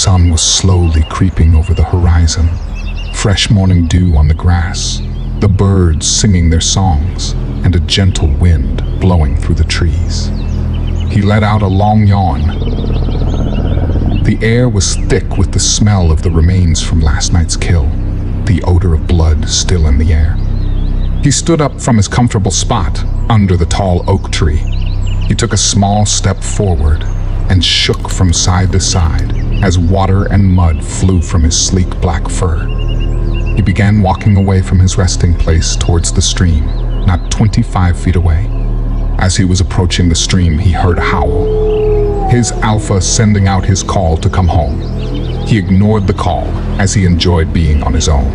sun was slowly creeping over the horizon. Fresh morning dew on the grass, the birds singing their songs, and a gentle wind blowing through the trees. He let out a long yawn. The air was thick with the smell of the remains from last night's kill, the odor of blood still in the air. He stood up from his comfortable spot under the tall oak tree. He took a small step forward and shook from side to side as water and mud flew from his sleek black fur. He began walking away from his resting place towards the stream, not 25 feet away. As he was approaching the stream, he heard a howl, his alpha sending out his call to come home. He ignored the call as he enjoyed being on his own.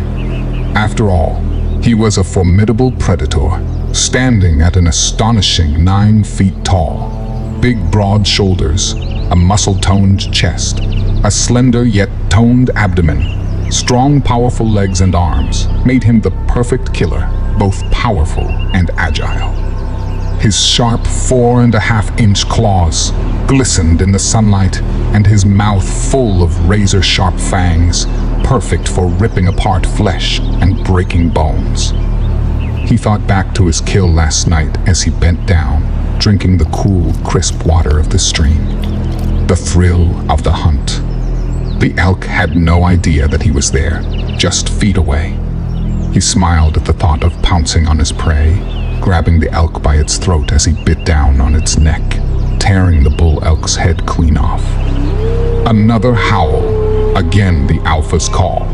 After all, he was a formidable predator, standing at an astonishing 9 feet tall. Big broad shoulders, a muscle-toned chest, a slender yet toned abdomen, strong powerful legs and arms made him the perfect killer, both powerful and agile. His sharp 4.5-inch claws glistened in the sunlight, and his mouth full of razor-sharp fangs, perfect for ripping apart flesh and breaking bones. He thought back to his kill last night as he bent down, drinking the cool, crisp water of the stream. The thrill of the hunt. The elk had no idea that he was there, just feet away. He smiled at the thought of pouncing on his prey, grabbing the elk by its throat as he bit down on its neck, tearing the bull elk's head clean off. Another howl, again the alpha's call.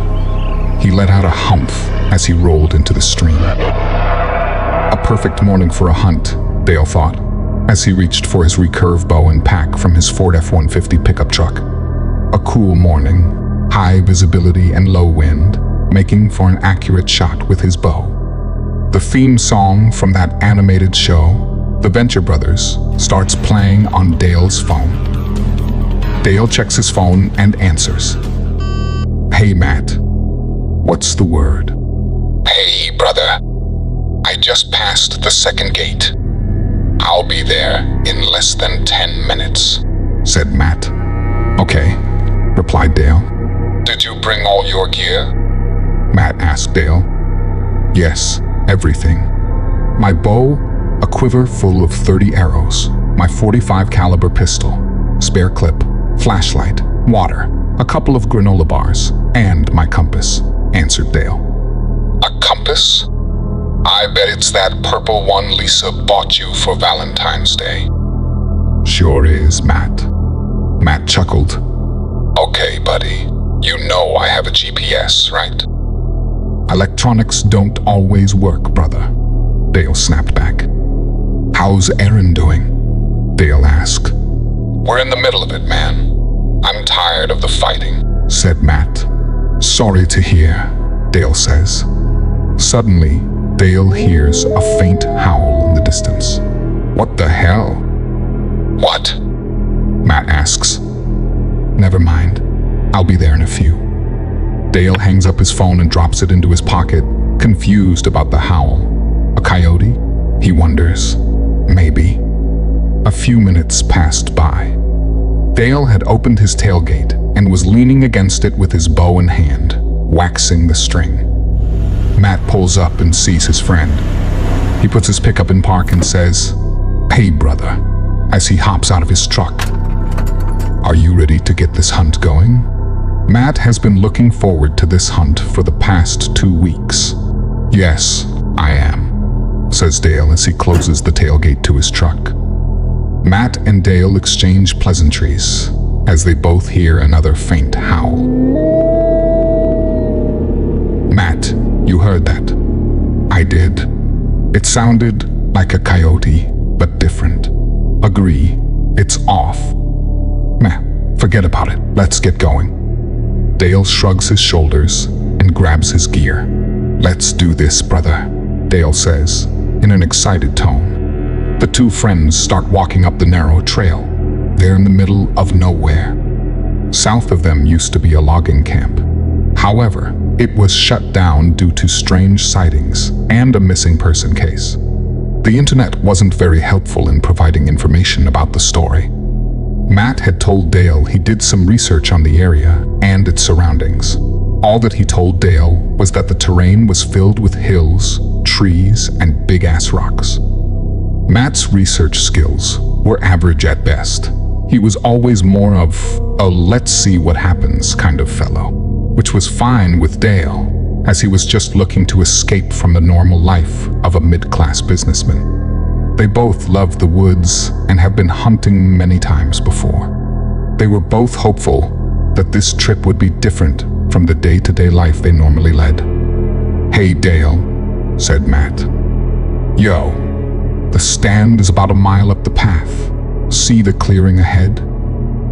He let out a humph as he rolled into the stream. A perfect morning for a hunt, Dale thought, as he reached for his recurve bow and pack from his Ford F-150 pickup truck. A cool morning, high visibility and low wind, making for an accurate shot with his bow. The theme song from that animated show, The Venture Brothers, starts playing on Dale's phone. Dale checks his phone and answers. "Hey, Matt. What's the word?" "Hey, brother. I just passed the second gate. I'll be there in less than 10 minutes, said Matt. "Okay," replied Dale. "Did you bring all your gear?" Matt asked Dale. "Yes, everything. My bow, a quiver full of 30 arrows, my .45 caliber pistol, spare clip, flashlight, water, a couple of granola bars, and my compass," answered Dale. "A compass? I bet it's that purple one Lisa bought you for Valentine's Day." "Sure is, Matt." Matt chuckled. "Okay, buddy. You know I have a GPS, right?" "Electronics don't always work, brother," Dale snapped back. "How's Aaron doing?" Dale asked. "We're in the middle of it, man. I'm tired of the fighting," said Matt. "Sorry to hear," Dale says. Suddenly, Dale hears a faint howl in the distance. "What the hell?" "What?" Matt asks. "Never mind. I'll be there in a few." Dale hangs up his phone and drops it into his pocket, confused about the howl. A coyote? He wonders. Maybe. A few minutes passed by. Dale had opened his tailgate and was leaning against it with his bow in hand, waxing the string. Matt pulls up and sees his friend. He puts his pickup in park and says, "Hey, brother," as he hops out of his truck. "Are you ready to get this hunt going?" Matt has been looking forward to this hunt for the past 2 weeks. "Yes, I am," says Dale as he closes the tailgate to his truck. Matt and Dale exchange pleasantries as they both hear another faint howl. "Matt, you heard that?" "I did. It sounded like a coyote, but different." "Agree. It's off." "Meh, forget about it. Let's get going." Dale shrugs his shoulders and grabs his gear. "Let's do this, brother," Dale says, in an excited tone. The two friends start walking up the narrow trail. They're in the middle of nowhere. South of them used to be a logging camp. However, it was shut down due to strange sightings and a missing person case. The internet wasn't very helpful in providing information about the story. Matt had told Dale he did some research on the area and its surroundings. All that he told Dale was that the terrain was filled with hills, trees, and big-ass rocks. Matt's research skills were average at best. He was always more of a let's see what happens kind of fellow, which was fine with Dale, as he was just looking to escape from the normal life of a mid-class businessman. They both loved the woods and have been hunting many times before. They were both hopeful that this trip would be different from the day-to-day life they normally led. "Hey, Dale," said Matt. "Yo, the stand is about a mile up the path. See the clearing ahead?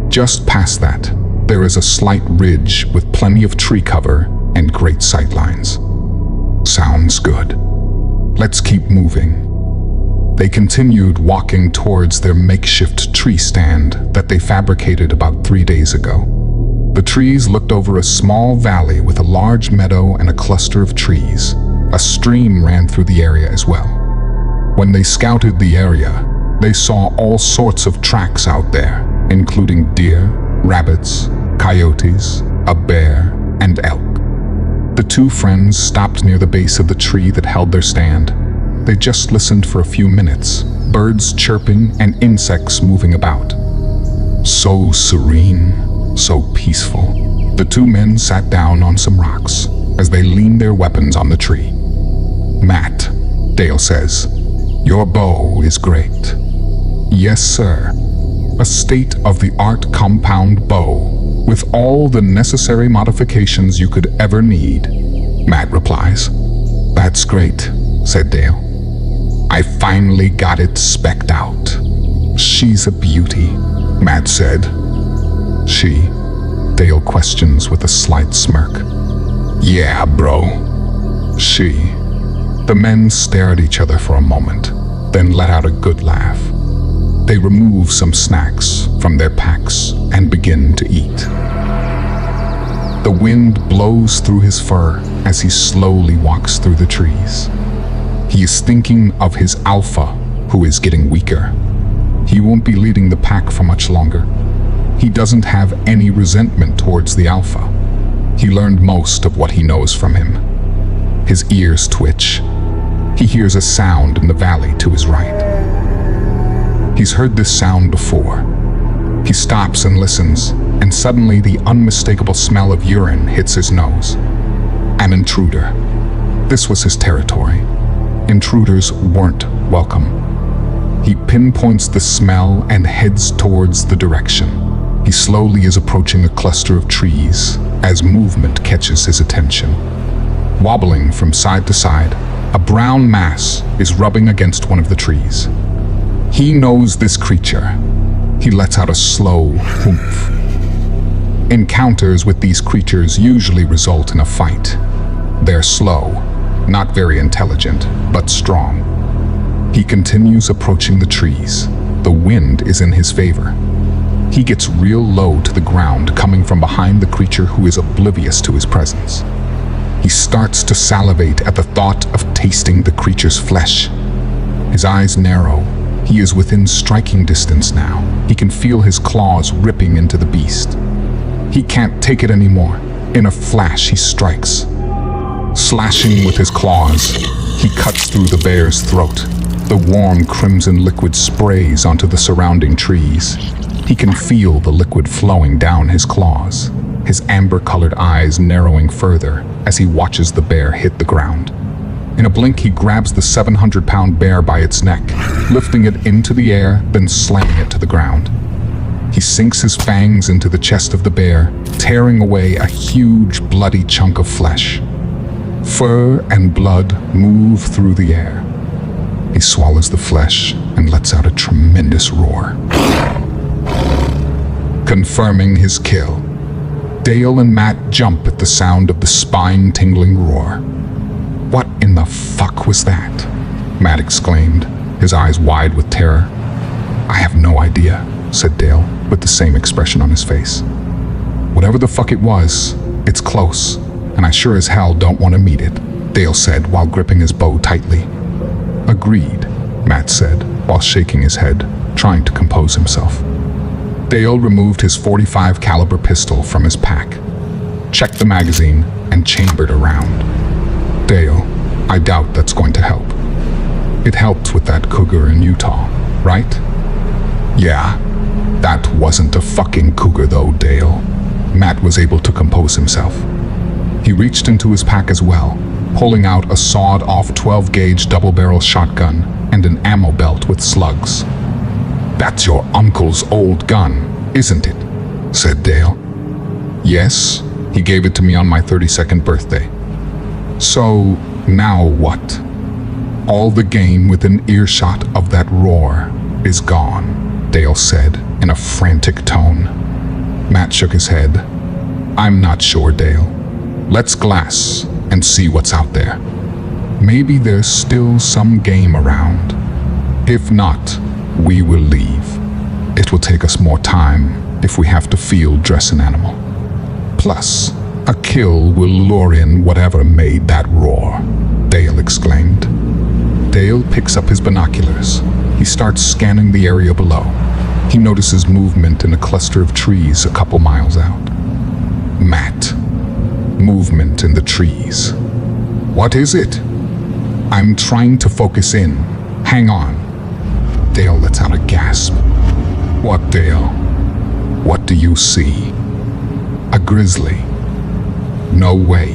Just past that, there is a slight ridge with plenty of tree cover and great sightlines." "Sounds good. Let's keep moving." They continued walking towards their makeshift tree stand that they fabricated about 3 days ago. The trees looked over a small valley with a large meadow and a cluster of trees. A stream ran through the area as well. When they scouted the area, they saw all sorts of tracks out there, including deer, rabbits, coyotes, a bear, and elk. The two friends stopped near the base of the tree that held their stand. They just listened for a few minutes, birds chirping and insects moving about. So serene, so peaceful. The two men sat down on some rocks as they leaned their weapons on the tree. "Matt," Dale says, "your bow is great." "Yes, sir. A state-of-the-art compound bow with all the necessary modifications you could ever need," Matt replies. "That's great," said Dale. "I finally got it spec'd out." "She's a beauty," Matt said. "She?" Dale questions with a slight smirk. "Yeah, bro. She." The men stare at each other for a moment, then let out a good laugh. They remove some snacks from their packs and begin to eat. The wind blows through his fur as he slowly walks through the trees. He is thinking of his alpha, who is getting weaker. He won't be leading the pack for much longer. He doesn't have any resentment towards the alpha. He learned most of what he knows from him. His ears twitch. He hears a sound in the valley to his right. He's heard this sound before. He stops and listens, and suddenly the unmistakable smell of urine hits his nose. An intruder. This was his territory. Intruders weren't welcome. He pinpoints the smell and heads towards the direction. He slowly is approaching a cluster of trees as movement catches his attention. Wobbling from side to side, a brown mass is rubbing against one of the trees. He knows this creature. He lets out a slow whoomph. Encounters with these creatures usually result in a fight. They're slow, not very intelligent, but strong. He continues approaching the trees. The wind is in his favor. He gets real low to the ground, coming from behind the creature who is oblivious to his presence. He starts to salivate at the thought of tasting the creature's flesh. His eyes narrow. He is within striking distance now. He can feel his claws ripping into the beast. He can't take it anymore. In a flash, he strikes. Slashing with his claws, he cuts through the bear's throat. The warm crimson liquid sprays onto the surrounding trees. He can feel the liquid flowing down his claws, his amber-colored eyes narrowing further as he watches the bear hit the ground. In a blink, he grabs the 700-pound bear by its neck, lifting it into the air, then slamming it to the ground. He sinks his fangs into the chest of the bear, tearing away a huge, bloody chunk of flesh. Fur and blood move through the air. He swallows the flesh and lets out a tremendous roar. Confirming his kill, Dale and Matt jump at the sound of the spine-tingling roar. "What in the fuck was that?" Matt exclaimed, his eyes wide with terror. "I have no idea," said Dale, with the same expression on his face. "Whatever the fuck it was, it's close, and I sure as hell don't want to meet it," Dale said while gripping his bow tightly. "Agreed," Matt said, while shaking his head, trying to compose himself. Dale removed his .45 caliber pistol from his pack, checked the magazine, and chambered a round. Dale, I doubt that's going to help. It helped with that cougar in Utah, right? Yeah, that wasn't a fucking cougar though, Dale. Matt was able to compose himself. He reached into his pack as well, pulling out a sawed-off 12-gauge double-barrel shotgun and an ammo belt with slugs. "That's your uncle's old gun, isn't it?" said Dale. "Yes, he gave it to me on my 32nd birthday." "So, now what?" "All the game within earshot of that roar is gone," Dale said in a frantic tone. Matt shook his head. "I'm not sure, Dale. Let's glass and see what's out there. Maybe there's still some game around. If not, we will leave. It will take us more time if we have to field dress an animal. Plus, a kill will lure in whatever made that roar," Dale exclaimed. Dale picks up his binoculars. He starts scanning the area below. He notices movement in a cluster of trees a couple miles out. "Matt, movement in the trees. What is it?" "I'm trying to focus in. Hang on." Dale lets out a gasp. "What, Dale? What do you see?" "A grizzly." "No way.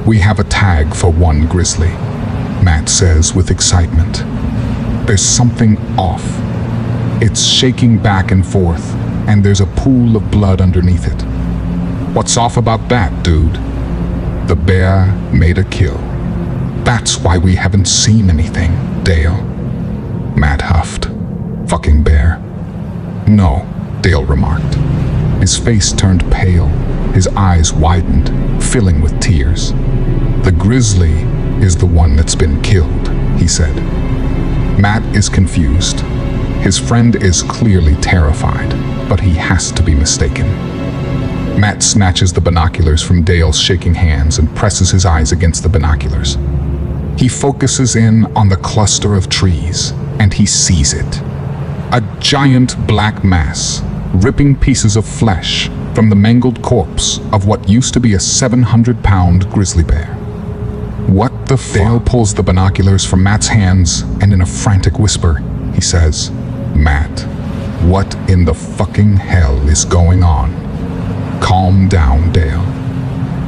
We have a tag for one grizzly," Matt says with excitement. "There's something off. It's shaking back and forth, and there's a pool of blood underneath it." "What's off about that, dude?" "The bear made a kill. That's why we haven't seen anything, Dale." Matt huffed. "Fucking bear." "No," Dale remarked. His face turned pale, his eyes widened, filling with tears. "The grizzly is the one that's been killed," he said. Matt is confused. His friend is clearly terrified, but he has to be mistaken. Matt snatches the binoculars from Dale's shaking hands and presses his eyes against the binoculars. He focuses in on the cluster of trees, and he sees it. A giant black mass, ripping pieces of flesh from the mangled corpse of what used to be a 700-pound grizzly bear. "What the fuck?" Dale pulls the binoculars from Matt's hands, and in a frantic whisper, he says, "Matt, what in the fucking hell is going on?" "Calm down, Dale.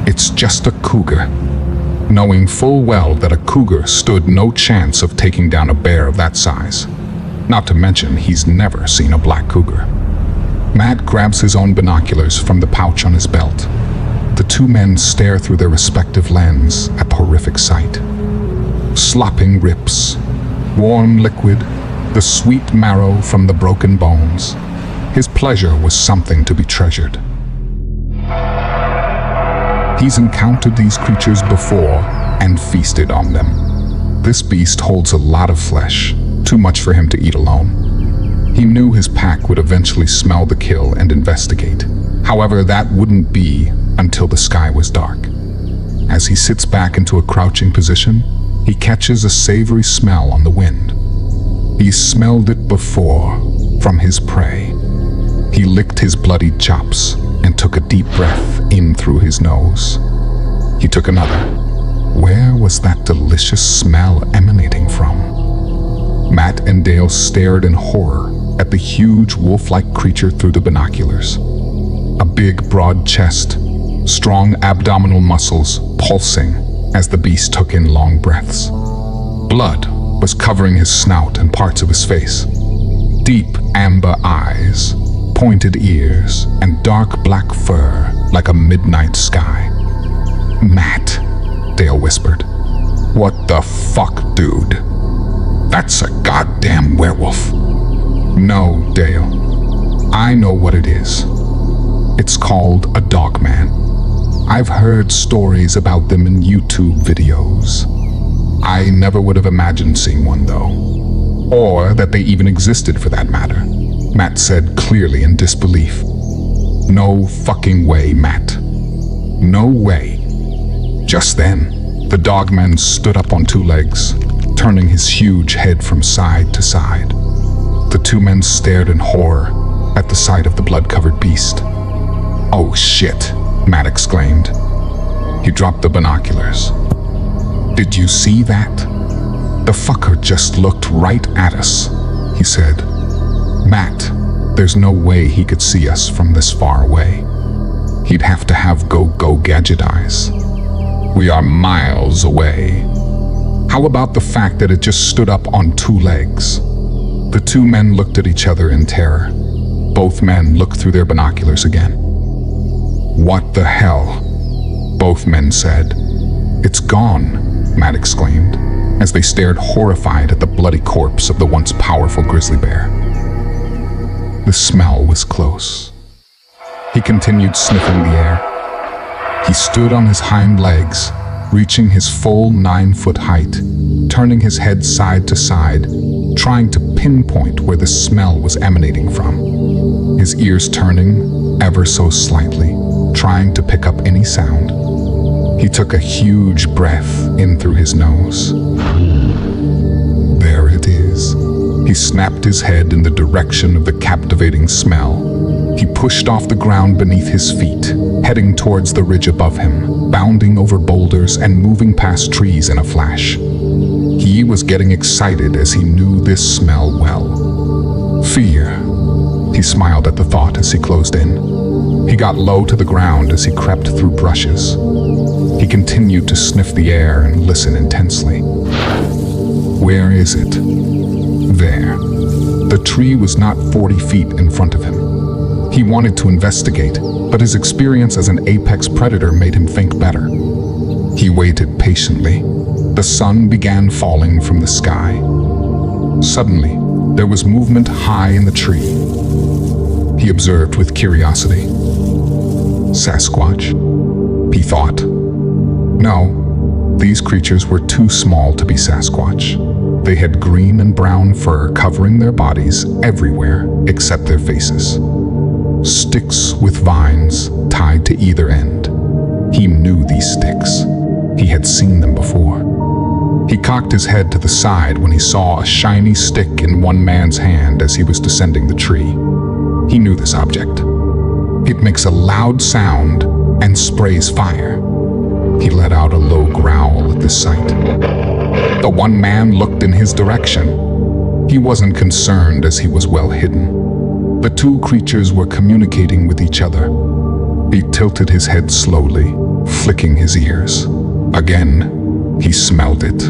It's just a cougar." Knowing full well that a cougar stood no chance of taking down a bear of that size. Not to mention, he's never seen a black cougar. Matt grabs his own binoculars from the pouch on his belt. The two men stare through their respective lens at the horrific sight. Slopping rips, warm liquid, the sweet marrow from the broken bones. His pleasure was something to be treasured. He's encountered these creatures before and feasted on them. This beast holds a lot of flesh, too much for him to eat alone. He knew his pack would eventually smell the kill and investigate. However, that wouldn't be until the sky was dark. As he sits back into a crouching position, he catches a savory smell on the wind. He smelled it before from his prey. He licked his bloodied chops and took a deep breath in through his nose. He took another. Where was that delicious smell emanating from? Matt and Dale stared in horror at the huge wolf-like creature through the binoculars. A big, broad chest, strong abdominal muscles pulsing as the beast took in long breaths. Blood was covering his snout and parts of his face. Deep amber eyes, pointed ears, and dark black fur like a midnight sky. "Matt," Dale whispered. "What the fuck, dude? That's a goddamn werewolf." "No, Dale. I know what it is. It's called a dogman. I've heard stories about them in YouTube videos. I never would have imagined seeing one, though. Or that they even existed, for that matter," Matt said, clearly in disbelief. "No fucking way, Matt. No way." Just then, the dogman stood up on two legs, turning his huge head from side to side. The two men stared in horror, at the sight of the blood-covered beast. "Oh shit," Matt exclaimed. He dropped the binoculars. "Did you see that? The fucker just looked right at us," he said. "Matt, there's no way he could see us from this far away. He'd have to have go gadget eyes. We are miles away. How about the fact that it just stood up on 2 legs?" The 2 men looked at each other in terror. Both men looked through their binoculars again. "What the hell?" both men said. "It's gone," Matt exclaimed, as they stared horrified at the bloody corpse of the once powerful grizzly bear. The smell was close. He continued sniffing the air. He stood on his hind legs, reaching his full 9-foot height, turning his head side to side, trying to pinpoint where the smell was emanating from. His ears turning ever so slightly, trying to pick up any sound. He took a huge breath in through his nose. There it is. He snapped his head in the direction of the captivating smell. He pushed off the ground beneath his feet, heading towards the ridge above him, bounding over boulders and moving past trees in a flash. He was getting excited as he knew this smell well. Fear. He smiled at the thought as he closed in. He got low to the ground as he crept through brushes. He continued to sniff the air and listen intensely. Where is it? There. The tree was not 40 feet in front of him. He wanted to investigate, but his experience as an apex predator made him think better. He waited patiently. The sun began falling from the sky. Suddenly, there was movement high in the tree. He observed with curiosity. Sasquatch? He thought. No, these creatures were too small to be Sasquatch. They had green and brown fur covering their bodies everywhere except their faces. Sticks with vines tied to either end. He knew these sticks. He had seen them before. He cocked his head to the side when he saw a shiny stick in one man's hand as he was descending the tree. He knew this object. It makes a loud sound and sprays fire. He let out a low growl at this sight. The one man looked in his direction. He wasn't concerned as he was well hidden. The 2 creatures were communicating with each other. He tilted his head slowly, flicking his ears. Again, he smelled it.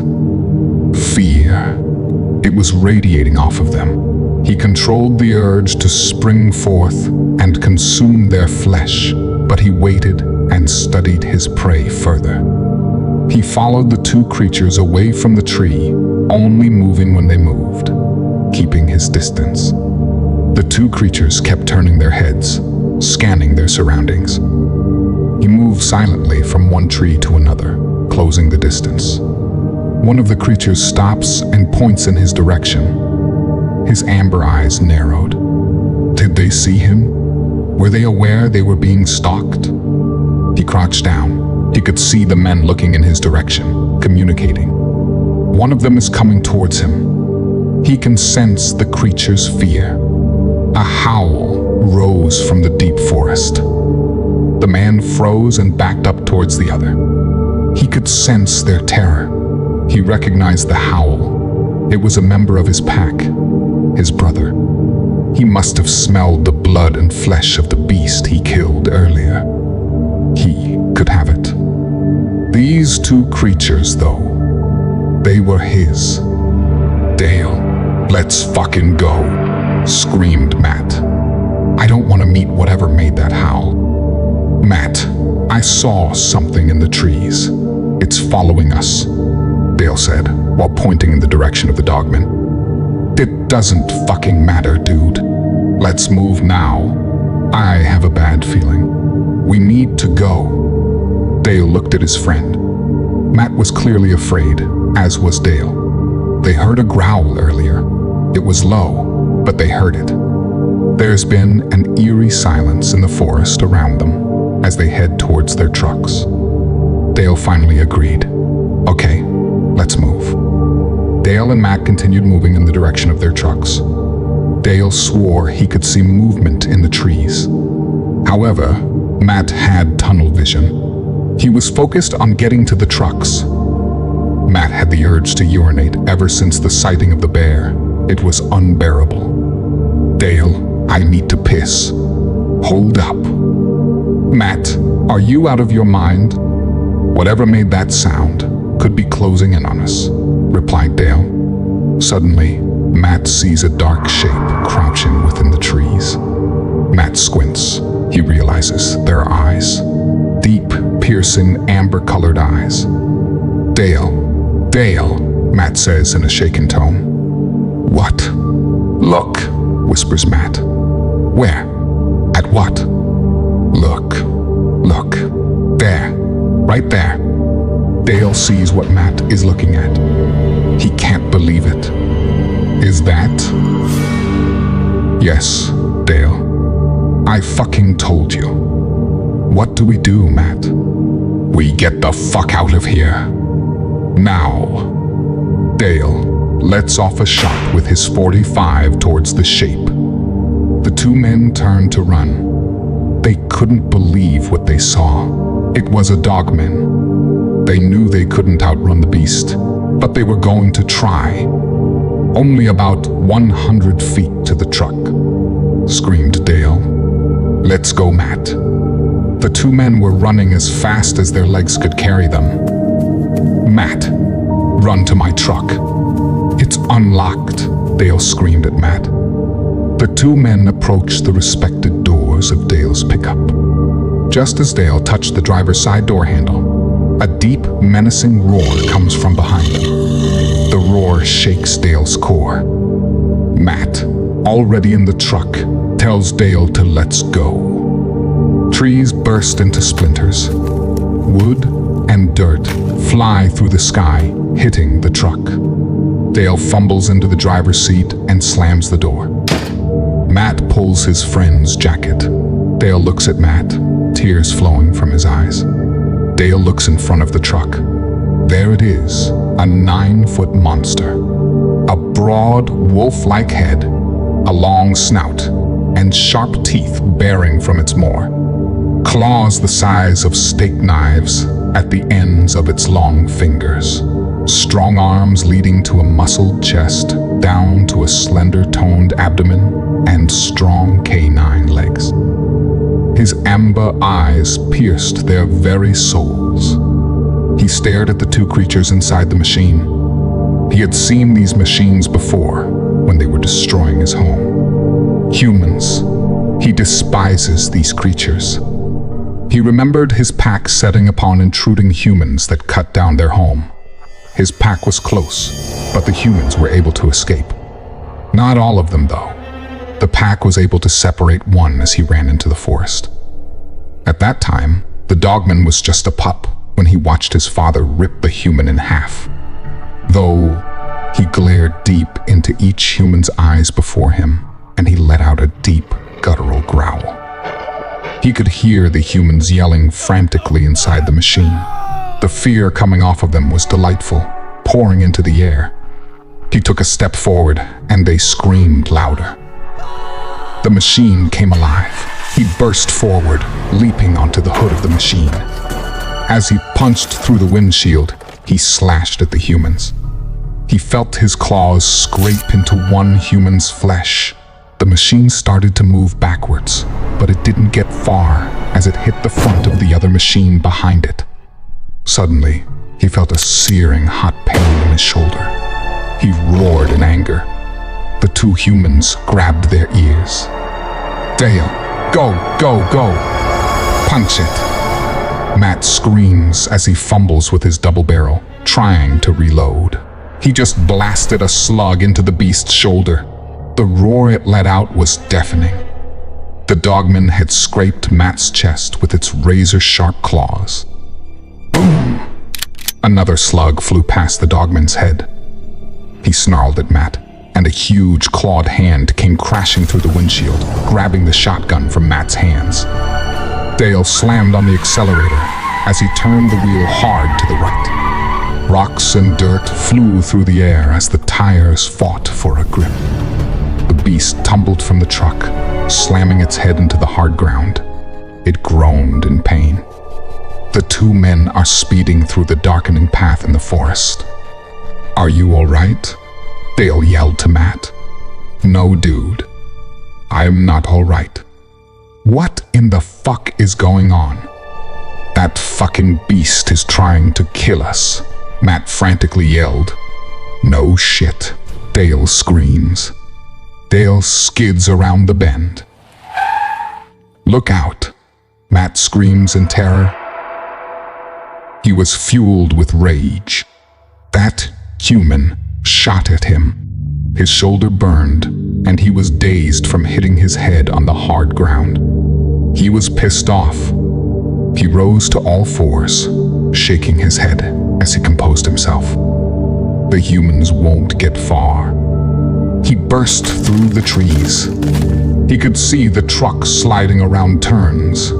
Fear. It was radiating off of them. He controlled the urge to spring forth and consume their flesh, but he waited and studied his prey further. He followed the 2 creatures away from the tree, only moving when they moved, keeping his distance. The 2 creatures kept turning their heads, scanning their surroundings. He moved silently from one tree to another, closing the distance. One of the creatures stops and points in his direction. His amber eyes narrowed. Did they see him? Were they aware they were being stalked? He crouched down. He could see the men looking in his direction, communicating. One of them is coming towards him. He can sense the creature's fear. A howl rose from the deep forest. The man froze and backed up towards the other. He could sense their terror. He recognized the howl. It was a member of his pack, his brother. He must have smelled the blood and flesh of the beast he killed earlier. He could have it. These 2 creatures, though, they were his. Dale, let's fucking go, screamed Matt. I don't want to meet whatever made that howl. Matt, I saw something in the trees. It's following us, Dale said, while pointing in the direction of the dogman. It doesn't fucking matter, dude. Let's move now. I have a bad feeling. We need to go. Dale looked at his friend. Matt was clearly afraid, as was Dale. They heard a growl earlier. It was low, but they heard it. There's been an eerie silence in the forest around them as they head towards their trucks. Dale finally agreed. Okay, let's move. Dale and Matt continued moving in the direction of their trucks. Dale swore he could see movement in the trees. However, Matt had tunnel vision. He was focused on getting to the trucks. Matt had the urge to urinate ever since the sighting of the bear. It was unbearable. Dale, I need to piss. Hold up. Matt, are you out of your mind? Whatever made that sound could be closing in on us, replied Dale. Suddenly, Matt sees a dark shape crouching within the trees. Matt squints. He realizes there are eyes. Deep, piercing, amber-colored eyes. Dale, Matt says in a shaken tone. What? Look, whispers Matt. Where? At what? Look. There. Right there. Dale sees what Matt is looking at. He can't believe it. Is that? Yes, Dale. I fucking told you. What do we do, Matt? We get the fuck out of here. Now. Dale lets off a shot with his .45 towards the shape. The two men turned to run. They couldn't believe what they saw. It was a dogman. They knew they couldn't outrun the beast, but they were going to try. Only about 100 feet to the truck, screamed Dale. Let's go, Matt. The two men were running as fast as their legs could carry them. Matt, run to my truck. It's unlocked, Dale screamed at Matt. The two men approached the respected doors of Dale's pickup. Just as Dale touched the driver's side door handle, a deep, menacing roar comes from behind them. The roar shakes Dale's core. Matt, already in the truck, tells Dale to let's go. Trees burst into splinters. Wood and dirt fly through the sky, hitting the truck. Dale fumbles into the driver's seat and slams the door. Matt pulls his friend's jacket. Dale looks at Matt, tears flowing from his eyes. Dale looks in front of the truck. There it is, a 9-foot monster. A broad, wolf-like head, a long snout, and sharp teeth bearing from its maw. Claws the size of steak knives at the ends of its long fingers. Strong arms leading to a muscled chest, down to a slender toned abdomen, and strong canine legs. His amber eyes pierced their very souls. He stared at the two creatures inside the machine. He had seen these machines before, when they were destroying his home. Humans. He despises these creatures. He remembered his pack setting upon intruding humans that cut down their home. His pack was close, but the humans were able to escape. Not all of them, though. The pack was able to separate one as he ran into the forest. At that time, the dogman was just a pup when he watched his father rip the human in half. Though, he glared deep into each human's eyes before him, and he let out a deep, guttural growl. He could hear the humans yelling frantically inside the machine. The fear coming off of them was delightful, pouring into the air. He took a step forward, and they screamed louder. The machine came alive. He burst forward, leaping onto the hood of the machine. As he punched through the windshield, he slashed at the humans. He felt his claws scrape into one human's flesh. The machine started to move backwards, but it didn't get far as it hit the front of the other machine behind it. Suddenly, he felt a searing hot pain in his shoulder. He roared in anger. The two humans grabbed their ears. Dale, go! Punch it! Matt screams as he fumbles with his double barrel, trying to reload. He just blasted a slug into the beast's shoulder. The roar it let out was deafening. The dogman had scraped Matt's chest with its razor-sharp claws. Boom! Another slug flew past the dogman's head. He snarled at Matt, and a huge clawed hand came crashing through the windshield, grabbing the shotgun from Matt's hands. Dale slammed on the accelerator as he turned the wheel hard to the right. Rocks and dirt flew through the air as the tires fought for a grip. The beast tumbled from the truck, slamming its head into the hard ground. It groaned in pain. The two men are speeding through the darkening path in the forest. "Are you all right?" Dale yelled to Matt. "No, dude. I'm not all right." "What in the fuck is going on?" "That fucking beast is trying to kill us," Matt frantically yelled. "No shit," Dale screams. Dale skids around the bend. "Look out," Matt screams in terror. He was fueled with rage. That human shot at him. His shoulder burned, and he was dazed from hitting his head on the hard ground. He was pissed off. He rose to all fours, shaking his head as he composed himself. The humans won't get far. He burst through the trees. He could see the truck sliding around turns.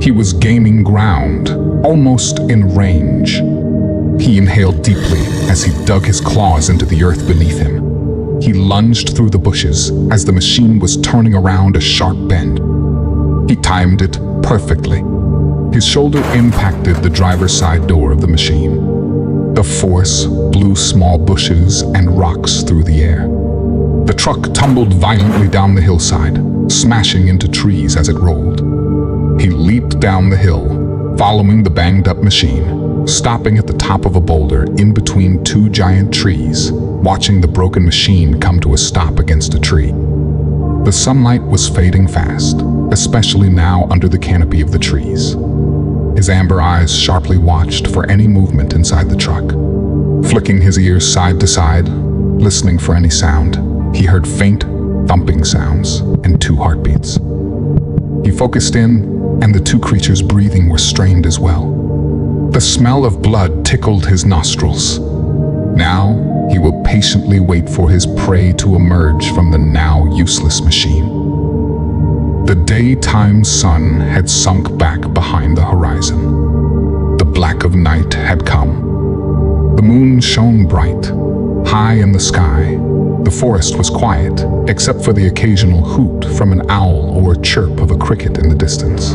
He was gaining ground, almost in range. He inhaled deeply as he dug his claws into the earth beneath him. He lunged through the bushes as the machine was turning around a sharp bend. He timed it perfectly. His shoulder impacted the driver's side door of the machine. The force blew small bushes and rocks through the air. The truck tumbled violently down the hillside, smashing into trees as it rolled. He leaped down the hill, following the banged-up machine, stopping at the top of a boulder in between two giant trees, watching the broken machine come to a stop against a tree. The sunlight was fading fast, especially now under the canopy of the trees. His amber eyes sharply watched for any movement inside the truck. Flicking his ears side to side, listening for any sound, he heard faint, thumping sounds and 2 heartbeats. He focused in, and the 2 creatures' breathing were strained as well. The smell of blood tickled his nostrils. Now, he will patiently wait for his prey to emerge from the now useless machine. The daytime sun had sunk back behind the horizon. The black of night had come. The moon shone bright, high in the sky. The forest was quiet, except for the occasional hoot from an owl or chirp of a cricket in the distance.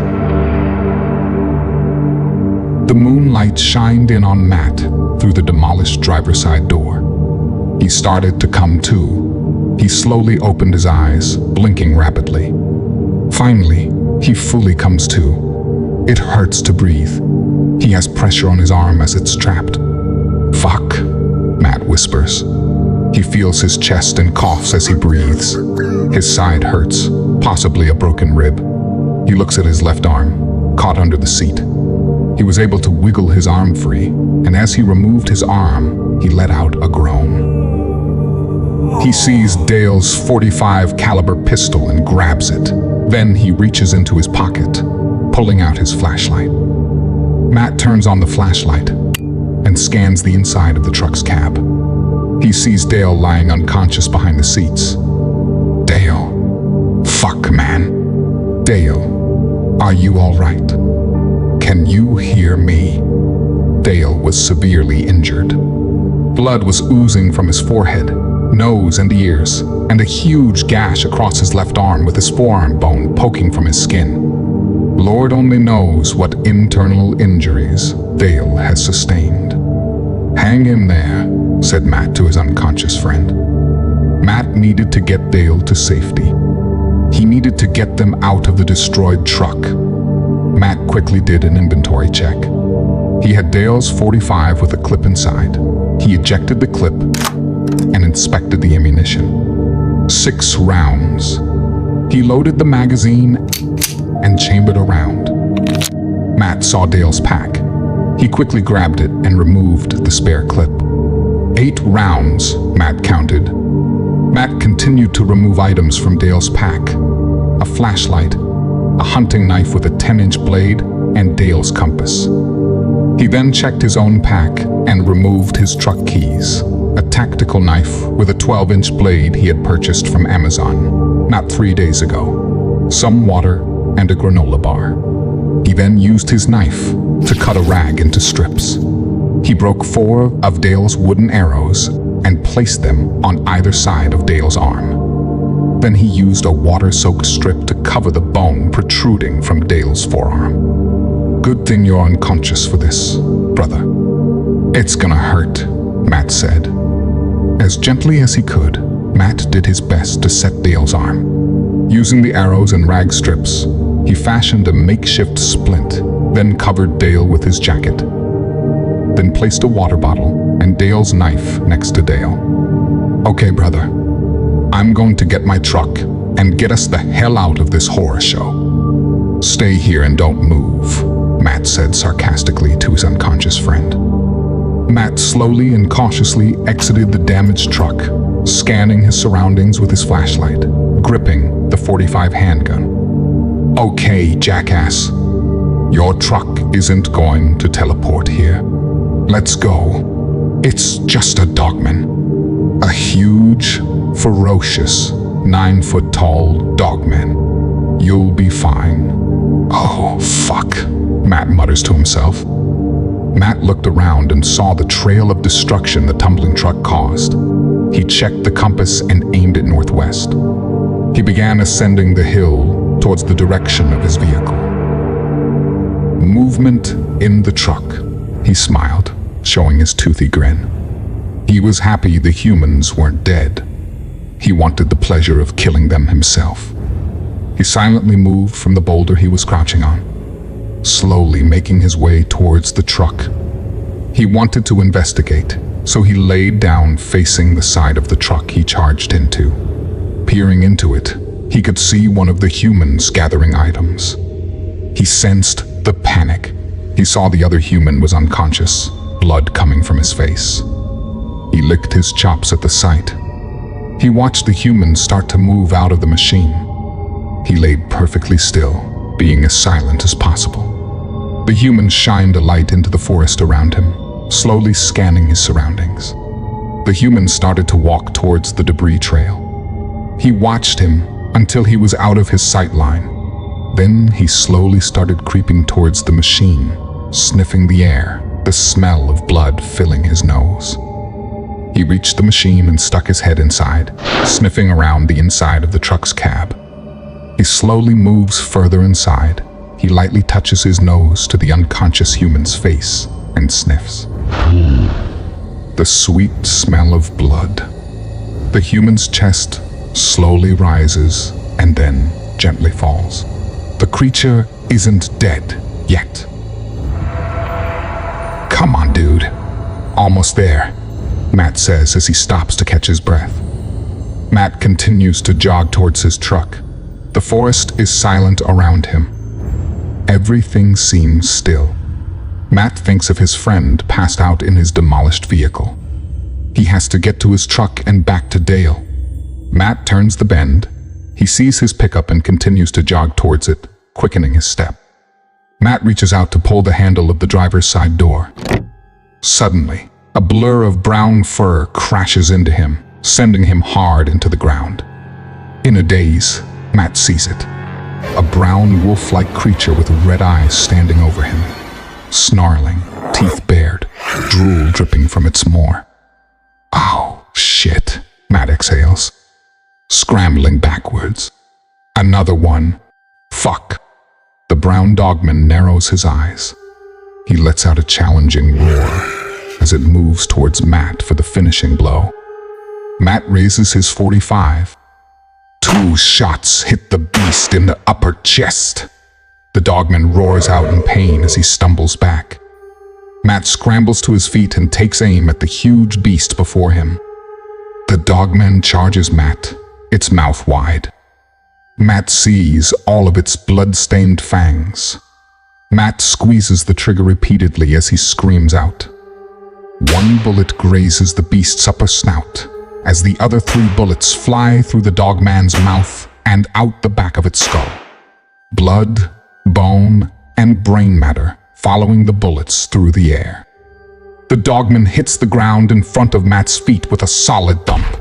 The moonlight shined in on Matt through the demolished driver's side door. He started to come to. He slowly opened his eyes, blinking rapidly. Finally, he fully comes to. It hurts to breathe. He has pressure on his arm as it's trapped. "Fuck," Matt whispers. He feels his chest and coughs as he breathes. His side hurts, possibly a broken rib. He looks at his left arm, caught under the seat. He was able to wiggle his arm free, and as he removed his arm, he let out a groan. He sees Dale's .45 caliber pistol and grabs it. Then he reaches into his pocket, pulling out his flashlight. Matt turns on the flashlight and scans the inside of the truck's cab. He sees Dale lying unconscious behind the seats. "Dale. Fuck, man. Dale, are you all right? Can you hear me?" Dale was severely injured. Blood was oozing from his forehead, nose and ears, and a huge gash across his left arm with his forearm bone poking from his skin. Lord only knows what internal injuries Dale has sustained. "Hang in there," said Matt to his unconscious friend. Matt needed to get Dale to safety. He needed to get them out of the destroyed truck. Matt quickly did an inventory check. He had Dale's .45 with a clip inside. He ejected the clip and inspected the ammunition. 6 rounds. He loaded the magazine and chambered a round. Matt saw Dale's pack. He quickly grabbed it and removed the spare clip. 8 rounds, Matt counted. Matt continued to remove items from Dale's pack. A flashlight, a hunting knife with a 10-inch blade, and Dale's compass. He then checked his own pack and removed his truck keys, a tactical knife with a 12-inch blade he had purchased from Amazon not 3 days ago, some water, and a granola bar. He then used his knife to cut a rag into strips. He broke 4 of Dale's wooden arrows and placed them on either side of Dale's arm. Then he used a water-soaked strip to cover the bone protruding from Dale's forearm. "Good thing you're unconscious for this, brother. It's gonna hurt," Matt said. As gently as he could, Matt did his best to set Dale's arm. Using the arrows and rag strips, he fashioned a makeshift splint, then covered Dale with his jacket. Then placed a water bottle and Dale's knife next to Dale. "Okay, brother. I'm going to get my truck and get us the hell out of this horror show. Stay here and don't move," Matt said sarcastically to his unconscious friend. Matt slowly and cautiously exited the damaged truck, scanning his surroundings with his flashlight, gripping the .45 handgun. "Okay, jackass. Your truck isn't going to teleport here. Let's go. It's just a dogman. A huge, ferocious, 9-foot-tall dogman. You'll be fine." "Oh, fuck," Matt mutters to himself. Matt looked around and saw the trail of destruction the tumbling truck caused. He checked the compass and aimed it northwest. He began ascending the hill towards the direction of his vehicle. Movement in the truck. He smiled, showing his toothy grin. He was happy the humans weren't dead. He wanted the pleasure of killing them himself. He silently moved from the boulder he was crouching on, slowly making his way towards the truck. He wanted to investigate, so he laid down facing the side of the truck he charged into. Peering into it, he could see one of the humans gathering items. He sensed the panic. He saw the other human was unconscious, blood coming from his face. He licked his chops at the sight. He watched the human start to move out of the machine. He laid perfectly still, being as silent as possible. The human shined a light into the forest around him, slowly scanning his surroundings. The human started to walk towards the debris trail. He watched him until he was out of his sight line. Then he slowly started creeping towards the machine, sniffing the air, the smell of blood filling his nose. He reached the machine and stuck his head inside, sniffing around the inside of the truck's cab. He slowly moves further inside. He lightly touches his nose to the unconscious human's face and sniffs. The sweet smell of blood. The human's chest slowly rises and then gently falls. The creature isn't dead yet. "Come on, dude. Almost there," Matt says as he stops to catch his breath. Matt continues to jog towards his truck. The forest is silent around him. Everything seems still. Matt thinks of his friend passed out in his demolished vehicle. He has to get to his truck and back to Dale. Matt turns the bend. He sees his pickup and continues to jog towards it, quickening his step. Matt reaches out to pull the handle of the driver's side door. Suddenly, a blur of brown fur crashes into him, sending him hard into the ground. In a daze, Matt sees it. A brown wolf-like creature with red eyes standing over him, snarling, teeth bared, drool dripping from its maw. "Oh, shit," Matt exhales, scrambling backwards. Another one. "Fuck." The brown dogman narrows his eyes. He lets out a challenging roar as it moves towards Matt for the finishing blow. Matt raises his .45. 2 shots hit the beast in the upper chest. The dogman roars out in pain as he stumbles back. Matt scrambles to his feet and takes aim at the huge beast before him. The dogman charges Matt, its mouth wide. Matt sees all of its blood-stained fangs. Matt squeezes the trigger repeatedly as he screams out. One bullet grazes the beast's upper snout, as the other 3 bullets fly through the dogman's mouth and out the back of its skull. Blood, bone, and brain matter following the bullets through the air. The dogman hits the ground in front of Matt's feet with a solid thump.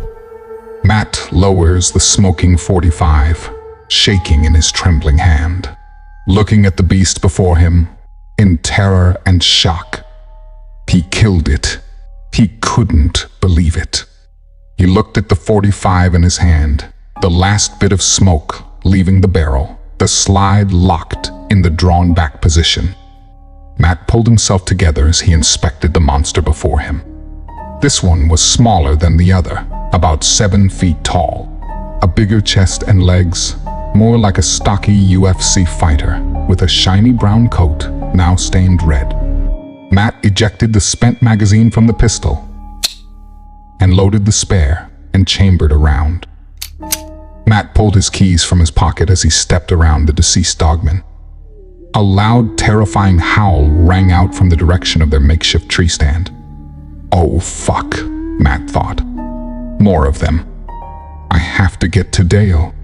Matt lowers the smoking .45, shaking in his trembling hand, looking at the beast before him in terror and shock. He killed it. He couldn't believe it. He looked at the .45 in his hand. The last bit of smoke leaving the barrel, the slide locked in the drawn-back position. Matt pulled himself together as he inspected the monster before him. This one was smaller than the other, about 7 feet tall. A bigger chest and legs, more like a stocky UFC fighter, with a shiny brown coat, now stained red. Matt ejected the spent magazine from the pistol and loaded the spare and chambered a round. Matt pulled his keys from his pocket as he stepped around the deceased dogman. A loud, terrifying howl rang out from the direction of their makeshift tree stand. Oh fuck, Matt thought. More of them. I have to get to Dale.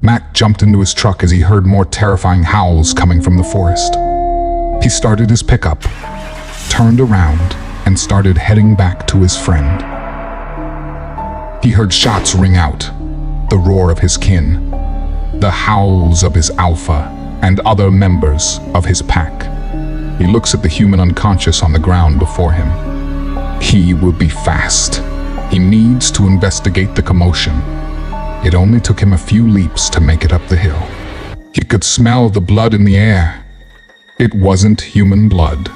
Matt jumped into his truck as he heard more terrifying howls coming from the forest. He started his pickup, turned around, and started heading back to his friend. He heard shots ring out, the roar of his kin, the howls of his alpha and other members of his pack. He looks at the human unconscious on the ground before him. He will be fast. He needs to investigate the commotion. It only took him a few leaps to make it up the hill. He could smell the blood in the air. It wasn't human blood.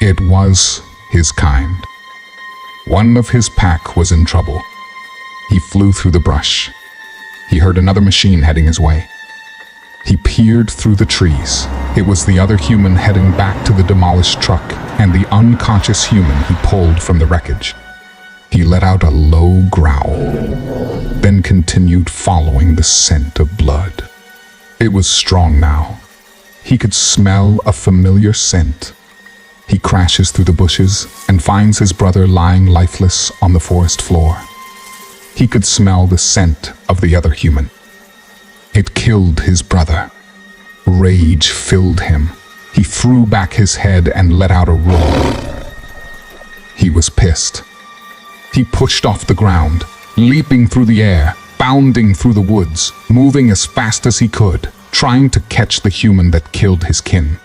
It was his kind. One of his pack was in trouble. He flew through the brush. He heard another machine heading his way. He peered through the trees. It was the other human heading back to the demolished truck and the unconscious human he pulled from the wreckage. He let out a low growl, then continued following the scent of blood. It was strong now. He could smell a familiar scent. He crashes through the bushes and finds his brother lying lifeless on the forest floor. He could smell the scent of the other human. It killed his brother. Rage filled him. He threw back his head and let out a roar. He was pissed. He pushed off the ground, leaping through the air, bounding through the woods, moving as fast as he could, trying to catch the human that killed his kin.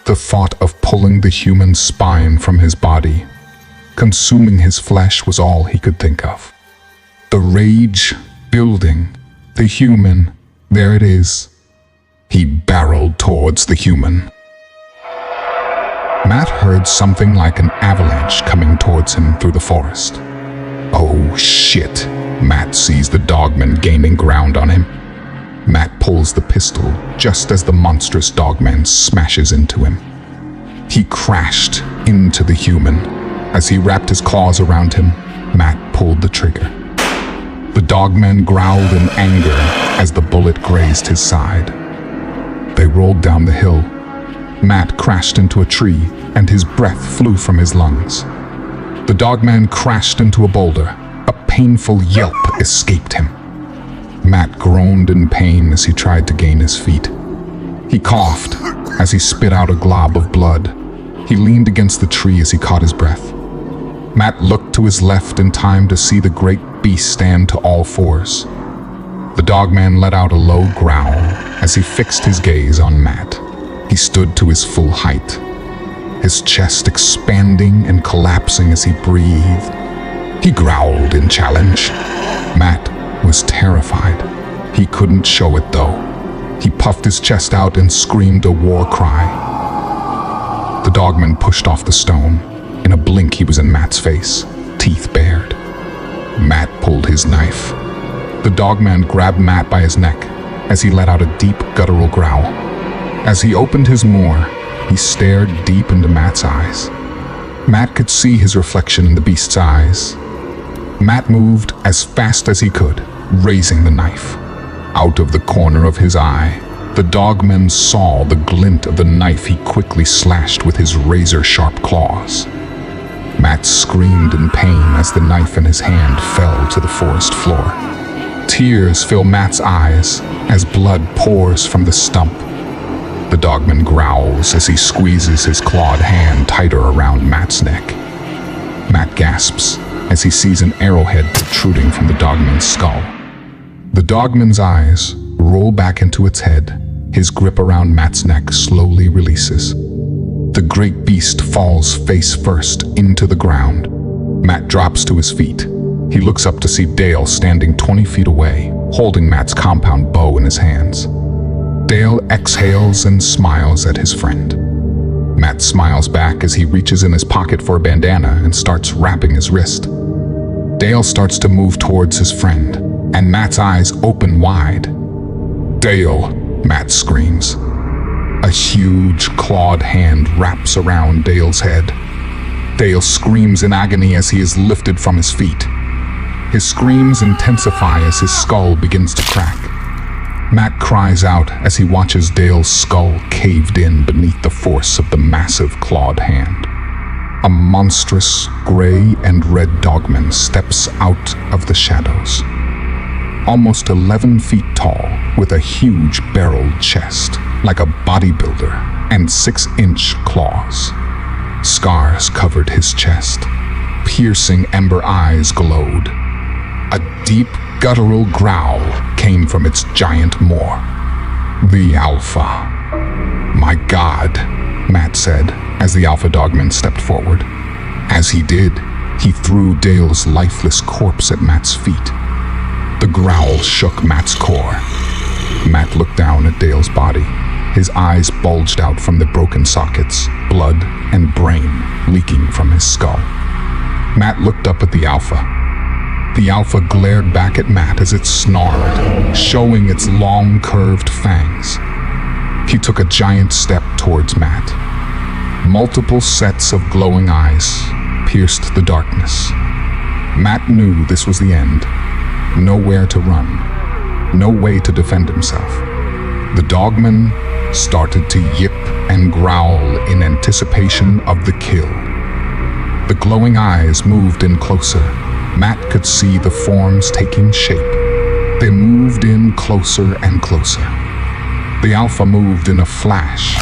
The thought of pulling the human spine from his body, consuming his flesh, was all he could think of. The rage building. The human, there it is. He barreled towards the human. Matt heard something like an avalanche coming towards him through the forest. Oh shit, Matt sees the dogman gaining ground on him. Matt pulls the pistol just as the monstrous dogman smashes into him. He crashed into the human. As he wrapped his claws around him, Matt pulled the trigger. The dogman growled in anger as the bullet grazed his side. They rolled down the hill. Matt crashed into a tree, and his breath flew from his lungs. The dogman crashed into a boulder. A painful yelp escaped him. Matt groaned in pain as he tried to gain his feet. He coughed as he spit out a glob of blood. He leaned against the tree as he caught his breath. Matt looked to his left in time to see the great beast stand to all fours. The dogman let out a low growl as he fixed his gaze on Matt. He stood to his full height, his chest expanding and collapsing as he breathed. He growled in challenge. Matt was terrified. He couldn't show it though. He puffed his chest out and screamed a war cry. The dogman pushed off the stone. In a blink, he was in Matt's face, teeth bared. Matt pulled his knife. The dogman grabbed Matt by his neck as he let out a deep, guttural growl. As he opened his maw, he stared deep into Matt's eyes. Matt could see his reflection in the beast's eyes. Matt moved as fast as he could, raising the knife. Out of the corner of his eye, the dogman saw the glint of the knife he quickly slashed with his razor-sharp claws. Matt screamed in pain as the knife in his hand fell to the forest floor. Tears fill Matt's eyes as blood pours from the stump. The dogman growls as he squeezes his clawed hand tighter around Matt's neck. Matt gasps as he sees an arrowhead protruding from the dogman's skull. The dogman's eyes roll back into its head. His grip around Matt's neck slowly releases. The great beast falls face first into the ground. Matt drops to his feet. He looks up to see Dale standing 20 feet away, holding Matt's compound bow in his hands. Dale exhales and smiles at his friend. Matt smiles back as he reaches in his pocket for a bandana and starts wrapping his wrist. Dale starts to move towards his friend, and Matt's eyes open wide. "Dale!" Matt screams. A huge clawed hand wraps around Dale's head. Dale screams in agony as he is lifted from his feet. His screams intensify as his skull begins to crack. Matt cries out as he watches Dale's skull caved in beneath the force of the massive clawed hand. A monstrous gray and red dogman steps out of the shadows. Almost 11 feet tall, with a huge barreled chest, like a bodybuilder, and 6-inch claws. Scars covered his chest. Piercing ember eyes glowed. A deep, guttural growl came from its giant maw. "The Alpha." "My God," Matt said, as the Alpha Dogman stepped forward. As he did, he threw Dale's lifeless corpse at Matt's feet. The growl shook Matt's core. Matt looked down at Dale's body. His eyes bulged out from the broken sockets, blood and brain leaking from his skull. Matt looked up at the Alpha. The Alpha glared back at Matt as it snarled, showing its long, curved fangs. He took a giant step towards Matt. Multiple sets of glowing eyes pierced the darkness. Matt knew this was the end. Nowhere to run. No way to defend himself. The dogman started to yip and growl in anticipation of the kill. The glowing eyes moved in closer. Matt could see the forms taking shape. They moved in closer and closer. The Alpha moved in a flash.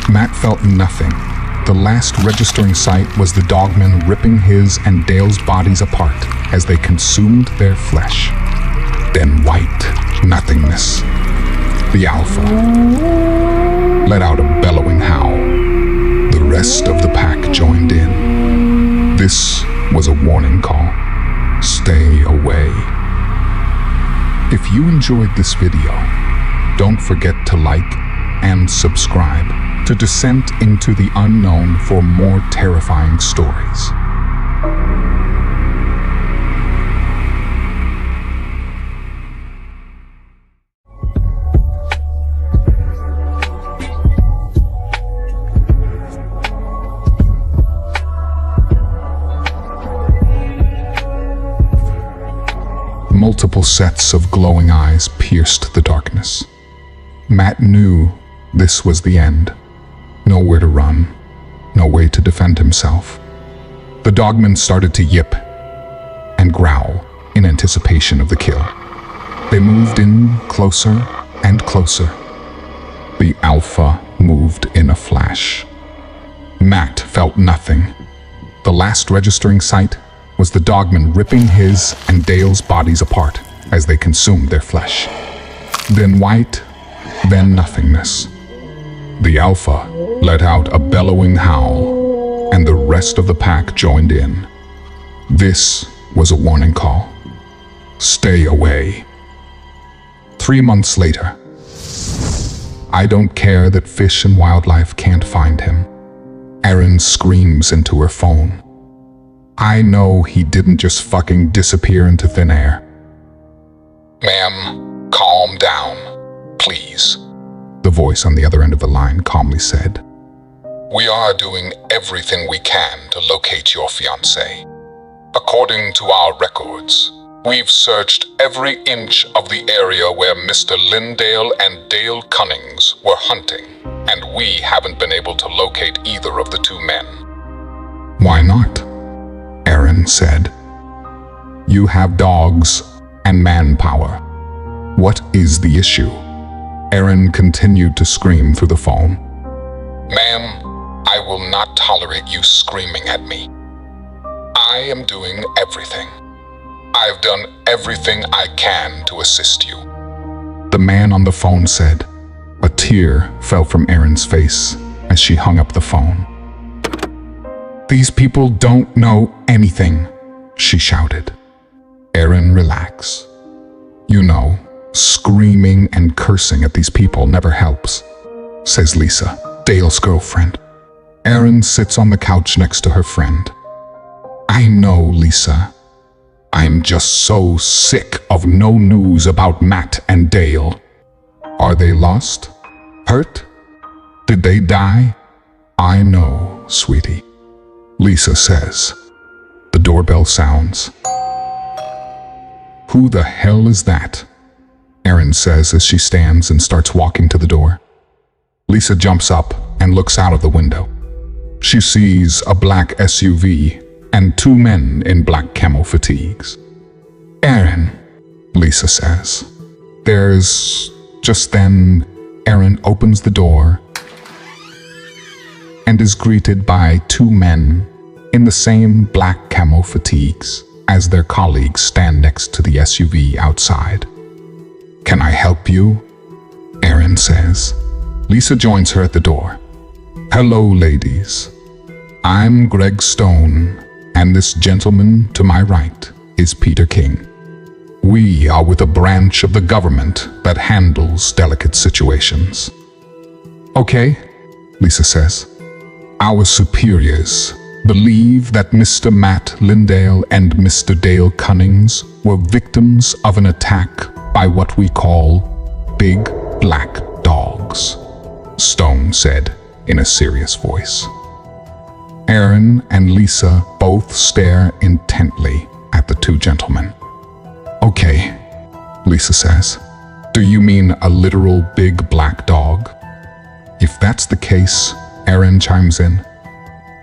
Matt felt nothing. The last registering sight was the dogman ripping his and Dale's bodies apart as they consumed their flesh. Then white nothingness. The Alpha let out a bellowing howl. The rest of the pack joined in. This was a warning call. Stay away. If you enjoyed this video, don't forget to like and subscribe to descent into the unknown for more terrifying stories. Multiple sets of glowing eyes pierced the darkness. Matt knew this was the end. Nowhere to run, no way to defend himself. The dogman started to yip and growl in anticipation of the kill. They moved in closer and closer. The Alpha moved in a flash. Matt felt nothing. The last registering sight was the dogman ripping his and Dale's bodies apart as they consumed their flesh. Then white, then nothingness. The Alpha let out a bellowing howl, and the rest of the pack joined in. This was a warning call. Stay away. 3 months later. I don't care that fish and wildlife can't find him. Erin screams into her phone. I know he didn't just fucking disappear into thin air. Ma'am, calm down, please. The voice on the other end of the line calmly said. We are doing everything we can to locate your fiancé. According to our records, we've searched every inch of the area where Mr. Lindale and Dale Cunnings were hunting, and we haven't been able to locate either of the two men. Why not? Erin said. You have dogs and manpower. What is the issue? Erin continued to scream through the phone. Ma'am, I will not tolerate you screaming at me. I am doing everything. I've done everything I can to assist you. The man on the phone said. A tear fell from Erin's face as she hung up the phone. These people don't know anything, she shouted. Erin, relax. You know, screaming and cursing at these people never helps, says Lisa, Dale's girlfriend. Erin sits on the couch next to her friend. I know, Lisa. I'm just so sick of no news about Matt and Dale. Are they lost? Hurt? Did they die? I know, sweetie, Lisa says. The doorbell sounds. Who the hell is that? Erin says as she stands and starts walking to the door. Lisa jumps up and looks out of the window. She sees a black SUV and two men in black camo fatigues. Erin, Lisa says. Just then, Erin opens the door and is greeted by two men in the same black camo fatigues as their colleagues stand next to the SUV outside. Can I help you? Erin says. Lisa joins her at the door. Hello, ladies. I'm Greg Stone, and this gentleman to my right is Peter King. We are with a branch of the government that handles delicate situations. Okay, Lisa says. Our superiors believe that Mr. Matt Lindale and Mr. Dale Cunnings were victims of an attack by what we call big black dogs, Stone said in a serious voice. Erin and Lisa both stare intently at the two gentlemen. Okay, Lisa says. Do you mean a literal big black dog? If that's the case, Erin chimes in,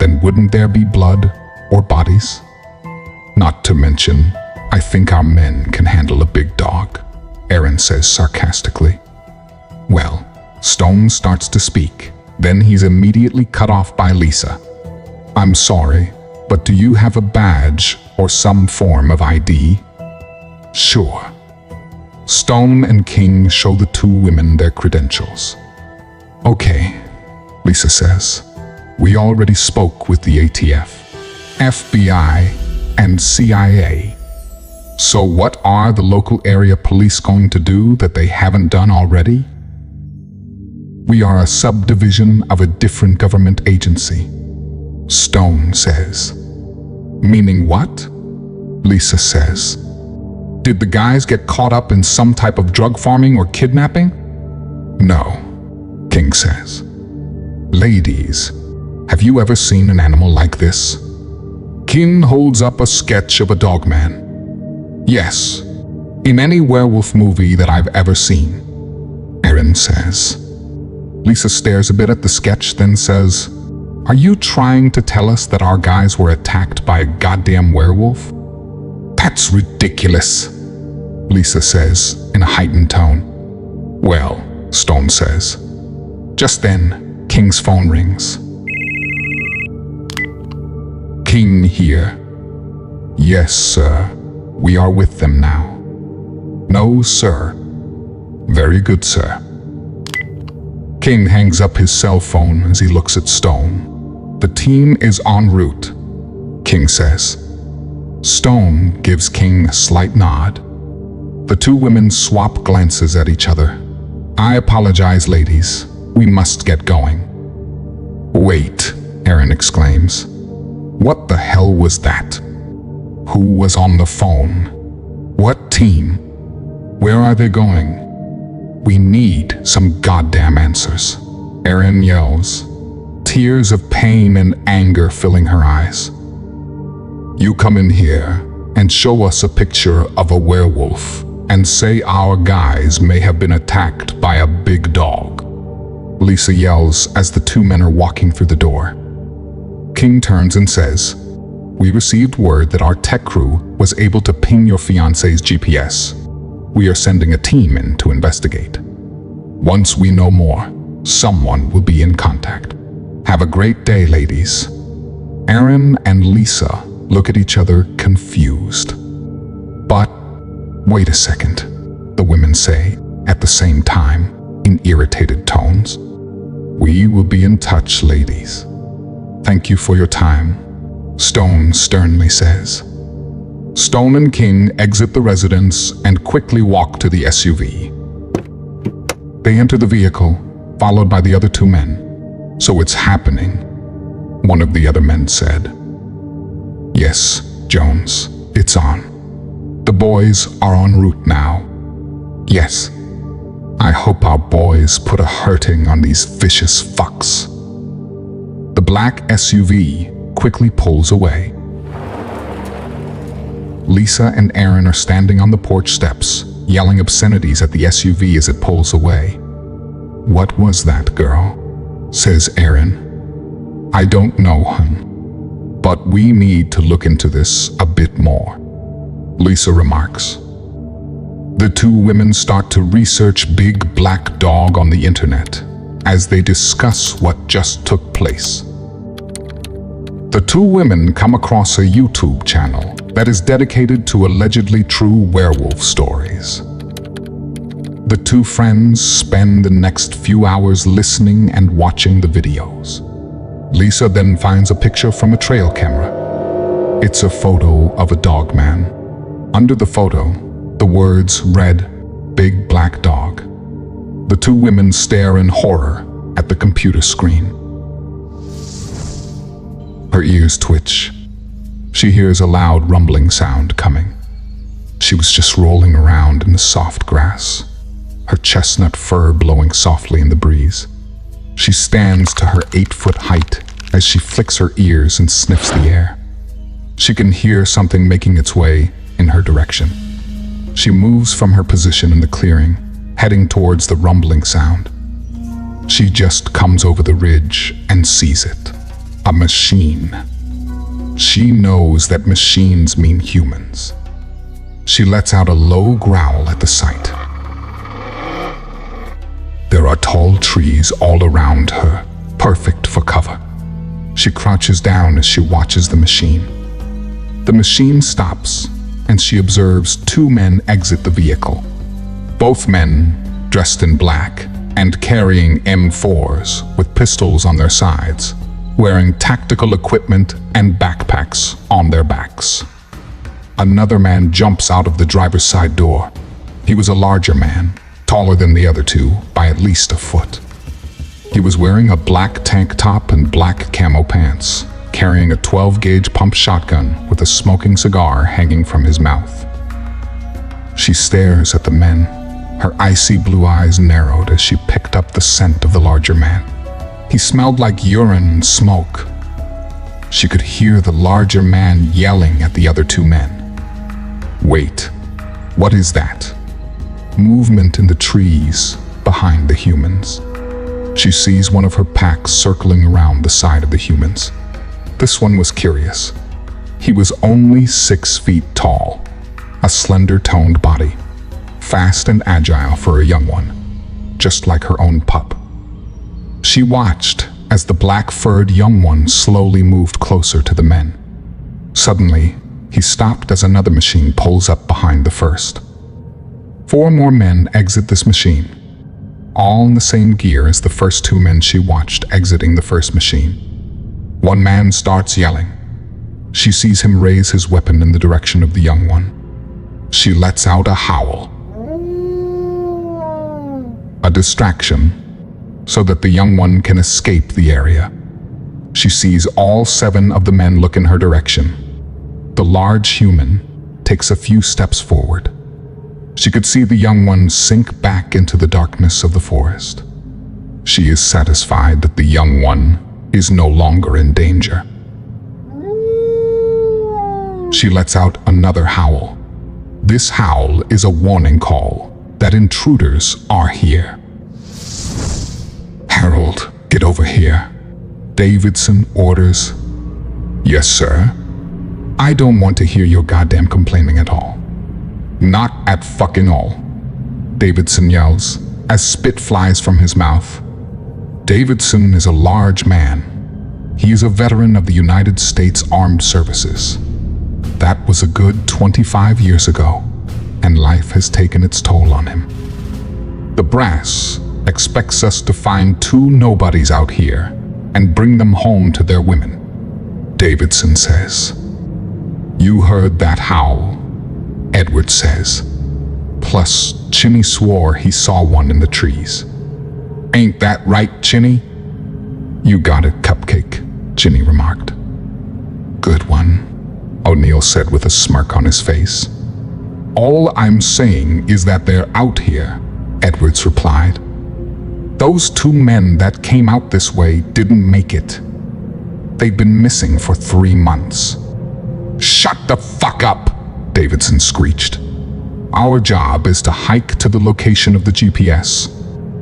then wouldn't there be blood or bodies? Not to mention, I think our men can handle a big dog, Erin says sarcastically. Well, Stone starts to speak, then he's immediately cut off by Lisa. I'm sorry, but do you have a badge or some form of ID? Sure. Stone and King show the two women their credentials. Okay, Lisa says. We already spoke with the ATF, FBI, and CIA. So what are the local area police going to do that they haven't done already? We are a subdivision of a different government agency, Stone says. Meaning what? Lisa says. Did the guys get caught up in some type of drug farming or kidnapping? No, King says. Ladies, have you ever seen an animal like this? King holds up a sketch of a dogman. Yes, in any werewolf movie that I've ever seen, Erin says. Lisa stares a bit at the sketch, then says, Are you trying to tell us that our guys were attacked by a goddamn werewolf? That's ridiculous, Lisa says in a heightened tone. Well, Stone says. Just then, King's phone rings. King here. Yes, sir. We are with them now. No, sir. Very good, sir. King hangs up his cell phone as he looks at Stone. The team is en route, King says. Stone gives King a slight nod. The two women swap glances at each other. I apologize, ladies. We must get going. Wait, Erin exclaims. What the hell was that? Who was on the phone? What team? Where are they going? We need some goddamn answers, Erin yells, tears of pain and anger filling her eyes. You come in here and show us a picture of a werewolf and say our guys may have been attacked by a big dog, Lisa yells as the two men are walking through the door. King turns and says, We received word that our tech crew was able to ping your fiancé's GPS. We are sending a team in to investigate. Once we know more, someone will be in contact. Have a great day, ladies. Erin and Lisa look at each other confused. But wait a second, the women say at the same time in irritated tones. We will be in touch, ladies. Thank you for your time, Stone sternly says. Stone and King exit the residence and quickly walk to the SUV. They enter the vehicle, followed by the other two men. "So it's happening," one of the other men said. "Yes, Jones, it's on. The boys are en route now. Yes. I hope our boys put a hurting on these vicious fucks." The black SUV quickly pulls away. Lisa and Aaron are standing on the porch steps, yelling obscenities at the SUV as it pulls away. "What was that, girl?" says Aaron. "I don't know, hun. But we need to look into this a bit more," Lisa remarks. The two women start to research Big Black Dog on the internet as they discuss what just took place. The two women come across a YouTube channel that is dedicated to allegedly true werewolf stories. The two friends spend the next few hours listening and watching the videos. Lisa then finds a picture from a trail camera. It's a photo of a dogman. Under the photo, the words read, "Big Black Dog." The two women stare in horror at the computer screen. Her ears twitch. She hears a loud rumbling sound coming. She was just rolling around in the soft grass, her chestnut fur blowing softly in the breeze. She stands to her 8-foot height as she flicks her ears and sniffs the air. She can hear something making its way in her direction. She moves from her position in the clearing, heading towards the rumbling sound. She just comes over the ridge and sees it. A machine. She knows that machines mean humans. She lets out a low growl at the sight. There are tall trees all around her, perfect for cover. She crouches down as she watches the machine. The machine stops, and she observes two men exit the vehicle. Both men, dressed in black and carrying M4s with pistols on their sides, wearing tactical equipment and backpacks on their backs. Another man jumps out of the driver's side door. He was a larger man, taller than the other two by at least a foot. He was wearing a black tank top and black camo pants, carrying a 12-gauge pump shotgun with a smoking cigar hanging from his mouth. She stares at the men, her icy blue eyes narrowed as she picked up the scent of the larger man. He smelled like urine and smoke. She could hear the larger man yelling at the other two men. "Wait, what is that?" Movement in the trees behind the humans. She sees one of her packs circling around the side of the humans. This one was curious. He was only 6 feet tall, a slender toned body, fast and agile for a young one, just like her own pup. She watched as the black-furred young one slowly moved closer to the men. Suddenly, he stopped as another machine pulls up behind the first. 4 more men exit this machine, all in the same gear as the first 2 men she watched exiting the first machine. One man starts yelling. She sees him raise his weapon in the direction of the young one. She lets out a howl. A distraction, so that the young one can escape the area. She sees all 7 of the men look in her direction. The large human takes a few steps forward. She could see the young one sink back into the darkness of the forest. She is satisfied that the young one is no longer in danger. She lets out another howl. This howl is a warning call that intruders are here. "Harold, get over here," Davidson orders. "Yes, sir." "I don't want to hear your goddamn complaining at all." "Not at fucking all," Davidson yells as spit flies from his mouth. Davidson is a large man. He is a veteran of the United States Armed Services. That was a good 25 years ago, and life has taken its toll on him. The brass expects us to find 2 nobodies out here and bring them home to their women, Davidson says. You heard that howl, Edward says. Plus, Chinny swore he saw one in the trees. Ain't that right, Chinny? You got it, Cupcake, Chinny remarked. Good one, O'Neill said with a smirk on his face. All I'm saying is that they're out here, Edwards replied. Those 2 men that came out this way didn't make it. They've been missing for 3 months. Shut the fuck up, Davidson screeched. Our job is to hike to the location of the GPS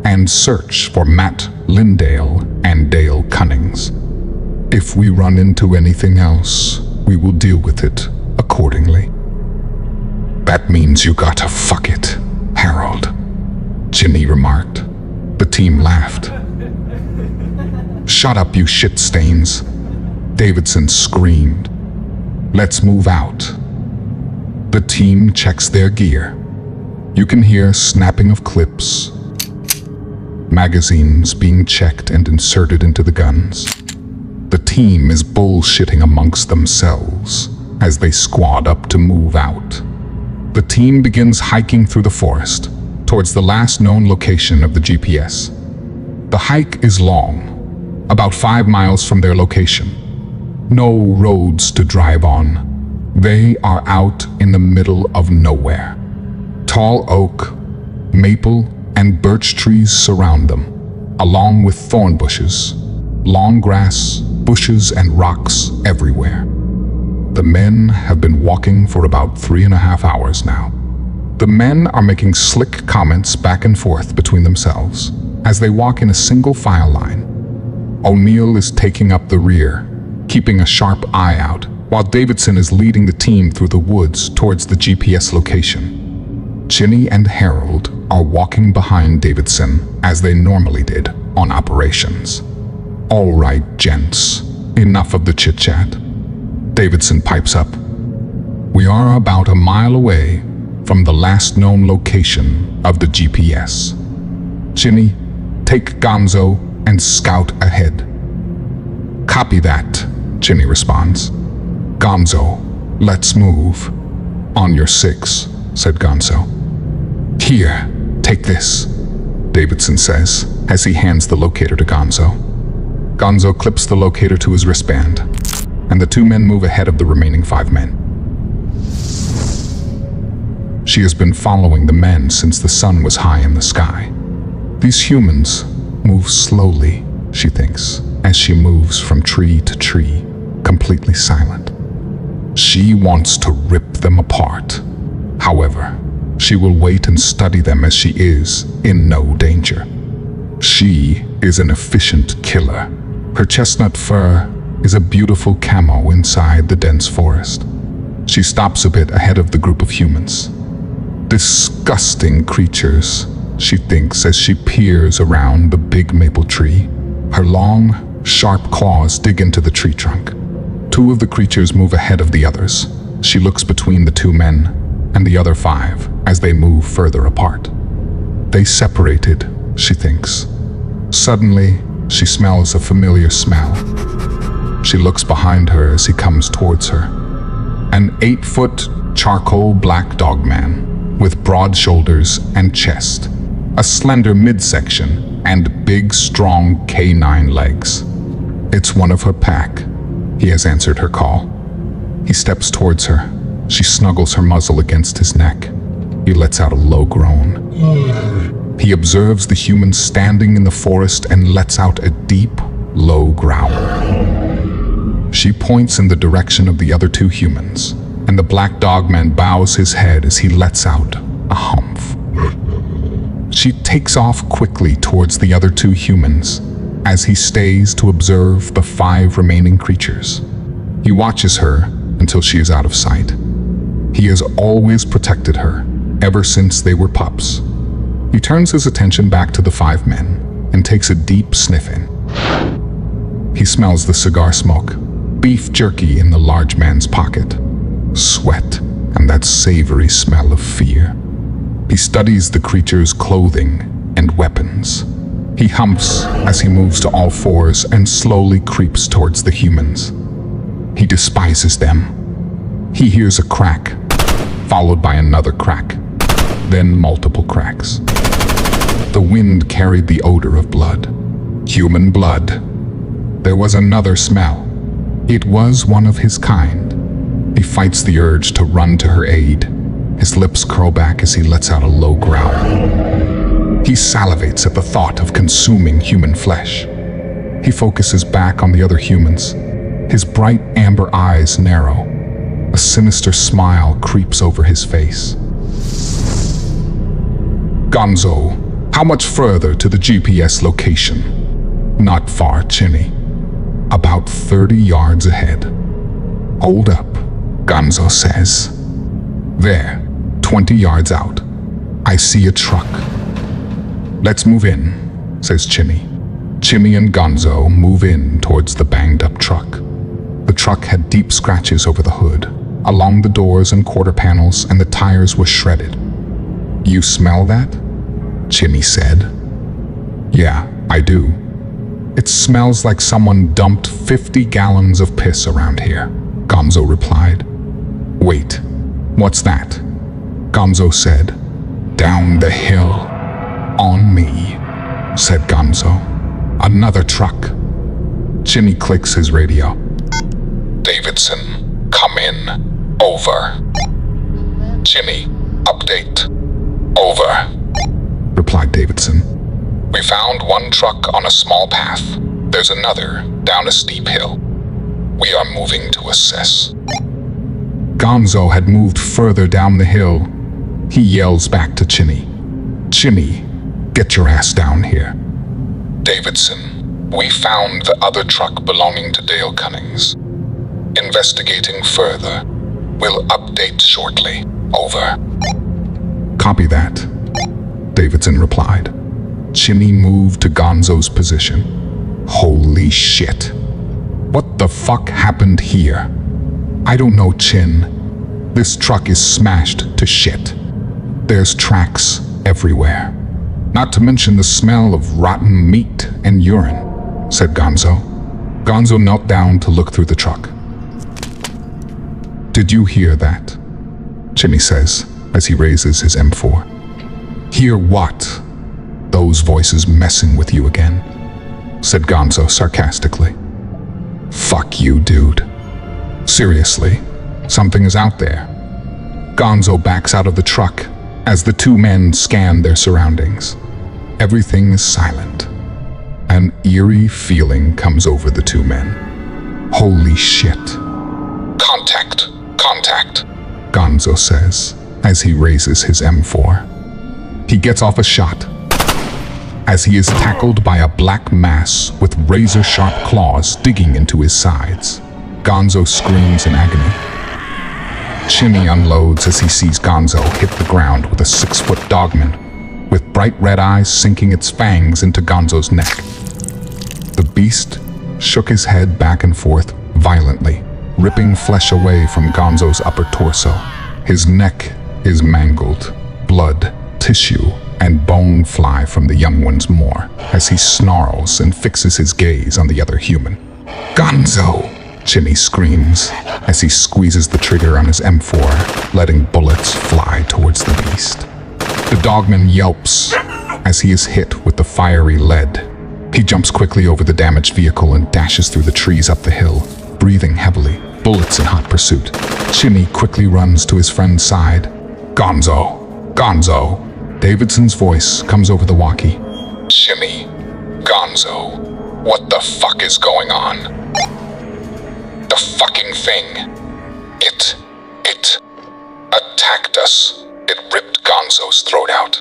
and search for Matt Lindale and Dale Cunnings. If we run into anything else, we will deal with it accordingly. That means you gotta fuck it, Harold, Chinny remarked. The team laughed. Shut up, you shit stains, Davidson screamed. Let's move out. The team checks their gear. You can hear snapping of clips, magazines being checked and inserted into the guns. The team is bullshitting amongst themselves as they squad up to move out. The team begins hiking through the forest towards the last known location of the GPS. The hike is long, about 5 miles from their location. No roads to drive on. They are out in the middle of nowhere. Tall oak, maple, and birch trees surround them, along with thorn bushes, long grass, bushes, and rocks everywhere. The men have been walking for about 3.5 hours now. The men are making slick comments back and forth between themselves as they walk in a single file line. O'Neill is taking up the rear, keeping a sharp eye out, while Davidson is leading the team through the woods towards the GPS location. Chinny and Harold are walking behind Davidson as they normally did on operations. All right, gents, enough of the chit-chat. Davidson pipes up. We are about a mile away from the last known location of the GPS. Chinny, take Gonzo and scout ahead. Copy that, Chinny responds. Gonzo, let's move. On your 6, said Gonzo. Here, take this, Davidson says as he hands the locator to Gonzo. Gonzo clips the locator to his wristband, and the 2 men move ahead of the remaining 5 men. She has been following the men since the sun was high in the sky. These humans move slowly, she thinks, as she moves from tree to tree, completely silent. She wants to rip them apart. However, she will wait and study them as she is in no danger. She is an efficient killer. Her chestnut fur is a beautiful camo inside the dense forest. She stops a bit ahead of the group of humans. Disgusting creatures, she thinks as she peers around the big maple tree. Her long, sharp claws dig into the tree trunk. 2 of the creatures move ahead of the others. She looks between the 2 men and the other 5 as they move further apart. They separated, she thinks. Suddenly, she smells a familiar smell. She looks behind her as he comes towards her. An 8-foot charcoal black dogman with broad shoulders and chest, a slender midsection, and big, strong canine legs. It's one of her pack. He has answered her call. He steps towards her. She snuggles her muzzle against his neck. He lets out a low groan. He observes the human standing in the forest and lets out a deep, low growl. She points in the direction of the other 2 humans, and the black dogman bows his head as he lets out a humph. She takes off quickly towards the other 2 humans as he stays to observe the 5 remaining creatures. He watches her until she is out of sight. He has always protected her, ever since they were pups. He turns his attention back to the 5 men and takes a deep sniff in. He smells the cigar smoke, beef jerky in the large man's pocket, sweat, and that savory smell of fear. He studies the creature's clothing and weapons. He humps as he moves to all 4s and slowly creeps towards the humans. He despises them. He hears a crack, followed by another crack, then multiple cracks. The wind carried the odor of blood. Human blood. There was another smell. It was one of his kind. He fights the urge to run to her aid. His lips curl back as he lets out a low growl. He salivates at the thought of consuming human flesh. He focuses back on the other humans. His bright amber eyes narrow. A sinister smile creeps over his face. Gonzo, how much further to the GPS location? Not far, Chinny. About 30 yards ahead. Hold up, Gonzo says. There, 20 yards out. I see a truck. Let's move in, says Chinny. Chinny and Gonzo move in towards the banged-up truck. The truck had deep scratches over the hood, along the doors and quarter panels, and the tires were shredded. You smell that? Chinny said. Yeah, I do. It smells like someone dumped 50 gallons of piss around here, Gonzo replied. Wait, what's that? Gonzo said. Down the hill. On me, said Gonzo. Another truck. Chinny clicks his radio. Davidson, come in. Over. Chinny, update. Over. Replied Davidson. We found one truck on a small path. There's another down a steep hill. We are moving to assess. Gonzo had moved further down the hill. He yells back to Chinny. Chinny, get your ass down here. Davidson, we found the other truck belonging to Dale Cunnings. Investigating further. We'll update shortly. Over. Copy that, Davidson replied. Chinny moved to Gonzo's position. Holy shit. What the fuck happened here? I don't know, Chin. This truck is smashed to shit. There's tracks everywhere. Not to mention the smell of rotten meat and urine, said Gonzo. Gonzo knelt down to look through the truck. Did you hear that? Chinny says, as he raises his M4. Hear what? Those voices messing with you again, said Gonzo sarcastically. Fuck you, dude. Seriously, something is out there. Gonzo backs out of the truck as the two men scan their surroundings. Everything is silent. An eerie feeling comes over the two men. Holy shit. Contact. Contact. Gonzo says as he raises his M4. He gets off a shot as he is tackled by a black mass with razor-sharp claws digging into his sides. Gonzo screams in agony. Chinny unloads as he sees Gonzo hit the ground with a 6-foot dogman, with bright red eyes sinking its fangs into Gonzo's neck. The beast shook his head back and forth violently, ripping flesh away from Gonzo's upper torso. His neck is mangled. Blood, tissue, and bone fly from the young one's maw as he snarls and fixes his gaze on the other human. Gonzo! Chinny screams as he squeezes the trigger on his M4, letting bullets fly towards the beast. The dogman yelps as he is hit with the fiery lead. He jumps quickly over the damaged vehicle and dashes through the trees up the hill, breathing heavily, bullets in hot pursuit. Chinny quickly runs to his friend's side. Gonzo! Gonzo! Davidson's voice comes over the walkie. Chinny, Gonzo, what the fuck is going on? The fucking thing. It attacked us. It ripped Gonzo's throat out.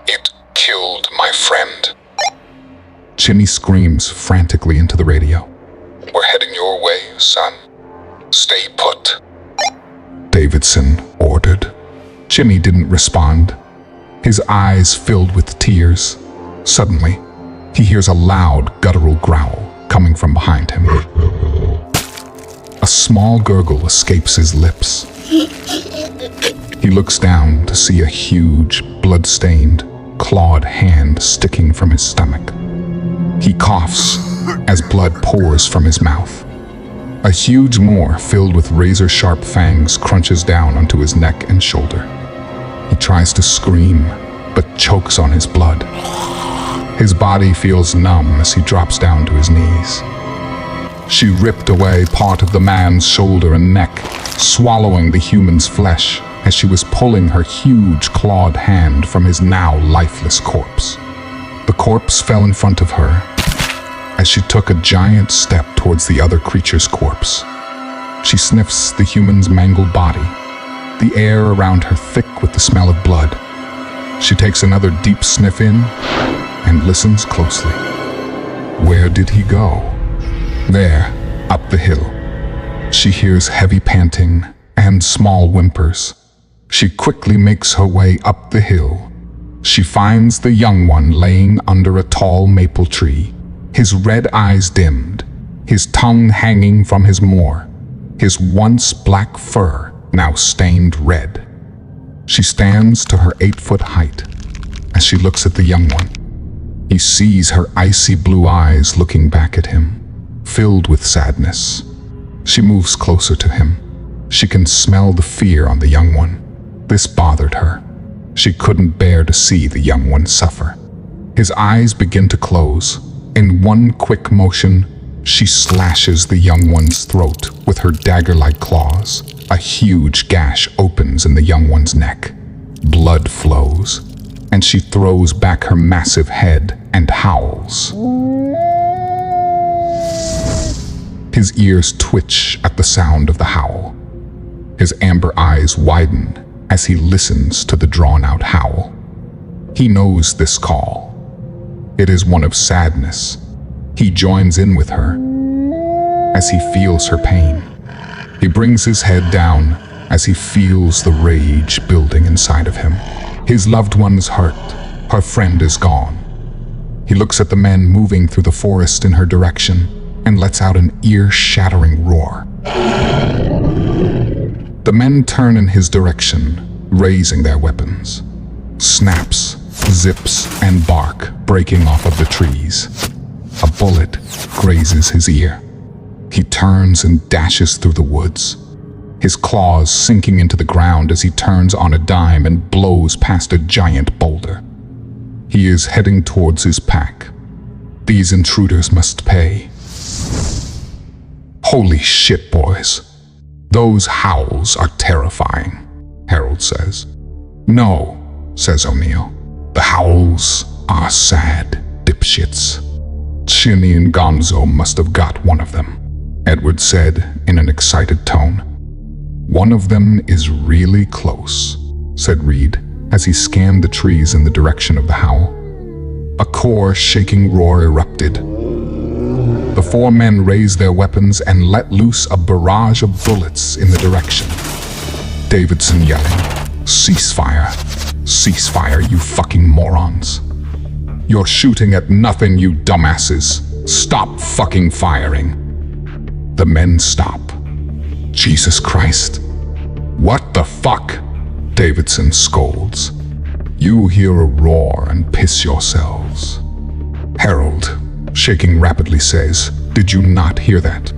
It killed my friend. Chinny screams frantically into the radio. We're heading your way, son. Stay put. Davidson ordered. Chinny didn't respond. His eyes filled with tears. Suddenly, he hears a loud, guttural growl coming from behind him. A small gurgle escapes his lips. He looks down to see a huge, blood-stained, clawed hand sticking from his stomach. He coughs as blood pours from his mouth. A huge moor filled with razor-sharp fangs crunches down onto his neck and shoulder. He tries to scream, but chokes on his blood. His body feels numb as he drops down to his knees. She ripped away part of the man's shoulder and neck, swallowing the human's flesh as she was pulling her huge clawed hand from his now lifeless corpse. The corpse fell in front of her as she took a giant step towards the other creature's corpse. She sniffs the human's mangled body, the air around her thick with the smell of blood. She takes another deep sniff in and listens closely. Where did he go? There, up the hill. She hears heavy panting and small whimpers. She quickly makes her way up the hill. She finds the young one laying under a tall maple tree, his red eyes dimmed, his tongue hanging from his maw, his once black fur now stained red. She stands to her 8-foot height as she looks at the young one. He sees her icy blue eyes looking back at him, filled with sadness. She moves closer to him. She can smell the fear on the young one. This bothered her. She couldn't bear to see the young one suffer. His eyes begin to close. In one quick motion, she slashes the young one's throat with her dagger-like claws. A huge gash opens in the young one's neck. Blood flows, and she throws back her massive head and howls. His ears twitch at the sound of the howl. His amber eyes widen as he listens to the drawn-out howl. He knows this call. It is one of sadness. He joins in with her as he feels her pain. He brings his head down as he feels the rage building inside of him. His loved one is hurt. Her friend is gone. He looks at the men moving through the forest in her direction and lets out an ear-shattering roar. The men turn in his direction, raising their weapons. Snaps, zips, and bark breaking off of the trees. A bullet grazes his ear. He turns and dashes through the woods, his claws sinking into the ground as he turns on a dime and blows past a giant boulder. He is heading towards his pack. These intruders must pay. Holy shit, boys. Those howls are terrifying, Harold says. No, says O'Neill. The howls are sad, dipshits. Chinny and Gonzo must have got one of them, Edward said in an excited tone. One of them is really close, said Reed as he scanned the trees in the direction of the howl. A core-shaking roar erupted. The four men raised their weapons and let loose a barrage of bullets in the direction. Davidson yelling, "Ceasefire! Ceasefire, you fucking morons! You're shooting at nothing, you dumbasses! Stop fucking firing!" The men stop. Jesus Christ! What the fuck? Davidson scolds. You hear a roar and piss yourselves. Harold, shaking rapidly, says, "Did you not hear that?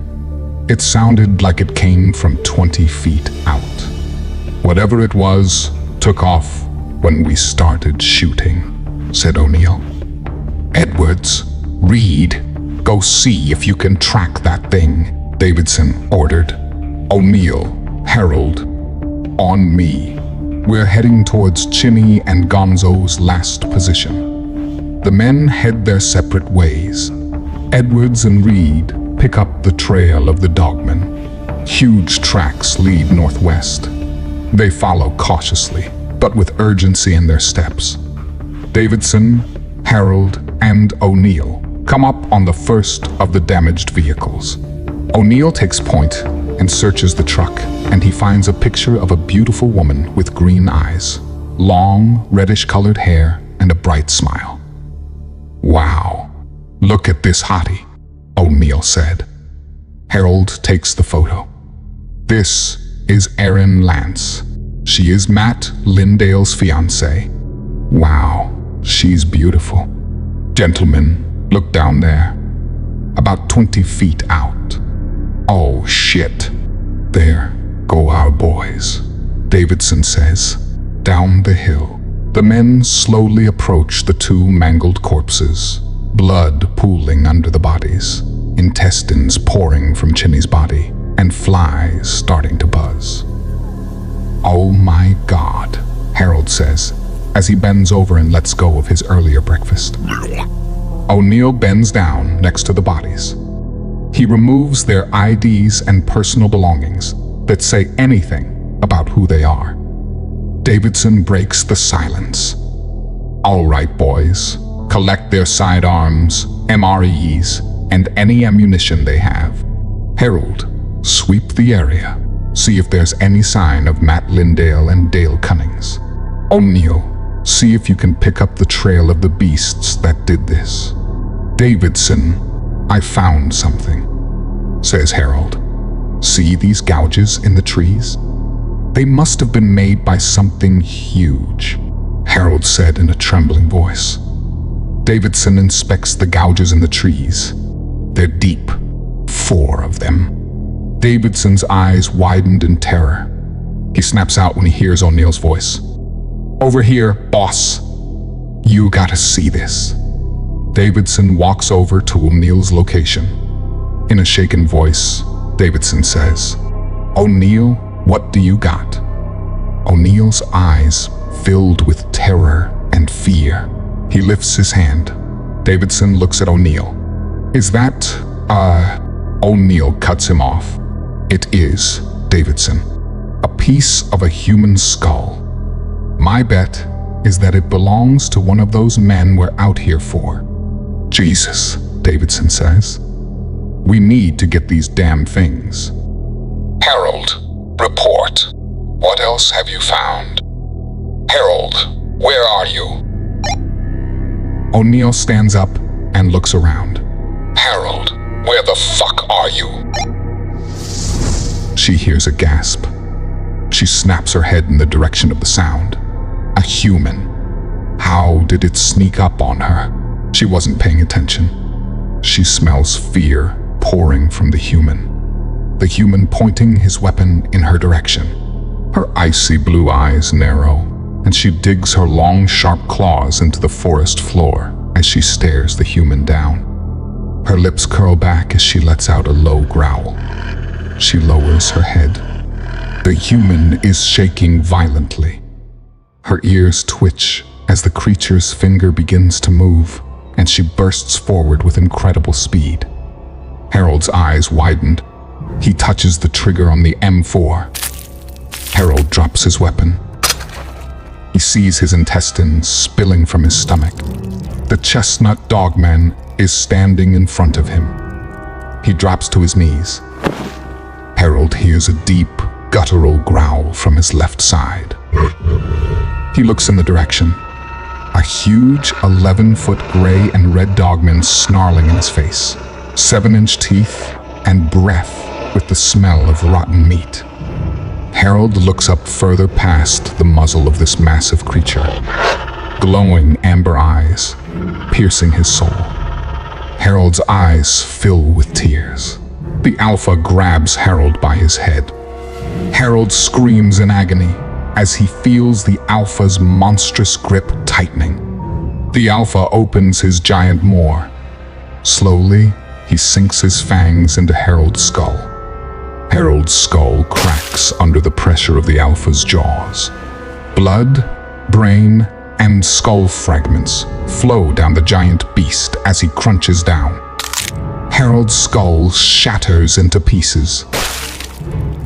It sounded like it came from 20 feet out. Whatever it was, took off when we started shooting," said O'Neill. Edwards, Reed, go see if you can track that thing, Davidson ordered. O'Neill, Harold, on me. We're heading towards Chinny and Gonzo's last position. The men head their separate ways. Edwards and Reed pick up the trail of the Dogman. Huge tracks lead northwest. They follow cautiously, but with urgency in their steps. Davidson, Harold, and O'Neill come up on the first of the damaged vehicles. O'Neill takes point and searches the truck, and he finds a picture of a beautiful woman with green eyes, long, reddish-colored hair, and a bright smile. "Wow, look at this hottie," O'Neill said. Harold takes the photo. "This is Erin Lance. She is Matt Lindale's fiancée. Wow, she's beautiful. Gentlemen, look down there, about 20 feet out." "Oh shit. There go our boys," Davidson says. Down the hill, the men slowly approach the two mangled corpses, blood pooling under the bodies, intestines pouring from Chinny's body, and flies starting to buzz. "Oh my God," Harold says, as he bends over and lets go of his earlier breakfast. O'Neill bends down next to the bodies. He removes their IDs and personal belongings that say anything about who they are. Davidson breaks the silence. "All right, boys, collect their sidearms, MREs, and any ammunition they have. Harold, sweep the area. See if there's any sign of Matt Lindale and Dale Cunnings. O'Neill, see if you can pick up the trail of the beasts that did this." "Davidson, I found something," says Harold. "See these gouges in the trees? They must have been made by something huge," Harold said in a trembling voice. Davidson inspects the gouges in the trees. They're deep, 4 of them. Davidson's eyes widened in terror. He snaps out when he hears O'Neill's voice. "Over here, boss. You gotta see this." Davidson walks over to O'Neill's location. In a shaken voice, Davidson says, "O'Neill, what do you got?" O'Neill's eyes filled with terror and fear. He lifts his hand. Davidson looks at O'Neill. "Is that, O'Neill cuts him off. "It is, Davidson. A piece of a human skull. My bet is that it belongs to one of those men we're out here for." "Jesus," Davidson says. "We need to get these damn things." Harold, report. What else have you found? Harold, where are you? O'Neill stands up and looks around. Harold, where the fuck are you? She hears a gasp. She snaps her head in the direction of the sound. A human. How did it sneak up on her? She wasn't paying attention. She smells fear pouring from the human pointing his weapon in her direction. Her icy blue eyes narrow, and she digs her long, sharp claws into the forest floor as she stares the human down. Her lips curl back as she lets out a low growl. She lowers her head. The human is shaking violently. Her ears twitch as the creature's finger begins to move, and she bursts forward with incredible speed. Harold's eyes widened. He touches the trigger on the M4. Harold drops his weapon. He sees his intestines spilling from his stomach. The chestnut dogman is standing in front of him. He drops to his knees. Harold hears a deep, guttural growl from his left side. He looks in the direction. A huge 11-foot gray and red dogman snarling in his face, 7-inch teeth and breath with the smell of rotten meat. Harold looks up further past the muzzle of this massive creature, glowing amber eyes, piercing his soul. Harold's eyes fill with tears. The alpha grabs Harold by his head. Harold screams in agony as he feels the alpha's monstrous grip tightening. The alpha opens his giant maw. Slowly, he sinks his fangs into Harold's skull. Harold's skull cracks under the pressure of the alpha's jaws. Blood, brain, and skull fragments flow down the giant beast as he crunches down. Harold's skull shatters into pieces.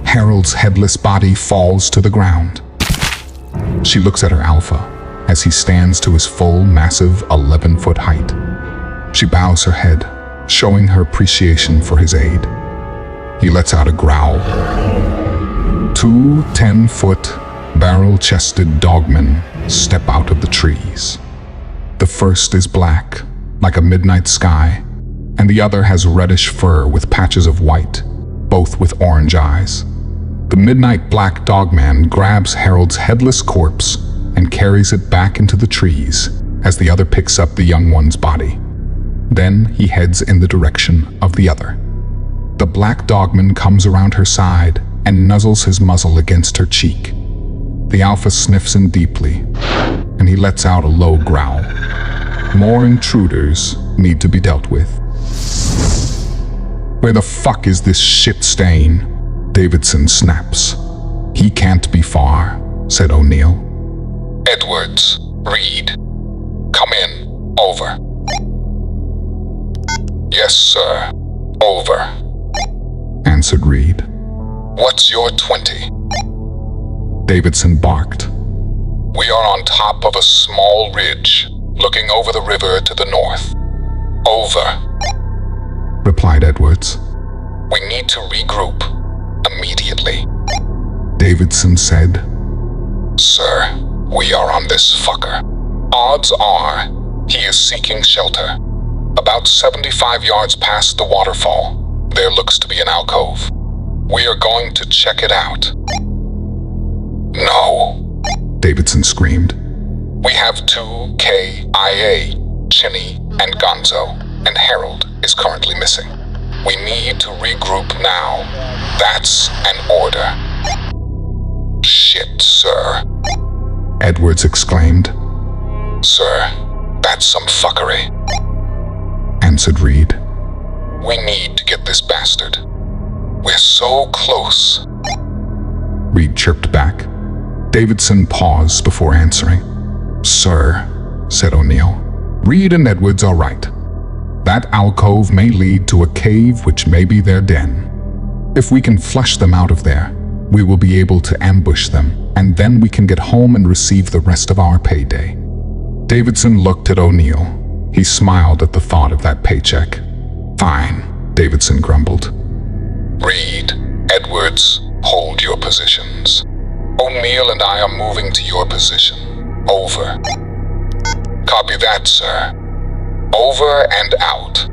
Harold's headless body falls to the ground. She looks at her alpha as he stands to his full, massive 11-foot height. She bows her head, showing her appreciation for his aid. He lets out a growl. 2 10-foot, barrel-chested dogmen step out of the trees. The first is black, like a midnight sky, and the other has reddish fur with patches of white, both with orange eyes. The midnight black dogman grabs Harold's headless corpse and carries it back into the trees as the other picks up the young one's body. Then he heads in the direction of the other. The black dogman comes around her side and nuzzles his muzzle against her cheek. The alpha sniffs in deeply, and he lets out a low growl. More intruders need to be dealt with. Where the fuck is this shit stain? Davidson snaps. He can't be far, said O'Neill. Edwards, Reed. Come in. Over. Yes, sir. Over. Answered Reed. What's your 20? Davidson barked. We are on top of a small ridge, looking over the river to the north. Over. Replied Edwards. We need to regroup. Immediately. Davidson said. Sir, we are on this fucker. Odds are, he is seeking shelter. About 75 yards past the waterfall, there looks to be an alcove. We are going to check it out. No, Davidson screamed. we have two KIA, Chinny and Gonzo, and Harold is currently missing. We need to regroup now. That's an order. Shit, sir. Edwards exclaimed. Sir, that's some fuckery. Answered Reed. We need to get this bastard. We're so close. Reed chirped back. Davidson paused before answering. Sir, said O'Neill, Reed and Edwards are right. That alcove may lead to a cave which may be their den. If we can flush them out of there, we will be able to ambush them, and then we can get home and receive the rest of our payday. Davidson looked at O'Neill. He smiled at the thought of that paycheck. Fine, Davidson grumbled. Reed, Edwards, hold your positions. O'Neill and I are moving to your position. Over. Copy that, sir. Over and out.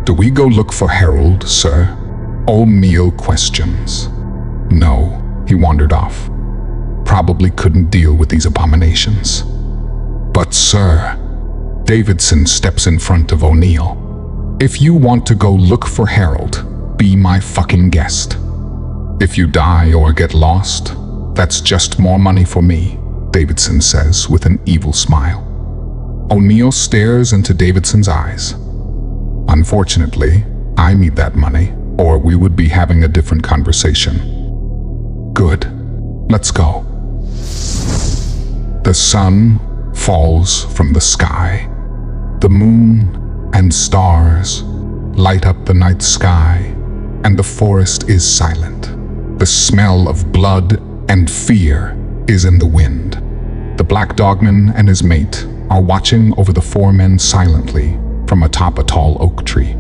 Do we go look for Harold, sir? O'Neill questions. No, he wandered off. Probably couldn't deal with these abominations. But sir, Davidson steps in front of O'Neill. If you want to go look for Harold, be my fucking guest. If you die or get lost, that's just more money for me, Davidson says with an evil smile. O'Neill stares into Davidson's eyes. Unfortunately, I need that money, or we would be having a different conversation. Good. Let's go. The sun falls from the sky. The moon and stars light up the night sky, and the forest is silent. The smell of blood and fear is in the wind. The black dogman and his mate are watching over the four men silently from atop a tall oak tree.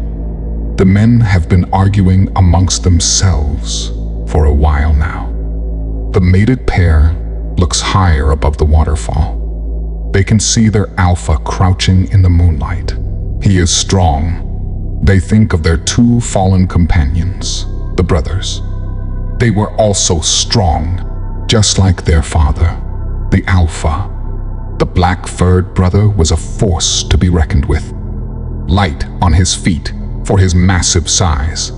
The men have been arguing amongst themselves for a while now. The mated pair looks higher above the waterfall. They can see their alpha crouching in the moonlight. He is strong. They think of their two fallen companions, the brothers. They were also strong, just like their father, the alpha. The black-furred brother was a force to be reckoned with. Light on his feet for his massive size.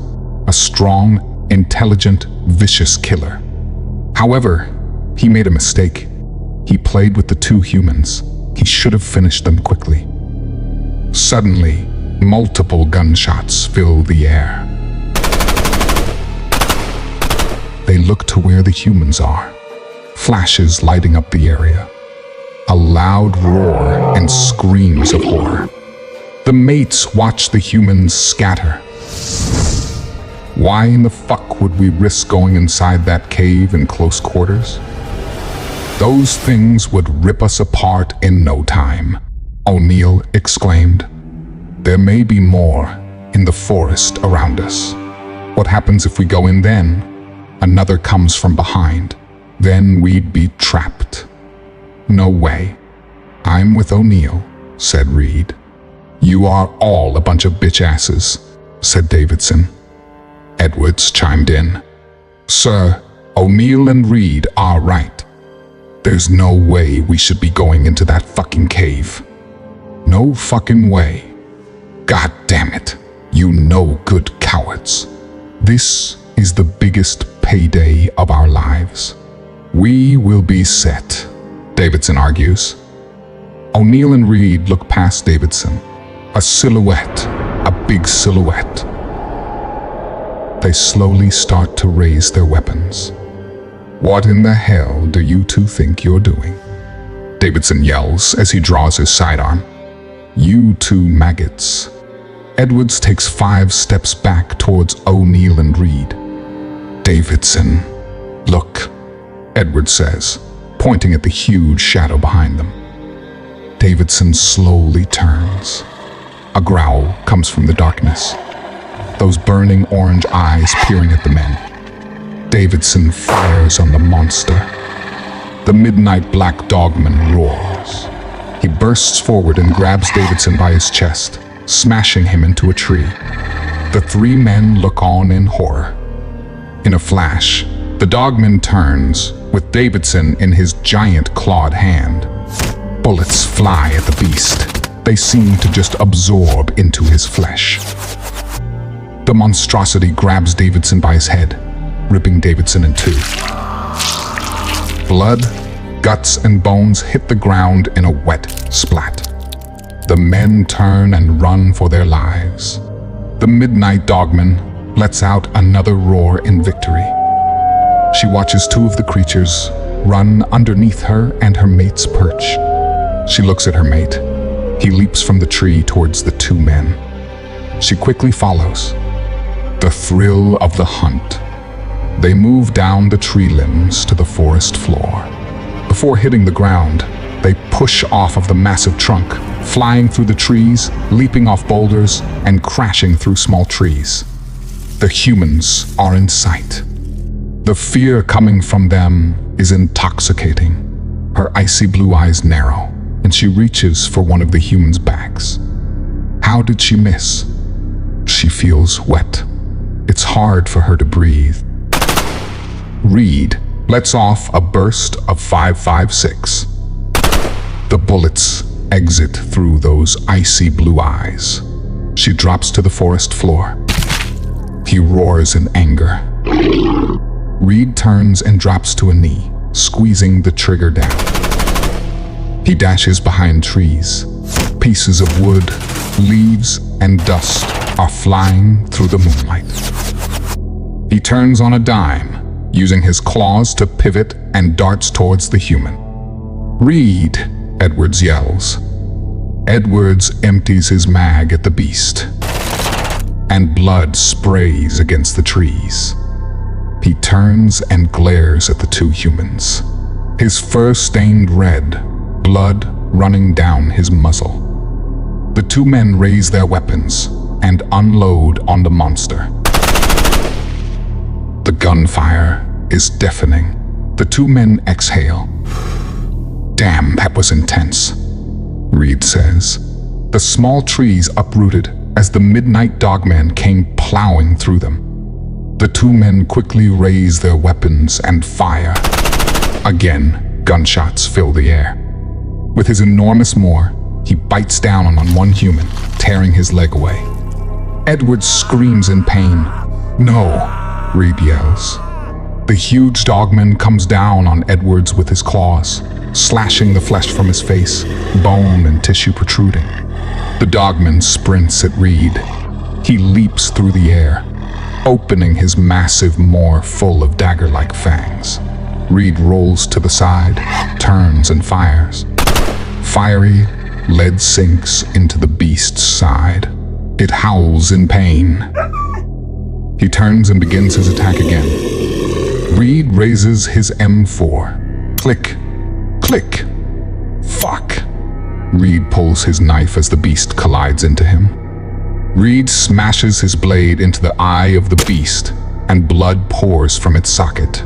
A strong, intelligent, vicious killer. However, he made a mistake. He played with the two humans. He should have finished them quickly. Suddenly, multiple gunshots fill the air. They look to where the humans are. Flashes lighting up the area. A loud roar and screams of horror. The mates watch the humans scatter. Why in the fuck would we risk going inside that cave in close quarters? Those things would rip us apart in no time, O'Neill exclaimed. There may be more in the forest around us. What happens if we go in then? Another comes from behind. Then we'd be trapped. No way. I'm with O'Neill, said Reed. You are all a bunch of bitch asses, said Davidson. Edwards chimed in. Sir, O'Neill and Reed are right. There's no way we should be going into that fucking cave. No fucking way. God damn it, you no good cowards. This is the biggest payday of our lives. We will be set, Davidson argues. O'Neill and Reed look past Davidson. A silhouette, a big silhouette. They slowly start to raise their weapons. What in the hell do you two think you're doing? Davidson yells as he draws his sidearm. You two maggots. Edwards takes 5 steps back towards O'Neill and Reed. Davidson, look, Edwards says, pointing at the huge shadow behind them. Davidson slowly turns. A growl comes from the darkness, those burning orange eyes peering at the men. Davidson fires on the monster. The midnight black dogman roars. He bursts forward and grabs Davidson by his chest, smashing him into a tree. The 3 men look on in horror. In a flash, the dogman turns, with Davidson in his giant clawed hand. Bullets fly at the beast. They seem to just absorb into his flesh. The monstrosity grabs Davidson by his head, ripping Davidson in 2. Blood, guts, and bones hit the ground in a wet splat. The men turn and run for their lives. The midnight dogman lets out another roar in victory. She watches 2 of the creatures run underneath her and her mate's perch. She looks at her mate. He leaps from the tree towards the 2 men. She quickly follows. The thrill of the hunt. They move down the tree limbs to the forest floor. Before hitting the ground, they push off of the massive trunk, flying through the trees, leaping off boulders, and crashing through small trees. The humans are in sight. The fear coming from them is intoxicating. Her icy blue eyes narrow, and she reaches for one of the humans' backs. How did she miss? She feels wet. It's hard for her to breathe. Reed lets off a burst of 5.56. The bullets exit through those icy blue eyes. She drops to the forest floor. He roars in anger. Reed turns and drops to a knee, squeezing the trigger down. He dashes behind trees. Pieces of wood, leaves, and dust are flying through the moonlight. He turns on a dime, using his claws to pivot and darts towards the human. Reed, Edwards yells. Edwards empties his mag at the beast, and blood sprays against the trees. He turns and glares at the 2 humans, his fur stained red, blood running down his muzzle. The 2 men raise their weapons and unload on the monster. The gunfire is deafening. The 2 men exhale. Damn, that was intense, Reed says. The small trees uprooted as the midnight dogman came plowing through them. The 2 men quickly raise their weapons and fire. Again, gunshots fill the air. With his enormous maw, he bites down on one human, tearing his leg away. Edwards screams in pain. No, Reed yells. The huge dogman comes down on Edwards with his claws, slashing the flesh from his face, bone and tissue protruding. The dogman sprints at Reed. He leaps through the air, opening his massive maw full of dagger-like fangs. Reed rolls to the side, turns and fires. Fiery, lead sinks into the beast's side. It howls in pain. He turns and begins his attack again. Reed raises his M4. Click, click. Fuck. Reed pulls his knife as the beast collides into him. Reed smashes his blade into the eye of the beast, and blood pours from its socket.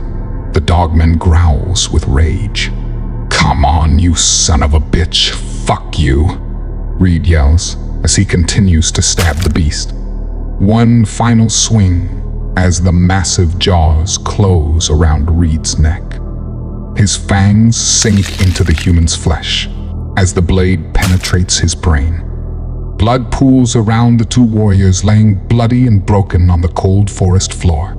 The dogman growls with rage. Come on, you son of a bitch. Fuck you, Reed yells as he continues to stab the beast. One final swing as the massive jaws close around Reed's neck. His fangs sink into the human's flesh as the blade penetrates his brain. Blood pools around the two warriors, laying bloody and broken on the cold forest floor.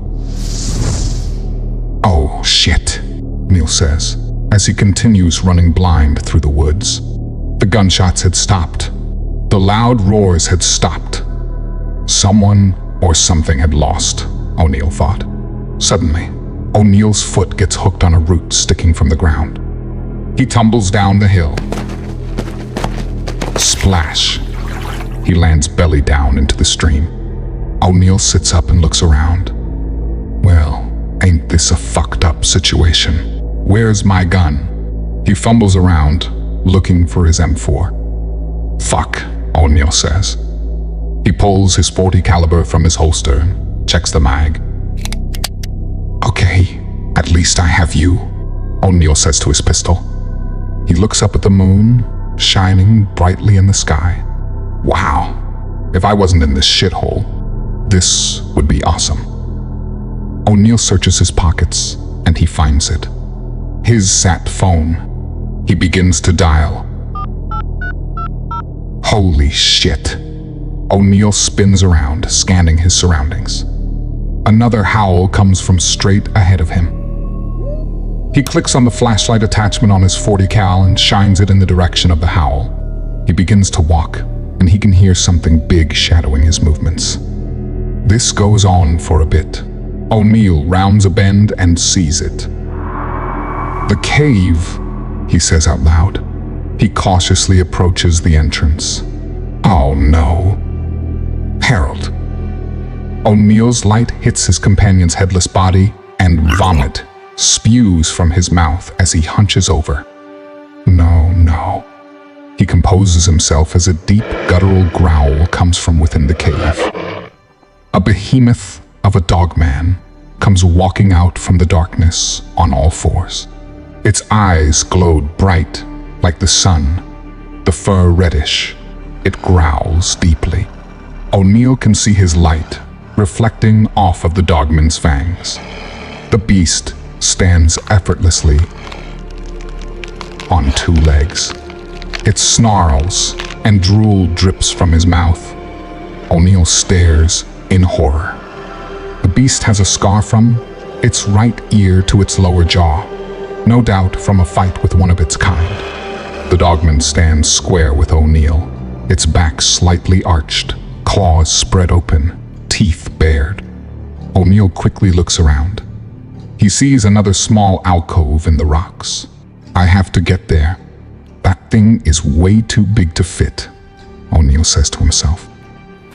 "Oh, shit," Neil says, as he continues running blind through the woods. The gunshots had stopped. The loud roars had stopped. Someone or something had lost, O'Neill thought. Suddenly, O'Neill's foot gets hooked on a root sticking from the ground. He tumbles down the hill. Splash! He lands belly down into the stream. O'Neill sits up and looks around. Well, ain't this a fucked up situation? Where's my gun? He fumbles around, looking for his M4. Fuck, O'Neill says. He pulls his .40 caliber from his holster and checks the mag. Okay, at least I have you, O'Neill says to his pistol. He looks up at the moon, shining brightly in the sky. Wow, if I wasn't in this shithole, this would be awesome. O'Neill searches his pockets, and he finds it. His sat phone. He begins to dial. Holy shit. O'Neill spins around, scanning his surroundings. Another howl comes from straight ahead of him. He clicks on the flashlight attachment on his .40 cal and shines it in the direction of the howl. He begins to walk, and he can hear something big shadowing his movements. This goes on for a bit. O'Neill rounds a bend and sees it. The cave, he says out loud. He cautiously approaches the entrance. Oh no. Harold. O'Neill's light hits his companion's headless body, and vomit spews from his mouth as he hunches over. No. He composes himself as a deep guttural growl comes from within the cave. A behemoth of a dogman comes walking out from the darkness on all fours. Its eyes glowed bright like the sun, the fur reddish. It growls deeply. O'Neill can see his light reflecting off of the dogman's fangs. The beast stands effortlessly on two legs. It snarls and drool drips from his mouth. O'Neill stares in horror. The beast has a scar from its right ear to its lower jaw, no doubt from a fight with one of its kind. The dogman stands square with O'Neill, its back slightly arched, claws spread open, teeth bared. O'Neill quickly looks around. He sees another small alcove in the rocks. I have to get there. That thing is way too big to fit, O'Neill says to himself.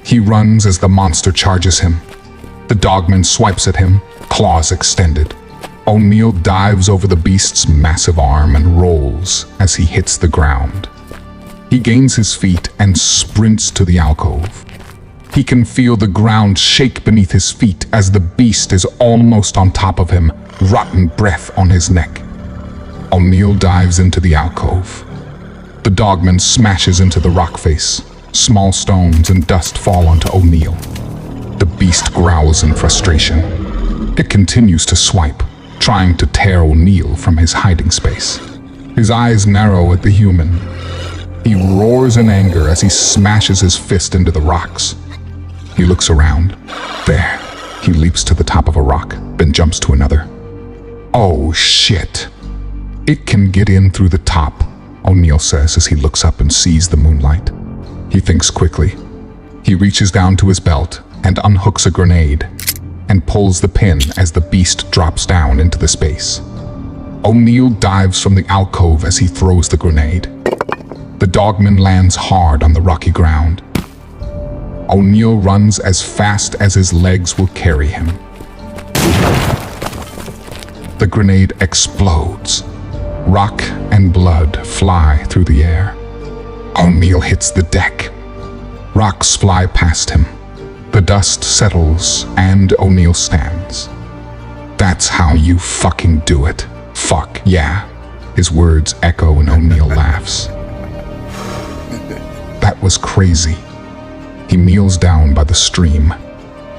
He runs as the monster charges him. The dogman swipes at him, claws extended. O'Neill dives over the beast's massive arm and rolls as he hits the ground. He gains his feet and sprints to the alcove. He can feel the ground shake beneath his feet as the beast is almost on top of him, rotten breath on his neck. O'Neill dives into the alcove. The dogman smashes into the rock face. Small stones and dust fall onto O'Neill. The beast growls in frustration. It continues to swipe, trying to tear O'Neill from his hiding space. His eyes narrow at the human. He roars in anger as he smashes his fist into the rocks. He looks around. There. He leaps to the top of a rock, then jumps to another. Oh shit. It can get in through the top, O'Neill says as he looks up and sees the moonlight. He thinks quickly. He reaches down to his belt and unhooks a grenade and pulls the pin as the beast drops down into the space. O'Neill dives from the alcove as he throws the grenade. The dogman lands hard on the rocky ground. O'Neill runs as fast as his legs will carry him. The grenade explodes. Rock and blood fly through the air. O'Neill hits the deck. Rocks fly past him. The dust settles and O'Neill stands. That's how you fucking do it. Fuck yeah. His words echo and O'Neill laughs. That was crazy. He kneels down by the stream.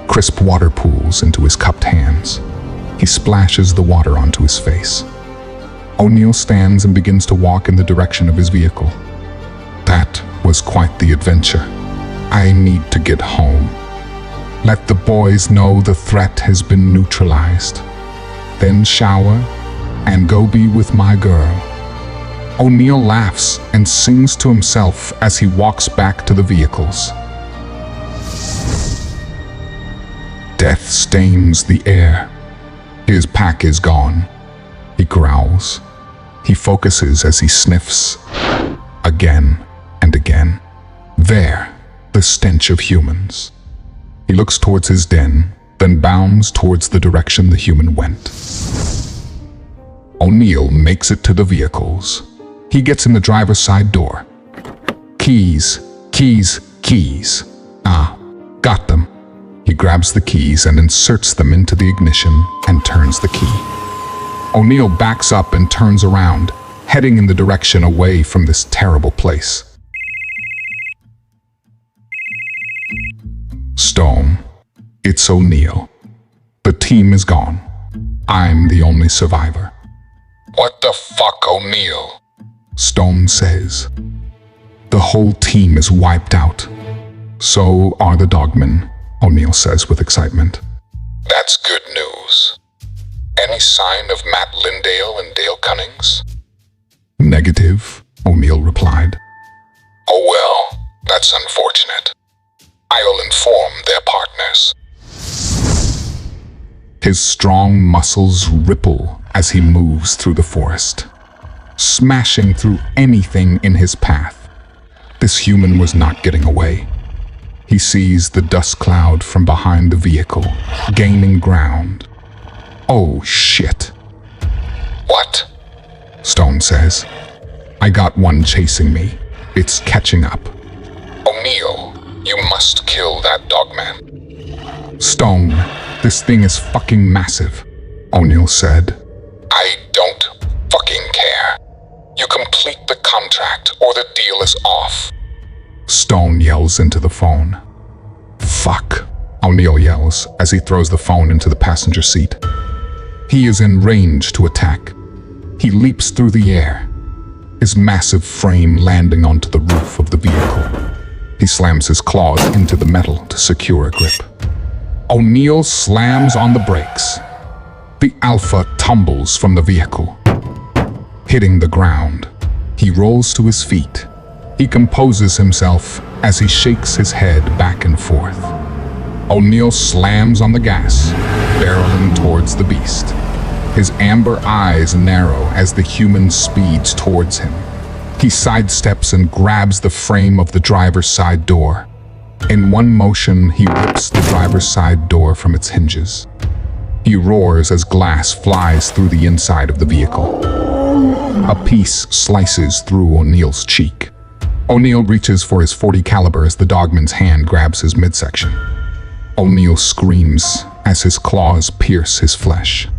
Crisp water pools into his cupped hands. He splashes the water onto his face. O'Neill stands and begins to walk in the direction of his vehicle. That was quite the adventure. I need to get home. Let the boys know the threat has been neutralized. Then shower and go be with my girl. O'Neill laughs and sings to himself as he walks back to the vehicles. Death stains the air. His pack is gone. He growls. He focuses as he sniffs. Again and again. There, the stench of humans. He looks towards his den, then bounds towards the direction the human went. O'Neill makes it to the vehicles. He gets in the driver's side door. Keys, keys, keys. Ah, got them. He grabs the keys and inserts them into the ignition and turns the key. O'Neill backs up and turns around, heading in the direction away from this terrible place. Stone. It's O'Neill. The team is gone. I'm the only survivor. What the fuck, O'Neill? Stone says. The whole team is wiped out. So are the Dogmen, O'Neill says with excitement. That's good news. Any sign of Matt Lindale and Dale Cunnings? Negative, O'Neill replied. Oh well, that's unfortunate. I'll inform their partners. His strong muscles ripple as he moves through the forest, smashing through anything in his path. This human was not getting away. He sees the dust cloud from behind the vehicle, gaining ground. Oh shit. What? Stone says. I got one chasing me. It's catching up. O'Neill, you must kill that Dogman. Stone, this thing is fucking massive, O'Neill said. I don't fucking care. You complete the contract or the deal is off. Stone yells into the phone. Fuck, O'Neill yells as he throws the phone into the passenger seat. He is in range to attack. He leaps through the air, his massive frame landing onto the roof of the vehicle. He slams his claws into the metal to secure a grip. O'Neill slams on the brakes. The Alpha tumbles from the vehicle, hitting the ground. He rolls to his feet. He composes himself as he shakes his head back and forth. O'Neill slams on the gas, barreling towards the beast. His amber eyes narrow as the human speeds towards him. He sidesteps and grabs the frame of the driver's side door. In one motion, he rips the driver's side door from its hinges. He roars as glass flies through the inside of the vehicle. A piece slices through O'Neill's cheek. O'Neill reaches for his .40 caliber as the Dogman's hand grabs his midsection. O'Neill screams as his claws pierce his flesh.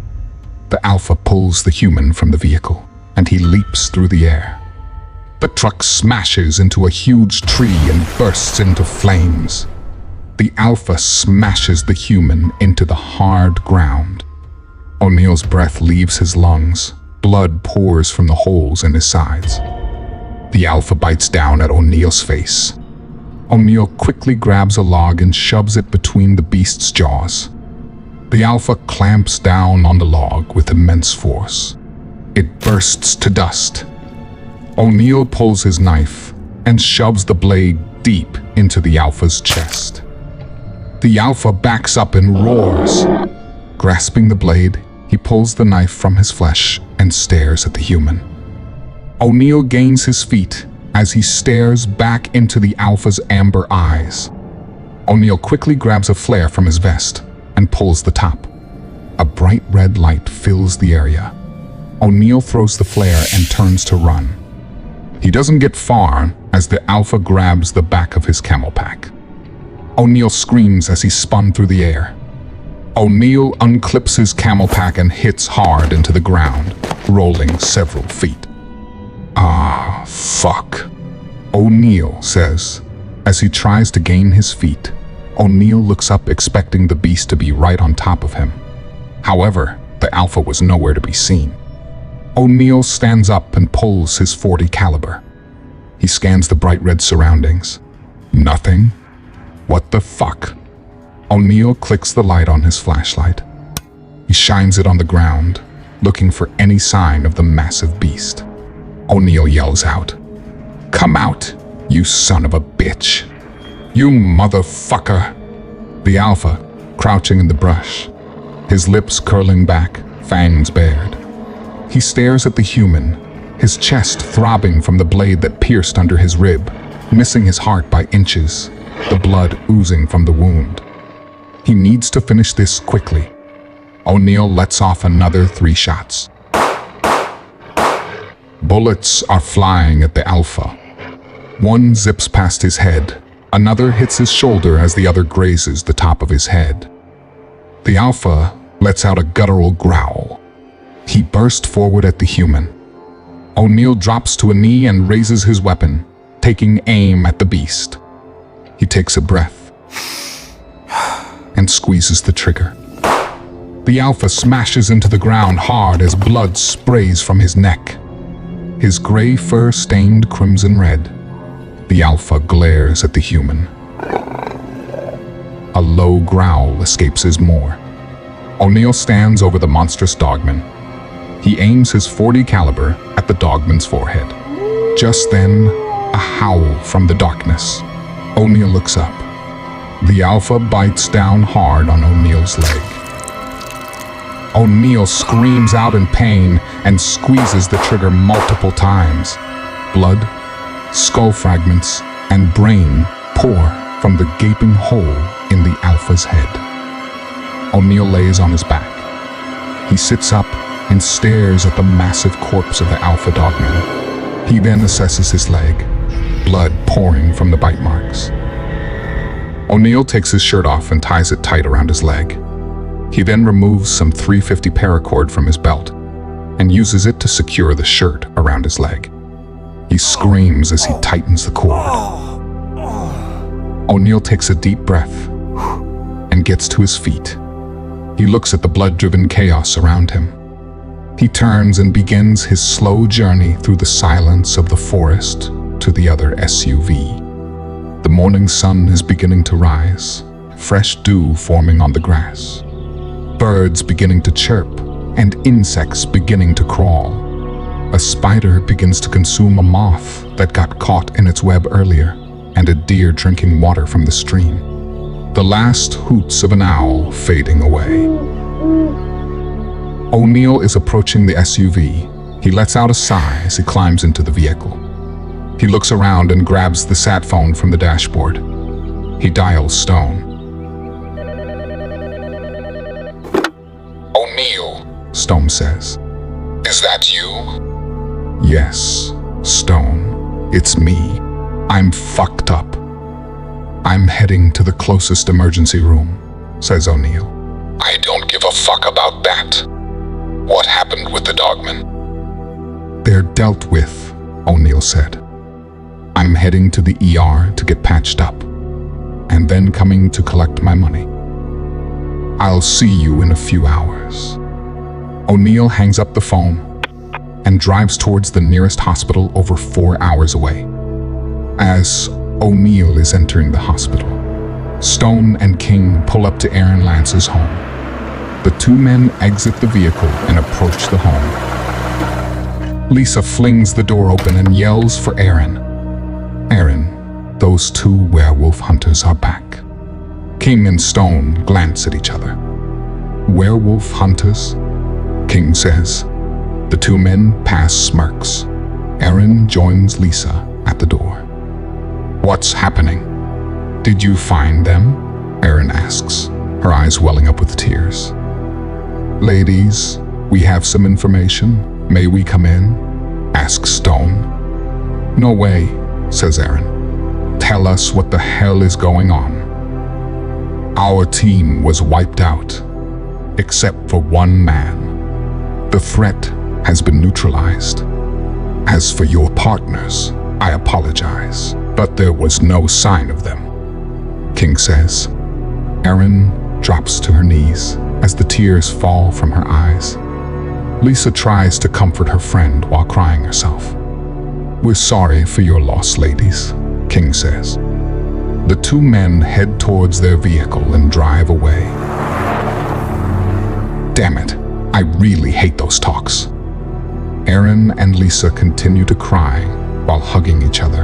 The Alpha pulls the human from the vehicle, and he leaps through the air. The truck smashes into a huge tree and bursts into flames. The Alpha smashes the human into the hard ground. O'Neill's breath leaves his lungs. Blood pours from the holes in his sides. The Alpha bites down at O'Neill's face. O'Neill quickly grabs a log and shoves it between the beast's jaws. The Alpha clamps down on the log with immense force. It bursts to dust. O'Neill pulls his knife and shoves the blade deep into the Alpha's chest. The Alpha backs up and roars. Grasping the blade, he pulls the knife from his flesh and stares at the human. O'Neill gains his feet as he stares back into the Alpha's amber eyes. O'Neill quickly grabs a flare from his vest and pulls the top. A bright red light fills the area. O'Neill throws the flare and turns to run. He doesn't get far as the Alpha grabs the back of his camel pack. O'Neill screams as he spun through the air. O'Neill unclips his camel pack and hits hard into the ground, rolling several feet. Ah, fuck, O'Neill says. As he tries to gain his feet, O'Neill looks up expecting the beast to be right on top of him. However, the Alpha was nowhere to be seen. O'Neill stands up and pulls his .40 caliber. He scans the bright red surroundings. Nothing. What the fuck? O'Neill clicks the light on his flashlight. He shines it on the ground, looking for any sign of the massive beast. O'Neill yells out, "Come out, you son of a bitch! You motherfucker!" The alpha, crouching in the brush, his lips curling back, fangs bared. He stares at the human, his chest throbbing from the blade that pierced under his rib, missing his heart by inches, the blood oozing from the wound. He needs to finish this quickly. O'Neill lets off another 3 shots. Bullets are flying at the alpha. One zips past his head, another hits his shoulder as the other grazes the top of his head. The alpha lets out a guttural growl. He burst forward at the human. O'Neill drops to a knee and raises his weapon, taking aim at the beast. He takes a breath and squeezes the trigger. The alpha smashes into the ground hard as blood sprays from his neck. His gray fur stained crimson red. The alpha glares at the human. A low growl escapes his maw. O'Neill stands over the monstrous dogman. He aims his .40 caliber at the dogman's forehead. Just then, a howl from the darkness. O'Neill looks up. The alpha bites down hard on O'Neill's leg. O'Neill screams out in pain and squeezes the trigger multiple times. Blood, skull fragments, and brain pour from the gaping hole in the alpha's head. O'Neill lays on his back. He sits up and stares at the massive corpse of the alpha dogman. He then assesses his leg, blood pouring from the bite marks. O'Neill takes his shirt off and ties it tight around his leg. He then removes some .350 paracord from his belt and uses it to secure the shirt around his leg. He screams as he tightens the cord. O'Neill takes a deep breath and gets to his feet. He looks at the blood-driven chaos around him. He turns and begins his slow journey through the silence of the forest to the other SUV. The morning sun is beginning to rise, fresh dew forming on the grass. Birds beginning to chirp, and insects beginning to crawl. A spider begins to consume a moth that got caught in its web earlier, and a deer drinking water from the stream. The last hoots of an owl fading away. O'Neill is approaching the SUV. He lets out a sigh as he climbs into the vehicle. He looks around and grabs the sat phone from the dashboard. He dials Stone. O'Neill, Stone says. is that you? Yes, Stone. It's me. I'm fucked up. I'm heading to the closest emergency room, says O'Neill. I don't give a fuck about that. What happened with the dogman? They're dealt with, O'Neill said. I'm heading to the ER to get patched up, and then coming to collect my money. I'll see you in a few hours. O'Neill hangs up the phone and drives towards the nearest hospital over 4 hours away. As O'Neill is entering the hospital, Stone and King pull up to Aaron Lance's home. The two men exit the vehicle and approach the home. Lisa flings the door open and yells for Aaron. Aaron, those two werewolf hunters are back. King and Stone glance at each other. Werewolf hunters? King says. The two men pass smirks. Aaron joins Lisa at the door. What's happening? Did you find them? Aaron asks, her eyes welling up with tears. Ladies, we have some information. May we come in? Asks Stone. No way, says Aaron. Tell us what the hell is going on. Our team was wiped out, except for one man. The threat has been neutralized. As for your partners, I apologize, but there was no sign of them, King says. Aaron drops to her knees as the tears fall from her eyes. Lisa tries to comfort her friend while crying herself. We're sorry for your loss, ladies, King says. The two men head towards their vehicle and drive away. Damn it, I really hate those talks. Aaron and Lisa continue to cry while hugging each other.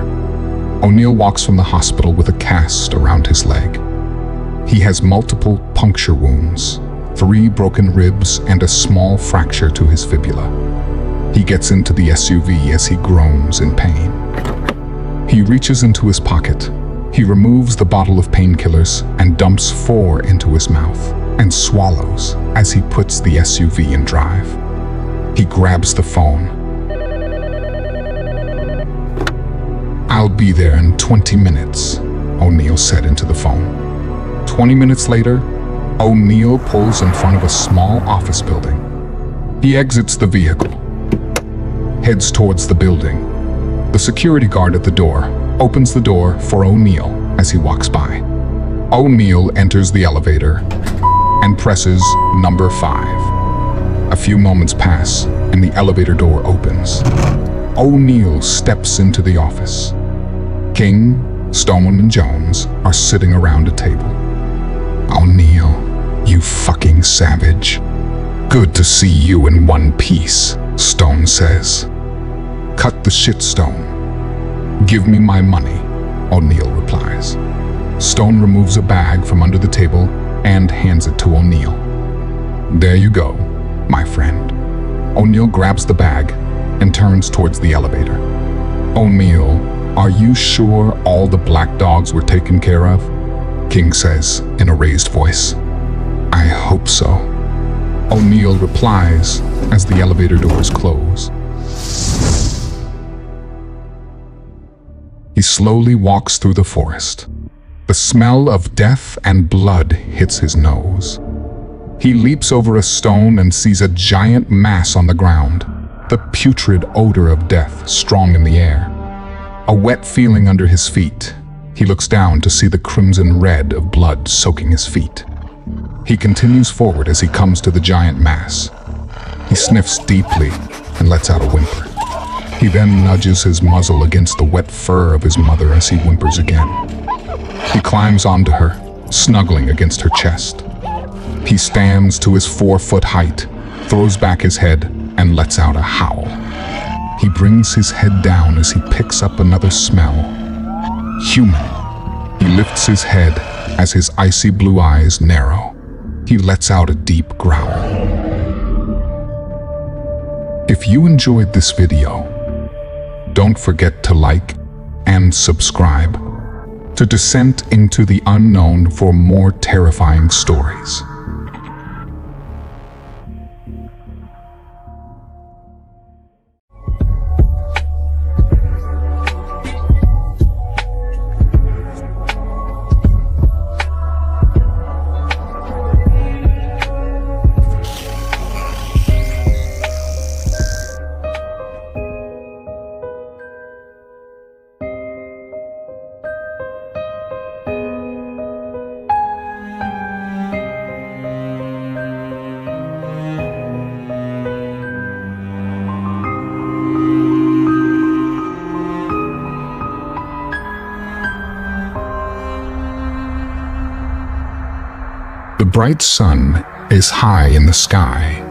O'Neill walks from the hospital with a cast around his leg. He has multiple puncture wounds, 3 broken ribs, and a small fracture to his fibula. He gets into the SUV as he groans in pain. He reaches into his pocket. He removes the bottle of painkillers and dumps 4 into his mouth and swallows as he puts the SUV in drive. He grabs the phone. "I'll be there in 20 minutes, O'Neill said into the phone. 20 minutes later, O'Neill pulls in front of a small office building. He exits the vehicle, heads towards the building. The security guard at the door opens the door for O'Neill as he walks by. O'Neill enters the elevator and presses number 5. A few moments pass and the elevator door opens. O'Neill steps into the office. King, Stone, and Jones are sitting around a table. "O'Neill, you fucking savage. Good to see you in one piece," Stone says. "Cut the shit, Stone. Give me my money," O'Neill replies. Stone removes a bag from under the table and hands it to O'Neill. "There you go, my friend." O'Neill grabs the bag and turns towards the elevator. "O'Neill, are you sure all the black dogs were taken care of?" King says in a raised voice. "I hope so," O'Neill replies as the elevator doors close. He slowly walks through the forest. The smell of death and blood hits his nose. He leaps over a stone and sees a giant mass on the ground, the putrid odor of death strong in the air. A wet feeling under his feet. He looks down to see the crimson red of blood soaking his feet. He continues forward as he comes to the giant mass. He sniffs deeply and lets out a whimper. He then nudges his muzzle against the wet fur of his mother as he whimpers again. He climbs onto her, snuggling against her chest. He stands to his 4-foot height, throws back his head, and lets out a howl. He brings his head down as he picks up another smell. Human. He lifts his head as his icy blue eyes narrow. He lets out a deep growl. If you enjoyed this video, don't forget to like and subscribe to descend into the unknown for more terrifying stories. The bright sun is high in the sky,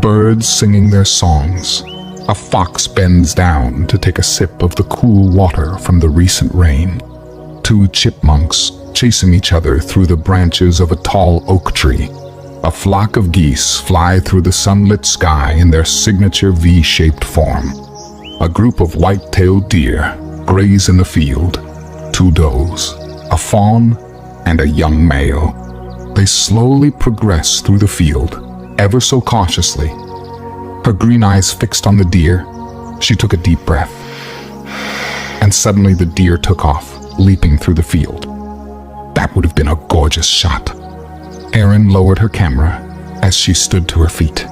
birds singing their songs. A fox bends down to take a sip of the cool water from the recent rain. 2 chipmunks chasing each other through the branches of a tall oak tree. A flock of geese fly through the sunlit sky in their signature V-shaped form. A group of white-tailed deer graze in the field. 2 does, a fawn, and a young male. They slowly progress through the field, ever so cautiously. Her green eyes fixed on the deer, she took a deep breath. And suddenly the deer took off, leaping through the field. That would have been a gorgeous shot. Erin lowered her camera as she stood to her feet.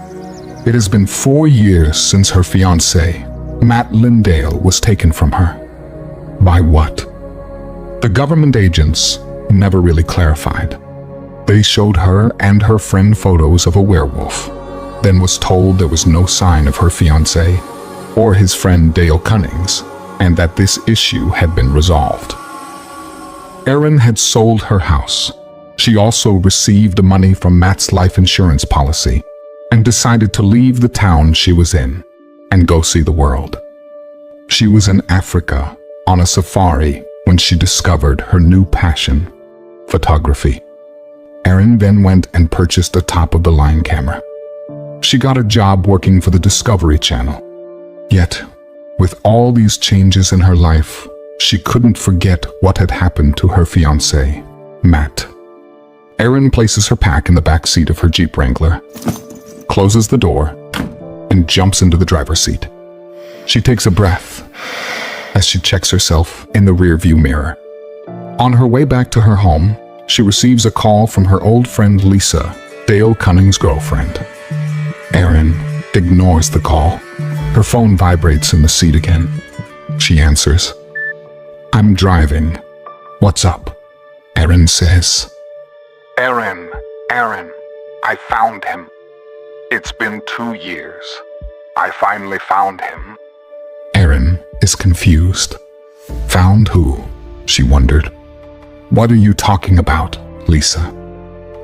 It has been 4 years since her fiancé, Matt Lindale, was taken from her. By what? The government agents never really clarified. They showed her and her friend photos of a werewolf, then was told there was no sign of her fiancé or his friend Dale Cunnings, and that this issue had been resolved. Erin had sold her house. She also received the money from Matt's life insurance policy and decided to leave the town she was in and go see the world. She was in Africa on a safari when she discovered her new passion, photography. Erin then went and purchased a top-of-the-line camera. She got a job working for the Discovery Channel. Yet, with all these changes in her life, she couldn't forget what had happened to her fiancé, Matt. Erin places her pack in the back seat of her Jeep Wrangler, closes the door, and jumps into the driver's seat. She takes a breath as she checks herself in the rearview mirror. On her way back to her home, she receives a call from her old friend Lisa, Dale Cunning's girlfriend. Erin ignores the call. Her phone vibrates in the seat again. She answers. "I'm driving. What's up?" Erin says. Erin, I found him. It's been 2 years. I finally found him. Erin is confused. Found who? She wondered. What are you talking about, Lisa?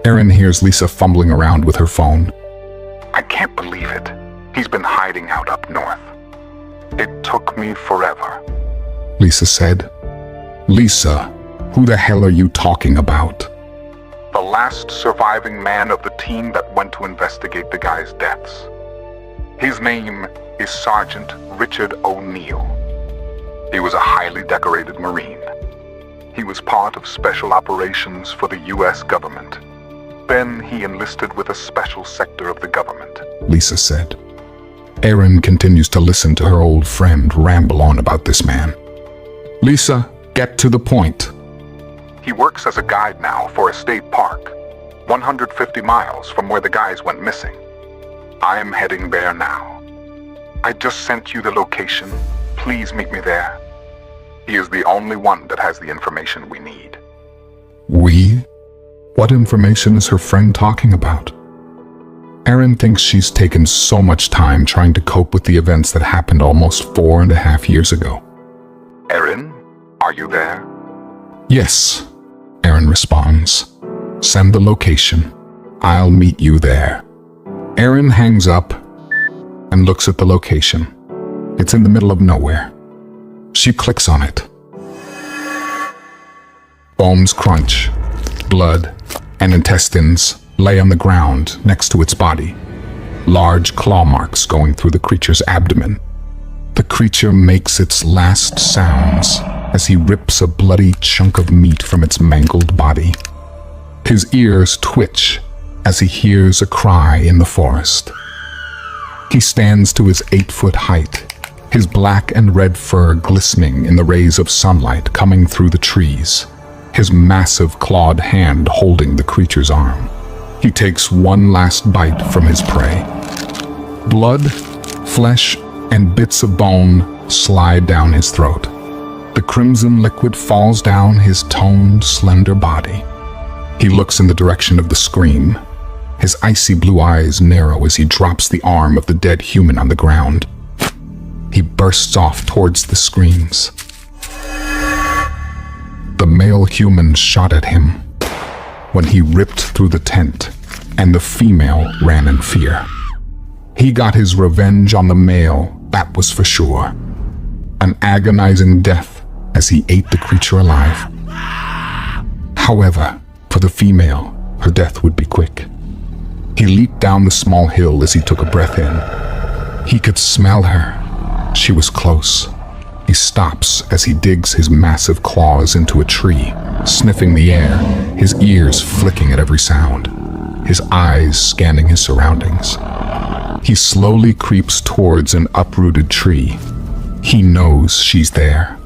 Erin hears Lisa fumbling around with her phone. I can't believe it. He's been hiding out up north. It took me forever. Lisa said. Lisa, who the hell are you talking about? The last surviving man of the team that went to investigate the guy's deaths. His name is Sergeant Richard O'Neill. He was a highly decorated Marine. He was part of special operations for the U.S. government. Then he enlisted with a special sector of the government, Lisa said. Erin continues to listen to her old friend ramble on about this man. Lisa, get to the point. He works as a guide now for a state park, 150 miles from where the guys went missing. I'm heading there now. I just sent you the location. Please meet me there. He is the only one that has the information we need. We? What information is her friend talking about? Erin thinks she's taken so much time trying to cope with the events that happened almost 4.5 years ago. Erin, are you there? Yes, Erin responds. Send the location. I'll meet you there. Erin hangs up and looks at the location. It's in the middle of nowhere. She clicks on it. Bones crunch. Blood and intestines lay on the ground next to its body. Large claw marks going through the creature's abdomen. The creature makes its last sounds as he rips a bloody chunk of meat from its mangled body. His ears twitch as he hears a cry in the forest. He stands to his 8-foot height, his black and red fur glistening in the rays of sunlight coming through the trees, his massive clawed hand holding the creature's arm. He takes one last bite from his prey. Blood, flesh, and bits of bone slide down his throat. The crimson liquid falls down his toned, slender body. He looks in the direction of the scream. His icy blue eyes narrow as he drops the arm of the dead human on the ground. He bursts off towards the screams. The male human shot at him when he ripped through the tent, and the female ran in fear. He got his revenge on the male, that was for sure. An agonizing death as he ate the creature alive. However, for the female, her death would be quick. He leaped down the small hill as he took a breath in. He could smell her. She was close. He stops as he digs his massive claws into a tree, sniffing the air, his ears flicking at every sound, his eyes scanning his surroundings. He slowly creeps towards an uprooted tree. He knows she's there.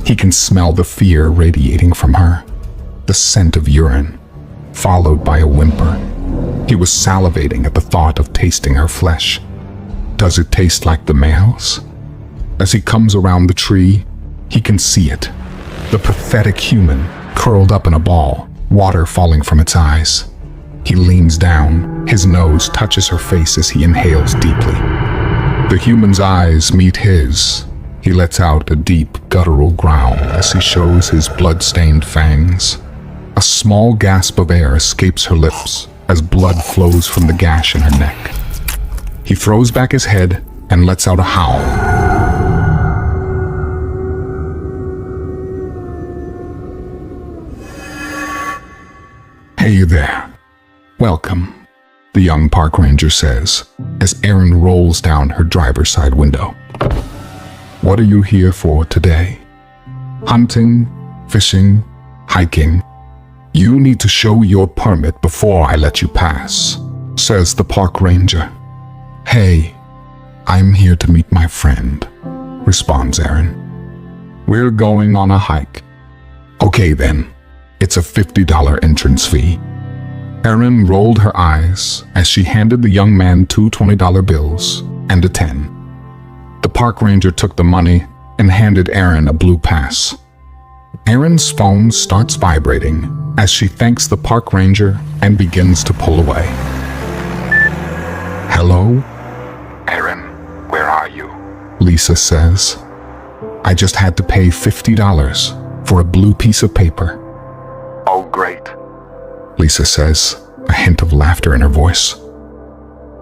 He can smell the fear radiating from her, the scent of urine, followed by a whimper. He was salivating at the thought of tasting her flesh. Does it taste like the male's? As he comes around the tree, he can see it. The pathetic human, curled up in a ball, water falling from its eyes. He leans down, his nose touches her face as he inhales deeply. The human's eyes meet his. He lets out a deep, guttural growl as he shows his blood-stained fangs. A small gasp of air escapes her lips as blood flows from the gash in her neck. He throws back his head and lets out a howl. "Hey there. Welcome," the young park ranger says, as Erin rolls down her driver's side window. "What are you here for today? Hunting, fishing, hiking? You need to show your permit before I let you pass," says the park ranger. "Hey, I'm here to meet my friend," responds Erin. "We're going on a hike." "Okay then, it's a $50 entrance fee." Erin rolled her eyes as she handed the young man two $20 bills and a 10. The park ranger took the money and handed Erin a blue pass. Erin's phone starts vibrating as she thanks the park ranger and begins to pull away. "Hello?" Erin, where are you? Lisa says. "I just had to pay $50 for a blue piece of paper." Oh, great. Lisa says, a hint of laughter in her voice.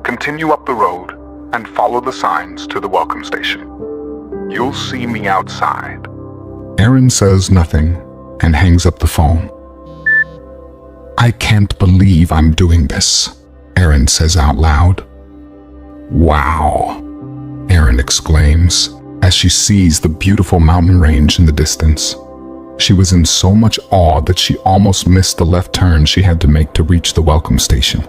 Continue up the road and follow the signs to the welcome station. You'll see me outside. Erin says nothing and hangs up the phone. "I can't believe I'm doing this," Erin says out loud. "Wow," Erin exclaims as she sees the beautiful mountain range in the distance. She was in so much awe that she almost missed the left turn she had to make to reach the welcome station.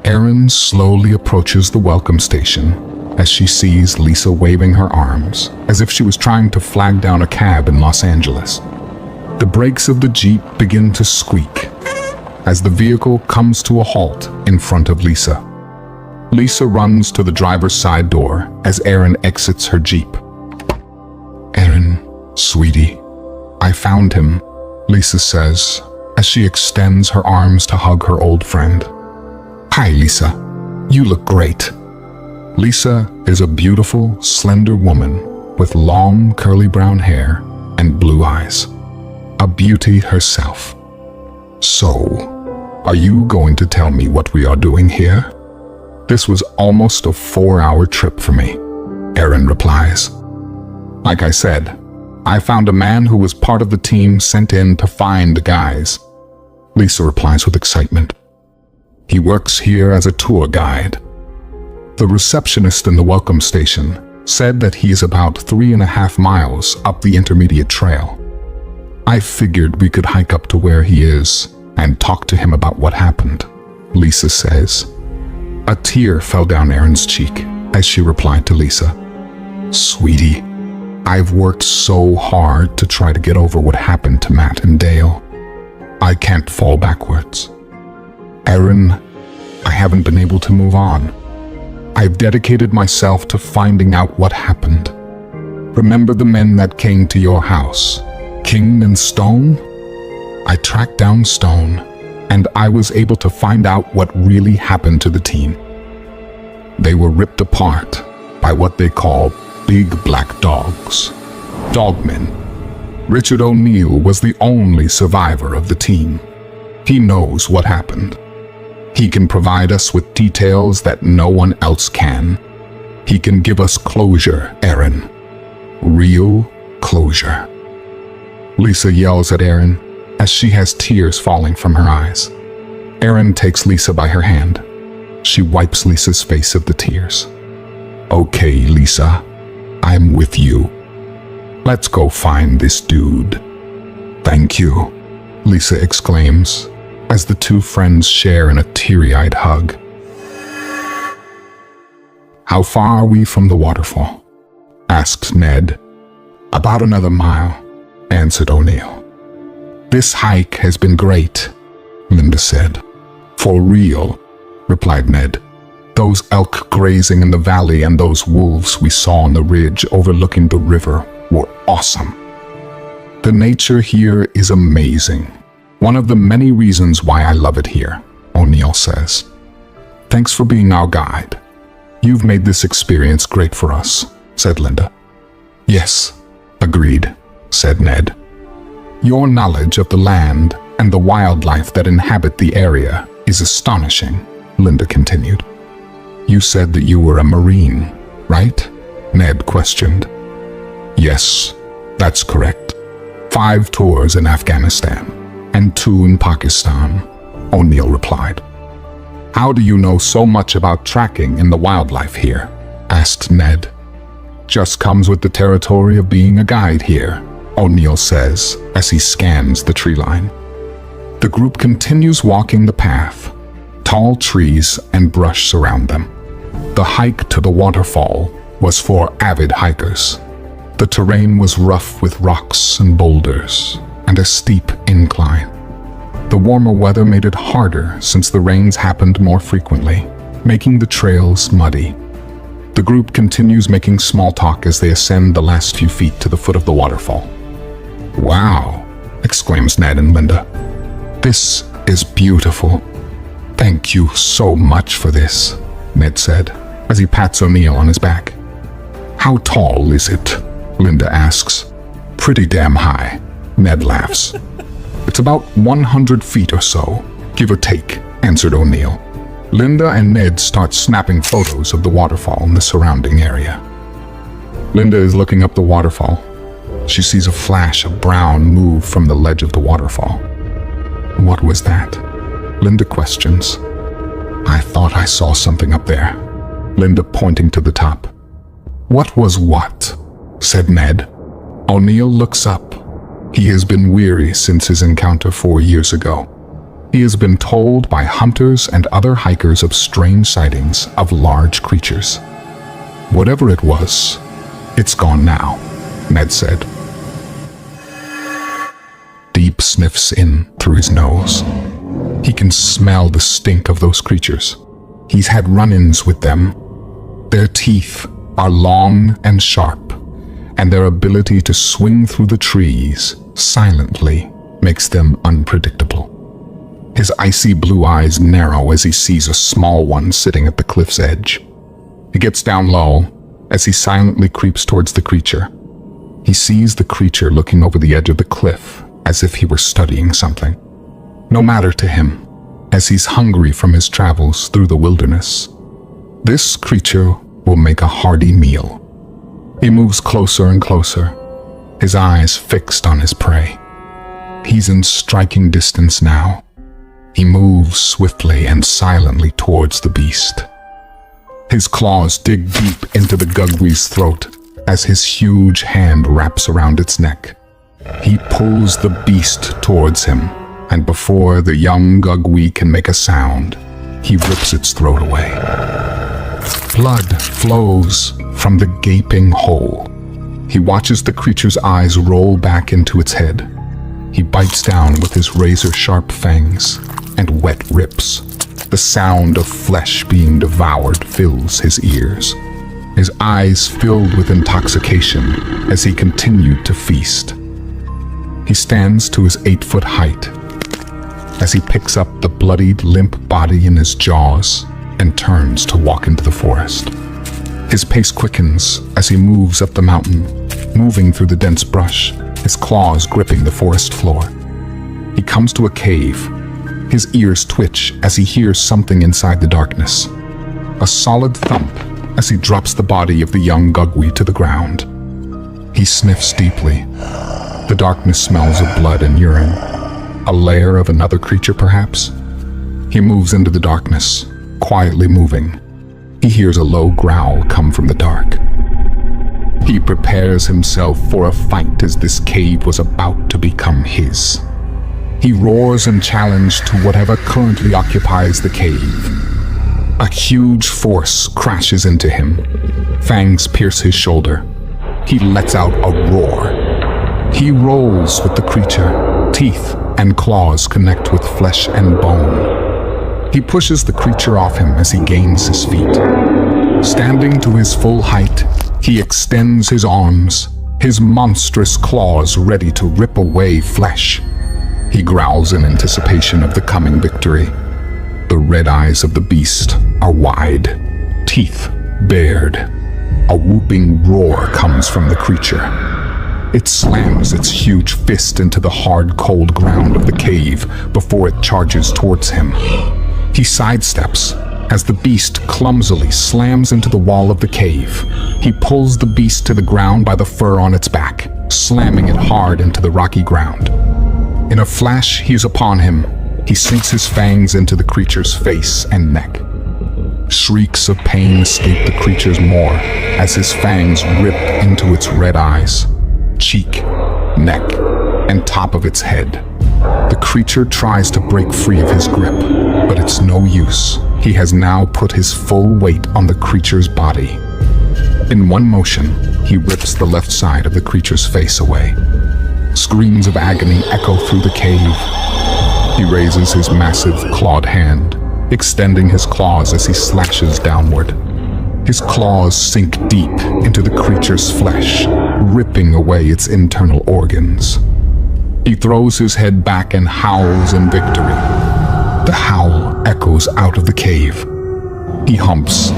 Erin slowly approaches the welcome station as she sees Lisa waving her arms as if she was trying to flag down a cab in Los Angeles. The brakes of the Jeep begin to squeak as the vehicle comes to a halt in front of Lisa. Lisa runs to the driver's side door as Erin exits her Jeep. "Erin, sweetie, I found him," Lisa says as she extends her arms to hug her old friend. "Hi, Lisa. You look great." Lisa is a beautiful, slender woman with long, curly brown hair and blue eyes. A beauty herself. "So, are you going to tell me what we are doing here?" "This was almost a 4-hour trip for me," Erin replies. "Like I said, I found a man who was part of the team sent in to find the guys." Lisa replies with excitement. "He works here as a tour guide." The receptionist in the welcome station said that he is about 3.5 miles up the intermediate trail. "I figured we could hike up to where he is and talk to him about what happened," Lisa says. A tear fell down Erin's cheek as she replied to Lisa. "Sweetie, I've worked so hard to try to get over what happened to Matt and Dale. I can't fall backwards. Erin, I haven't been able to move on. I've dedicated myself to finding out what happened. Remember the men that came to your house, King and Stone? I tracked down Stone, and I was able to find out what really happened to the team. They were ripped apart by what they call big black dogs, dogmen. Richard O'Neill was the only survivor of the team. He knows what happened. He can provide us with details that no one else can. He can give us closure, Erin. Real closure." Lisa yells at Erin as she has tears falling from her eyes. Erin takes Lisa by her hand. She wipes Lisa's face of the tears. "Okay, Lisa, I'm with you. Let's go find this dude." "Thank you," Lisa exclaims as the two friends share in a teary-eyed hug. "How far are we from the waterfall?" asked Ned. "About another mile," answered O'Neill. "This hike has been great," Linda said. "For real," replied Ned. "Those elk grazing in the valley and those wolves we saw on the ridge overlooking the river were awesome. The nature here is amazing. One of the many reasons why I love it here," O'Neill says. "Thanks for being our guide. You've made this experience great for us," said Linda. "Yes, Agreed, said Ned. Your knowledge of the land and the wildlife that inhabit the area is astonishing, Linda continued. You said that you were a Marine, right? Ned questioned. Yes, that's correct. 5 tours in Afghanistan and 2 in Pakistan, O'Neill replied. How do you know so much about tracking in the wildlife here? Asked Ned. Just comes with the territory of being a guide here, O'Neill says as he scans the tree line. The group continues walking the path. Tall trees and brush surround them. The hike to the waterfall was for avid hikers. The terrain was rough with rocks and boulders and a steep incline. The warmer weather made it harder since the rains happened more frequently, making the trails muddy. The group continues making small talk as they ascend the last few feet to the foot of the waterfall. Wow, exclaims Ned and Linda. This is beautiful. Thank you so much for this, Ned said, as he pats O'Neill on his back. How tall is it? Linda asks. Pretty damn high, Ned laughs. It's about 100 feet or so, give or take, answered O'Neill. Linda and Ned start snapping photos of the waterfall and the surrounding area. Linda is looking up the waterfall. She sees a flash of brown move from the ledge of the waterfall. What was that? Linda questions. I thought I saw something up there. Linda pointing to the top. What was what? Said Ned. O'Neill looks up. He has been weary since his encounter 4 years ago. He has been told by hunters and other hikers of strange sightings of large creatures. Whatever it was, it's gone now, Ned said. Deep sniffs in through his nose. He can smell the stink of those creatures. He's had run-ins with them. Their teeth are long and sharp, and their ability to swing through the trees silently makes them unpredictable. His icy blue eyes narrow as he sees a small one sitting at the cliff's edge. He gets down low as he silently creeps towards the creature. He sees the creature looking over the edge of the cliff as if he were studying something. No matter to him, as he's hungry from his travels through the wilderness. This creature will make a hearty meal. He moves closer and closer, his eyes fixed on his prey. He's in striking distance now. He moves swiftly and silently towards the beast. His claws dig deep into the Gugwee's throat as his huge hand wraps around its neck. He pulls the beast towards him, and before the young Gugwee can make a sound, he rips its throat away. Blood flows from the gaping hole. He watches the creature's eyes roll back into its head. He bites down with his razor-sharp fangs and wet rips. The sound of flesh being devoured fills his ears. His eyes filled with intoxication as he continued to feast. He stands to his 8-foot height as he picks up the bloodied, limp body in his jaws and turns to walk into the forest. His pace quickens as he moves up the mountain, moving through the dense brush, his claws gripping the forest floor. He comes to a cave. His ears twitch as he hears something inside the darkness. A solid thump as he drops the body of the young Gugwee to the ground. He sniffs deeply. The darkness smells of blood and urine. A lair of another creature, perhaps? He moves into the darkness, quietly moving. He hears a low growl come from the dark. He prepares himself for a fight as this cave was about to become his. He roars in challenge to whatever currently occupies the cave. A huge force crashes into him. Fangs pierce his shoulder. He lets out a roar. He rolls with the creature. Teeth and claws connect with flesh and bone. He pushes the creature off him as he gains his feet. Standing to his full height, he extends his arms, his monstrous claws ready to rip away flesh. He growls in anticipation of the coming victory. The red eyes of the beast are wide, teeth bared. A whooping roar comes from the creature. It slams its huge fist into the hard, cold ground of the cave before it charges towards him. He sidesteps as the beast clumsily slams into the wall of the cave. He pulls the beast to the ground by the fur on its back, slamming it hard into the rocky ground. In a flash, he's upon him. He sinks his fangs into the creature's face and neck. Shrieks of pain escape the creature's maw as his fangs rip into its red eyes, cheek, neck, and top of its head. The creature tries to break free of his grip, but it's no use. He has now put his full weight on the creature's body. In one motion, he rips the left side of the creature's face away. Screams of agony echo through the cave. He raises his massive clawed hand, extending his claws as he slashes downward. His claws sink deep into the creature's flesh, ripping away its internal organs. He throws his head back and howls in victory. The howl echoes out of the cave. He humps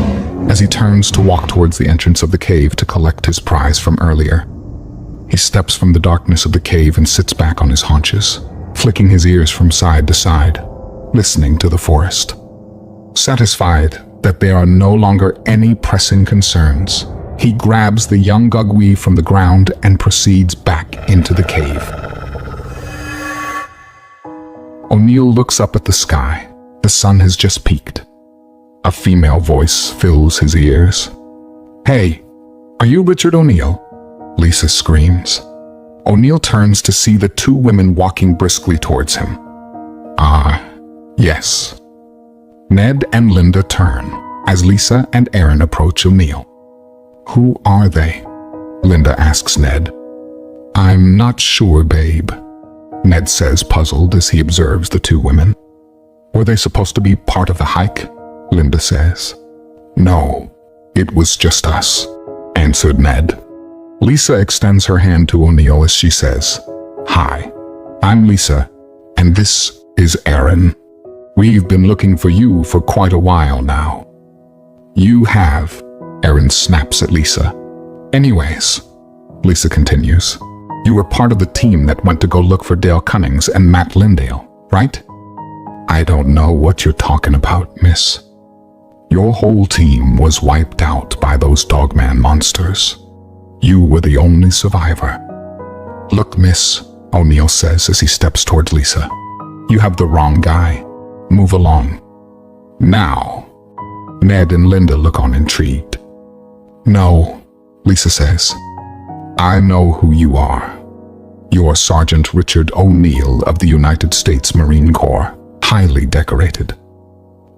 as he turns to walk towards the entrance of the cave to collect his prize from earlier. He steps from the darkness of the cave and sits back on his haunches, flicking his ears from side to side, listening to the forest. Satisfied that there are no longer any pressing concerns, he grabs the young Gugwi from the ground and proceeds back into the cave. O'Neill looks up at the sky. The sun has just peaked. A female voice fills his ears. "Hey, are you Richard O'Neill?" Lisa screams. O'Neill turns to see the two women walking briskly towards him. Yes. Ned and Linda turn as Lisa and Aaron approach O'Neill. "Who are they?" Linda asks Ned. "I'm not sure, babe," Ned says, puzzled as he observes the two women. "Were they supposed to be part of the hike?" Linda says. "No, it was just us," answered Ned. Lisa extends her hand to O'Neill as she says, "Hi, I'm Lisa, and this is Aaron. We've been looking for you for quite a while now." "You have," Aaron snaps at Lisa. "Anyways," Lisa continues, "you were part of the team that went to go look for Dale Cunnings and Matt Lindale, right?" "I don't know what you're talking about, miss. Your whole team was wiped out by those Dogman monsters. You were the only survivor." "Look, miss," O'Neill says as he steps towards Lisa. "You have the wrong guy. Move along." "Now." Ned and Linda look on intrigued. "No," Lisa says. "I know who you are. You're Sergeant Richard O'Neill of the United States Marine Corps, highly decorated.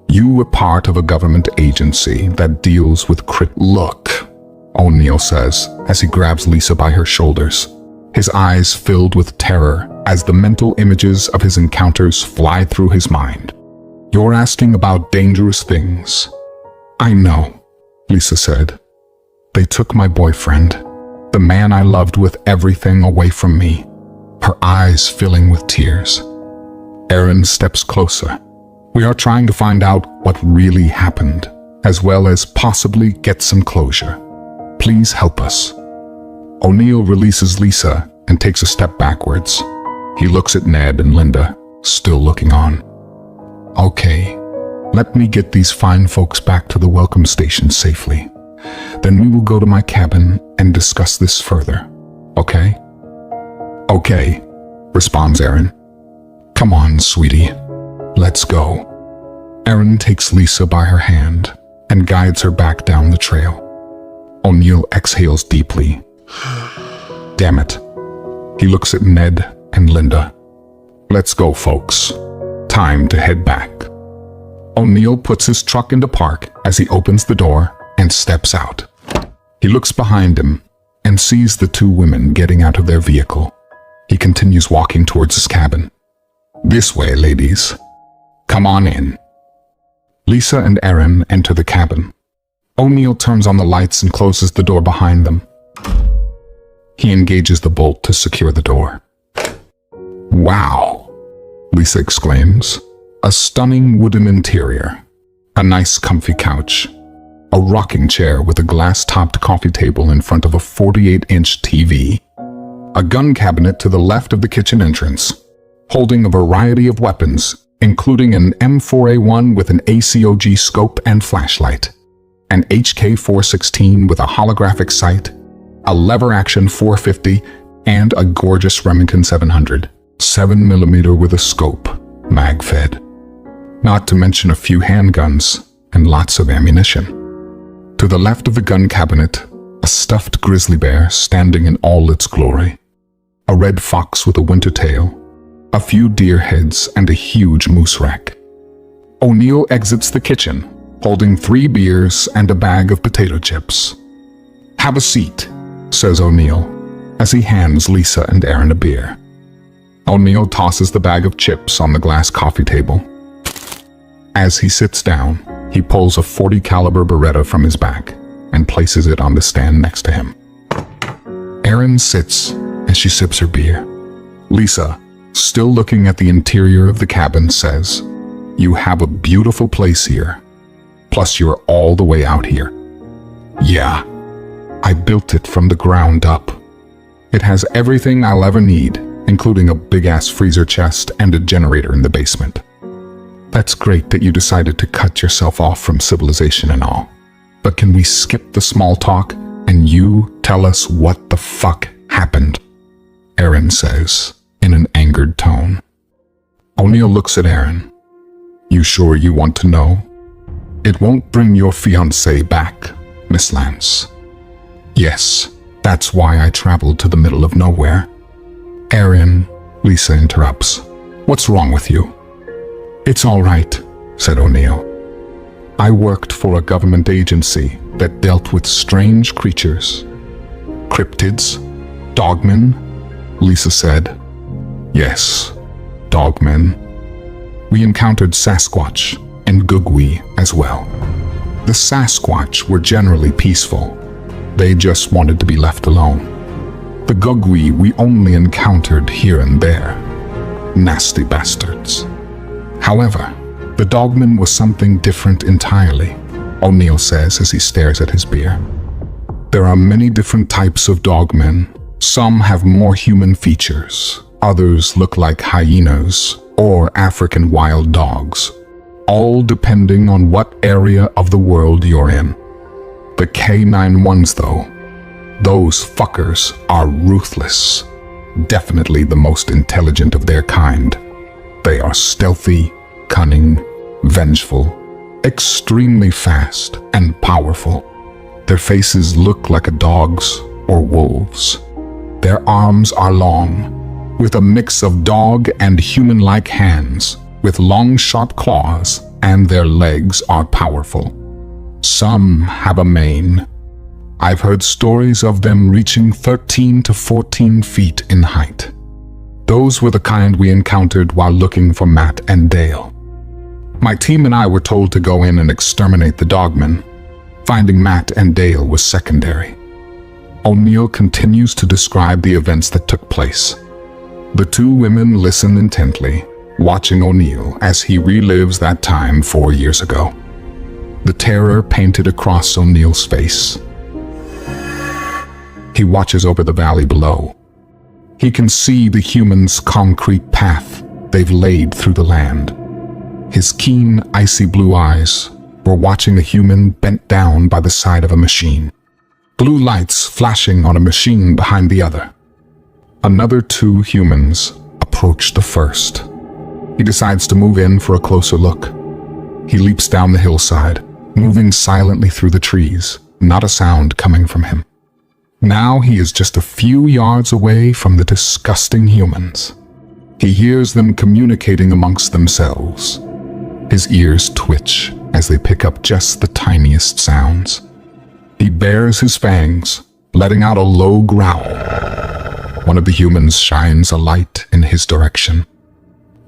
You were part of a government agency that deals with Look," O'Neill says as he grabs Lisa by her shoulders, his eyes filled with terror as the mental images of his encounters fly through his mind. "You're asking about dangerous things." "I know," Lisa said. "They took my boyfriend, the man I loved with everything, away from me," her eyes filling with tears. Aaron steps closer. "We are trying to find out what really happened, as well as possibly get some closure. Please help us." O'Neill releases Lisa and takes a step backwards. He looks at Ned and Linda, still looking on. "Okay, let me get these fine folks back to the welcome station safely. Then we will go to my cabin and discuss this further, okay?" "Okay," responds Aaron. "Come on, sweetie. Let's go." Aaron takes Lisa by her hand and guides her back down the trail. O'Neill exhales deeply. Damn it. He looks at Ned and Linda. "Let's go, folks. Time to head back." O'Neill puts his truck into park as he opens the door and steps out. He looks behind him and sees the two women getting out of their vehicle. He continues walking towards his cabin. "This way, ladies. Come on in." Lisa and Aaron enter the cabin. O'Neill turns on the lights and closes the door behind them. He engages the bolt to secure the door. "Wow," Lisa exclaims. A stunning wooden interior, a nice comfy couch, a rocking chair with a glass-topped coffee table in front of a 48-inch TV, a gun cabinet to the left of the kitchen entrance, holding a variety of weapons, including an M4A1 with an ACOG scope and flashlight, an HK416 with a holographic sight, a lever-action 450, and a gorgeous Remington 700, 7mm with a scope, mag-fed. Not to mention a few handguns and lots of ammunition. To the left of the gun cabinet, a stuffed grizzly bear standing in all its glory, a red fox with a winter tail, a few deer heads, and a huge moose rack. O'Neill exits the kitchen, holding 3 beers and a bag of potato chips. "Have a seat," says O'Neill, as he hands Lisa and Aaron a beer. O'Neill tosses the bag of chips on the glass coffee table. As he sits down, he pulls a .40 caliber Beretta from his back and places it on the stand next to him. Aaron sits as she sips her beer. Lisa, still looking at the interior of the cabin, says, "You have a beautiful place here. Plus you're all the way out here." "Yeah, I built it from the ground up. It has everything I'll ever need, including a big-ass freezer chest and a generator in the basement." "That's great that you decided to cut yourself off from civilization and all. But can we skip the small talk and you tell us what the fuck happened?" Aaron says, in an angered tone. O'Neill looks at Aaron. "You sure you want to know? It won't bring your fiancé back, Miss Lance." "Yes, that's why I traveled to the middle of nowhere." "Aaron," Lisa interrupts, "what's wrong with you?" "It's all right," said O'Neill. "I worked for a government agency that dealt with strange creatures." "Cryptids? Dogmen?" Lisa said. "Yes, dogmen. We encountered Sasquatch and Gugwi as well. The Sasquatch were generally peaceful. They just wanted to be left alone. The Gugwi we only encountered here and there. Nasty bastards. However, the dogman was something different entirely," O'Neill says as he stares at his beer. "There are many different types of dogmen. Some have more human features. Others look like hyenas or African wild dogs, all depending on what area of the world you're in. The K9 ones, though, those fuckers are ruthless. Definitely the most intelligent of their kind. They are stealthy, cunning, vengeful, extremely fast and powerful. Their faces look like a dog's or wolf's. Their arms are long, with a mix of dog and human-like hands, with long sharp claws, and their legs are powerful. Some have a mane. I've heard stories of them reaching 13 to 14 feet in height. Those were the kind we encountered while looking for Matt and Dale. My team and I were told to go in and exterminate the dogmen. Finding Matt and Dale was secondary." O'Neill continues to describe the events that took place. The 2 women listen intently, watching O'Neill as he relives that time 4 years ago. The terror painted across O'Neill's face. He watches over the valley below. He can see the humans' concrete path they've laid through the land. His keen, icy blue eyes were watching a human bent down by the side of a machine. Blue lights flashing on a machine behind the other. Another 2 humans approach the first. He decides to move in for a closer look. He leaps down the hillside, moving silently through the trees, not a sound coming from him. Now he is just a few yards away from the disgusting humans. He hears them communicating amongst themselves. His ears twitch as they pick up just the tiniest sounds. He bares his fangs, letting out a low growl. One of the humans shines a light in his direction.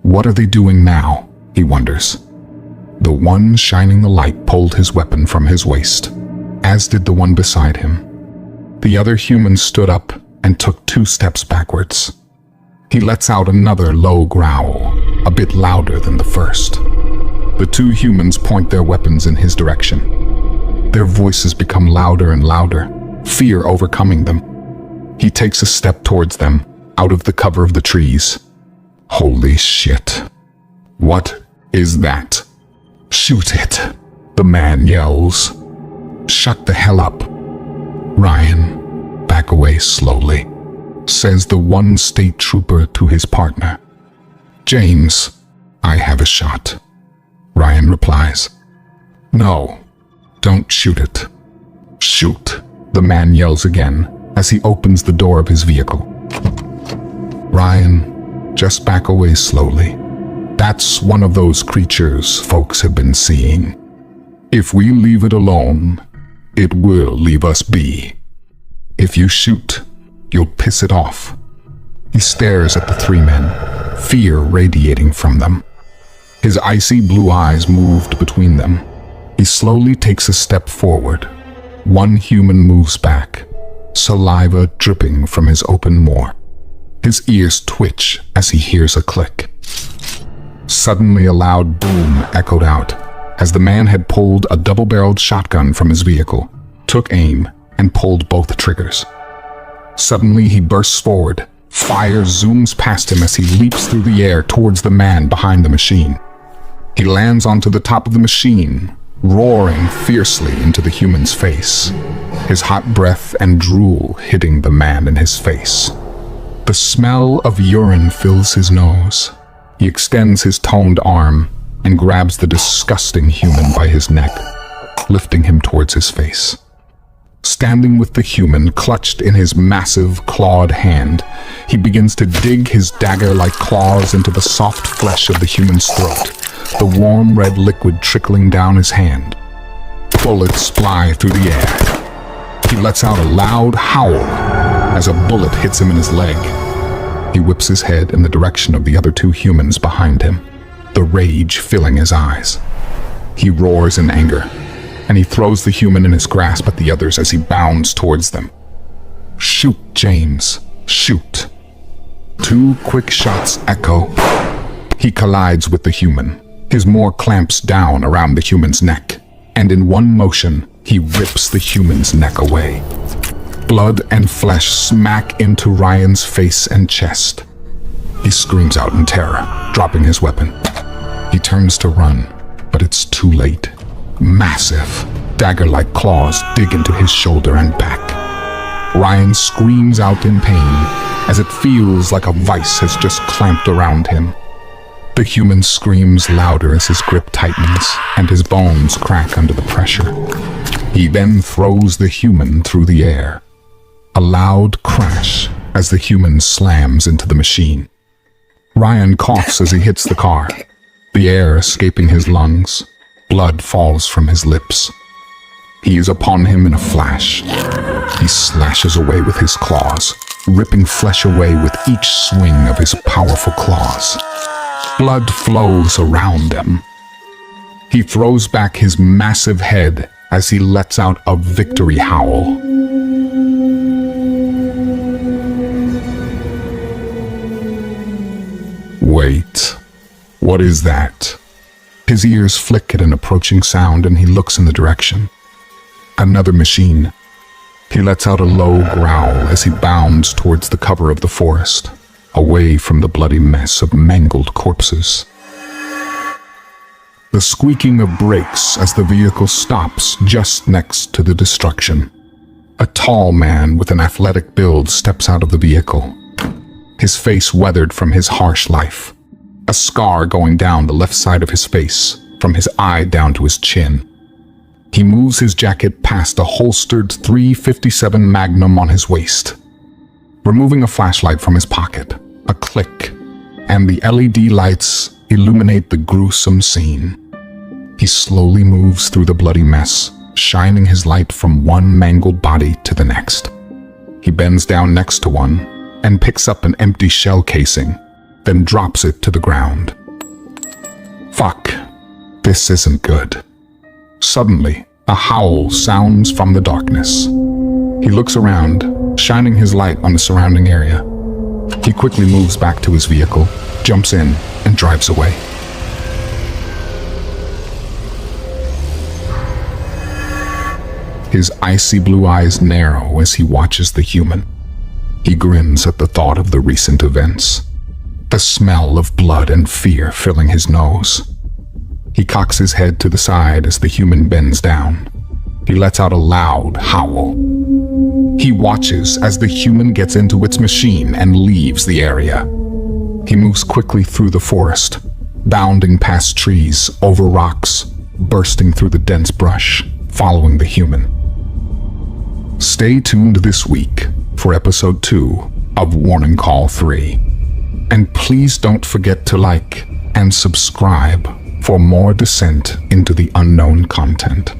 What are they doing now? He wonders. The one shining the light pulled his weapon from his waist, as did the one beside him. The other human stood up and took 2 steps backwards. He lets out another low growl, a bit louder than the first. The 2 humans point their weapons in his direction. Their voices become louder and louder, fear overcoming them. He takes a step towards them, out of the cover of the trees. Holy shit. What is that? Shoot it, the man yells. Shut the hell up. Ryan, back away slowly, says the one state trooper to his partner. James, I have a shot. Ryan replies. No, don't shoot it. Shoot, the man yells again as he opens the door of his vehicle. Ryan, just back away slowly. That's one of those creatures folks have been seeing. If we leave it alone, it will leave us be. If you shoot, you'll piss it off. He stares at the three men, fear radiating from them. His icy blue eyes moved between them. He slowly takes a step forward. One human moves back, saliva dripping from his open maw. His ears twitch as he hears a click. Suddenly a loud boom echoed out as the man had pulled a double-barreled shotgun from his vehicle, took aim, and pulled both triggers. Suddenly he bursts forward. Fire zooms past him as he leaps through the air towards the man behind the machine. He lands onto the top of the machine, roaring fiercely into the human's face, his hot breath and drool hitting the man in his face. The smell of urine fills his nose. He extends his toned arm and grabs the disgusting human by his neck, lifting him towards his face. Standing with the human clutched in his massive, clawed hand, he begins to dig his dagger-like claws into the soft flesh of the human's throat, the warm red liquid trickling down his hand. Bullets fly through the air. He lets out a loud howl as a bullet hits him in his leg. He whips his head in the direction of the other two humans behind him, the rage filling his eyes. He roars in anger, and he throws the human in his grasp at the others as he bounds towards them. Shoot, James, shoot. Two quick shots echo. He collides with the human. His maw clamps down around the human's neck, and in one motion, he rips the human's neck away. Blood and flesh smack into Ryan's face and chest. He screams out in terror, dropping his weapon. He turns to run, but it's too late. Massive, dagger-like claws dig into his shoulder and back. Ryan screams out in pain as it feels like a vice has just clamped around him. The human screams louder as his grip tightens and his bones crack under the pressure. He then throws the human through the air. A loud crash as the human slams into the machine. Ryan coughs as he hits the car, the air escaping his lungs. Blood falls from his lips. He is upon him in a flash. He slashes away with his claws, ripping flesh away with each swing of his powerful claws. Blood flows around him. He throws back his massive head as he lets out a victory howl. Wait, what is that? His ears flick at an approaching sound and he looks in the direction. Another machine. He lets out a low growl as he bounds towards the cover of the forest, away from the bloody mess of mangled corpses. The squeaking of brakes as the vehicle stops just next to the destruction. A tall man with an athletic build steps out of the vehicle, his face weathered from his harsh life. A scar going down the left side of his face, from his eye down to his chin. He moves his jacket past a holstered .357 Magnum on his waist. Removing a flashlight from his pocket, a click, and the LED lights illuminate the gruesome scene. He slowly moves through the bloody mess, shining his light from one mangled body to the next. He bends down next to one and picks up an empty shell casing, then drops it to the ground. Fuck, this isn't good. Suddenly, a howl sounds from the darkness. He looks around, shining his light on the surrounding area. He quickly moves back to his vehicle, jumps in, and drives away. His icy blue eyes narrow as he watches the human. He grins at the thought of the recent events, the smell of blood and fear filling his nose. He cocks his head to the side as the human bends down. He lets out a loud howl. He watches as the human gets into its machine and leaves the area. He moves quickly through the forest, bounding past trees, over rocks, bursting through the dense brush, following the human. Stay tuned this week for episode 2 of Warning Call 3. And please don't forget to like and subscribe for more descent into the unknown content.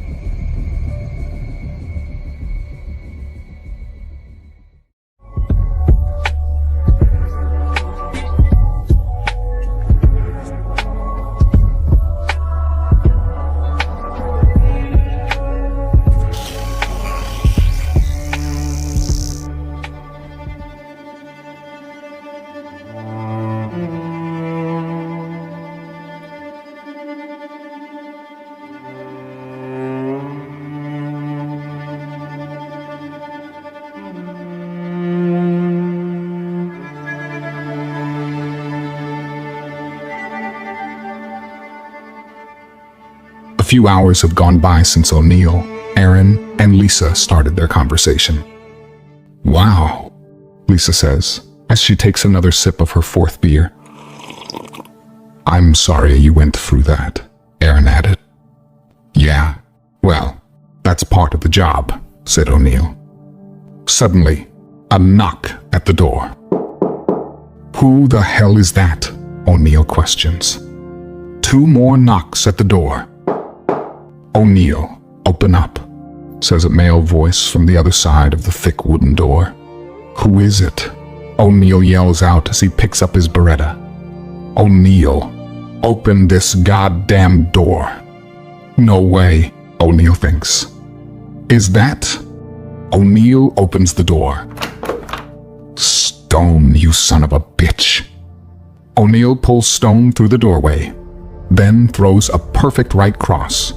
A few hours have gone by since O'Neill, Aaron, and Lisa started their conversation. "Wow," Lisa says, as she takes another sip of her 4th beer. "I'm sorry you went through that," Aaron added. "Yeah, well, that's part of the job," said O'Neill. Suddenly, a knock at the door. "Who the hell is that?" O'Neill questions. 2 more knocks at the door. "O'Neill, open up," says a male voice from the other side of the thick wooden door. "Who is it?" O'Neill yells out as he picks up his Beretta. "O'Neill, open this goddamn door." "No way," O'Neill thinks. "Is that?" O'Neill opens the door. "Stone, you son of a bitch." O'Neill pulls Stone through the doorway, then throws a perfect right cross,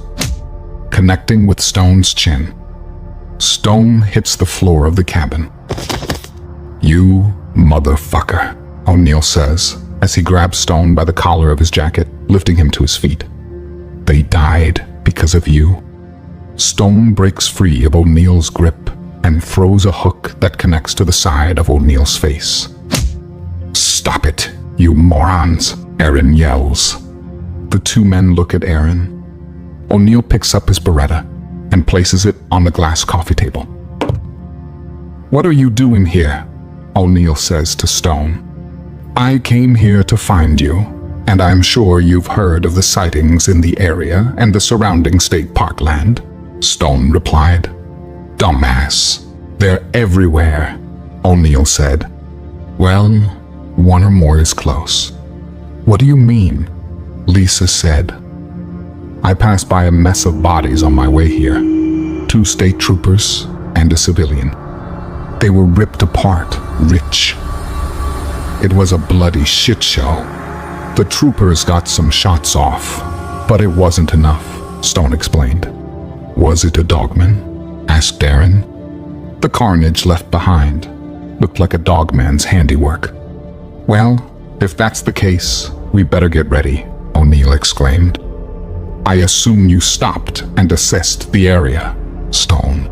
connecting with Stone's chin. Stone hits the floor of the cabin. "You motherfucker," O'Neill says as he grabs Stone by the collar of his jacket, lifting him to his feet. "They died because of you." Stone breaks free of O'Neill's grip and throws a hook that connects to the side of O'Neill's face. "Stop it, you morons," Aaron yells. The 2 men look at Aaron. O'Neill picks up his Beretta and places it on the glass coffee table. "What are you doing here?" O'Neill says to Stone. "I came here to find you, and I'm sure you've heard of the sightings in the area and the surrounding state parkland," Stone replied. "Dumbass. They're everywhere," O'Neill said. "Well, 1 or more is close." "What do you mean?" Lisa said. "I passed by a mess of bodies on my way here. 2 state troopers and a civilian. They were ripped apart, rich. It was a bloody shit show. The troopers got some shots off, but it wasn't enough," Stone explained. "Was it a dogman?" asked Aaron. The carnage left behind looked like a dogman's handiwork. "Well, if that's the case, we better get ready," O'Neill exclaimed. "I assume you stopped and assessed the area, Stone.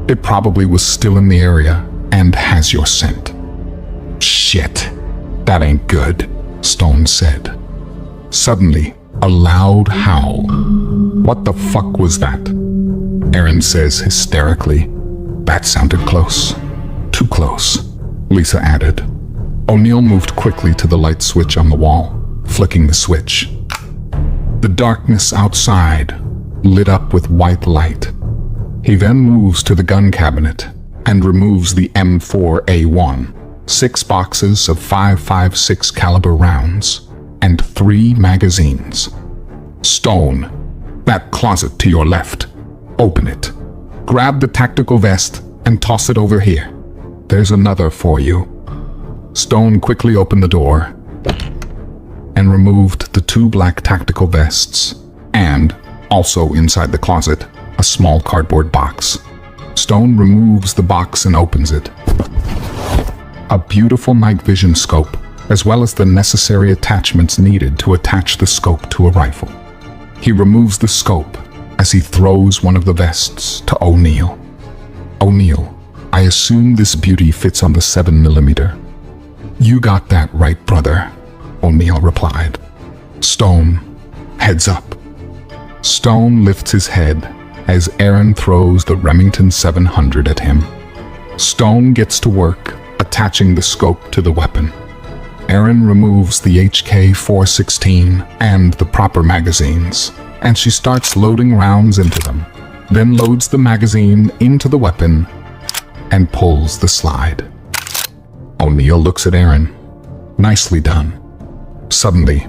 It probably was still in the area and has your scent." "Shit, that ain't good," Stone said. Suddenly, a loud howl. "What the fuck was that?" Aaron says hysterically. "That sounded close. Too close," Lisa added. O'Neill moved quickly to the light switch on the wall, flicking the switch. The darkness outside lit up with white light. He then moves to the gun cabinet and removes the M4A1, 6 boxes of .556 caliber rounds, and 3 magazines. "Stone, that closet to your left. Open it. Grab the tactical vest and toss it over here. There's another for you." Stone quickly opened the door and removed the 2 black tactical vests and, also inside the closet, a small cardboard box. Stone removes the box and opens it. a beautiful night vision scope, as well as the necessary attachments needed to attach the scope to a rifle. He removes the scope as he throws one of the vests to O'Neill. "O'Neill, I assume this beauty fits on the 7mm. "You got that right, brother," O'Neill replied. "Stone, heads up." Stone lifts his head as Aaron throws the Remington 700 at him. Stone gets to work, attaching the scope to the weapon. Aaron removes the HK-416 and the proper magazines, and she starts loading rounds into them, then loads the magazine into the weapon and pulls the slide. O'Neill looks at Aaron. "Nicely done." Suddenly,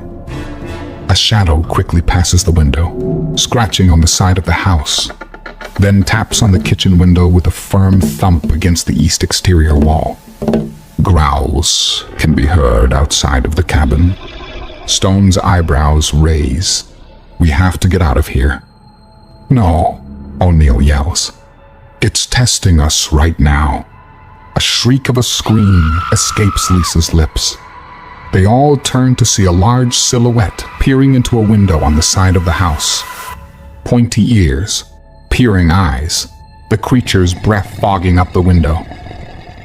a shadow quickly passes the window, scratching on the side of the house, then taps on the kitchen window with a firm thump against the east exterior wall. Growls can be heard outside of the cabin. Stone's eyebrows raise. "We have to get out of here." "No," O'Neill yells. "It's testing us right now." A shriek of a scream escapes Lisa's lips. They all turn to see a large silhouette peering into a window on the side of the house. Pointy ears, peering eyes, the creature's breath fogging up the window.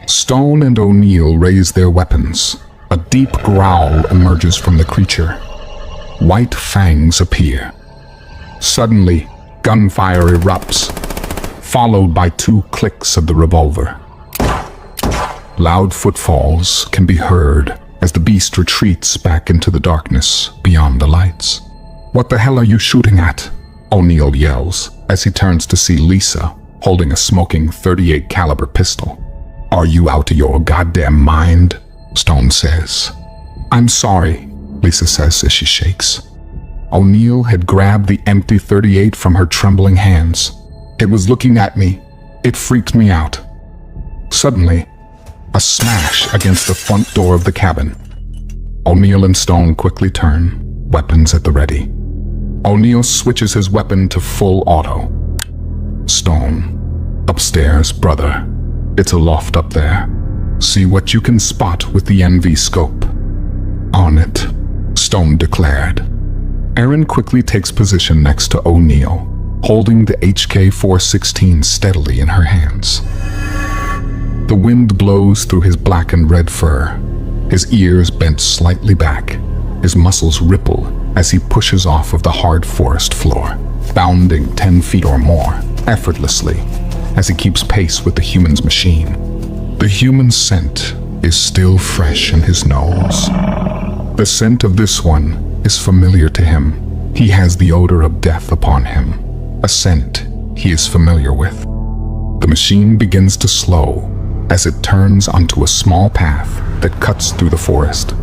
Stone and O'Neill raise their weapons. A deep growl emerges from the creature. White fangs appear. Suddenly, gunfire erupts, followed by 2 clicks of the revolver. Loud footfalls can be heard as the beast retreats back into the darkness beyond the lights. "What the hell are you shooting at?" O'Neill yells as he turns to see Lisa holding a smoking .38 caliber pistol. "Are you out of your goddamn mind?" Stone says. "I'm sorry," Lisa says as she shakes. O'Neill had grabbed the empty .38 from her trembling hands. "It was looking at me. It freaked me out." Suddenly, a smash against the front door of the cabin. O'Neill and Stone quickly turn, weapons at the ready. O'Neill switches his weapon to full auto. "Stone, upstairs, brother. It's a loft up there. See what you can spot with the NV scope." "On it," Stone declared. Aaron quickly takes position next to O'Neill, holding the HK-416 steadily in her hands. The wind blows through his black and red fur, his ears bent slightly back, his muscles ripple as he pushes off of the hard forest floor, bounding 10 feet or more, effortlessly, as he keeps pace with the human's machine. The human scent is still fresh in his nose. The scent of this one is familiar to him. He has the odor of death upon him, a scent he is familiar with. The machine begins to slow as it turns onto a small path that cuts through the forest.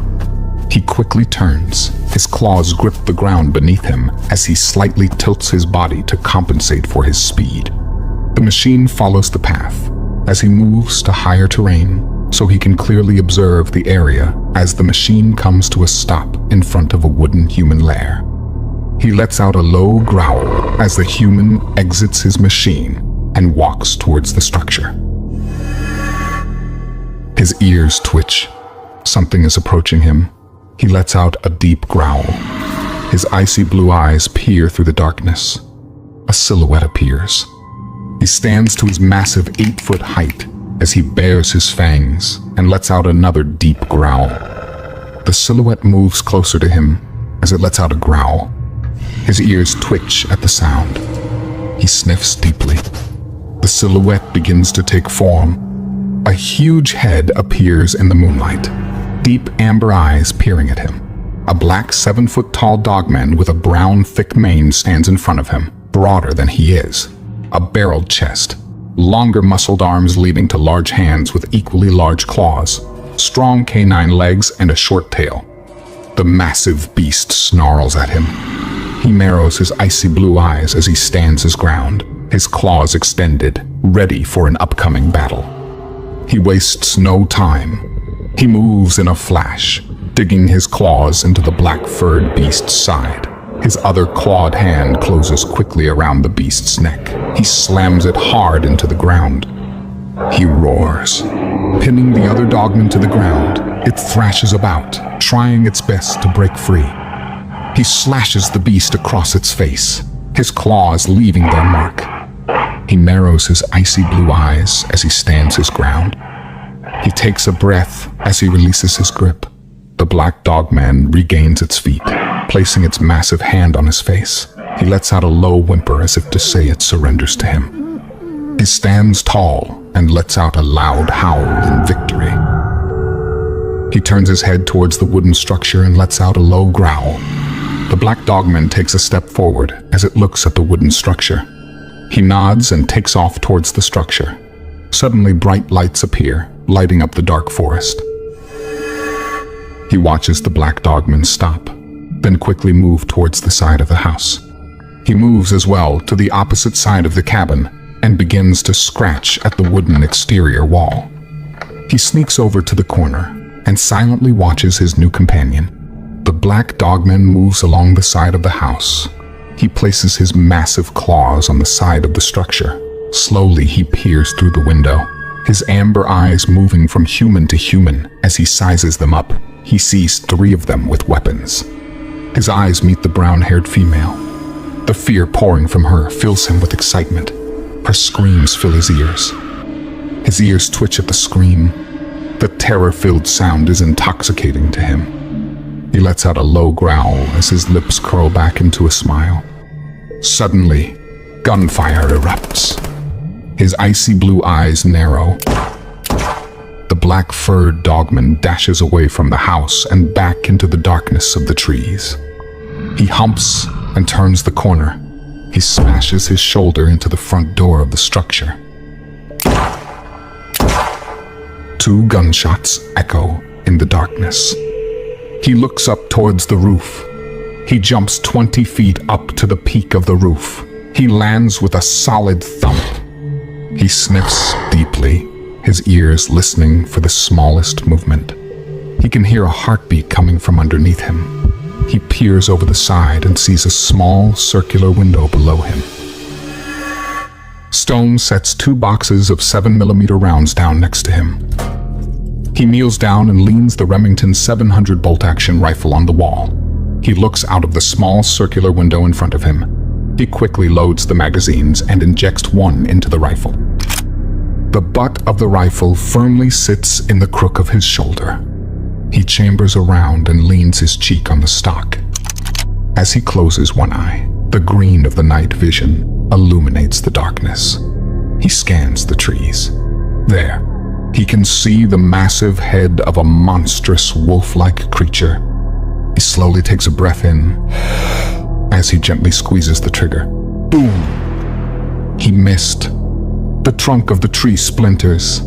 He quickly turns, his claws grip the ground beneath him as he slightly tilts his body to compensate for his speed. The machine follows the path as he moves to higher terrain so he can clearly observe the area as the machine comes to a stop in front of a wooden human lair. He lets out a low growl as the human exits his machine and walks towards the structure. His ears twitch. Something is approaching him. He lets out a deep growl. His icy blue eyes peer through the darkness. A silhouette appears. He stands to his massive 8-foot height as he bares his fangs and lets out another deep growl. The silhouette moves closer to him as it lets out a growl. His ears twitch at the sound. He sniffs deeply. The silhouette begins to take form. A huge head appears in the moonlight, deep amber eyes peering at him. A black 7-foot-tall dogman with a brown thick mane stands in front of him, broader than he is. A barreled chest, longer muscled arms leading to large hands with equally large claws, strong canine legs and a short tail. The massive beast snarls at him. He narrows his icy blue eyes as he stands his ground, his claws extended, ready for an upcoming battle. He wastes no time. He moves in a flash, digging his claws into the black-furred beast's side. His other clawed hand closes quickly around the beast's neck. He slams it hard into the ground. He roars. Pinning the other dogman to the ground, it thrashes about, trying its best to break free. He slashes the beast across its face, his claws leaving their mark. He narrows his icy blue eyes as he stands his ground. He takes a breath as he releases his grip. The black dogman regains its feet, placing its massive hand on his face. He lets out a low whimper as if to say it surrenders to him. He stands tall and lets out a loud howl in victory. He turns his head towards the wooden structure and lets out a low growl. The black dogman takes a step forward as it looks at the wooden structure. He nods and takes off towards the structure. Suddenly, bright lights appear, lighting up the dark forest. He watches the black dogman stop, then quickly move towards the side of the house. He moves as well to the opposite side of the cabin and begins to scratch at the wooden exterior wall. He sneaks over to the corner and silently watches his new companion. The black dogman moves along the side of the house. He places his massive claws on the side of the structure. Slowly, he peers through the window, his amber eyes moving from human to human. As he sizes them up, he sees 3 of them with weapons. His eyes meet the brown-haired female. The fear pouring from her fills him with excitement. Her screams fill his ears. His ears twitch at the scream. The terror-filled sound is intoxicating to him. He lets out a low growl as his lips curl back into a smile. Suddenly, gunfire erupts. His icy blue eyes narrow. The black-furred dogman dashes away from the house and back into the darkness of the trees. He humps and turns the corner. He smashes his shoulder into the front door of the structure. 2 gunshots echo in the darkness. He looks up towards the roof. He jumps 20 feet up to the peak of the roof. He lands with a solid thump. He sniffs deeply, his ears listening for the smallest movement. He can hear a heartbeat coming from underneath him. He peers over the side and sees a small circular window below him. Stone sets 2 boxes of 7mm rounds down next to him. He kneels down and leans the Remington 700 bolt-action rifle on the wall. He looks out of the small circular window in front of him. He quickly loads the magazines and injects 1 into the rifle. The butt of the rifle firmly sits in the crook of his shoulder. He chambers around and leans his cheek on the stock. As he closes one eye, the green of the night vision illuminates the darkness. He scans the trees. There, he can see the massive head of a monstrous wolf-like creature. He slowly takes a breath in as he gently squeezes the trigger. Boom! He missed. The trunk of the tree splinters.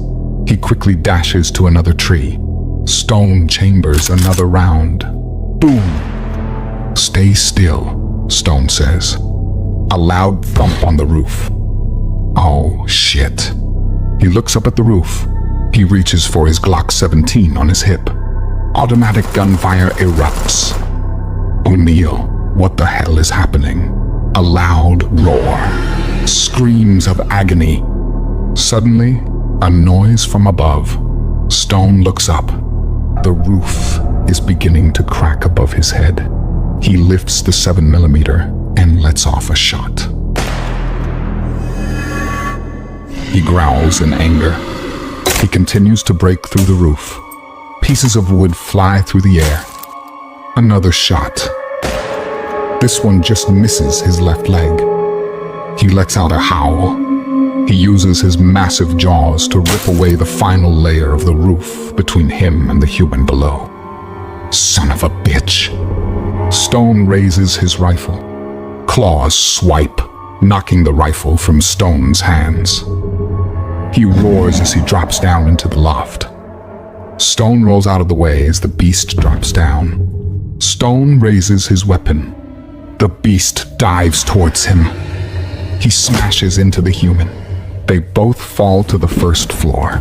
He quickly dashes to another tree. Stone chambers another round. Boom! Stay still, Stone says. A loud thump on the roof. Oh, shit. He looks up at the roof. He reaches for his Glock 17 on his hip. Automatic gunfire erupts. O'Neill, what the hell is happening? A loud roar. Screams of agony. Suddenly, a noise from above. Stone looks up. The roof is beginning to crack above his head. He lifts the 7mm and lets off a shot. He growls in anger. He continues to break through the roof. Pieces of wood fly through the air. Another shot. This one just misses his left leg. He lets out a howl. He uses his massive jaws to rip away the final layer of the roof between him and the human below. Son of a bitch. Stone raises his rifle. Claws swipe, knocking the rifle from Stone's hands. He roars as he drops down into the loft. Stone rolls out of the way as the beast drops down. Stone raises his weapon. The beast dives towards him. He smashes into the human. They both fall to the first floor.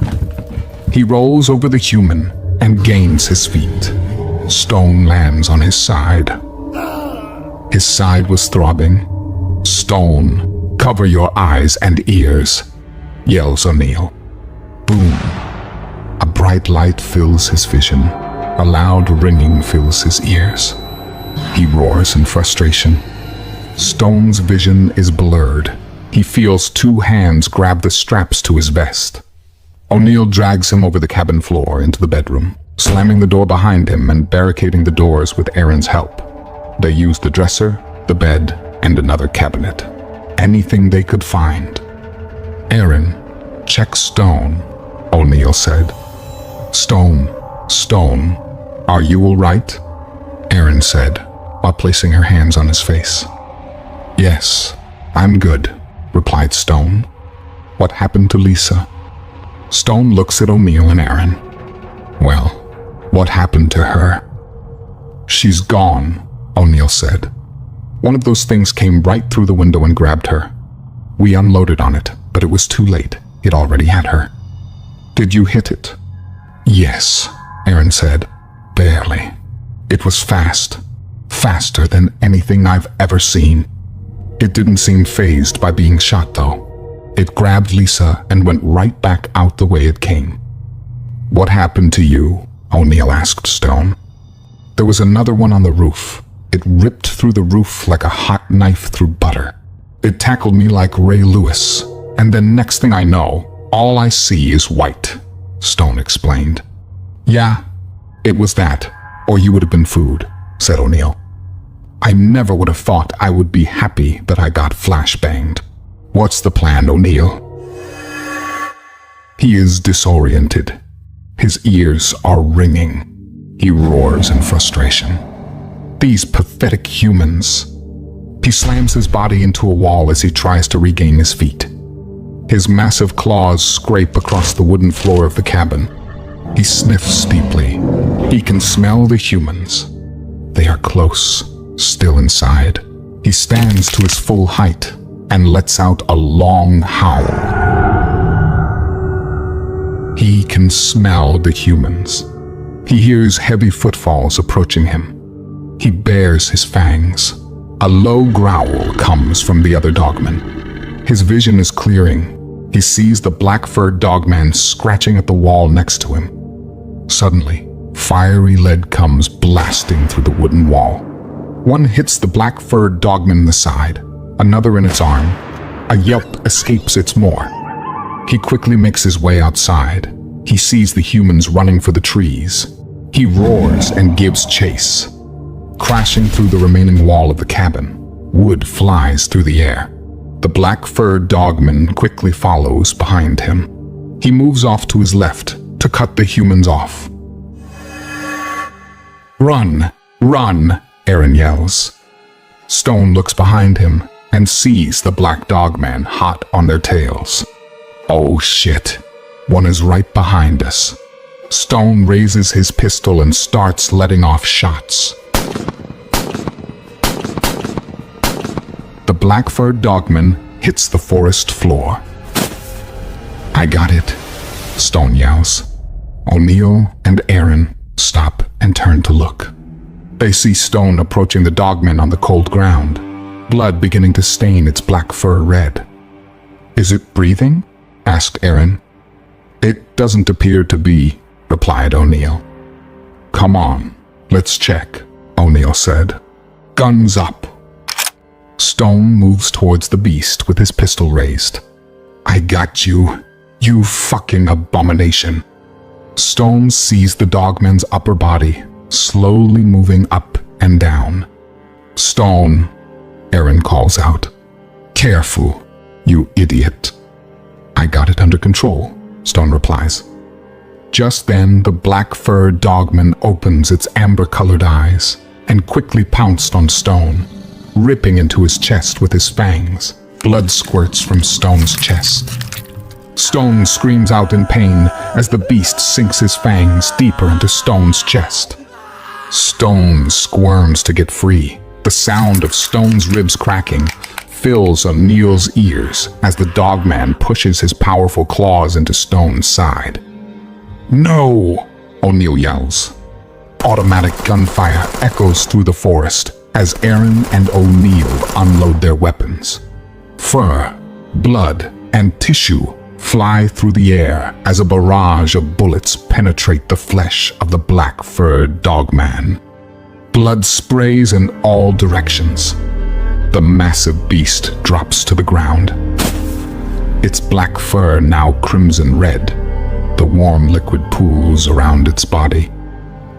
He rolls over the human and gains his feet. Stone lands on his side. His side was throbbing. Stone, cover your eyes and ears, yells O'Neill. Boom. A bright light fills his vision. A loud ringing fills his ears. He roars in frustration. Stone's vision is blurred. He feels two hands grab the straps to his vest. O'Neill drags him over the cabin floor into the bedroom, slamming the door behind him and barricading the doors with Aaron's help. They use the dresser, the bed, and another cabinet. Anything they could find. "Aaron, check Stone," O'Neill said. Stone, are you all right?" Aaron said, while placing her hands on his face. "Yes, I'm good," replied Stone. "What happened to Lisa?" Stone looks at O'Neill and Aaron. "Well, what happened to her?" "She's gone," O'Neill said. "One of those things came right through the window and grabbed her. We unloaded on it, but it was too late. It already had her." "Did you hit it?" "Yes," Aaron said. "Barely. It was fast. Faster than anything I've ever seen. It didn't seem fazed by being shot, though. It grabbed Lisa and went right back out the way it came." "What happened to you?" O'Neill asked Stone. "There was another one on the roof. It ripped through the roof like a hot knife through butter. It tackled me like Ray Lewis, and then next thing I know, all I see is white," Stone explained. "Yeah, it was that, or you would have been food," said O'Neill. "I never would have thought I would be happy that I got flashbanged. What's the plan, O'Neill?" He is disoriented. His ears are ringing. He roars in frustration. These pathetic humans. He slams his body into a wall as he tries to regain his feet. His massive claws scrape across the wooden floor of the cabin. He sniffs deeply. He can smell the humans. They are close, still inside. He stands to his full height and lets out a long howl. He can smell the humans. He hears heavy footfalls approaching him. He bares his fangs. A low growl comes from the other dogman. His vision is clearing. He sees the black-furred dogman scratching at the wall next to him. Suddenly, fiery lead comes blasting through the wooden wall. One hits the black-furred dogman in the side, another in its arm. A yelp escapes its maw. He quickly makes his way outside. He sees the humans running for the trees. He roars and gives chase. Crashing through the remaining wall of the cabin, wood flies through the air. The black-furred dogman quickly follows behind him. He moves off to his left to cut the humans off. "Run! Run!" Aaron yells. Stone looks behind him and sees the black dogman hot on their tails. "Oh shit, one is right behind us." Stone raises his pistol and starts letting off shots. The black-furred dogman hits the forest floor. "I got it," Stone yells. O'Neill and Aaron stop and turn to look. They see Stone approaching the dogman on the cold ground, blood beginning to stain its black fur red. "Is it breathing?" asked Aaron. "It doesn't appear to be," replied O'Neill. "Come on, let's check," O'Neill said. "Guns up." Stone moves towards the beast with his pistol raised. "I got you, you fucking abomination." Stone sees the dogman's upper body, slowly moving up and down. "Stone," Aaron calls out. "Careful, you idiot." "I got it under control," Stone replies. Just then, the black-furred dogman opens its amber-colored eyes and quickly pounced on Stone, ripping into his chest with his fangs. Blood squirts from Stone's chest. Stone screams out in pain as the beast sinks his fangs deeper into Stone's chest. Stone squirms to get free. The sound of Stone's ribs cracking fills O'Neill's ears as the dogman pushes his powerful claws into Stone's side. "No!" O'Neill yells. Automatic gunfire echoes through the forest as Aaron and O'Neill unload their weapons. Fur, blood, and tissue fly through the air as a barrage of bullets penetrate the flesh of the black-furred dogman. Blood sprays in all directions. The massive beast drops to the ground. Its black fur now crimson red. The warm liquid pools around its body.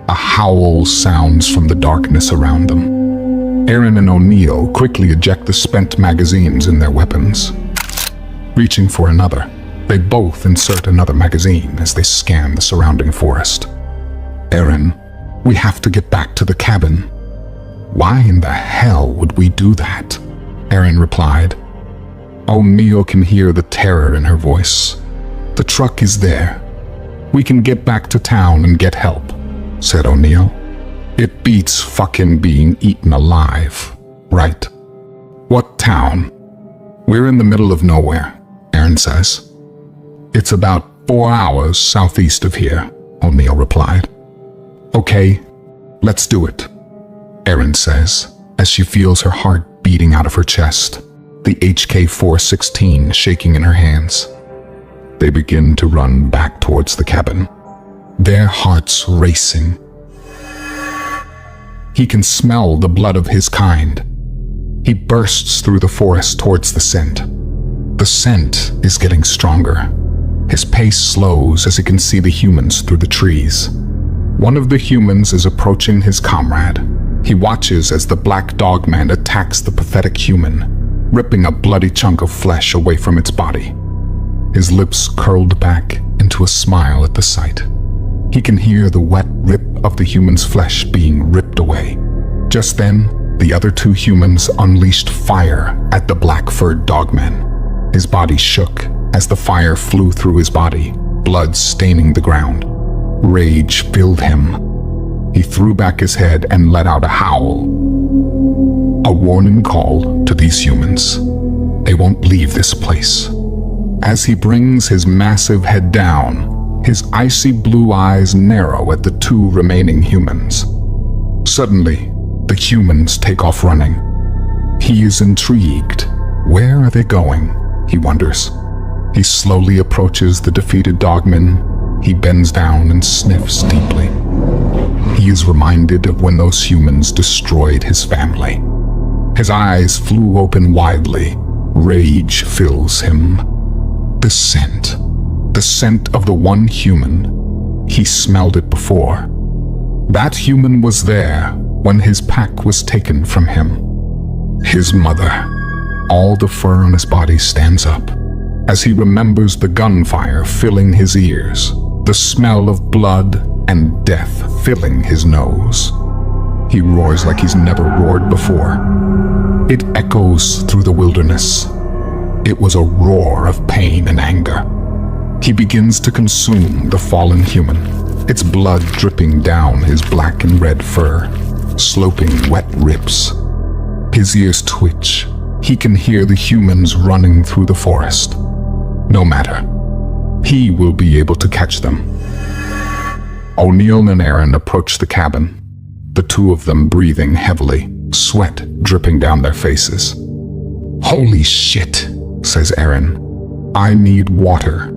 A howl sounds from the darkness around them. Aaron and O'Neill quickly eject the spent magazines in their weapons. Reaching for another, they both insert another magazine as they scan the surrounding forest. Aaron, we have to get back to the cabin. Why in the hell would we do that? Aaron replied. O'Neill can hear the terror in her voice. The truck is there. We can get back to town and get help, said O'Neill. It beats fucking being eaten alive, right? What town? We're in the middle of nowhere, Aaron says. It's about 4 hours southeast of here, O'Neill replied. Okay, let's do it, Aaron says, as she feels her heart beating out of her chest, the HK-416 shaking in her hands. They begin to run back towards the cabin, their hearts racing. He can smell the blood of his kind. He bursts through the forest towards the scent. The scent is getting stronger. His pace slows as he can see the humans through the trees. One of the humans is approaching his comrade. He watches as the black dogman attacks the pathetic human, ripping a bloody chunk of flesh away from its body. His lips curled back into a smile at the sight. He can hear the wet rip of the human's flesh being ripped away. Just then, the other two humans unleashed fire at the black-furred dogman. His body shook as the fire flew through his body, blood staining the ground. Rage filled him. He threw back his head and let out a howl. A warning call to these humans. They won't leave this place. As he brings his massive head down, his icy blue eyes narrow at the two remaining humans. Suddenly, the humans take off running. He is intrigued. Where are they going? He wonders. He slowly approaches the defeated dogman. He bends down and sniffs deeply. He is reminded of when those humans destroyed his family. His eyes flew open widely. Rage fills him. The scent of the one human. He smelled it before. That human was there when his pack was taken from him. His mother. All the fur on his body stands up as he remembers the gunfire filling his ears, the smell of blood and death filling his nose. He roars like he's never roared before. It echoes through the wilderness. It was a roar of pain and anger. He begins to consume the fallen human, its blood dripping down his black and red fur, sloping wet ribs. His ears twitch. He can hear the humans running through the forest. No matter. He will be able to catch them. O'Neill and Aaron approach the cabin, the two of them breathing heavily, sweat dripping down their faces. Holy shit, says Aaron. I need water.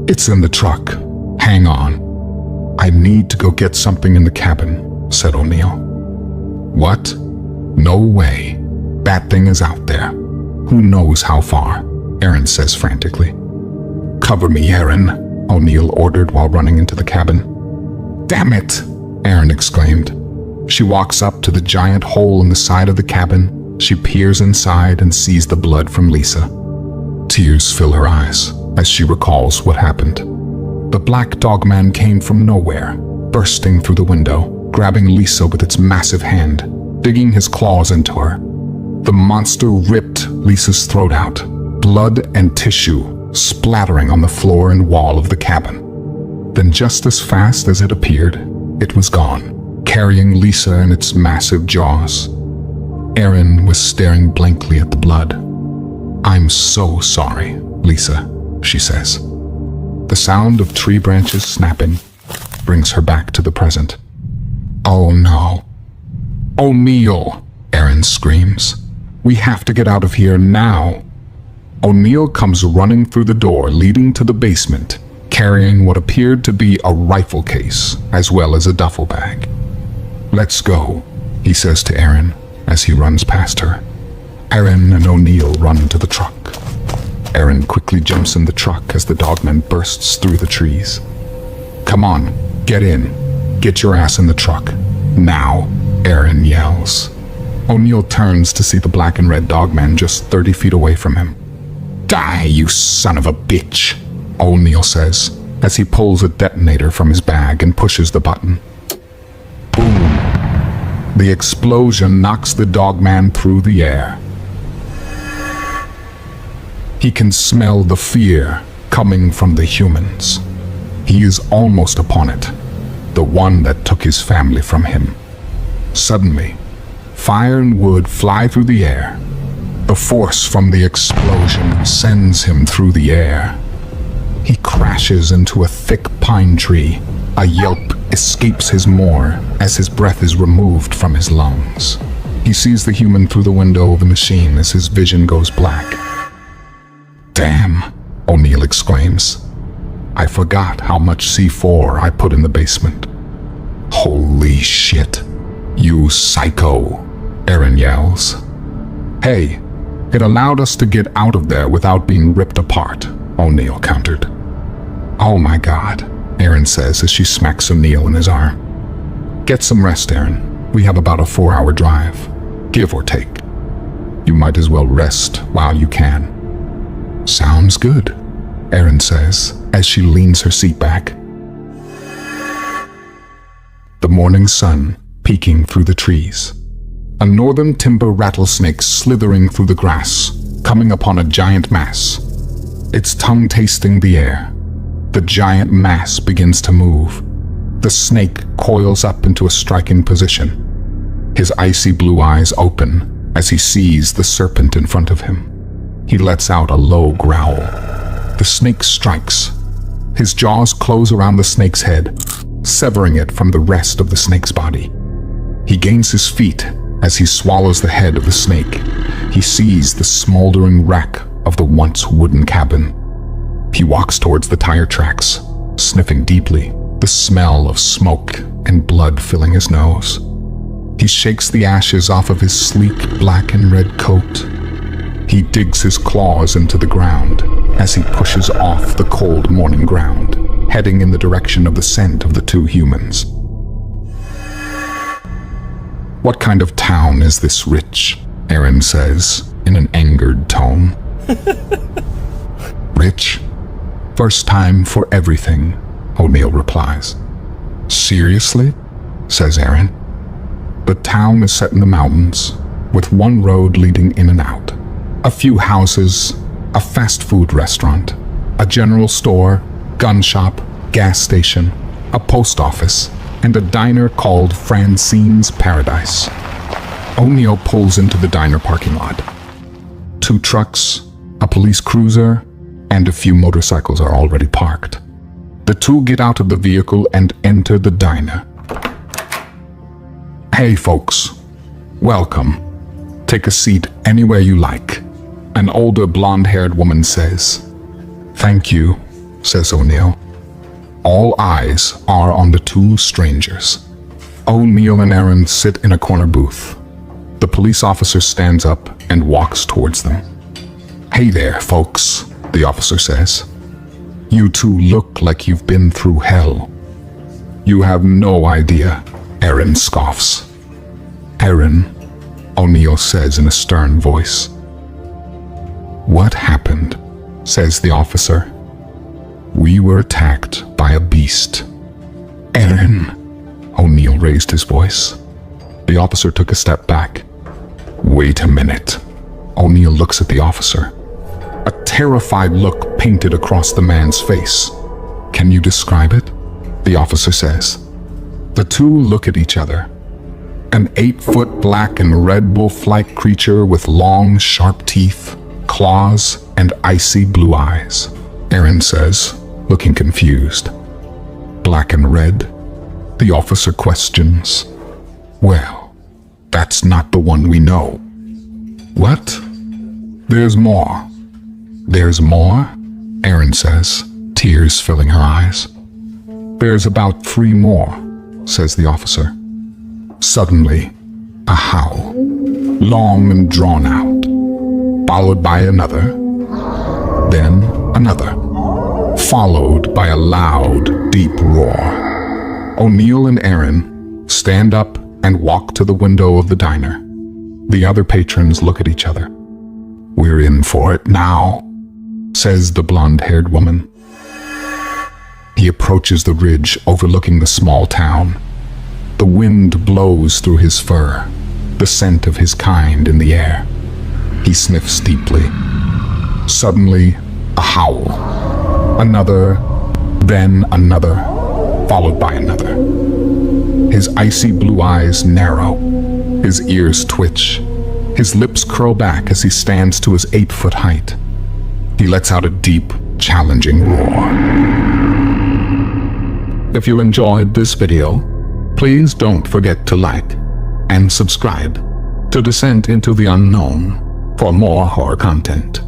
It's in the truck. Hang on. I need to go get something in the cabin, said O'Neill. What? No way. That thing is out there. Who knows how far? Aaron says frantically. Cover me, Aaron, O'Neill ordered while running into the cabin. Damn it, Aaron exclaimed. She walks up to the giant hole in the side of the cabin. She peers inside and sees the blood from Lisa. Tears fill her eyes as she recalls what happened. The black dogman came from nowhere, bursting through the window, grabbing Lisa with its massive hand, digging his claws into her. The monster ripped Lisa's throat out, blood and tissue splattering on the floor and wall of the cabin. Then just as fast as it appeared, it was gone, carrying Lisa in its massive jaws. Aaron was staring blankly at the blood. I'm so sorry, Lisa, she says. The sound of tree branches snapping brings her back to the present. Oh no. O'Neill, Aaron screams. We have to get out of here now. O'Neill comes running through the door leading to the basement, carrying what appeared to be a rifle case as well as a duffel bag. "Let's go," he says to Erin as he runs past her. Erin and O'Neill run to the truck. Erin quickly jumps in the truck as the dogman bursts through the trees. "Come on, get in. Get your ass in the truck. Now," Erin yells. O'Neill turns to see the black and red dogman just 30 feet away from him. "Die, you son of a bitch," O'Neill says as he pulls a detonator from his bag and pushes the button. Boom! The explosion knocks the dogman through the air. He can smell the fear coming from the humans. He is almost upon it, the one that took his family from him. Suddenly, fire and wood fly through the air. The force from the explosion sends him through the air. He crashes into a thick pine tree. A yelp escapes his maw as his breath is removed from his lungs. He sees the human through the window of the machine as his vision goes black. "Damn," O'Neill exclaims. "I forgot how much C4 I put in the basement." "Holy shit, you psycho," Erin yells. "Hey, it allowed us to get out of there without being ripped apart," O'Neill countered. "Oh my God," Erin says as she smacks O'Neill in his arm. "Get some rest, Erin. We have about a 4-hour drive, give or take. You might as well rest while you can." "Sounds good," Erin says as she leans her seat back. The morning sun peeking through the trees. A northern timber rattlesnake slithering through the grass, coming upon a giant mass. Its tongue tasting the air. The giant mass begins to move. The snake coils up into a striking position. His icy blue eyes open as he sees the serpent in front of him. He lets out a low growl. The snake strikes. His jaws close around the snake's head, severing it from the rest of the snake's body. He gains his feet as he swallows the head of the snake. He sees the smoldering wreck of the once wooden cabin. He walks towards the tire tracks, sniffing deeply, the smell of smoke and blood filling his nose. He shakes the ashes off of his sleek black and red coat. He digs his claws into the ground as he pushes off the cold morning ground, heading in the direction of the scent of the two humans. "What kind of town is this, Rich?" Erin says in an angered tone. "Rich? First time for everything," O'Neill replies. "Seriously?" says Erin. "The town is set in the mountains, with one road leading in and out. A few houses, a fast food restaurant, a general store, gun shop, gas station, a post office, and a diner called Francine's Paradise." O'Neill pulls into the diner parking lot. 2 trucks, a police cruiser, and a few motorcycles are already parked. The two get out of the vehicle and enter the diner. "Hey folks, welcome. Take a seat anywhere you like," an older blonde-haired woman says. "Thank you," says O'Neill. All eyes are on the 2 strangers. O'Neill and Erin sit in a corner booth. The police officer stands up and walks towards them. "Hey there, folks," the officer says. "You two look like you've been through hell." "You have no idea," Erin scoffs. "Erin," O'Neill says in a stern voice. "What happened?" says the officer. "We were attacked by a beast." "Erin," O'Neill raised his voice. The officer took a step back. "Wait a minute." O'Neill looks at the officer. A terrified look painted across the man's face. "Can you describe it?" the officer says. The two look at each other. An 8-foot black and red wolf-like creature with long, sharp teeth, claws, and icy blue eyes, Erin says, looking confused. "Black and red?" the officer questions. "Well, that's not the one we know." "What?" "There's more. "There's more?" Erin says, tears filling her eyes. "There's about 3 more," says the officer. Suddenly, a howl, long and drawn out, followed by another, then another, followed by a loud, deep roar. O'Neill and Erin stand up and walk to the window of the diner. The other patrons look at each other. "We're in for it now," says the blonde-haired woman. He approaches the ridge overlooking the small town. The wind blows through his fur, the scent of his kind in the air. He sniffs deeply. Suddenly, a howl. Another, then another, followed by another. His icy blue eyes narrow. His ears twitch. His lips curl back as he stands to his 8-foot height. He lets out a deep, challenging roar. If you enjoyed this video, please don't forget to like and subscribe to Descent into the Unknown for more horror content.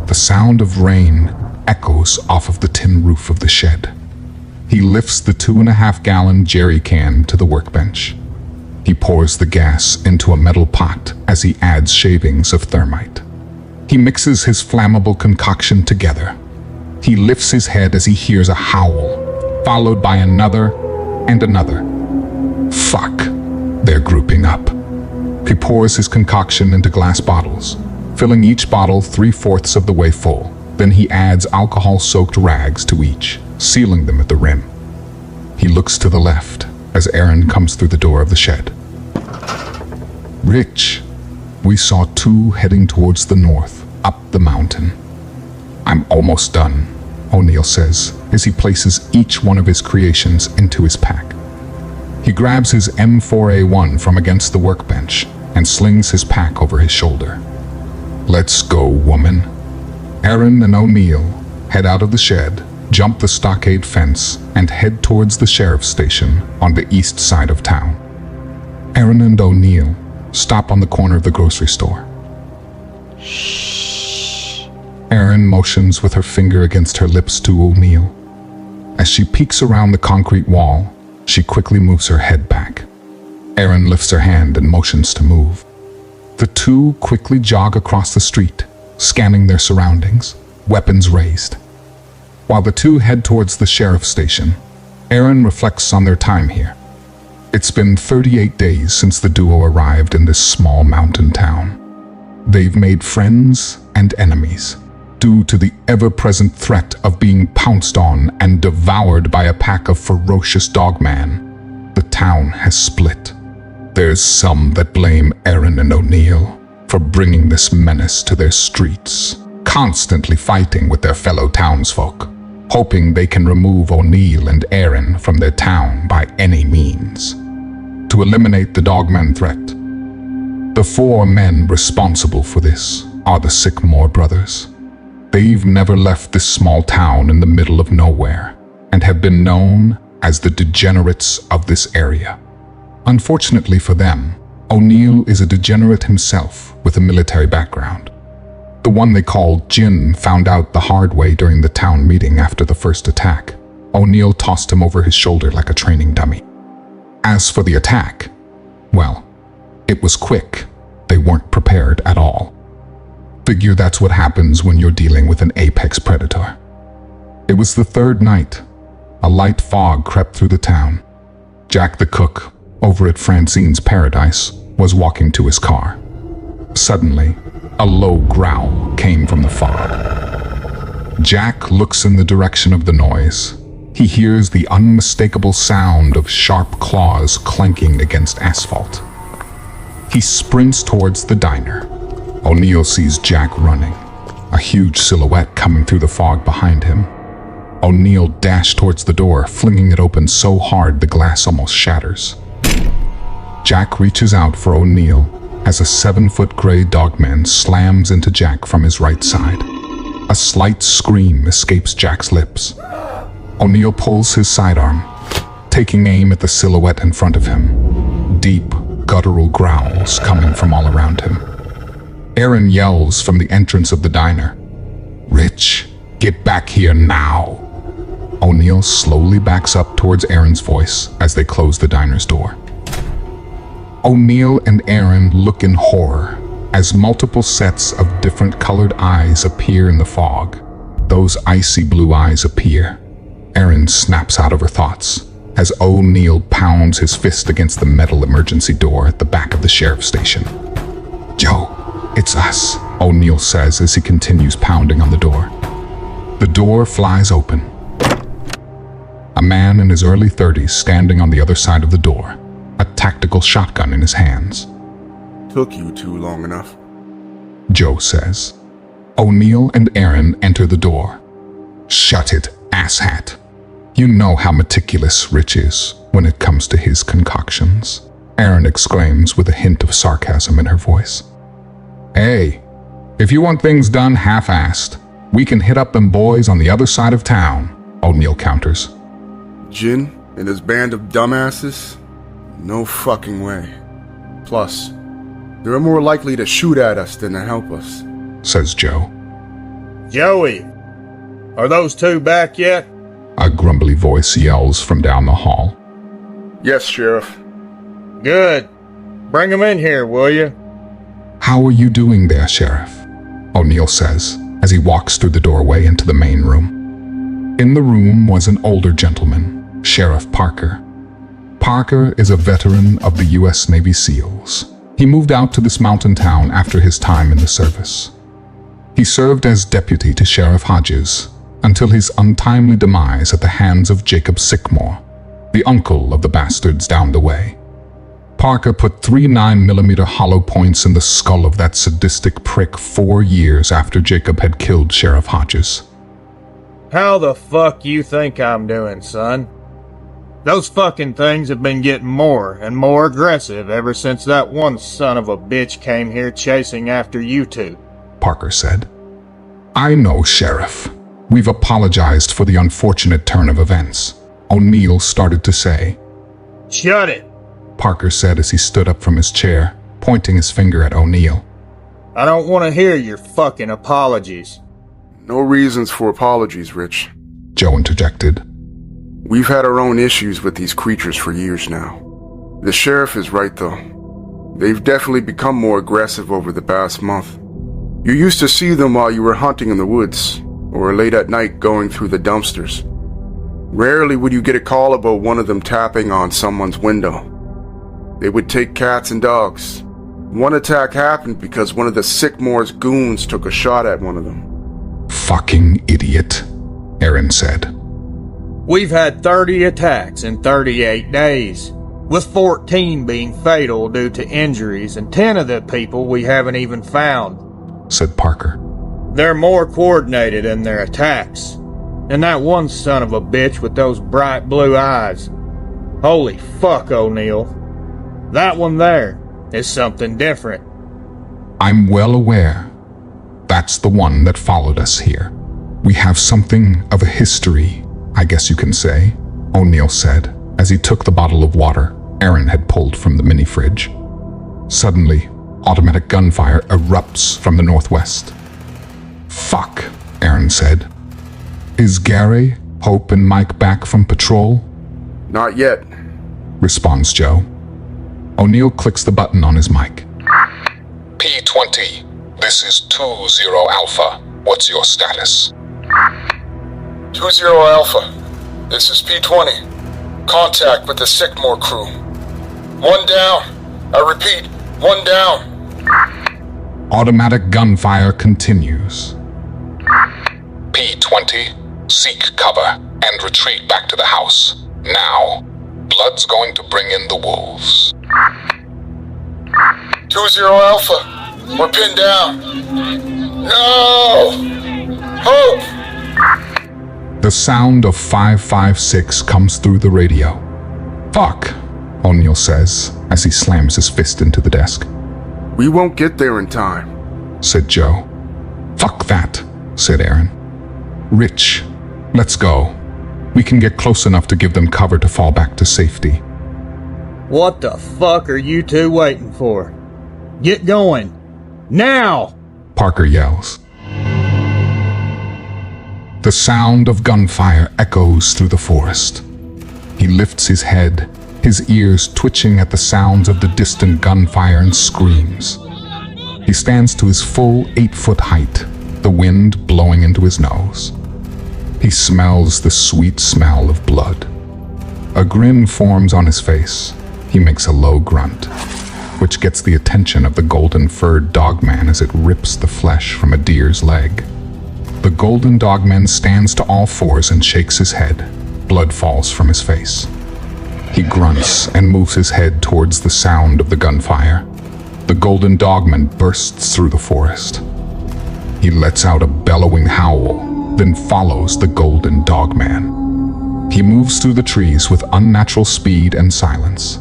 The sound of rain echoes off of the tin roof of the shed. He lifts the 2.5-gallon jerry can to the workbench. He pours the gas into a metal pot as he adds shavings of thermite. He mixes his flammable concoction together. He lifts his head as he hears a howl, followed by another and another. Fuck, they're grouping up. He pours his concoction into glass bottles, filling each bottle 3/4 of the way full. Then he adds alcohol-soaked rags to each, sealing them at the rim. He looks to the left as Erin comes through the door of the shed. "Rich, we saw 2 heading towards the north, up the mountain." "I'm almost done," O'Neill says as he places each one of his creations into his pack. He grabs his M4A1 from against the workbench and slings his pack over his shoulder. Let's go, woman. Aaron and O'Neill head out of the shed, jump the stockade fence, and head towards the sheriff's station on the east side of town. Aaron and O'Neill stop on the corner of the grocery store. Shh. Aaron motions with her finger against her lips to O'Neill. As she peeks around the concrete wall, she quickly moves her head back. Aaron lifts her hand and motions to move. The two quickly jog across the street, scanning their surroundings, weapons raised. While the two head towards the sheriff's station, Aaron reflects on their time here. It's been 38 days since the duo arrived in this small mountain town. They've made friends and enemies, due to the ever-present threat of being pounced on and devoured by a pack of ferocious dogman. The town has split. There's some that blame Aaron and O'Neill for bringing this menace to their streets, constantly fighting with their fellow townsfolk, hoping they can remove O'Neill and Aaron from their town by any means. To eliminate the dogman threat, the four men responsible for this are the Sycamore brothers. They've never left this small town in the middle of nowhere and have been known as the degenerates of this area. Unfortunately for them, O'Neill is a degenerate himself with a military background. The one they called Jin found out the hard way during the town meeting after the first attack. O'Neill tossed him over his shoulder like a training dummy. As for the attack, well, it was quick. They weren't prepared at all. Figure that's what happens when you're dealing with an apex predator. It was the third night. A light fog crept through the town. Jack the cook, over at Francine's Paradise, was walking to his car. Suddenly, a low growl came from the fog. Jack looks in the direction of the noise. He hears the unmistakable sound of sharp claws clanking against asphalt. He sprints towards the diner. O'Neill sees Jack running, a huge silhouette coming through the fog behind him. O'Neill dashed towards the door, flinging it open so hard the glass almost shatters. Jack reaches out for O'Neill as a 7-foot gray dogman slams into Jack from his right side. A slight scream escapes Jack's lips. O'Neill pulls his sidearm, taking aim at the silhouette in front of him. Deep, guttural growls coming from all around him. Aaron yells from the entrance of the diner. "Rich, get back here now!" O'Neill slowly backs up towards Aaron's voice as they close the diner's door. O'Neill and Aaron look in horror as multiple sets of different colored eyes appear in the fog. Those icy blue eyes appear. Aaron snaps out of her thoughts as O'Neill pounds his fist against the metal emergency door at the back of the sheriff's station. "Joe, it's us," O'Neill says as he continues pounding on the door. The door flies open. A man in his early 30s standing on the other side of the door, a tactical shotgun in his hands. "Took you too long enough," Joe says. O'Neill and Aaron enter the door. "Shut it, asshat. You know how meticulous Rich is when it comes to his concoctions," Aaron exclaims with a hint of sarcasm in her voice. "Hey, if you want things done half-assed, we can hit up them boys on the other side of town," O'Neill counters. "Jin and his band of dumbasses? No fucking way. Plus, they're more likely to shoot at us than to help us," says Joe. "Joey, are those two back yet?" A grumbly voice yells from down the hall. "Yes, Sheriff." "Good. Bring them in here, will you?" "How are you doing there, Sheriff?" O'Neill says as he walks through the doorway into the main room. In the room was an older gentleman, Sheriff Parker. Parker is a veteran of the U.S. Navy SEALs. He moved out to this mountain town after his time in the service. He served as deputy to Sheriff Hodges until his untimely demise at the hands of Jacob Sycamore, the uncle of the bastards down the way. Parker put 3 9mm hollow points in the skull of that sadistic prick 4 years after Jacob had killed Sheriff Hodges. How the fuck you think I'm doing, son? Those fucking things have been getting more and more aggressive ever since that one son of a bitch came here chasing after you two. Parker said. I know, Sheriff. We've apologized for the unfortunate turn of events, O'Neill started to say. Shut it! Parker said as he stood up from his chair, pointing his finger at O'Neill. I don't want to hear your fucking apologies. No reasons for apologies, Rich. Joe interjected. We've had our own issues with these creatures for years now. The sheriff is right, though. They've definitely become more aggressive over the past month. You used to see them while you were hunting in the woods, or late at night going through the dumpsters. Rarely would you get a call about one of them tapping on someone's window. They would take cats and dogs. One attack happened because one of the Sycamore's goons took a shot at one of them. Fucking idiot, Aaron said. We've had 30 attacks in 38 days, with 14 being fatal due to injuries and 10 of the people we haven't even found, said Parker. They're more coordinated in their attacks. And that one son of a bitch with those bright blue eyes. Holy fuck, O'Neill. That one there is something different. I'm well aware. That's the one that followed us here. We have something of a history, I guess you can say, O'Neill said, as he took the bottle of water Aaron had pulled from the mini-fridge. Suddenly, automatic gunfire erupts from the northwest. Fuck, Aaron said. Is Gary, Hope, and Mike back from patrol? Not yet, responds Joe. O'Neill clicks the button on his mic. P-20, this is 20 Alpha. What's your status? 20 Alpha, this is P-20. Contact with the Sycamore crew. One down. I repeat, one down. Automatic gunfire continues. P-20, seek cover and retreat back to the house. Now, Blood's going to bring in the wolves. 20 Alpha, we're pinned down. No! Hope! The sound of 556 comes through the radio. Fuck, O'Neill says as he slams his fist into the desk. We won't get there in time, said Joe. Fuck that, said Aaron. Rich, let's go. We can get close enough to give them cover to fall back to safety. What the fuck are you two waiting for? Get going. Now! Parker yells. The sound of gunfire echoes through the forest. He lifts his head, his ears twitching at the sounds of the distant gunfire, and screams. He stands to his full 8-foot height, the wind blowing into his nose. He smells the sweet smell of blood. A grin forms on his face. He makes a low grunt, which gets the attention of the golden-furred dogman as it rips the flesh from a deer's leg. The golden dogman stands to all fours and shakes his head. Blood falls from his face. He grunts and moves his head towards the sound of the gunfire. The golden dogman bursts through the forest. He lets out a bellowing howl, then follows the golden dogman. He moves through the trees with unnatural speed and silence.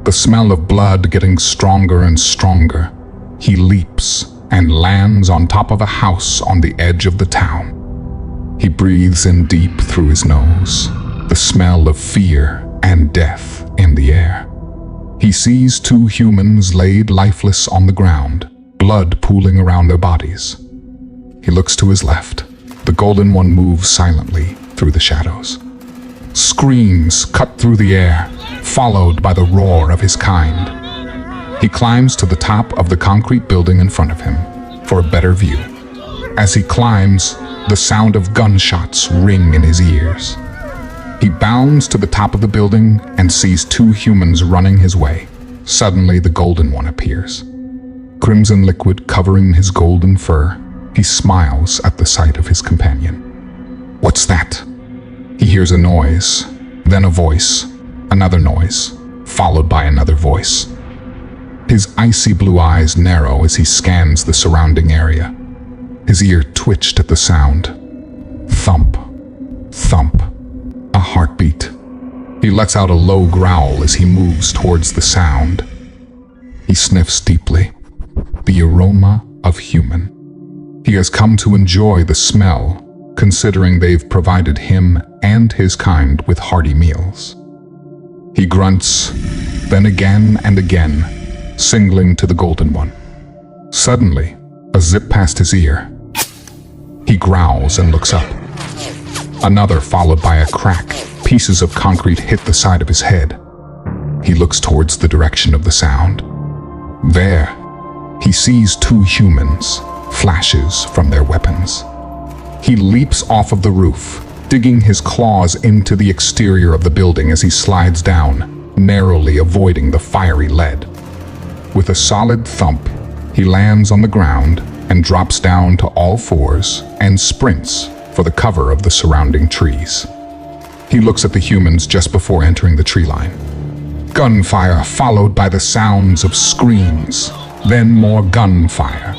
The smell of blood getting stronger and stronger. He leaps and lands on top of a house on the edge of the town. He breathes in deep through his nose, the smell of fear and death in the air. He sees 2 humans laid lifeless on the ground, blood pooling around their bodies. He looks to his left. The golden one moves silently through the shadows. Screams cut through the air, followed by the roar of his kind. He climbs to the top of the concrete building in front of him for a better view. As he climbs, the sound of gunshots ring in his ears. He bounds to the top of the building and sees 2 humans running his way. Suddenly, the golden one appears. Crimson liquid covering his golden fur, he smiles at the sight of his companion. What's that? He hears a noise, then a voice, another noise, followed by another voice. His icy blue eyes narrow as he scans the surrounding area. His ear twitched at the sound. Thump, Thump. A heartbeat. He lets out a low growl as he moves towards the sound. He sniffs deeply. The aroma of human. He has come to enjoy the smell, considering they've provided him and his kind with hearty meals. He grunts, then again and again, singling to the golden one. Suddenly, a zip past his ear. He growls and looks up. Another followed by a crack. Pieces of concrete hit the side of his head. He looks towards the direction of the sound. There, he sees two humans, flashes from their weapons. He leaps off of the roof, digging his claws into the exterior of the building as he slides down, narrowly avoiding the fiery lead. With a solid thump, he lands on the ground and drops down to all fours and sprints for the cover of the surrounding trees. He looks at the humans just before entering the tree line. Gunfire followed by the sounds of screams, then more gunfire.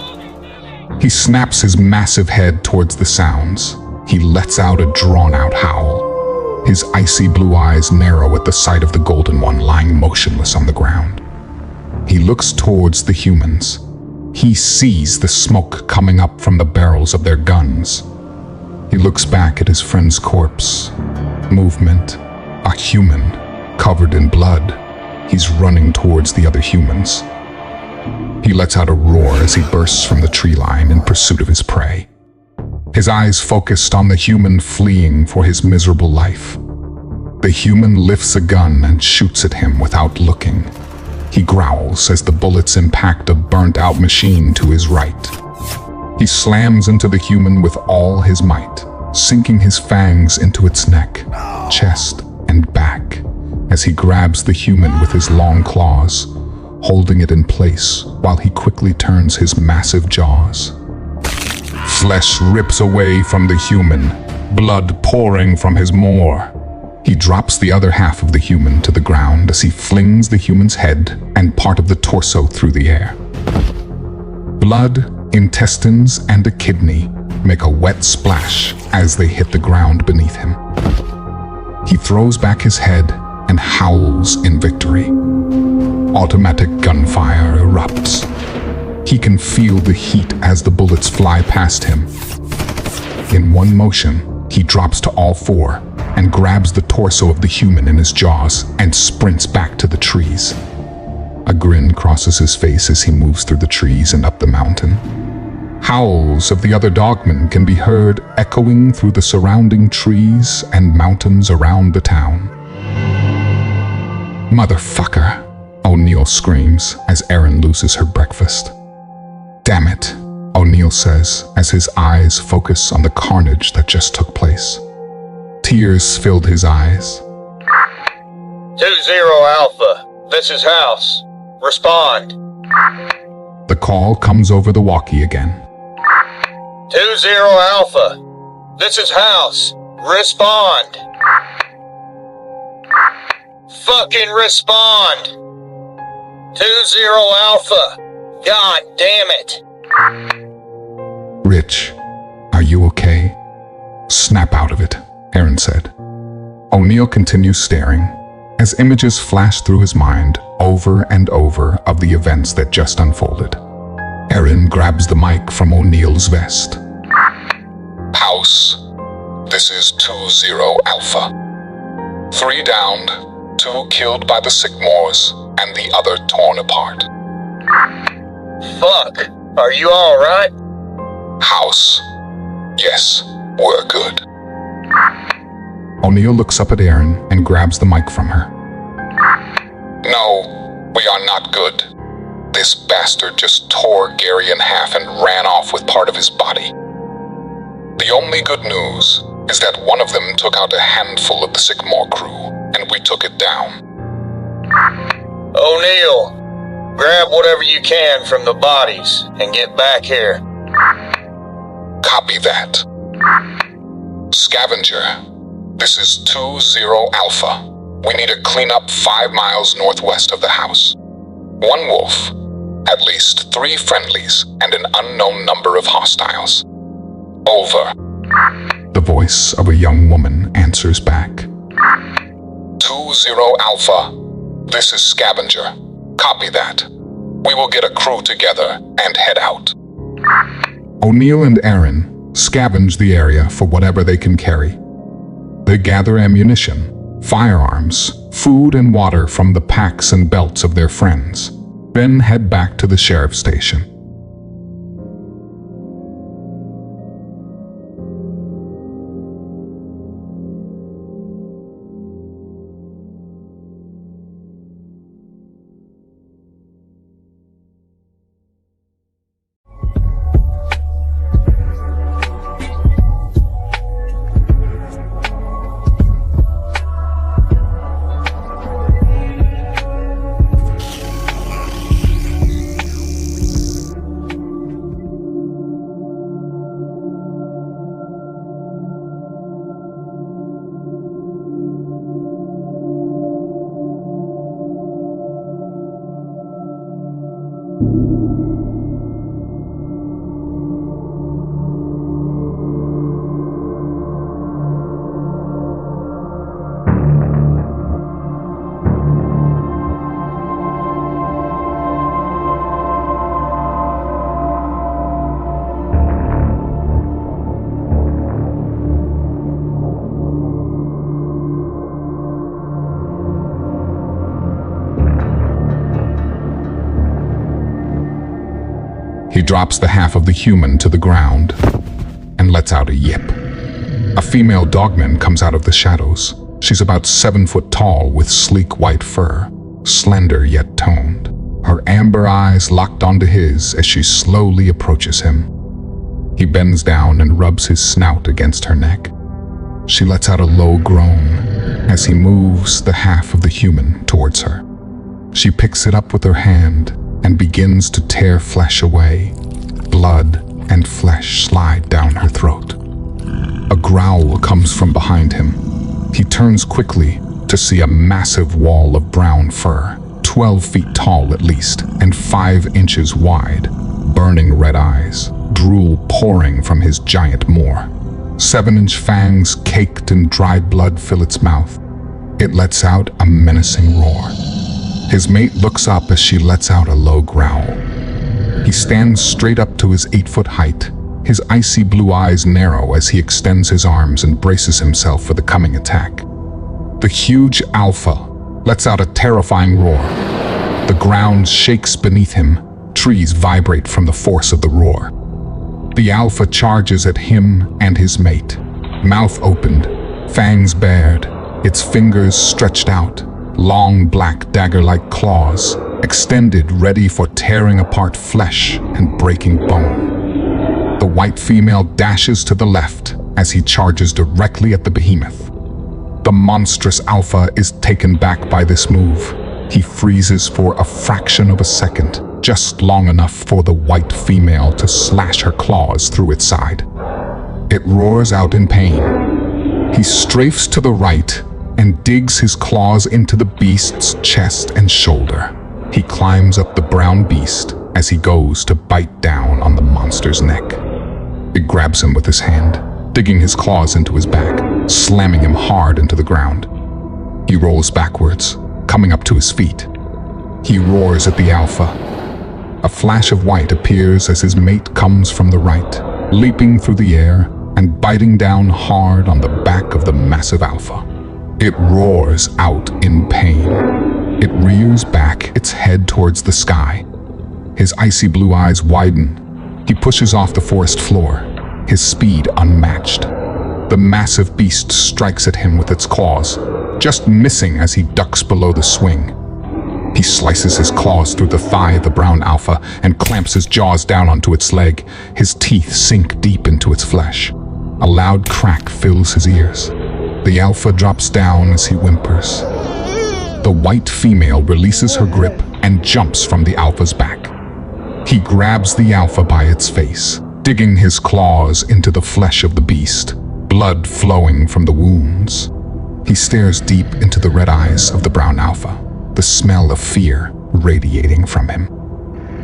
He snaps his massive head towards the sounds. He lets out a drawn-out howl. His icy blue eyes narrow at the sight of the golden one lying motionless on the ground. He looks towards the humans. He sees the smoke coming up from the barrels of their guns. He looks back at his friend's corpse. Movement. A human, covered in blood. He's running towards the other humans. He lets out a roar as he bursts from the tree line in pursuit of his prey. His eyes focused on the human fleeing for his miserable life. The human lifts a gun and shoots at him without looking. He growls as the bullets impact a burnt-out machine to his right. He slams into the human with all his might, sinking his fangs into its neck, chest, and back as he grabs the human with his long claws, holding it in place while he quickly turns his massive jaws. Flesh rips away from the human, blood pouring from his maw. He drops the other half of the human to the ground as he flings the human's head and part of the torso through the air. Blood, intestines, and a kidney make a wet splash as they hit the ground beneath him. He throws back his head and howls in victory. Automatic gunfire erupts. He can feel the heat as the bullets fly past him. In one motion, he drops to all four and grabs the torso of the human in his jaws and sprints back to the trees. A grin crosses his face as he moves through the trees and up the mountain. Howls of the other dogmen can be heard echoing through the surrounding trees and mountains around the town. Motherfucker, O'Neill screams as Erin loses her breakfast. Damn it, O'Neill says as his eyes focus on the carnage that just took place. Tears filled his eyes. 2-0 Alpha, this is House. Respond. The call comes over the walkie again. 2-0 Alpha, this is House. Respond. Fucking respond. 2-0 Alpha. God damn it. Rich, are you okay? Snap out of it, Erin said. O'Neill continues staring as images flash through his mind over and over of the events that just unfolded. Erin grabs the mic from O'Neill's vest. House, this is 2-0 Alpha. 3 downed, 2 killed by the Sycamores, and the other torn apart. Fuck, are you alright? House, yes, we're good. O'Neill looks up at Erin and grabs the mic from her. No, we are not good. This bastard just tore Gary in half and ran off with part of his body. The only good news is that one of them took out a handful of the Sycamore crew, and we took it down. O'Neill, grab whatever you can from the bodies and get back here. Copy that. Scavenger, this is 2-0 Alpha. We need to clean up 5 miles northwest of the house. 1 wolf, at least 3 friendlies, and an unknown number of hostiles. Over. The voice of a young woman answers back. 2-0 Alpha. This is Scavenger. Copy that. We will get a crew together and head out. O'Neill and Aaron scavenge the area for whatever they can carry. They gather ammunition, firearms, food and water from the packs and belts of their friends, then head back to the sheriff's station. He drops the half of the human to the ground and lets out a yip. A female dogman comes out of the shadows. She's about 7 foot tall with sleek white fur, slender yet toned. Her amber eyes locked onto his as she slowly approaches him. He bends down and rubs his snout against her neck. She lets out a low groan as he moves the half of the human towards her. She picks it up with her hand and begins to tear flesh away. Blood and flesh slide down her throat. A growl comes from behind him. He turns quickly to see a massive wall of brown fur, 12 feet tall at least, and 5 inches wide, burning red eyes, drool pouring from his giant maw. 7-inch fangs caked in dried blood fill its mouth. It lets out a menacing roar. His mate looks up as she lets out a low growl. He stands straight up to his 8-foot height. His icy blue eyes narrow as he extends his arms and braces himself for the coming attack. The huge alpha lets out a terrifying roar. The ground shakes beneath him. Trees vibrate from the force of the roar. The alpha charges at him and his mate. Mouth opened, fangs bared, its fingers stretched out. Long black dagger-like claws, extended ready for tearing apart flesh and breaking bone. The white female dashes to the left as he charges directly at the behemoth. The monstrous alpha is taken back by this move. He freezes for a fraction of a second, just long enough for the white female to slash her claws through its side. It roars out in pain. He strafes to the right and digs his claws into the beast's chest and shoulder. He climbs up the brown beast as he goes to bite down on the monster's neck. It grabs him with his hand, digging his claws into his back, slamming him hard into the ground. He rolls backwards, coming up to his feet. He roars at the alpha. A flash of white appears as his mate comes from the right, leaping through the air and biting down hard on the back of the massive alpha. It roars out in pain. It rears back, its head towards the sky. His icy blue eyes widen. He pushes off the forest floor, his speed unmatched. The massive beast strikes at him with its claws, just missing as he ducks below the swing. He slices his claws through the thigh of the brown alpha and clamps his jaws down onto its leg. His teeth sink deep into its flesh. A loud crack fills his ears. The alpha drops down as he whimpers. The white female releases her grip and jumps from the alpha's back. He grabs the alpha by its face, digging his claws into the flesh of the beast, blood flowing from the wounds. He stares deep into the red eyes of the brown alpha, the smell of fear radiating from him.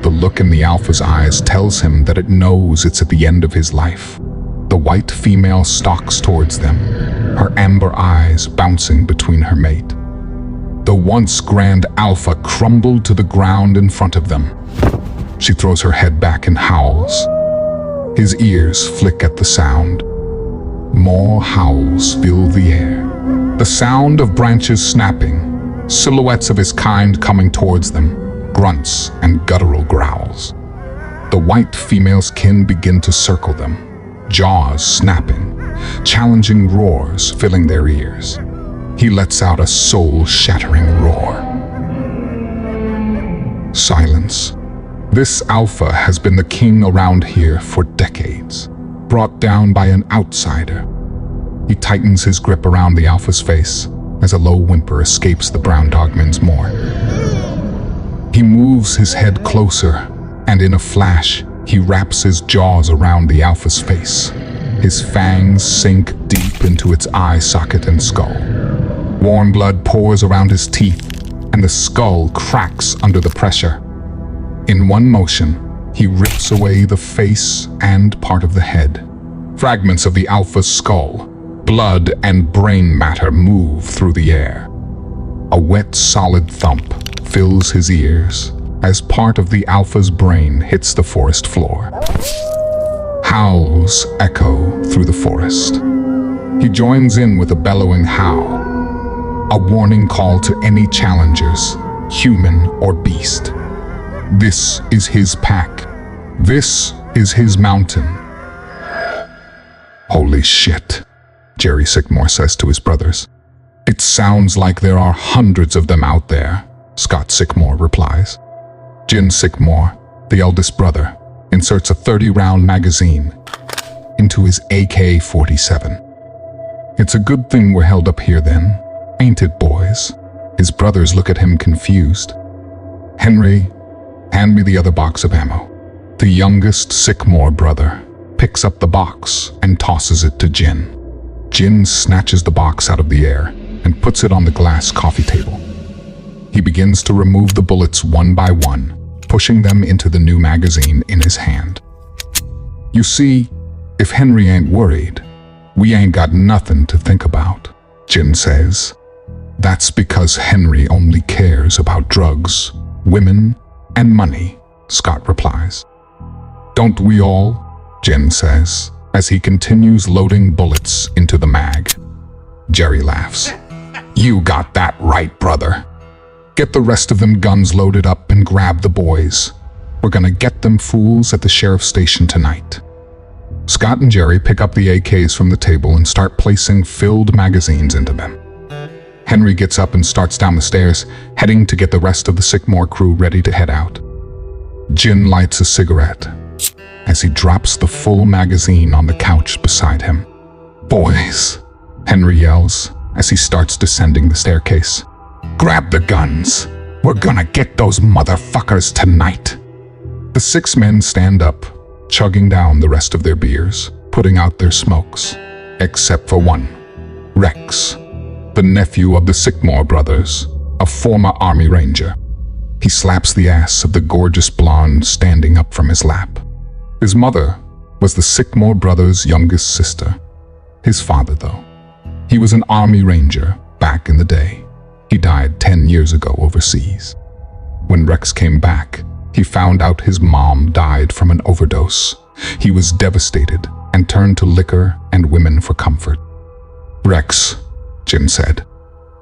The look in the alpha's eyes tells him that it knows it's at the end of his life. The white female stalks towards them, her amber eyes bouncing between her mate. The once grand alpha crumbled to the ground in front of them. She throws her head back and howls. His ears flick at the sound. More howls fill the air. The sound of branches snapping, silhouettes of his kind coming towards them, grunts and guttural growls. The white female's kin begin to circle them, jaws snapping, challenging roars filling their ears. He lets out a soul-shattering roar. Silence. This alpha has been the king around here for decades, brought down by an outsider. He tightens his grip around the alpha's face as a low whimper escapes the brown dogman's maw. He moves his head closer, and in a flash, he wraps his jaws around the alpha's face. His fangs sink deep into its eye socket and skull. Warm blood pours around his teeth, and the skull cracks under the pressure. In one motion, he rips away the face and part of the head. Fragments of the alpha's skull, blood and brain matter move through the air. A wet, solid thump fills his ears as part of the alpha's brain hits the forest floor. Howls echo through the forest. He joins in with a bellowing howl, a warning call to any challengers, human or beast. This is his pack. This is his mountain. Holy shit, Jerry Sycamore says to his brothers. It sounds like there are hundreds of them out there, Scott Sycamore replies. Jin Sycamore, the eldest brother, inserts a 30-round magazine into his AK-47. It's a good thing we're held up here then, ain't it, boys? His brothers look at him confused. Henry, hand me the other box of ammo. The youngest Sycamore brother picks up the box and tosses it to Jin. Jin snatches the box out of the air and puts it on the glass coffee table. He begins to remove the bullets one by one, pushing them into the new magazine in his hand. You see, if Henry ain't worried, we ain't got nothing to think about, Jin says. That's because Henry only cares about drugs, women, and money, Scott replies. Don't we all? Jin says, as he continues loading bullets into the mag. Jerry laughs. You got that right, brother. Get the rest of them guns loaded up and grab the boys. We're gonna get them fools at the sheriff's station tonight. Scott and Jerry pick up the AKs from the table and start placing filled magazines into them. Henry gets up and starts down the stairs, heading to get the rest of the Sycamore crew ready to head out. Jin lights a cigarette as he drops the full magazine on the couch beside him. Boys, Henry yells as he starts descending the staircase. Grab the guns. We're gonna get those motherfuckers tonight. The 6 men stand up, chugging down the rest of their beers, putting out their smokes, except for one, Rex, the nephew of the Sycamore brothers, a former Army Ranger. He slaps the ass of the gorgeous blonde standing up from his lap. His mother was the Sycamore brothers' youngest sister. His father, though, he was an Army Ranger back in the day. He died 10 years ago overseas. When Rex came back, he found out his mom died from an overdose. He was devastated and turned to liquor and women for comfort. Rex, Jin said,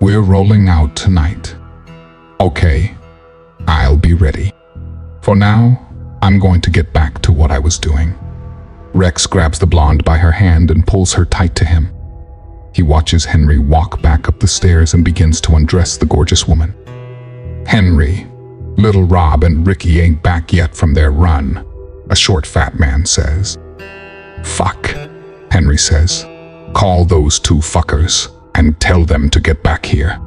we're rolling out tonight. Okay, I'll be ready. For now, I'm going to get back to what I was doing. Rex grabs the blonde by her hand and pulls her tight to him. He watches Henry walk back up the stairs and begins to undress the gorgeous woman. Henry, Little Rob and Ricky ain't back yet from their run, a short fat man says. Fuck, Henry says. Call those 2 fuckers and tell them to get back here.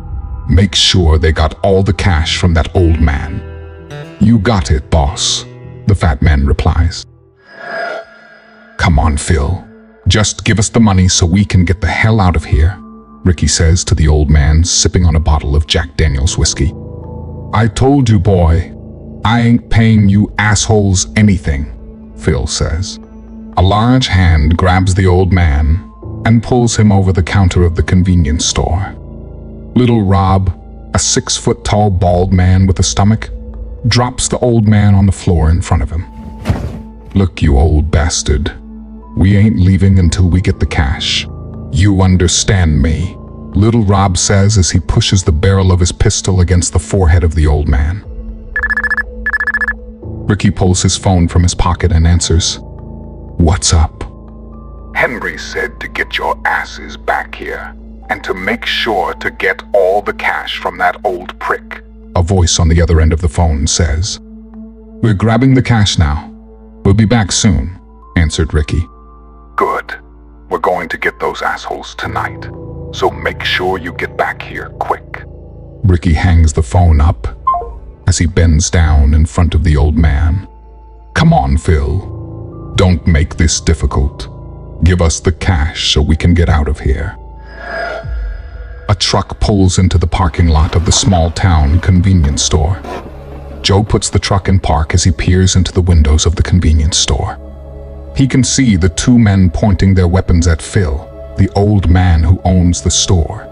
Make sure they got all the cash from that old man. You got it, boss, the fat man replies. Come on, Phil. Just give us the money so we can get the hell out of here, Ricky says to the old man sipping on a bottle of Jack Daniel's whiskey. I told you, boy, I ain't paying you assholes anything, Phil says. A large hand grabs the old man and pulls him over the counter of the convenience store. Little Rob, a 6-foot-tall bald man with a stomach, drops the old man on the floor in front of him. "Look, you old bastard. We ain't leaving until we get the cash. You understand me?" Little Rob says as he pushes the barrel of his pistol against the forehead of the old man. Ricky pulls his phone from his pocket and answers. "What's up?" Henry said to get your asses back here and to make sure to get all the cash from that old prick. A voice on the other end of the phone says. "We're grabbing the cash now. We'll be back soon," answered Ricky. Good. We're going to get those assholes tonight, so make sure you get back here quick." Ricky hangs the phone up as he bends down in front of the old man. "Come on, Phil. Don't make this difficult. Give us the cash so we can get out of here." A truck pulls into the parking lot of the small-town convenience store. Joe puts the truck in park as he peers into the windows of the convenience store. He can see the two men pointing their weapons at Phil, the old man who owns the store.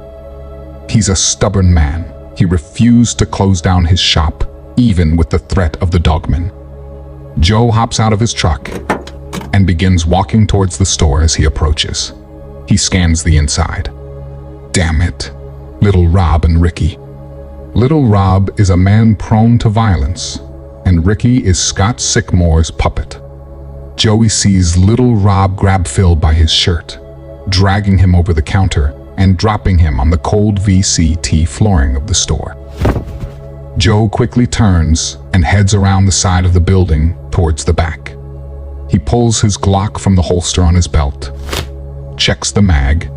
He's a stubborn man. He refused to close down his shop, even with the threat of the Dogman. Joe hops out of his truck and begins walking towards the store as he approaches. He scans the inside. Damn it, Little Rob and Ricky. Little Rob is a man prone to violence, and Ricky is Scott Sycamore's puppet. Joey sees Little Rob grab Phil by his shirt, dragging him over the counter and dropping him on the cold VCT flooring of the store. Joe quickly turns and heads around the side of the building towards the back. He pulls his Glock from the holster on his belt, checks the mag,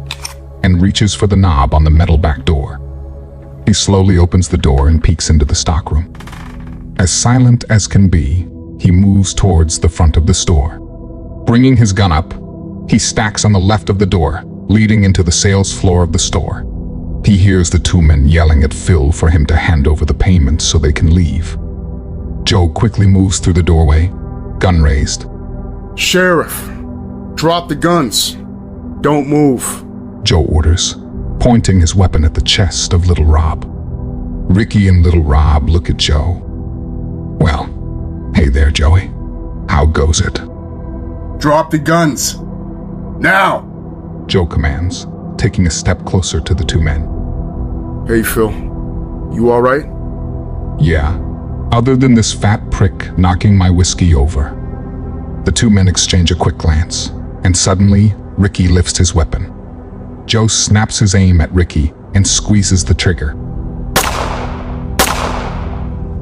and reaches for the knob on the metal back door. He slowly opens the door and peeks into the stockroom. As silent as can be, he moves towards the front of the store. Bringing his gun up, he stacks on the left of the door, leading into the sales floor of the store. He hears the two men yelling at Phil for him to hand over the payment so they can leave. Joe quickly moves through the doorway, gun raised. "Sheriff, drop the guns. Don't move," Joe orders, pointing his weapon at the chest of Little Rob. Ricky and Little Rob look at Joe. "Well, hey there, Joey. How goes it?" "Drop the guns. Now!" Joe commands, taking a step closer to the two men. "Hey, Phil. You all right?" "Yeah, other than this fat prick knocking my whiskey over." The two men exchange a quick glance, and suddenly, Ricky lifts his weapon. Joe snaps his aim at Ricky and squeezes the trigger.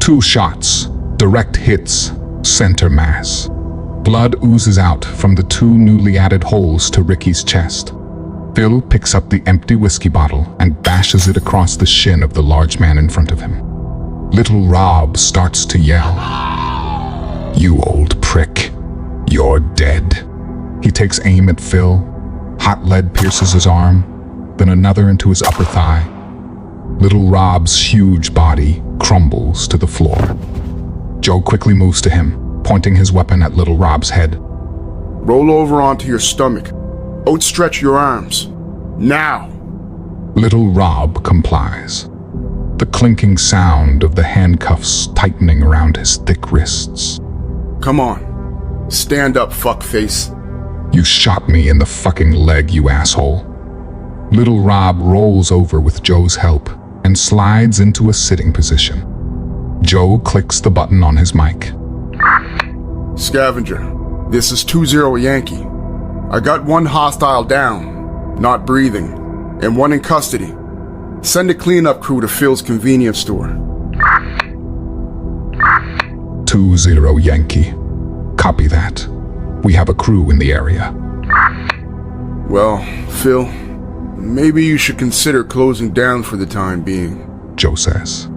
2 shots, direct hits, center mass. Blood oozes out from the 2 newly added holes to Ricky's chest. Phil picks up the empty whiskey bottle and bashes it across the shin of the large man in front of him. Little Rob starts to yell. "You old prick, you're dead." He takes aim at Phil. Hot lead pierces his arm, then another into his upper thigh. Little Rob's huge body crumbles to the floor. Joe quickly moves to him, pointing his weapon at Little Rob's head. "Roll over onto your stomach. Outstretch your arms. Now!" Little Rob complies, the clinking sound of the handcuffs tightening around his thick wrists. "Come on. Stand up, fuckface." "You shot me in the fucking leg, you asshole." Little Rob rolls over with Joe's help and slides into a sitting position. Joe clicks the button on his mic. "Scavenger, this is 20 Yankee. I got 1 hostile down, not breathing, and 1 in custody. Send a cleanup crew to Phil's convenience store." 20 Yankee. Copy that. We have a crew in the area. "Well, Phil, maybe you should consider closing down for the time being," Joe says.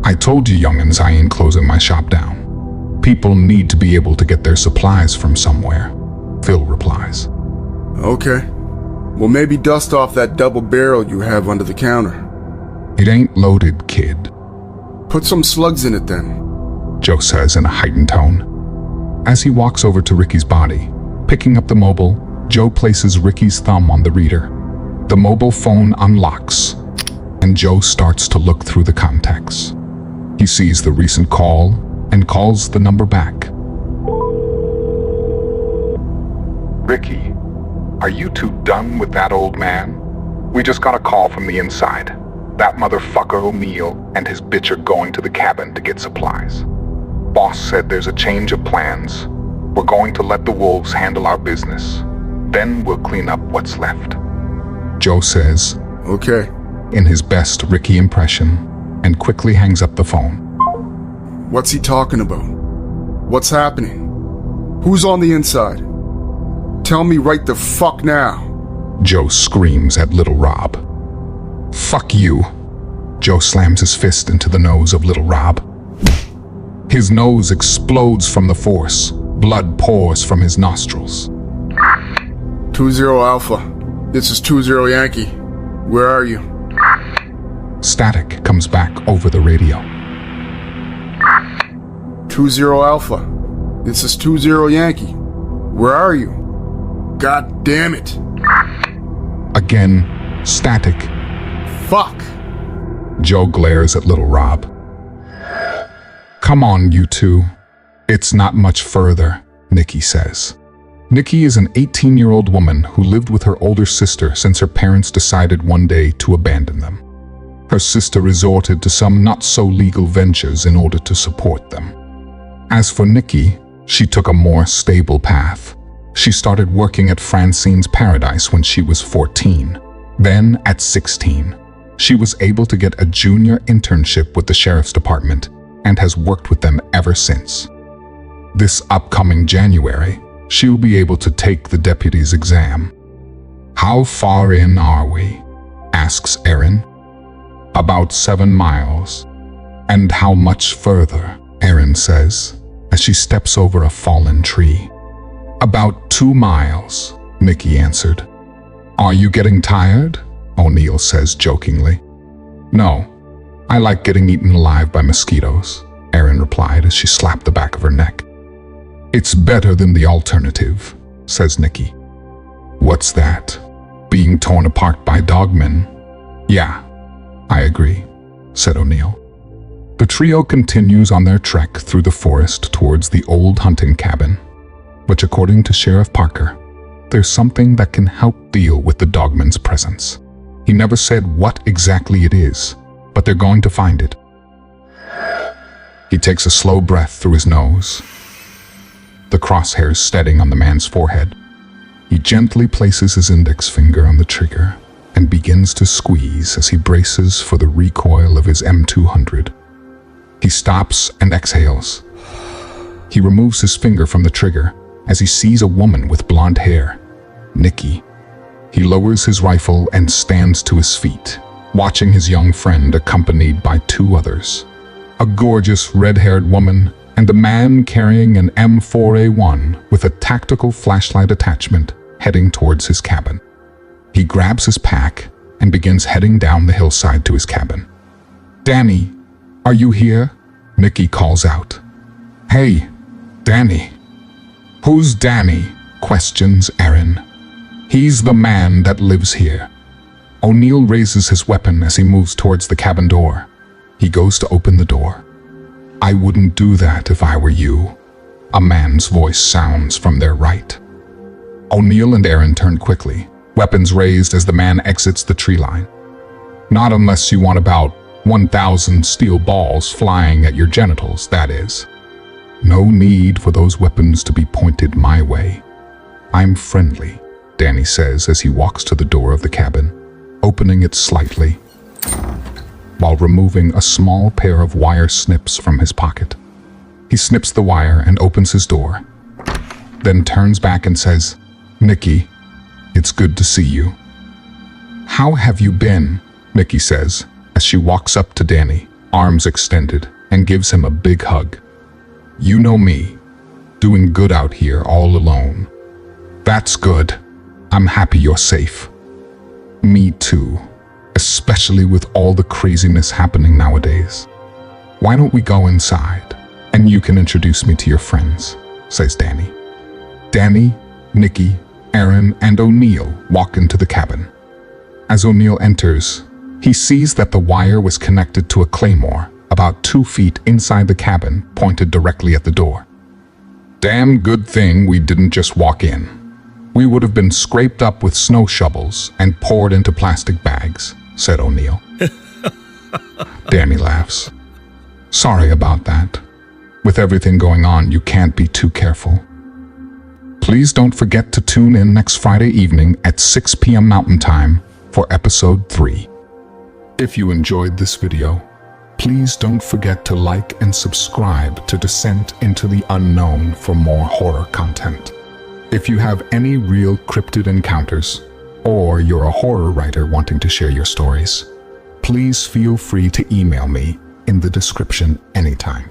"I told you young'uns I ain't closing my shop down. People need to be able to get their supplies from somewhere," Phil replies. "Okay. Well, maybe dust off that double barrel you have under the counter." "It ain't loaded, kid," "Put some slugs in it then." Joe says in a heightened tone. As he walks over to Ricky's body, Picking up the mobile, Joe places Ricky's thumb on the reader. The mobile phone unlocks, and Joe starts to look through the contacts. He sees the recent call and calls the number back. Ricky, are you two done with that old man? We just got a call from the inside. That motherfucker O'Neill and his bitch are going to the cabin to get supplies. Boss said there's a change of plans. We're going to let the wolves handle our business. Then we'll clean up what's left. Joe says, Okay. in his best Ricky impression, and quickly hangs up the phone. What's he talking about? What's happening? Who's on the inside? Tell me right the fuck now. Joe screams at Little Rob. Fuck you. Joe slams his fist into the nose of Little Rob. His nose explodes from the force. Blood pours from his nostrils. 20 Alpha. This is 20 Yankee. Where are you? Static comes back over the radio. 20 Alpha. This is 20 Yankee. Where are you? God damn it. Again, static. Fuck. Joe glares at Little Rob. Come on, you two. It's not much further, Nikki says. Nikki is an 18-year-old woman who lived with her older sister since her parents decided one day to abandon them. Her sister resorted to some not-so-legal ventures in order to support them. As for Nikki, she took a more stable path. She started working at Francine's Paradise when she was 14. Then, at 16, she was able to get a junior internship with the sheriff's department and has worked with them ever since. This upcoming January, she will be able to take the deputy's exam. How far in are we? Asks Erin. About 7 miles. And how much further? Erin says, as she steps over a fallen tree. About 2 miles, Nikki answered. Are you getting tired? O'Neill says jokingly. No, I like getting eaten alive by mosquitoes, Erin replied as she slapped the back of her neck. It's better than the alternative, says Nikki. What's that? Being torn apart by dogmen? Yeah, I agree, said O'Neill. The trio continues on their trek through the forest towards the old hunting cabin. Which, according to Sheriff Parker, there's something that can help deal with the dogman's presence. He never said what exactly it is, but they're going to find it. He takes a slow breath through his nose, the crosshairs steadying on the man's forehead. He gently places his index finger on the trigger and begins to squeeze as he braces for the recoil of his M200. He stops and exhales. He removes his finger from the trigger as he sees a woman with blonde hair, Nikki. He lowers his rifle and stands to his feet, watching his young friend accompanied by 2 others. A gorgeous red-haired woman and a man carrying an M4A1 with a tactical flashlight attachment heading towards his cabin. He grabs his pack and begins heading down the hillside to his cabin. Danny, are you here? Nikki calls out. Hey, Danny. Who's Danny? Questions Erin. He's the man that lives here. O'Neill raises his weapon as he moves towards the cabin door. He goes to open the door. I wouldn't do that if I were you. A man's voice sounds from their right. O'Neill and Erin turn quickly, weapons raised as the man exits the tree line. Not unless you want about 1,000 steel balls flying at your genitals, that is. No need for those weapons to be pointed my way. I'm friendly, Danny says as he walks to the door of the cabin, opening it slightly, while removing a small pair of wire snips from his pocket. He snips the wire and opens his door, then turns back and says, Nikki, it's good to see you. How have you been? Nikki says, as she walks up to Danny, arms extended, and gives him a big hug. You know me, doing good out here all alone. That's good. I'm happy you're safe. Me too, especially with all the craziness happening nowadays. Why don't we go inside, and you can introduce me to your friends, says Danny. Danny, Nikki, Aaron, and O'Neill walk into the cabin. As O'Neill enters, he sees that the wire was connected to a claymore about 2 feet inside the cabin, pointed directly at the door. "Damn good thing we didn't just walk in. We would have been scraped up with snow shovels and poured into plastic bags," said O'Neill. Danny laughs. "Sorry about that. With everything going on, you can't be too careful. Please don't forget to tune in next Friday evening at 6 p.m. Mountain Time for episode 3. If you enjoyed this video, please don't forget to like and subscribe to Descent into the Unknown for more horror content. If you have any real cryptid encounters, or you're a horror writer wanting to share your stories, please feel free to email me in the description anytime.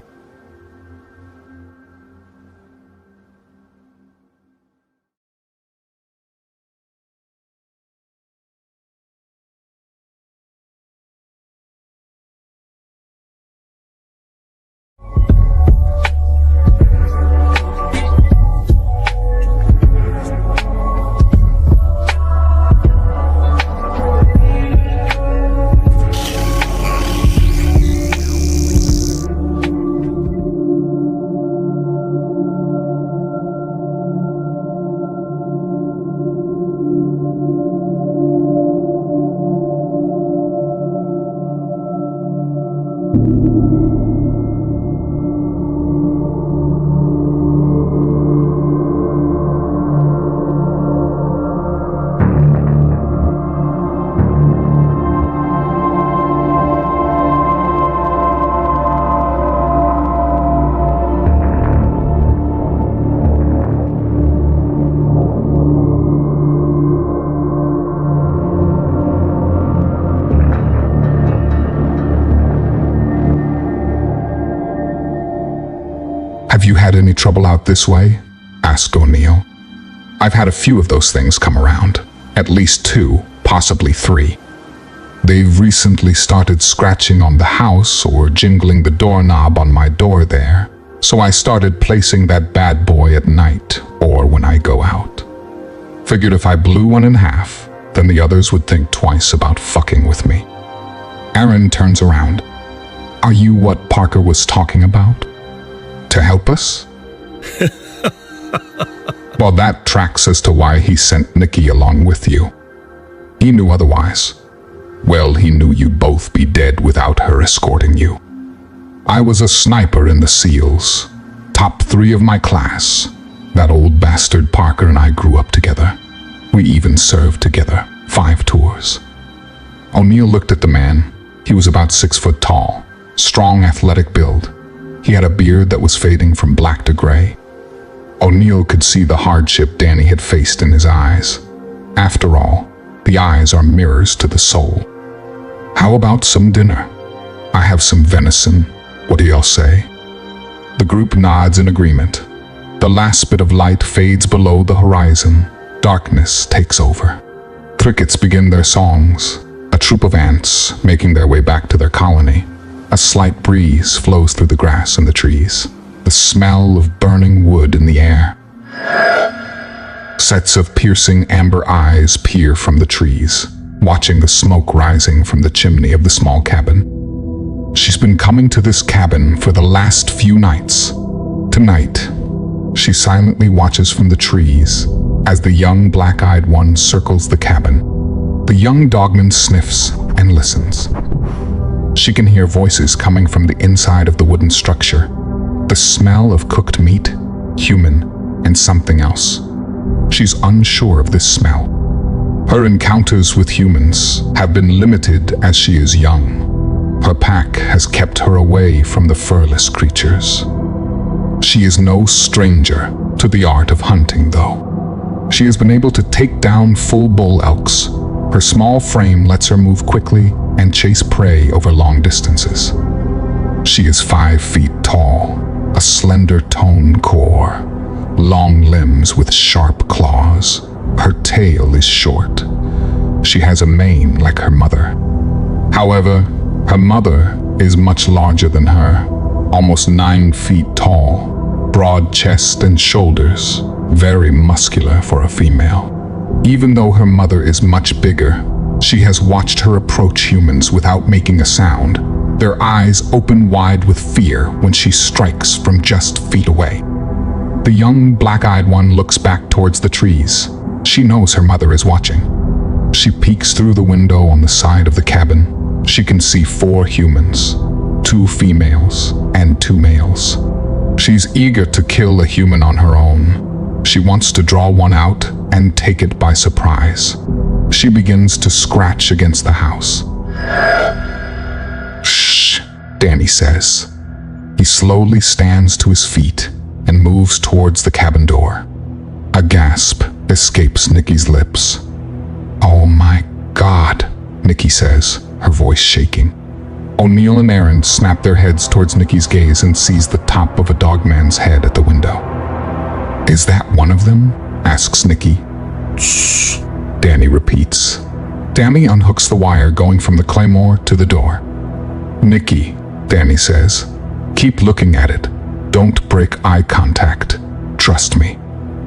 "Have you had any trouble out this way?" asked O'Neill. "I've had a few of those things come around. At least 2, possibly 3. They've recently started scratching on the house or jingling the doorknob on my door there, so I started placing that bad boy at night or when I go out. Figured if I blew one in half, then the others would think twice about fucking with me." Aaron turns around. "Are you what Parker was talking about? To help us?" "Well, that tracks as to why he sent Nikki along with you. He knew otherwise. Well, he knew you'd both be dead without her escorting you. I was a sniper in the SEALs, top 3 of my class. That old bastard Parker and I grew up together. We even served together, 5 tours." O'Neill looked at the man. He was about 6 foot tall, strong athletic build. He had a beard that was fading from black to gray. O'Neill could see the hardship Danny had faced in his eyes. After all, the eyes are mirrors to the soul. "How about some dinner? I have some venison. What do y'all say?" The group nods in agreement. The last bit of light fades below the horizon. Darkness takes over. Crickets begin their songs, a troop of ants making their way back to their colony. A slight breeze flows through the grass and the trees, the smell of burning wood in the air. Sets of piercing amber eyes peer from the trees, watching the smoke rising from the chimney of the small cabin. She's been coming to this cabin for the last few nights. Tonight, she silently watches from the trees as the young black-eyed one circles the cabin. The young dogman sniffs and listens. She can hear voices coming from the inside of the wooden structure. The smell of cooked meat, human, and something else. She's unsure of this smell. Her encounters with humans have been limited as she is young. Her pack has kept her away from the furless creatures. She is no stranger to the art of hunting, though. She has been able to take down full bull elks. Her small frame lets her move quickly and chase prey over long distances. She is 5 feet tall, a slender toned core, long limbs with sharp claws. Her tail is short. She has a mane like her mother. However, her mother is much larger than her, almost 9 feet tall, broad chest and shoulders, very muscular for a female. Even though her mother is much bigger, she has watched her approach humans without making a sound, their eyes open wide with fear when she strikes from just feet away. The young black-eyed one looks back towards the trees. She knows her mother is watching. She peeks through the window on the side of the cabin. She can see 4 humans, 2 females and 2 males. She's eager to kill a human on her own. She wants to draw one out and take it by surprise. She begins to scratch against the house. "Shh," Danny says. He slowly stands to his feet and moves towards the cabin door. A gasp escapes Nikki's lips. "Oh my God," Nikki says, her voice shaking. O'Neill and Aaron snap their heads towards Nikki's gaze and sees the top of a dogman's head at the window. "Is that one of them?" asks Nikki. "Shh," Danny repeats. Danny unhooks the wire going from the claymore to the door. "Nikki," Danny says, "keep looking at it. Don't break eye contact. Trust me."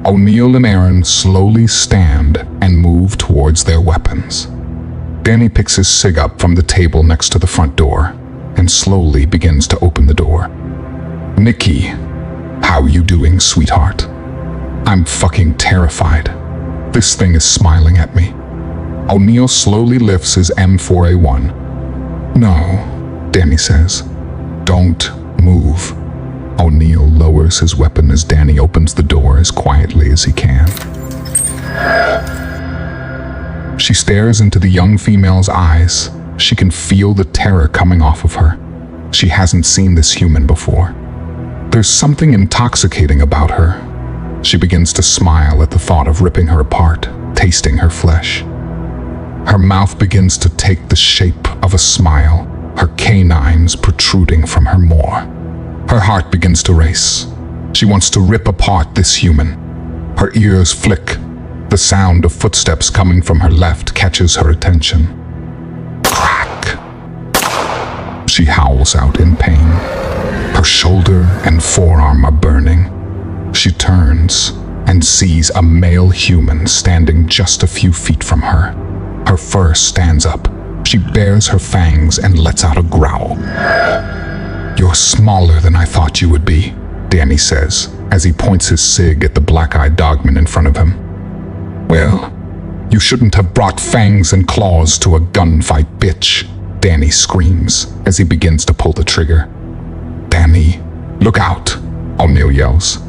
O'Neill and Aaron slowly stand and move towards their weapons. Danny picks his cig up from the table next to the front door and slowly begins to open the door. "Nikki, how you doing, sweetheart? I'm fucking terrified. This thing is smiling at me." O'Neill slowly lifts his M4A1. "No," Danny says. "Don't move." O'Neill lowers his weapon as Danny opens the door as quietly as he can. She stares into the young female's eyes. She can feel the terror coming off of her. She hasn't seen this human before. There's something intoxicating about her. She begins to smile at the thought of ripping her apart, tasting her flesh. Her mouth begins to take the shape of a smile, her canines protruding from her maw. Her heart begins to race. She wants to rip apart this human. Her ears flick. The sound of footsteps coming from her left catches her attention. Crack! She howls out in pain. Her shoulder and forearm are burning. She turns and sees a male human standing just a few feet from her. Her fur stands up. She bares her fangs and lets out a growl. "You're smaller than I thought you would be," Danny says, as he points his cig at the black-eyed dogman in front of him. "Well, you shouldn't have brought fangs and claws to a gunfight, bitch," Danny screams as he begins to pull the trigger. "Danny, look out," O'Neill yells.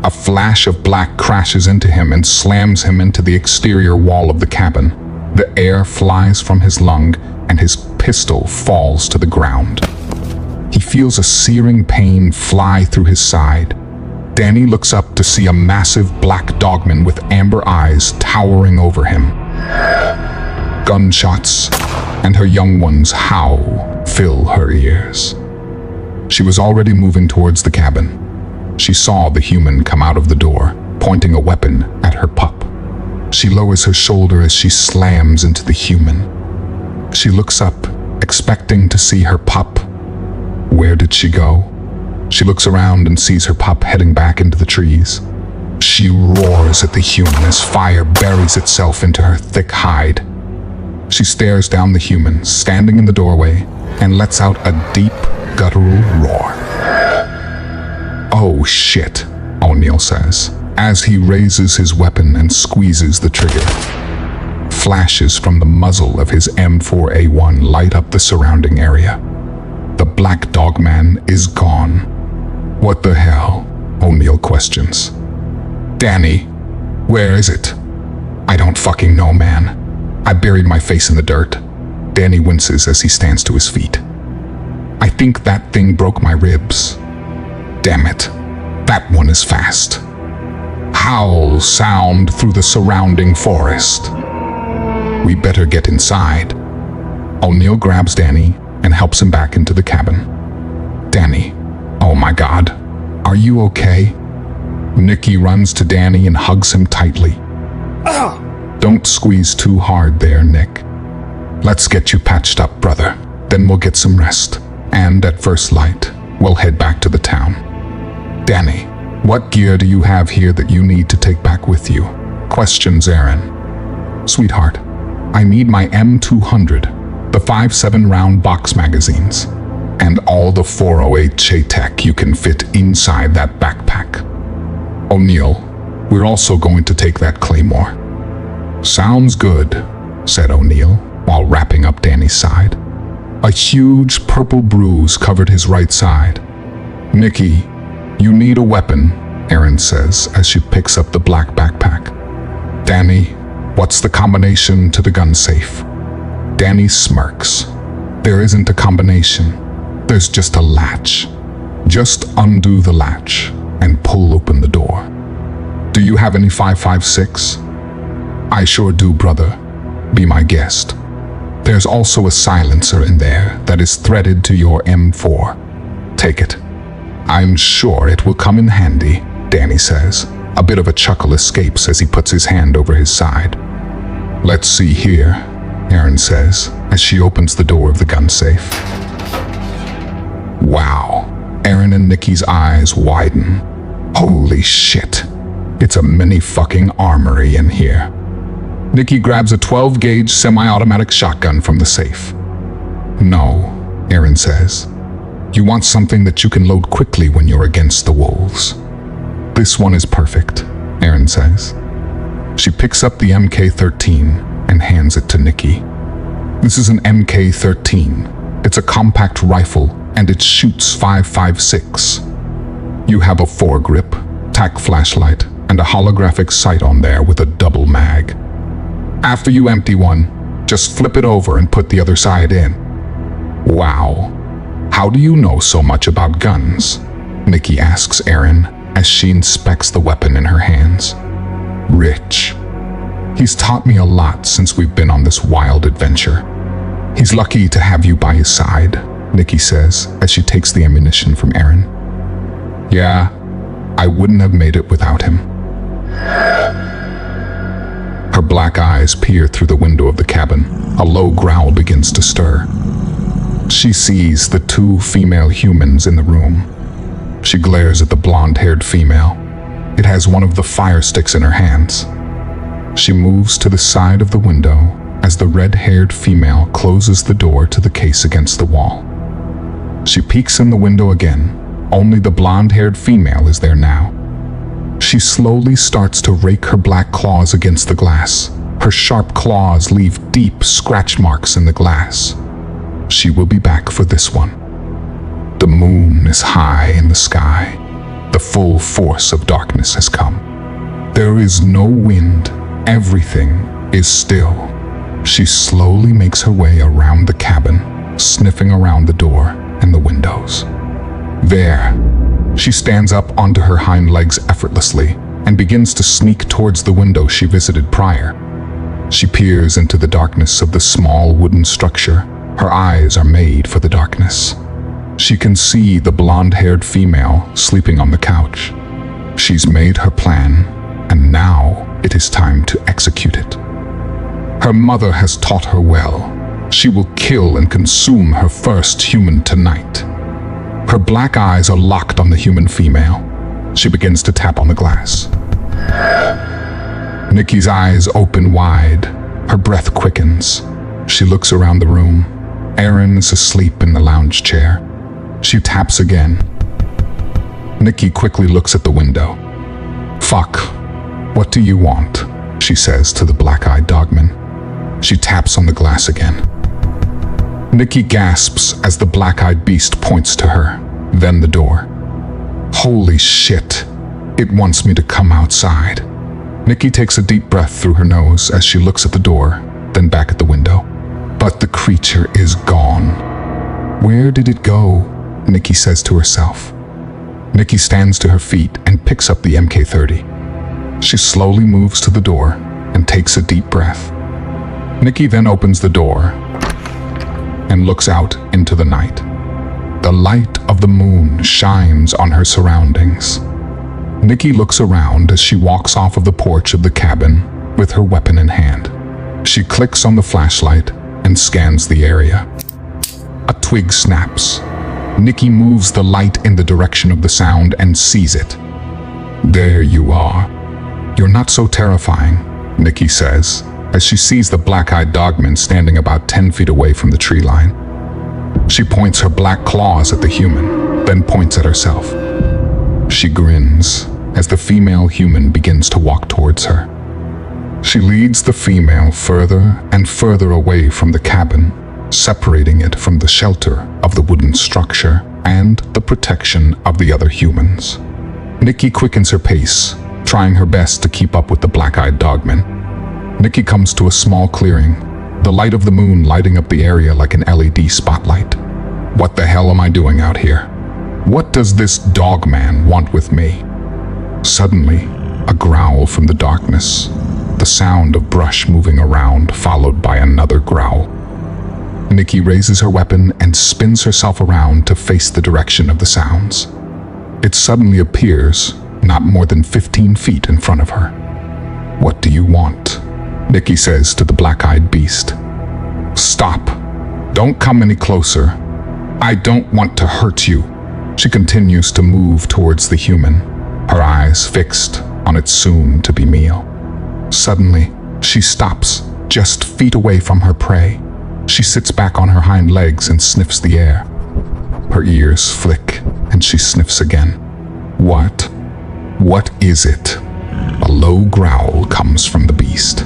A flash of black crashes into him and slams him into the exterior wall of the cabin. The air flies from his lung and his pistol falls to the ground. He feels a searing pain fly through his side. Danny looks up to see a massive black dogman with amber eyes towering over him. Gunshots and her young one's howl fill her ears. She was already moving towards the cabin. She saw the human come out of the door, pointing a weapon at her pup. She lowers her shoulder as she slams into the human. She looks up, expecting to see her pup. Where did she go? She looks around and sees her pup heading back into the trees. She roars at the human as fire buries itself into her thick hide. She stares down the human, standing in the doorway, and lets out a deep, guttural roar. "Oh shit," O'Neill says, as he raises his weapon and squeezes the trigger. Flashes from the muzzle of his M4A1 light up the surrounding area. The black dogman is gone. "What the hell?" O'Neill questions. "Danny, where is it?" "I don't fucking know, man. I buried my face in the dirt." Danny winces as he stands to his feet. "I think that thing broke my ribs. Damn it, that one is fast." Howls sound through the surrounding forest. "We better get inside." O'Neill grabs Danny and helps him back into the cabin. "Danny, oh my God, are you okay?" Nikki runs to Danny and hugs him tightly. "Don't squeeze too hard there, Nick. Let's get you patched up, brother. Then we'll get some rest. And at first light, we'll head back to the town." "Danny, What gear do you have here that you need to take back with you? Questions Aaron. Sweetheart, I need my M200, the 5.7 round box magazines, and all the 408 J-Tech you can fit inside that backpack. O'Neill, we're also going to take that claymore. Sounds good, said O'Neill, while wrapping up Danny's side. A huge purple bruise covered his right side. Nikki, you need a weapon, Aaron says as she picks up the black backpack. Danny, what's the combination to the gun safe? Danny smirks. There isn't a combination. There's just a latch. Just undo the latch and pull open the door. Do you have any 5.56? I sure do, brother. Be my guest. There's also a silencer in there that is threaded to your M4. Take it. I'm sure it will come in handy, Danny says. A bit of a chuckle escapes as he puts his hand over his side. Let's see here, Aaron says as she opens the door of the gun safe. Wow. Aaron and Nikki's eyes widen. Holy shit. It's a mini fucking armory in here. Nikki grabs a 12-gauge semi-automatic shotgun from the safe. No, Aaron says. You want something that you can load quickly when you're against the wolves. This one is perfect, Aaron says. She picks up the MK-13 and hands it to Nikki. This is an MK-13. It's a compact rifle and it shoots 5.56. You have a foregrip, tack flashlight, and a holographic sight on there with a double mag. After you empty one, just flip it over and put the other side in. Wow. How do you know so much about guns? Nikki asks Aaron as she inspects the weapon in her hands. Rich. He's taught me a lot since we've been on this wild adventure. He's lucky to have you by his side, Nikki says as she takes the ammunition from Aaron. Yeah, I wouldn't have made it without him. Her black eyes peer through the window of the cabin. A low growl begins to stir. She sees the two female humans in the room. She glares at the blonde-haired female. It has one of the fire sticks in her hands. She moves to the side of the window as the red-haired female closes the door to the case against the wall. She peeks in the window again. Only the blonde-haired female is there now. She slowly starts to rake her black claws against the glass. Her sharp claws leave deep scratch marks in the glass. She will be back for this one. The moon is high in the sky. The full force of darkness has come. There is no wind. Everything is still. She slowly makes her way around the cabin, sniffing around the door and the windows. There, she stands up onto her hind legs effortlessly and begins to sneak towards the window she visited prior. She peers into the darkness of the small wooden structure. Her eyes are made for the darkness. She can see the blonde-haired female sleeping on the couch. She's made her plan, and now it is time to execute it. Her mother has taught her well. She will kill and consume her first human tonight. Her black eyes are locked on the human female. She begins to tap on the glass. Nikki's eyes open wide. Her breath quickens. She looks around the room. Aaron is asleep in the lounge chair. She taps again. Nikki quickly looks at the window. Fuck. What do you want? She says to the black-eyed dogman. She taps on the glass again. Nikki gasps as the black-eyed beast points to her, then the door. Holy shit. It wants me to come outside. Nikki takes a deep breath through her nose as she looks at the door, then back at the window. But the creature is gone. Where did it go? Nikki says to herself. Nikki stands to her feet and picks up the MK-30. She slowly moves to the door and takes a deep breath. Nikki then opens the door and looks out into the night. The light of the moon shines on her surroundings. Nikki looks around as she walks off of the porch of the cabin with her weapon in hand. She clicks on the flashlight and scans the area. A twig snaps. Nikki moves the light in the direction of the sound and sees it. There you are. You're not so terrifying, Nikki says, as she sees the black-eyed dogman standing about 10 feet away from the tree line. She points her black claws at the human, then points at herself. She grins as the female human begins to walk towards her. She leads the female further and further away from the cabin, separating it from the shelter of the wooden structure and the protection of the other humans. Nikki quickens her pace, trying her best to keep up with the black-eyed dogman. Nikki comes to a small clearing, the light of the moon lighting up the area like an LED spotlight. What the hell am I doing out here? What does this dogman want with me? Suddenly, a growl from the darkness, the sound of brush moving around followed by another growl. Nikki raises her weapon and spins herself around to face the direction of the sounds. It suddenly appears not more than 15 feet in front of her. What do you want? Nikki says to the black-eyed beast. Stop. Don't come any closer. I don't want to hurt you. She continues to move towards the human, her eyes fixed on its soon-to-be meal. Suddenly, she stops, just feet away from her prey. She sits back on her hind legs and sniffs the air. Her ears flick, and she sniffs again. What? What is it? A low growl comes from the beast.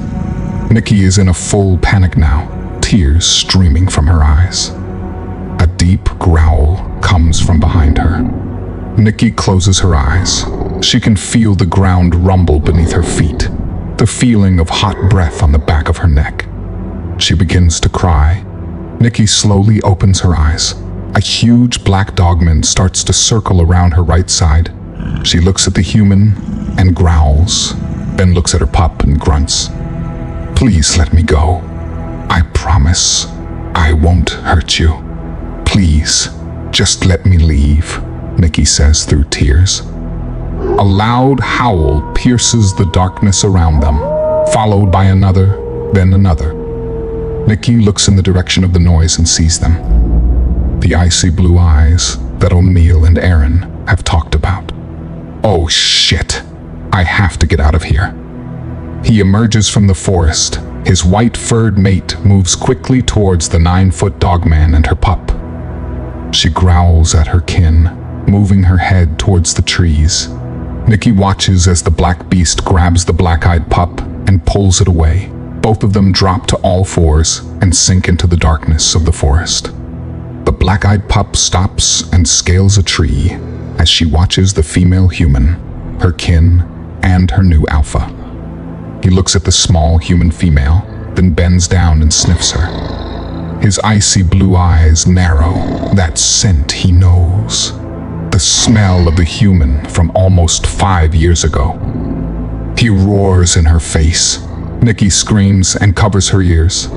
Nikki is in a full panic now, tears streaming from her eyes. A deep growl comes from behind her. Nikki closes her eyes. She can feel the ground rumble beneath her feet, the feeling of hot breath on the back of her neck. She begins to cry. Nikki slowly opens her eyes. A huge black dogman starts to circle around her right side. She looks at the human and growls, then looks at her pup and grunts. Please let me go. I promise I won't hurt you. Please, just let me leave, Nikki says through tears. A loud howl pierces the darkness around them, followed by another, then another. Nikki looks in the direction of the noise and sees them. The icy blue eyes that O'Neill and Aaron have talked about. Oh shit, I have to get out of here. He emerges from the forest. His white-furred mate moves quickly towards the 9-foot dogman and her pup. She growls at her kin, moving her head towards the trees. Nikki watches as the black beast grabs the black-eyed pup and pulls it away. Both of them drop to all fours and sink into the darkness of the forest. The black-eyed pup stops and scales a tree as she watches the female human, her kin, and her new alpha. He looks at the small human female, then bends down and sniffs her. His icy blue eyes narrow. That scent he knows. The smell of the human from almost 5 years ago. He roars in her face. Nikki screams and covers her ears.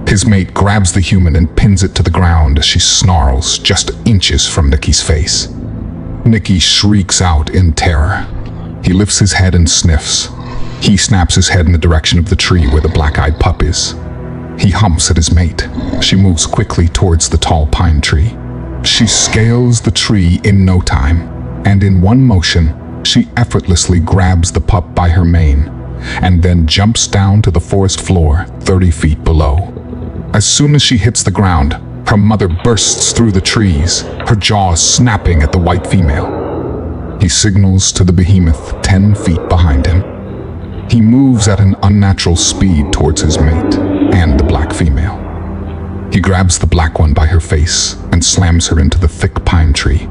His mate grabs the human and pins it to the ground as she snarls just inches from Nikki's face. Nikki shrieks out in terror. He lifts his head and sniffs. He snaps his head in the direction of the tree where the black-eyed pup is. He humps at his mate. She moves quickly towards the tall pine tree. She scales the tree in no time, and in one motion, she effortlessly grabs the pup by her mane, and then jumps down to the forest floor 30 feet below. As soon as she hits the ground, her mother bursts through the trees, her jaws snapping at the white female. He signals to the behemoth 10 feet behind him. He moves at an unnatural speed towards his mate and the black female. He grabs the black one by her face and slams her into the thick pine tree.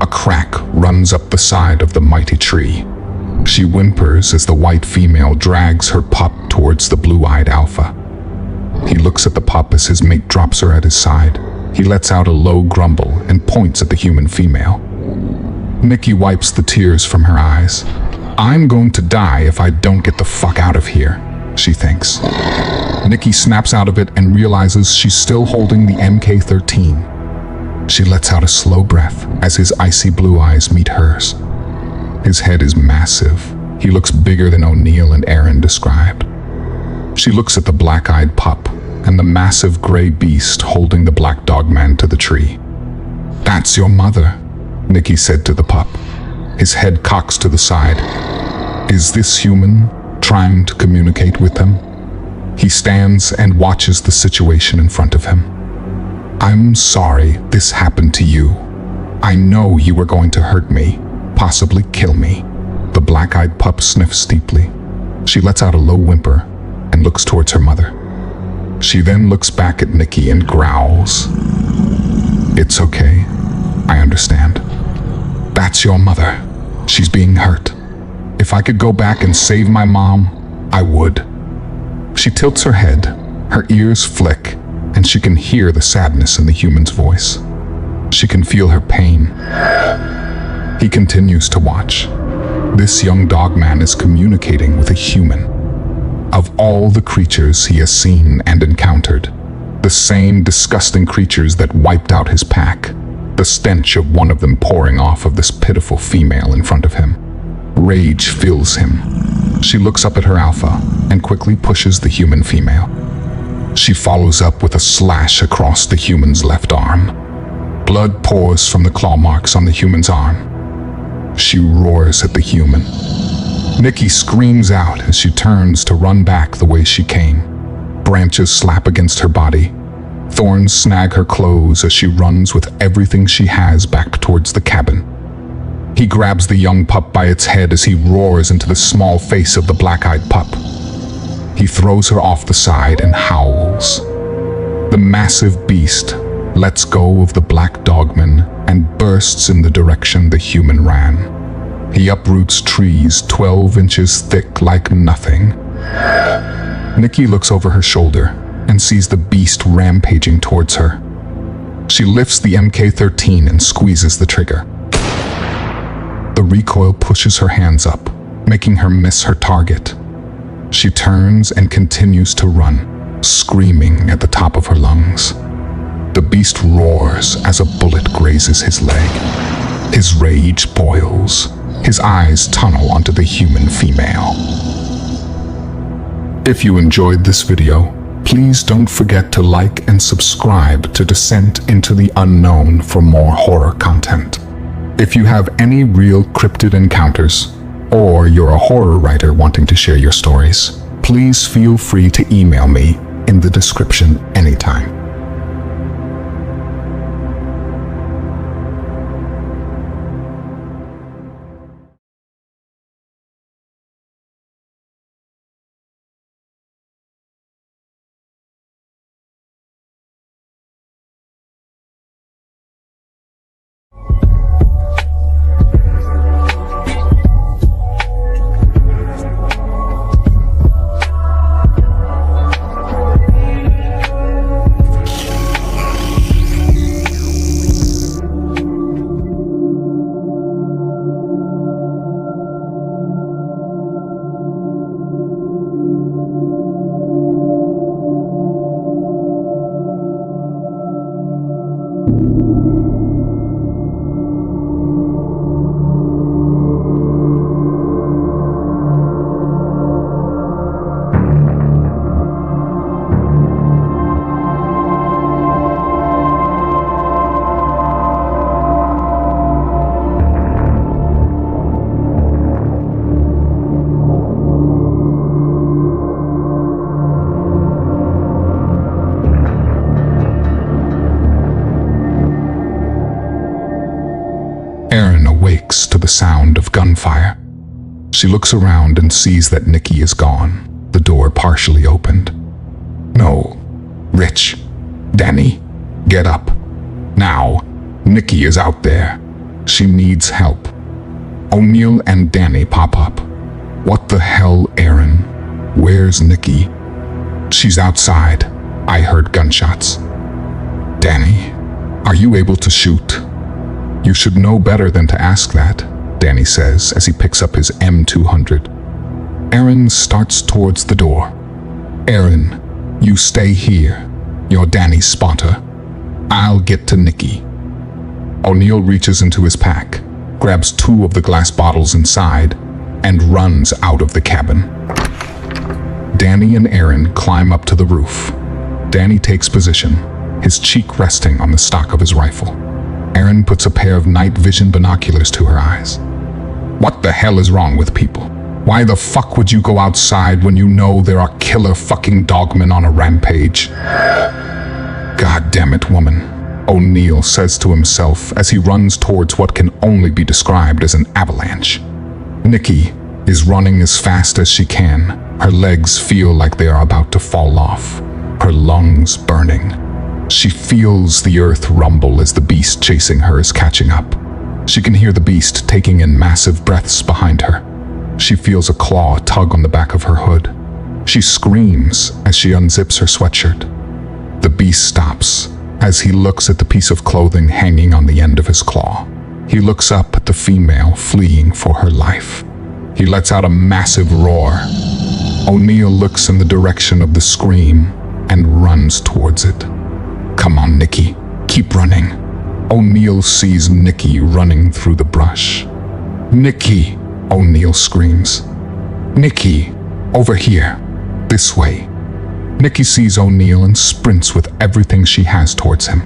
A crack runs up the side of the mighty tree. She whimpers as the white female drags her pup towards the blue-eyed alpha. He looks at the pup as his mate drops her at his side. He lets out a low grumble and points at the human female. Nikki wipes the tears from her eyes. I'm going to die if I don't get the fuck out of here, she thinks. Nikki snaps out of it and realizes she's still holding the MK-13. She lets out a slow breath as his icy blue eyes meet hers. His head is massive. He looks bigger than O'Neill and Aaron described. She looks at the black-eyed pup and the massive gray beast holding the black dogman to the tree. That's your mother, Nikki said to the pup. His head cocks to the side. Is this human trying to communicate with them? He stands and watches the situation in front of him. I'm sorry this happened to you. I know you were going to hurt me, possibly kill me. The black-eyed pup sniffs deeply. She lets out a low whimper and looks towards her mother. She then looks back at Nikki and growls. It's okay. I understand. That's your mother. She's being hurt. If I could go back and save my mom, I would. She tilts her head, her ears flick, and she can hear the sadness in the human's voice. She can feel her pain. He continues to watch. This young dogman is communicating with a human. Of all the creatures he has seen and encountered, the same disgusting creatures that wiped out his pack, the stench of one of them pouring off of this pitiful female in front of him. Rage fills him. She looks up at her alpha and quickly pushes the human female. She follows up with a slash across the human's left arm. Blood pours from the claw marks on the human's arm. She roars at the human. Nikki screams out as she turns to run back the way she came. Branches slap against her body. Thorns snag her clothes as she runs with everything she has back towards the cabin. He grabs the young pup by its head as he roars into the small face of the black-eyed pup. He throws her off the side and howls. The massive beast lets go of the black dogman and bursts in the direction the human ran. He uproots trees 12 inches thick like nothing. Nikki looks over her shoulder and sees the beast rampaging towards her. She lifts the MK-13 and squeezes the trigger. The recoil pushes her hands up, making her miss her target. She turns and continues to run, screaming at the top of her lungs. The beast roars as a bullet grazes his leg. His rage boils. His eyes tunnel onto the human female. If you enjoyed this video, please don't forget to like and subscribe to Descent into the Unknown for more horror content. If you have any real cryptid encounters, or you're a horror writer wanting to share your stories, please feel free to email me in the description anytime. Erin awakes to the sound of gunfire. She looks around and sees that Nikki is gone, the door partially opened. No, Rich, Danny, get up. Now, Nikki is out there. She needs help. O'Neill and Danny pop up. What the hell, Erin? Where's Nikki? She's outside. I heard gunshots. Danny, are you able to shoot? You should know better than to ask that, Danny says as he picks up his M200. Erin starts towards the door. Erin, you stay here. You're Danny's spotter. I'll get to Nikki. O'Neill reaches into his pack, grabs 2 of the glass bottles inside, and runs out of the cabin. Danny and Erin climb up to the roof. Danny takes position, his cheek resting on the stock of his rifle. Erin puts a pair of night vision binoculars to her eyes. What the hell is wrong with people? Why the fuck would you go outside when you know there are killer fucking dogmen on a rampage? God damn it, woman, O'Neill says to himself as he runs towards what can only be described as an avalanche. Nikki is running as fast as she can. Her legs feel like they are about to fall off, her lungs burning. She feels the earth rumble as the beast chasing her is catching up. She can hear the beast taking in massive breaths behind her. She feels a claw tug on the back of her hood. She screams as she unzips her sweatshirt. The beast stops as he looks at the piece of clothing hanging on the end of his claw. He looks up at the female fleeing for her life. He lets out a massive roar. O'Neill looks in the direction of the scream and runs towards it. Come on, Nikki, keep running. O'Neill sees Nikki running through the brush. Nikki, O'Neill screams. Nikki, over here, this way. Nikki sees O'Neill and sprints with everything she has towards him.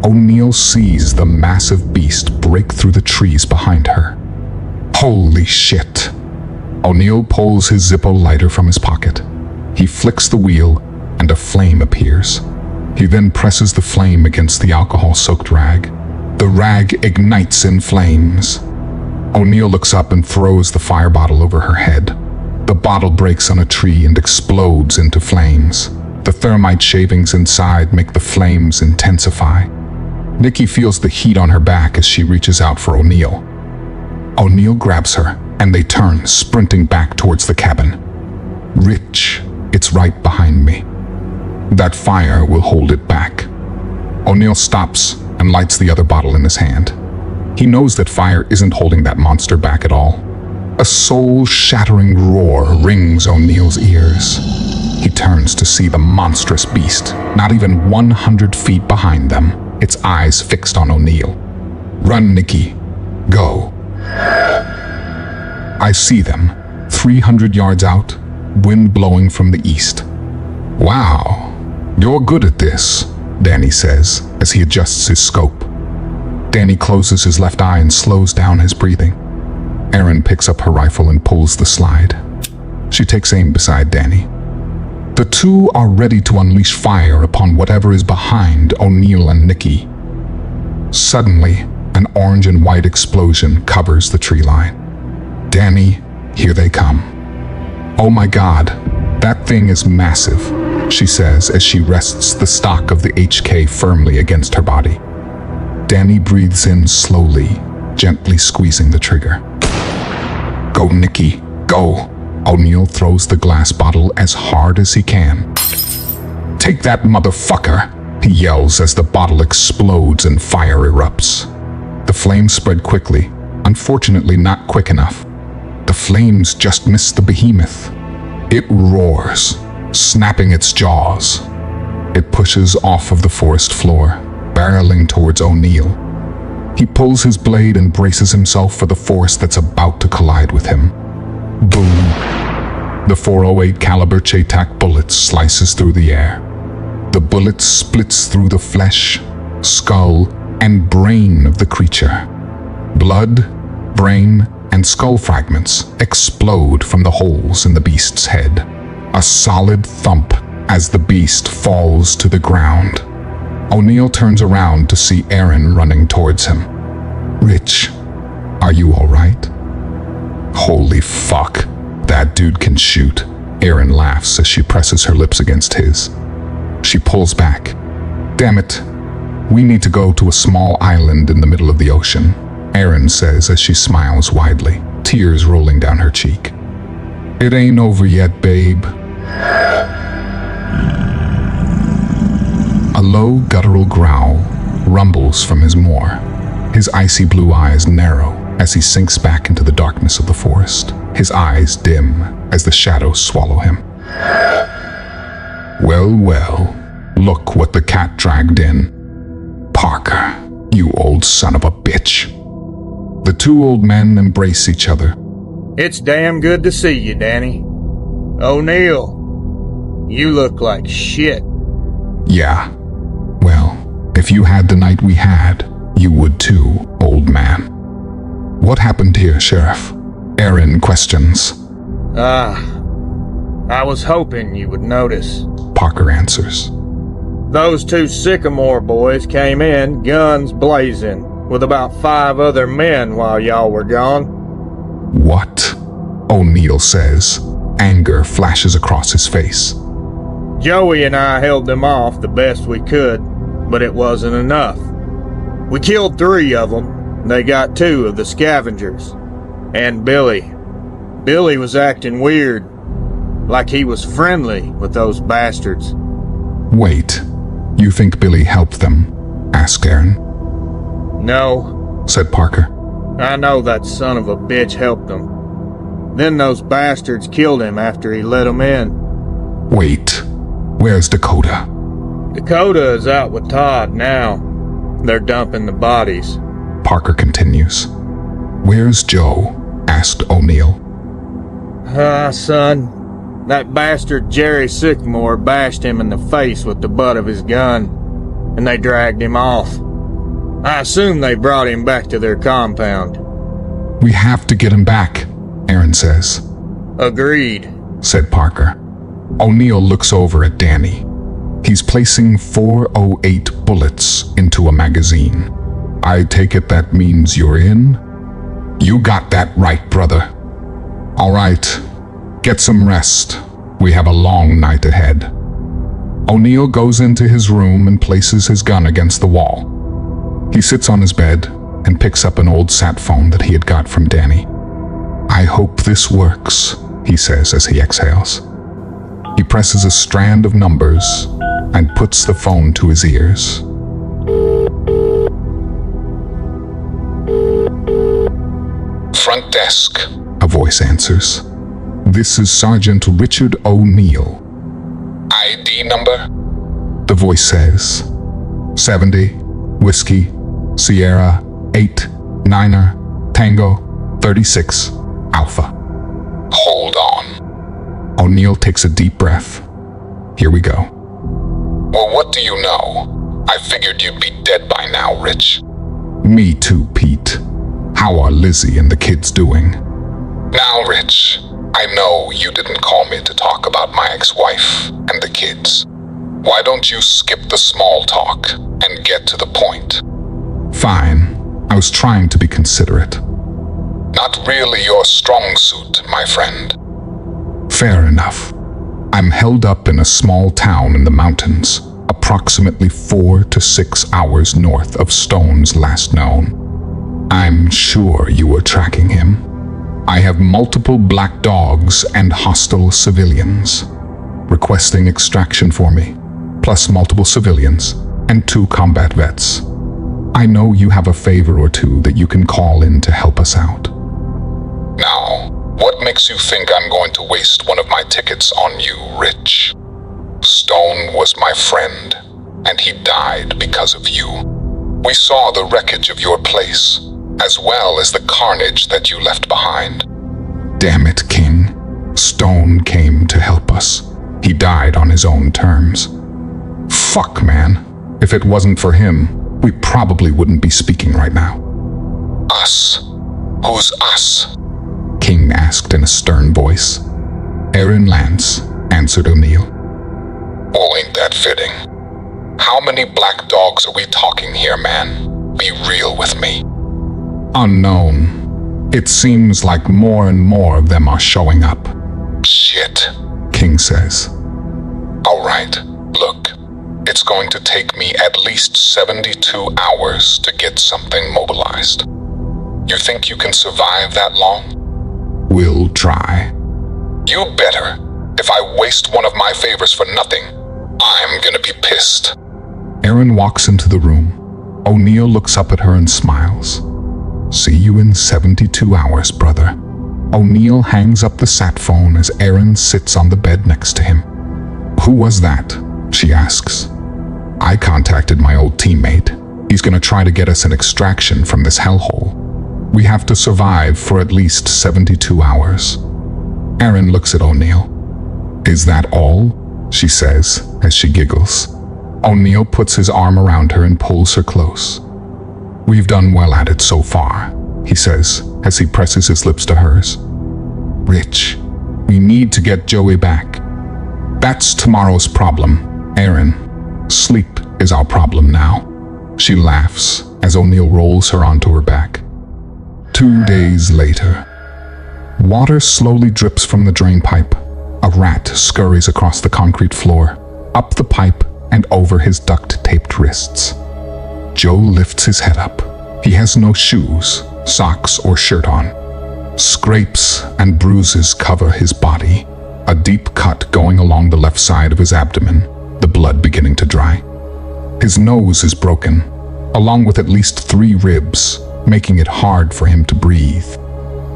O'Neill sees the massive beast break through the trees behind her. Holy shit! O'Neill pulls his Zippo lighter from his pocket. He flicks the wheel and a flame appears. He then presses the flame against the alcohol-soaked rag. The rag ignites in flames. O'Neill looks up and throws the fire bottle over her head. The bottle breaks on a tree and explodes into flames. The thermite shavings inside make the flames intensify. Nikki feels the heat on her back as she reaches out for O'Neill. O'Neill grabs her, and they turn, sprinting back towards the cabin. Rich, it's right behind me. That fire will hold it back. O'Neill stops and lights the other bottle in his hand. He knows that fire isn't holding that monster back at all. A soul-shattering roar rings O'Neill's ears. He turns to see the monstrous beast, not even 100 feet behind them, its eyes fixed on O'Neill. Run, Nikki. Go. I see them, 300 yards out, wind blowing from the east. Wow, you're good at this, Danny says as he adjusts his scope. Danny closes his left eye and slows down his breathing. Erin picks up her rifle and pulls the slide. She takes aim beside Danny. The two are ready to unleash fire upon whatever is behind O'Neill and Nikki. Suddenly, an orange and white explosion covers the tree line. Danny, here they come. Oh my God, that thing is massive, she says as she rests the stock of the HK firmly against her body. Danny breathes in slowly, gently squeezing the trigger. Go, Nikki, go. O'Neill throws the glass bottle as hard as he can. Take that motherfucker, he yells as the bottle explodes and fire erupts. The flames spread quickly, unfortunately not quick enough. The flames just miss the behemoth. It roars, snapping its jaws. It pushes off of the forest floor, barreling towards O'Neill. He pulls his blade and braces himself for the force that's about to collide with him. Boom! The .408 caliber Chaytak bullet slices through the air. The bullet splits through the flesh, skull, and brain of the creature. Blood, brain, and skull fragments explode from the holes in the beast's head. A solid thump as the beast falls to the ground. O'Neill turns around to see Erin running towards him. Rich, are you all right? Holy fuck, that dude can shoot. Erin laughs as she presses her lips against his. She pulls back. Damn it, we need to go to a small island in the middle of the ocean, Erin says as she smiles widely, tears rolling down her cheek. It ain't over yet, babe. A low, guttural growl rumbles from his moor. His icy blue eyes narrow as he sinks back into the darkness of the forest. His eyes dim as the shadows swallow him. Well, well, look what the cat dragged in. Parker, you old son of a bitch. The two old men embrace each other. It's damn good to see you, Danny. O'Neill, you look like shit. Yeah. Well, if you had the night we had, you would too, old man. What happened here, Sheriff? Aaron questions. I was hoping you would notice. Parker answers. Those two Sycamore boys came in, guns blazing, with about 5 other men while y'all were gone. What? O'Neill says. Anger flashes across his face. Joey and I held them off the best we could, but it wasn't enough. We killed 3 of them. They got 2 of the scavengers. And Billy. Billy was acting weird, like he was friendly with those bastards. Wait, you think Billy helped them? Asked Aaron. No, said Parker. I know that son of a bitch helped them. Then those bastards killed him after he let them in. Wait, where's Dakota? Dakota is out with Todd now. They're dumping the bodies. Parker continues. Where's Joe? Asked O'Neill. Son, that bastard Jerry Sycamore bashed him in the face with the butt of his gun, and they dragged him off. I assume they brought him back to their compound. We have to get him back, Aaron says. Agreed, said Parker. O'Neill looks over at Danny. He's placing 408 bullets into a magazine. I take it that means you're in? You got that right, brother. All right, get some rest. We have a long night ahead. O'Neill goes into his room and places his gun against the wall. He sits on his bed and picks up an old sat phone that he had got from Danny. I hope this works, he says as he exhales. He presses a strand of numbers and puts the phone to his ears. Front desk. A voice answers. This is Sergeant Richard O'Neill. ID number? The voice says. 70, Whiskey, Sierra, 8, Niner, Tango, 36, Alpha. Hold on. O'Neill takes a deep breath. Here we go. Well, what do you know? I figured you'd be dead by now, Rich. Me too, Pete. How are Lizzie and the kids doing? Now, Rich, I know you didn't call me to talk about my ex-wife and the kids. Why don't you skip the small talk and get to the point? Fine. I was trying to be considerate. Not really your strong suit, my friend. Fair enough. I'm held up in a small town in the mountains, approximately 4 to 6 hours north of Stone's last known. I'm sure you were tracking him. I have multiple black dogs and hostile civilians requesting extraction for me, plus multiple civilians and 2 combat vets. I know you have a favor or 2 that you can call in to help us out. Now, what makes you think I'm going to waste one of my tickets on you, Rich? Stone was my friend, and he died because of you. We saw the wreckage of your place, as well as the carnage that you left behind. Damn it, King. Stone came to help us. He died on his own terms. Fuck, man. If it wasn't for him, we probably wouldn't be speaking right now. Us? Who's us? King asked in a stern voice. Aaron Lance, answered O'Neill. Well, ain't that fitting? How many black dogs are we talking here, man? Be real with me. Unknown. It seems like more and more of them are showing up. Shit, King says. All right, look. It's going to take me at least 72 hours to get something mobilized. You think you can survive that long? We'll try. You better. If I waste one of my favors for nothing, I'm gonna be pissed. Aaron walks into the room. O'Neill looks up at her and smiles. See you in 72 hours, brother. O'Neill hangs up the sat phone as Aaron sits on the bed next to him. Who was that? She asks. I contacted my old teammate. He's gonna try to get us an extraction from this hellhole. We have to survive for at least 72 hours. Aaron looks at O'Neill. Is that all? She says as she giggles. O'Neill puts his arm around her and pulls her close. We've done well at it so far, he says as he presses his lips to hers. Rich, we need to get Joey back. That's tomorrow's problem, Aaron. Sleep is our problem now. She laughs as O'Neill rolls her onto her back. 2 days later. Water slowly drips from the drain pipe. A rat scurries across the concrete floor, up the pipe and over his duct-taped wrists. Joe lifts his head up. He has no shoes, socks, or shirt on. Scrapes and bruises cover his body, a deep cut going along the left side of his abdomen, the blood beginning to dry. His nose is broken, along with at least 3 ribs, making it hard for him to breathe.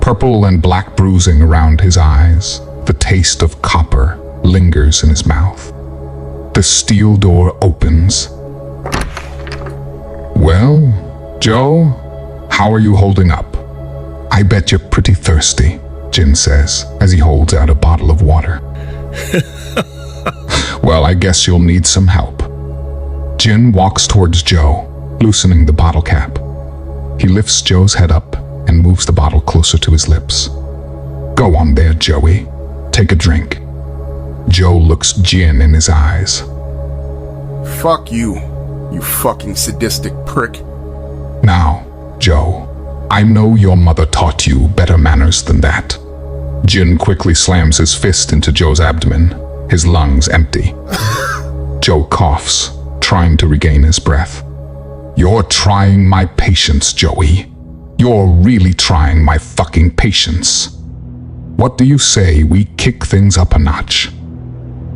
Purple and black bruising around his eyes. The taste of copper lingers in his mouth. The steel door opens. Well, Joe, how are you holding up? I bet you're pretty thirsty, Jin says as he holds out a bottle of water. Well, I guess you'll need some help. Jin walks towards Joe, loosening the bottle cap. He lifts Joe's head up and moves the bottle closer to his lips. Go on there, Joey. Take a drink. Joe looks Jin in his eyes. Fuck you, you fucking sadistic prick. Now, Joe, I know your mother taught you better manners than that. Jin quickly slams his fist into Joe's abdomen, his lungs empty. Joe coughs, trying to regain his breath. You're trying my patience, Joey. You're really trying my fucking patience. What do you say we kick things up a notch?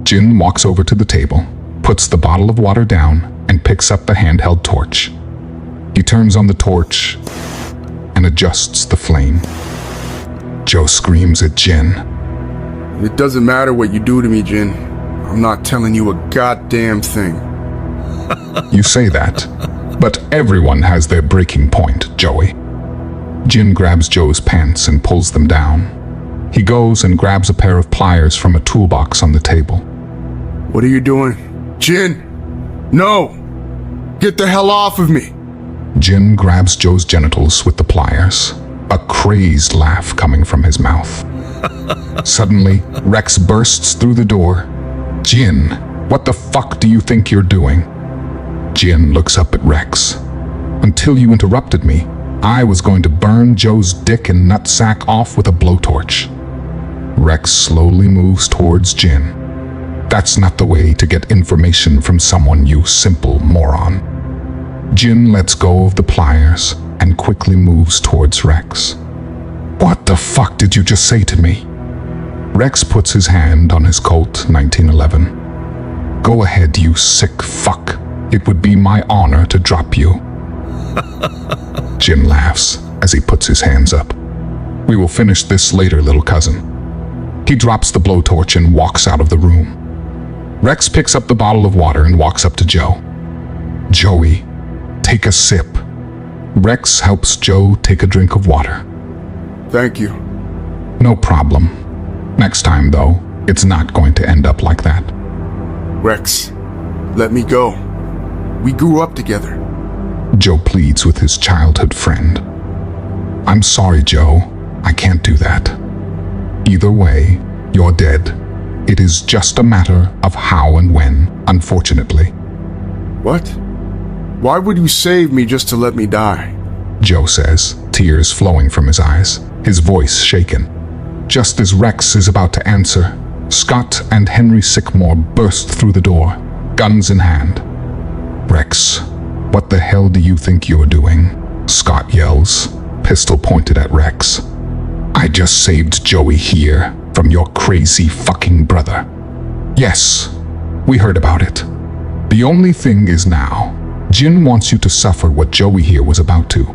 Jin walks over to the table, puts the bottle of water down, and picks up the handheld torch. He turns on the torch and adjusts the flame. Joe screams at Jin. It doesn't matter what you do to me, Jin. I'm not telling you a goddamn thing. You say that, but everyone has their breaking point, Joey. Jin grabs Joe's pants and pulls them down. He goes and grabs a pair of pliers from a toolbox on the table. What are you doing? Jin! No! Get the hell off of me! Jin grabs Joe's genitals with the pliers, a crazed laugh coming from his mouth. Suddenly, Rex bursts through the door. Jin, what the fuck do you think you're doing? Jin looks up at Rex. Until you interrupted me, I was going to burn Joe's dick and nutsack off with a blowtorch. Rex slowly moves towards Jin. That's not the way to get information from someone, you simple moron. Jin lets go of the pliers and quickly moves towards Rex. What the fuck did you just say to me? Rex puts his hand on his Colt 1911. Go ahead, you sick fuck. It would be my honor to drop you. Jin laughs as he puts his hands up. We will finish this later, little cousin. He drops the blowtorch and walks out of the room. Rex picks up the bottle of water and walks up to Joe. Joey, take a sip. Rex helps Joe take a drink of water. Thank you. No problem. Next time, though, it's not going to end up like that. Rex, let me go. We grew up together. Joe pleads with his childhood friend. I'm sorry, Joe. I can't do that. Either way, you're dead. It is just a matter of how and when, unfortunately. What? Why would you save me just to let me die? Joe says, tears flowing from his eyes, his voice shaken. Just as Rex is about to answer, Scott and Henry Sycamore burst through the door, guns in hand. Rex, what the hell do you think you're doing? Scott yells, pistol pointed at Rex. I just saved Joey here from your crazy fucking brother. Yes, we heard about it. The only thing is now, Jin wants you to suffer what Joey here was about to.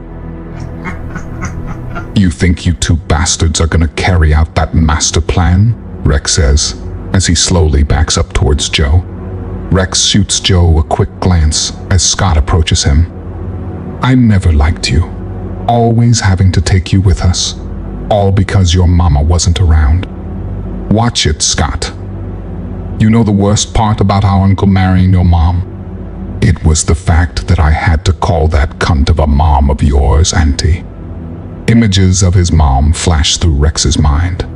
You think you two bastards are gonna carry out that master plan? Rex says, as he slowly backs up towards Joe. Rex shoots Joe a quick glance as Scott approaches him. I never liked you, always having to take you with us, all because your mama wasn't around. Watch it, Scott. You know the worst part about our uncle marrying your mom? It was the fact that I had to call that cunt of a mom of yours, Auntie. Images of his mom flash through Rex's mind.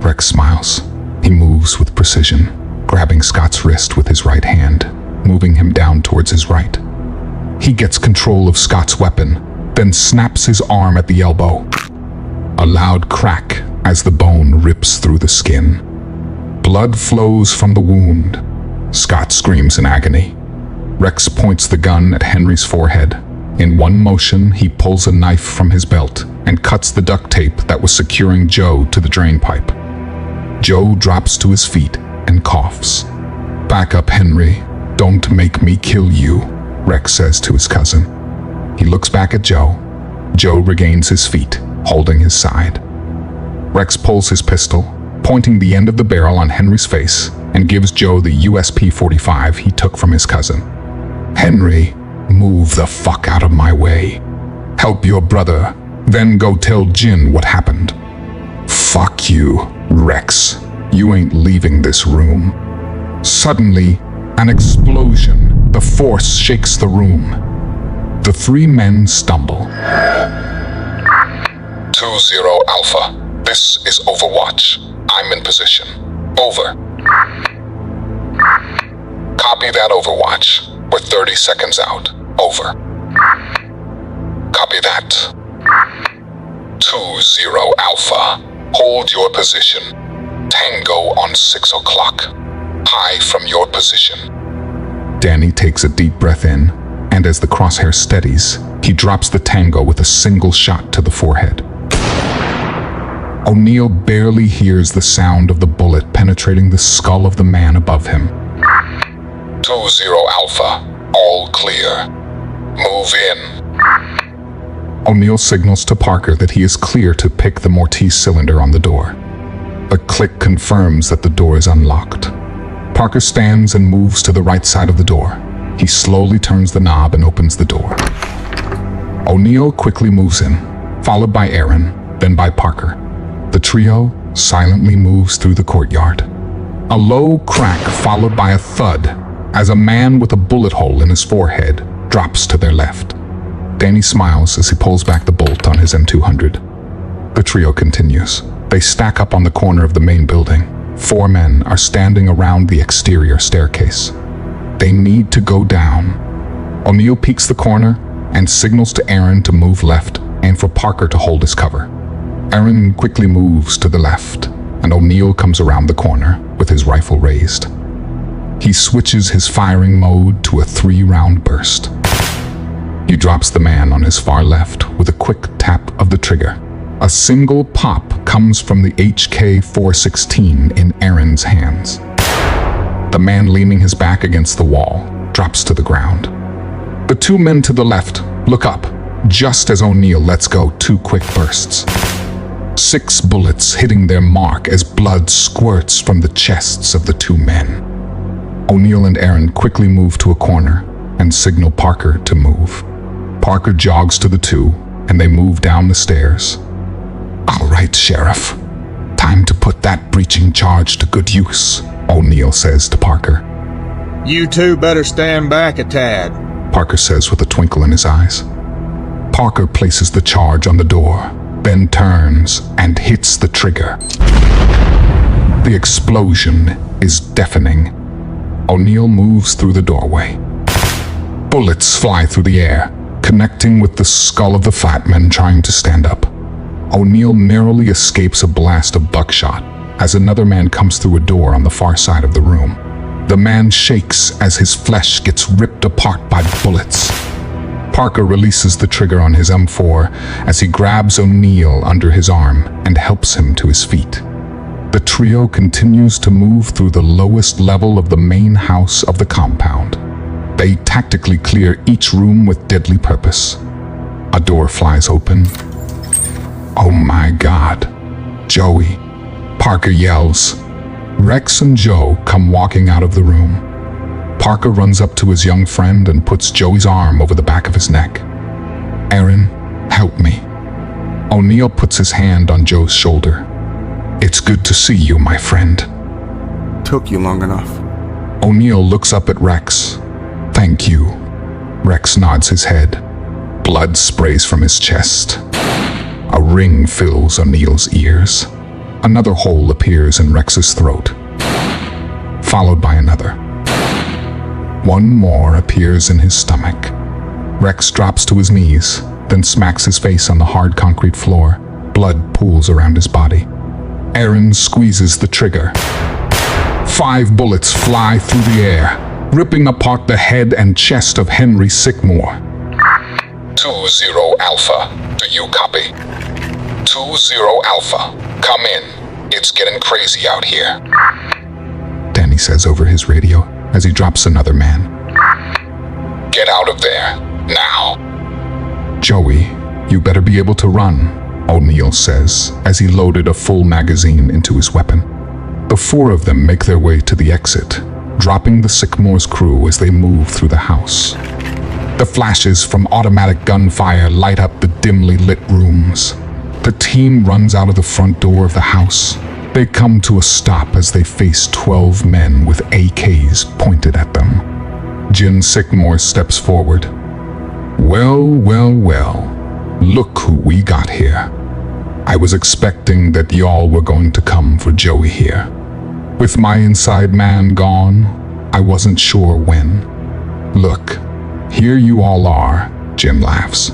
Rex smiles. He moves with precision, grabbing Scott's wrist with his right hand, moving him down towards his right. He gets control of Scott's weapon, then snaps his arm at the elbow. A loud crack as the bone rips through the skin. Blood flows from the wound. Scott screams in agony. Rex points the gun at Henry's forehead. In one motion, he pulls a knife from his belt and cuts the duct tape that was securing Joe to the drain pipe. Joe drops to his feet and coughs. "Back up, Henry. Don't make me kill you," Rex says to his cousin. He looks back at Joe. Joe regains his feet, holding his side. Rex pulls his pistol, pointing the end of the barrel on Henry's face, and gives Joe the USP-45 he took from his cousin. "Henry, move the fuck out of my way. Help your brother, then go tell Jin what happened." "Fuck you, Rex. You ain't leaving this room." Suddenly, an explosion. The force shakes the room. The three men stumble. 2-0 Alpha. This is Overwatch. I'm in position. Over. Copy that, Overwatch. We're 30 seconds out. Over. Copy that. 2-0 Alpha. Hold your position. Tango on 6 o'clock. High from your position. Danny takes a deep breath in, and as the crosshair steadies, he drops the tango with a single shot to the forehead. O'Neill barely hears the sound of the bullet penetrating the skull of the man above him. 2-0 Alpha. All clear. Move in. O'Neill signals to Parker that he is clear to pick the Mortise cylinder on the door. A click confirms that the door is unlocked. Parker stands and moves to the right side of the door. He slowly turns the knob and opens the door. O'Neill quickly moves in, followed by Aaron, then by Parker. The trio silently moves through the courtyard. A low crack followed by a thud as a man with a bullet hole in his forehead drops to their left. Danny smiles as he pulls back the bolt on his M200. The trio continues. They stack up on the corner of the main building. 4 men are standing around the exterior staircase. They need to go down. O'Neill peeks the corner and signals to Aaron to move left and for Parker to hold his cover. Aaron quickly moves to the left, and O'Neill comes around the corner with his rifle raised. He switches his firing mode to a 3-round burst. He drops the man on his far left with a quick tap of the trigger. A single pop comes from the HK-416 in Aaron's hands. The man leaning his back against the wall drops to the ground. The 2 men to the left look up, just as O'Neill lets go 2 quick bursts. 6 bullets hitting their mark as blood squirts from the chests of the 2 men. O'Neill and Aaron quickly move to a corner and signal Parker to move. Parker jogs to the 2, and they move down the stairs. "All right, Sheriff. Time to put that breaching charge to good use," O'Neill says to Parker. You two better stand back a tad. Parker says with a twinkle in his eyes. Parker places the charge on the door, then turns and hits the trigger. The explosion is deafening. O'Neill moves through the doorway. Bullets fly through the air, connecting with the skull of the fat man trying to stand up. O'Neill narrowly escapes a blast of buckshot as another man comes through a door on the far side of the room. The man shakes as his flesh gets ripped apart by bullets. Parker releases the trigger on his M4 as he grabs O'Neill under his arm and helps him to his feet. The trio continues to move through the lowest level of the main house of the compound. They tactically clear each room with deadly purpose. A door flies open. "Oh my God, Joey," Parker yells. Rex and Joe come walking out of the room. Parker runs up to his young friend and puts Joey's arm over the back of his neck. "Aaron, help me." O'Neill puts his hand on Joe's shoulder. "It's good to see you, my friend." Took you long enough. O'Neill looks up at Rex. "Thank you." Rex nods his head. Blood sprays from his chest. A ring fills O'Neill's ears. Another hole appears in Rex's throat, followed by another. One more appears in his stomach. Rex drops to his knees, then smacks his face on the hard concrete floor. Blood pools around his body. Aaron squeezes the trigger. 5 bullets fly through the air, ripping apart the head and chest of Henry Sycamore. 2-0 Alpha, do you copy? 2-0 Alpha, come in. It's getting crazy out here. Danny says over his radio as he drops another man. Get out of there, now. Joey, you better be able to run, O'Neill says as he loaded a full magazine into his weapon. The 4 of them make their way to the exit, dropping the Sycamore's crew as they move through the house. The flashes from automatic gunfire light up the dimly lit rooms. The team runs out of the front door of the house. They come to a stop as they face 12 men with AKs pointed at them. Jin Sycamore steps forward. Well, well, well. Look who we got here. I was expecting that y'all were going to come for Joey here. With my inside man gone, I wasn't sure when. Look, here you all are, Jin laughs.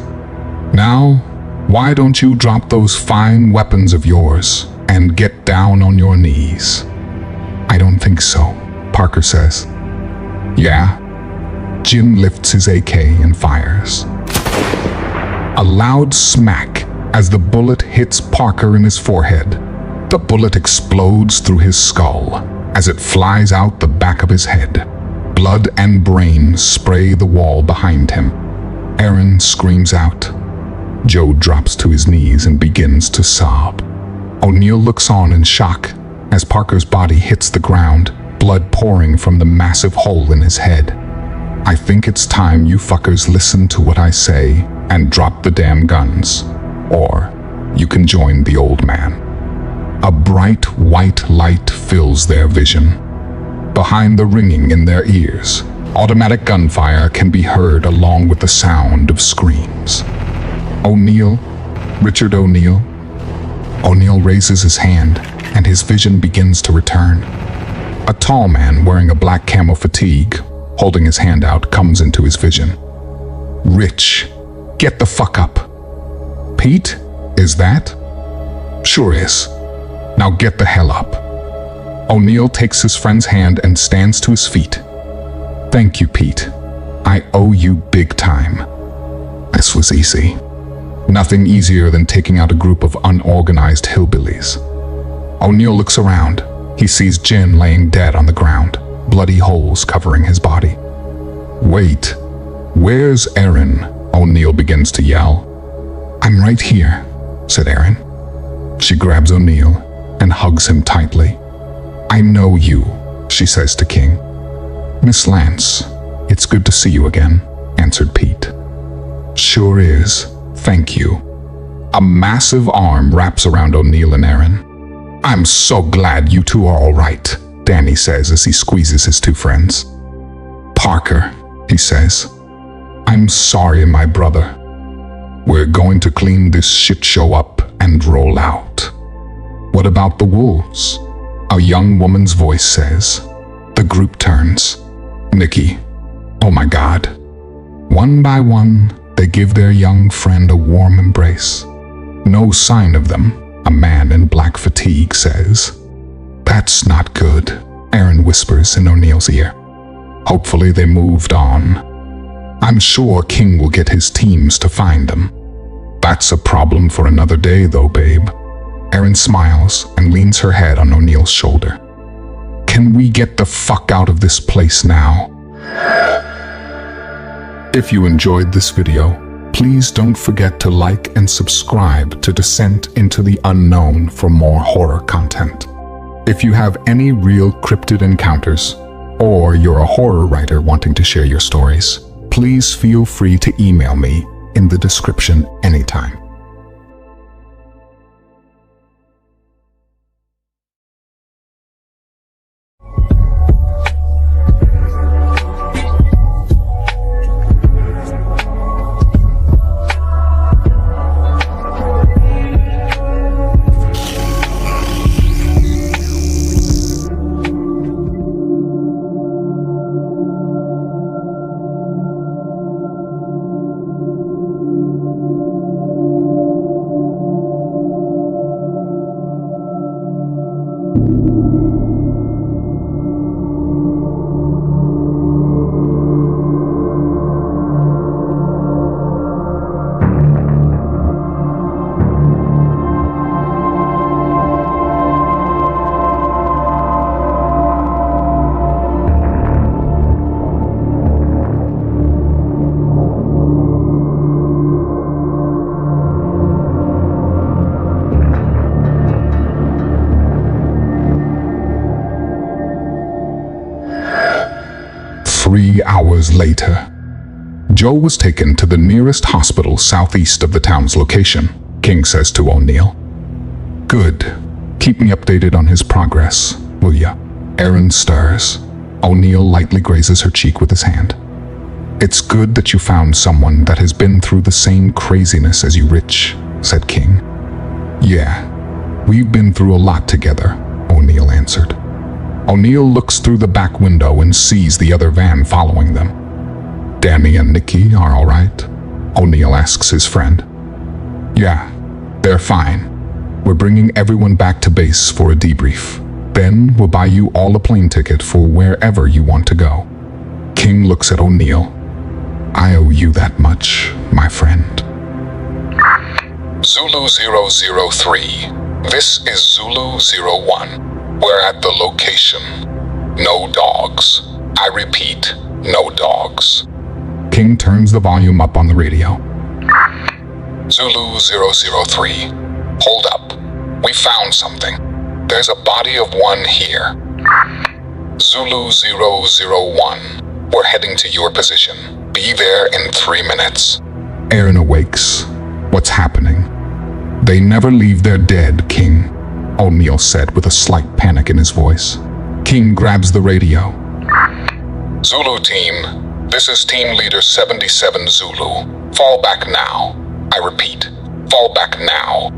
Now, why don't you drop those fine weapons of yours and get down on your knees? I don't think so, Parker says. Yeah? Jin lifts his AK and fires. A loud smack as the bullet hits Parker in his forehead. The bullet explodes through his skull as it flies out the back of his head. Blood and brain spray the wall behind him. Aaron screams out. Joe drops to his knees and begins to sob. O'Neill looks on in shock as Parker's body hits the ground, blood pouring from the massive hole in his head. I think it's time you fuckers listen to what I say and drop the damn guns, or you can join the old man. A bright white light fills their vision. Behind the ringing in their ears, automatic gunfire can be heard along with the sound of screams. O'Neill, Richard O'Neill. O'Neill raises his hand and his vision begins to return. A tall man wearing a black camo fatigue, holding his hand out, comes into his vision. Rich, get the fuck up. Pete, is that? Sure is. Now get the hell up. O'Neill takes his friend's hand and stands to his feet. Thank you, Pete. I owe you big time. This was easy. Nothing easier than taking out a group of unorganized hillbillies. O'Neill looks around. He sees Jin laying dead on the ground, bloody holes covering his body. Wait, where's Aaron? O'Neill begins to yell. I'm right here, said Aaron. She grabs O'Neill and hugs him tightly. I know you, she says to King. Miss Lance, it's good to see you again, answered Pete. Sure is, thank you. A massive arm wraps around O'Neill and Aaron. I'm so glad you two are all right, Danny says as he squeezes his 2 friends. Parker, he says, I'm sorry, my brother. We're going to clean this shit show up and roll out. What about the wolves? A young woman's voice says. The group turns. Nikki, oh my God. One by one, they give their young friend a warm embrace. No sign of them, a man in black fatigue says. That's not good, Aaron whispers in O'Neill's ear. Hopefully they moved on. I'm sure King will get his teams to find them. That's a problem for another day though, babe. Aaron smiles and leans her head on O'Neill's shoulder. Can we get the fuck out of this place now? If you enjoyed this video, please don't forget to like and subscribe to Descent into the Unknown for more horror content. If you have any real cryptid encounters, or you're a horror writer wanting to share your stories, please feel free to email me in the description anytime. 3 hours later, Joe was taken to the nearest hospital southeast of the town's location, King says to O'Neill. Good. Keep me updated on his progress, will ya? Aaron stirs. O'Neill lightly grazes her cheek with his hand. It's good that you found someone that has been through the same craziness as you, Rich, said King. Yeah, we've been through a lot together, O'Neill answered. O'Neill looks through the back window and sees the other van following them. Danny and Nikki are all right? O'Neill asks his friend. Yeah, they're fine. We're bringing everyone back to base for a debrief. Then we'll buy you all a plane ticket for wherever you want to go. King looks at O'Neill. I owe you that much, my friend. Zulu 003. This is Zulu 01. We're at the location. No dogs. I repeat, no dogs. King turns the volume up on the radio. Zulu 003. Hold up. We found something. There's a body of one here. Zulu 001. We're heading to your position. Be there in 3 minutes. Aaron awakes. What's happening? They never leave their dead, King, O'Neill said with a slight panic in his voice. King grabs the radio. Zulu team, this is team leader 77 Zulu. Fall back now. I repeat, fall back now.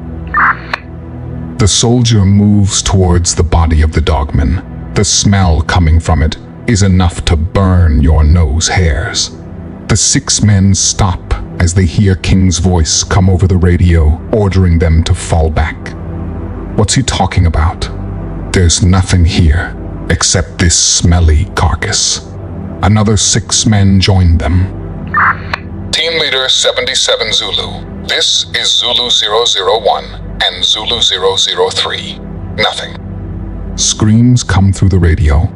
The soldier moves towards the body of the dogman. The smell coming from it is enough to burn your nose hairs. The 6 men stop as they hear King's voice come over the radio, ordering them to fall back. What's he talking about? There's nothing here except this smelly carcass. Another 6 men join them. Team leader 77 Zulu. This is Zulu 001 and Zulu 003. Nothing. Screams come through the radio.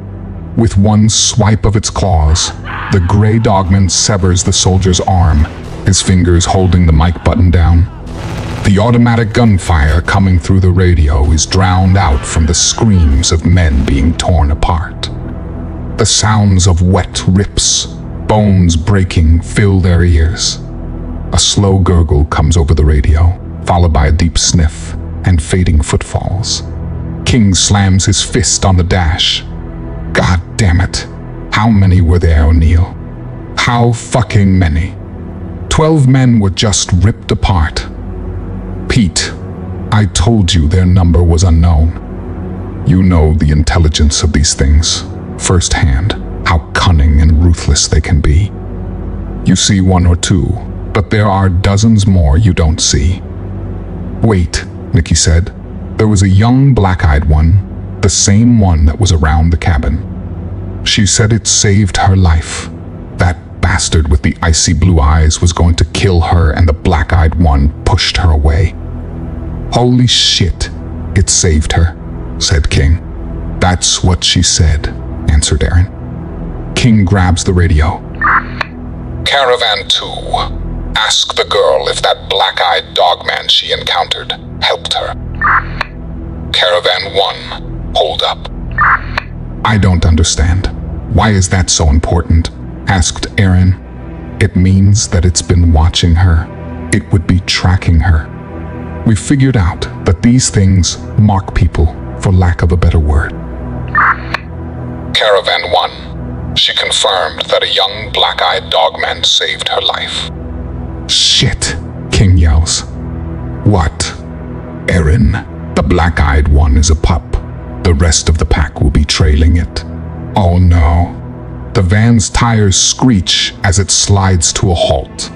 With one swipe of its claws, the gray dogman severs the soldier's arm, his fingers holding the mic button down. The automatic gunfire coming through the radio is drowned out from the screams of men being torn apart. The sounds of wet rips, bones breaking, fill their ears. A slow gurgle comes over the radio, followed by a deep sniff and fading footfalls. King slams his fist on the dash. God damn it. How many were there, O'Neill? How fucking many? 12 men were just ripped apart. Pete, I told you their number was unknown. You know the intelligence of these things, firsthand, how cunning and ruthless they can be. You see 1 or 2, but there are dozens more you don't see. Wait, Nikki said. There was a young black-eyed one, the same one that was around the cabin. She said it saved her life. That bastard with the icy blue eyes was going to kill her, and the black-eyed one pushed her away. Holy shit, it saved her, said King. That's what she said, answered Aaron. King grabs the radio. Caravan 2. Ask the girl if that black-eyed dogman she encountered helped her. Caravan 1. Hold up. I don't understand. Why is that so important? Asked Aaron. It means that it's been watching her. It would be tracking her. We figured out that these things mark people, for lack of a better word. Caravan 1. She confirmed that a young black-eyed dogman saved her life. Shit, King yells. What? Aaron, the black-eyed one is a pup. The rest of the pack will be trailing it. Oh no. The van's tires screech as it slides to a halt.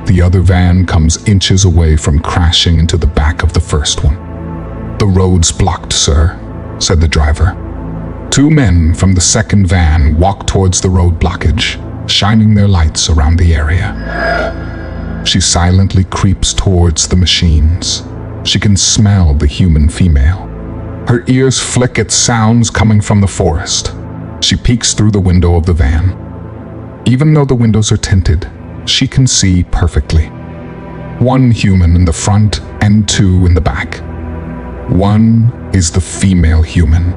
The other van comes inches away from crashing into the back of the first one. The road's blocked, sir, said the driver. 2 men from the second van walk towards the road blockage, shining their lights around the area. She silently creeps towards the machines. She can smell the human female. Her ears flick at sounds coming from the forest. She peeks through the window of the van. Even though the windows are tinted, she can see perfectly. 1 human in the front and 2 in the back. 1 is the female human.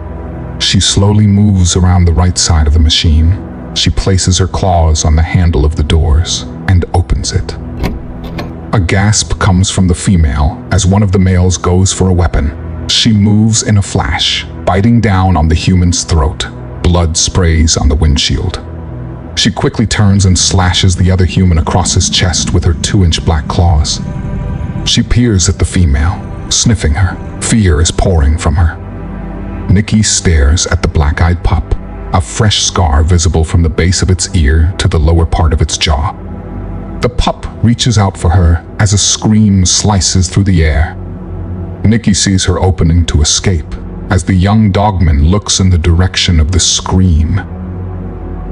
She slowly moves around the right side of the machine. She places her claws on the handle of the doors and opens it. A gasp comes from the female as one of the males goes for a weapon. She moves in a flash, biting down on the human's throat. Blood sprays on the windshield. She quickly turns and slashes the other human across his chest with her 2-inch black claws. She peers at the female, sniffing her. Fear is pouring from her. Nikki stares at the black-eyed pup, a fresh scar visible from the base of its ear to the lower part of its jaw. The pup reaches out for her as a scream slices through the air. Nikki sees her opening to escape as the young dogman looks in the direction of the scream.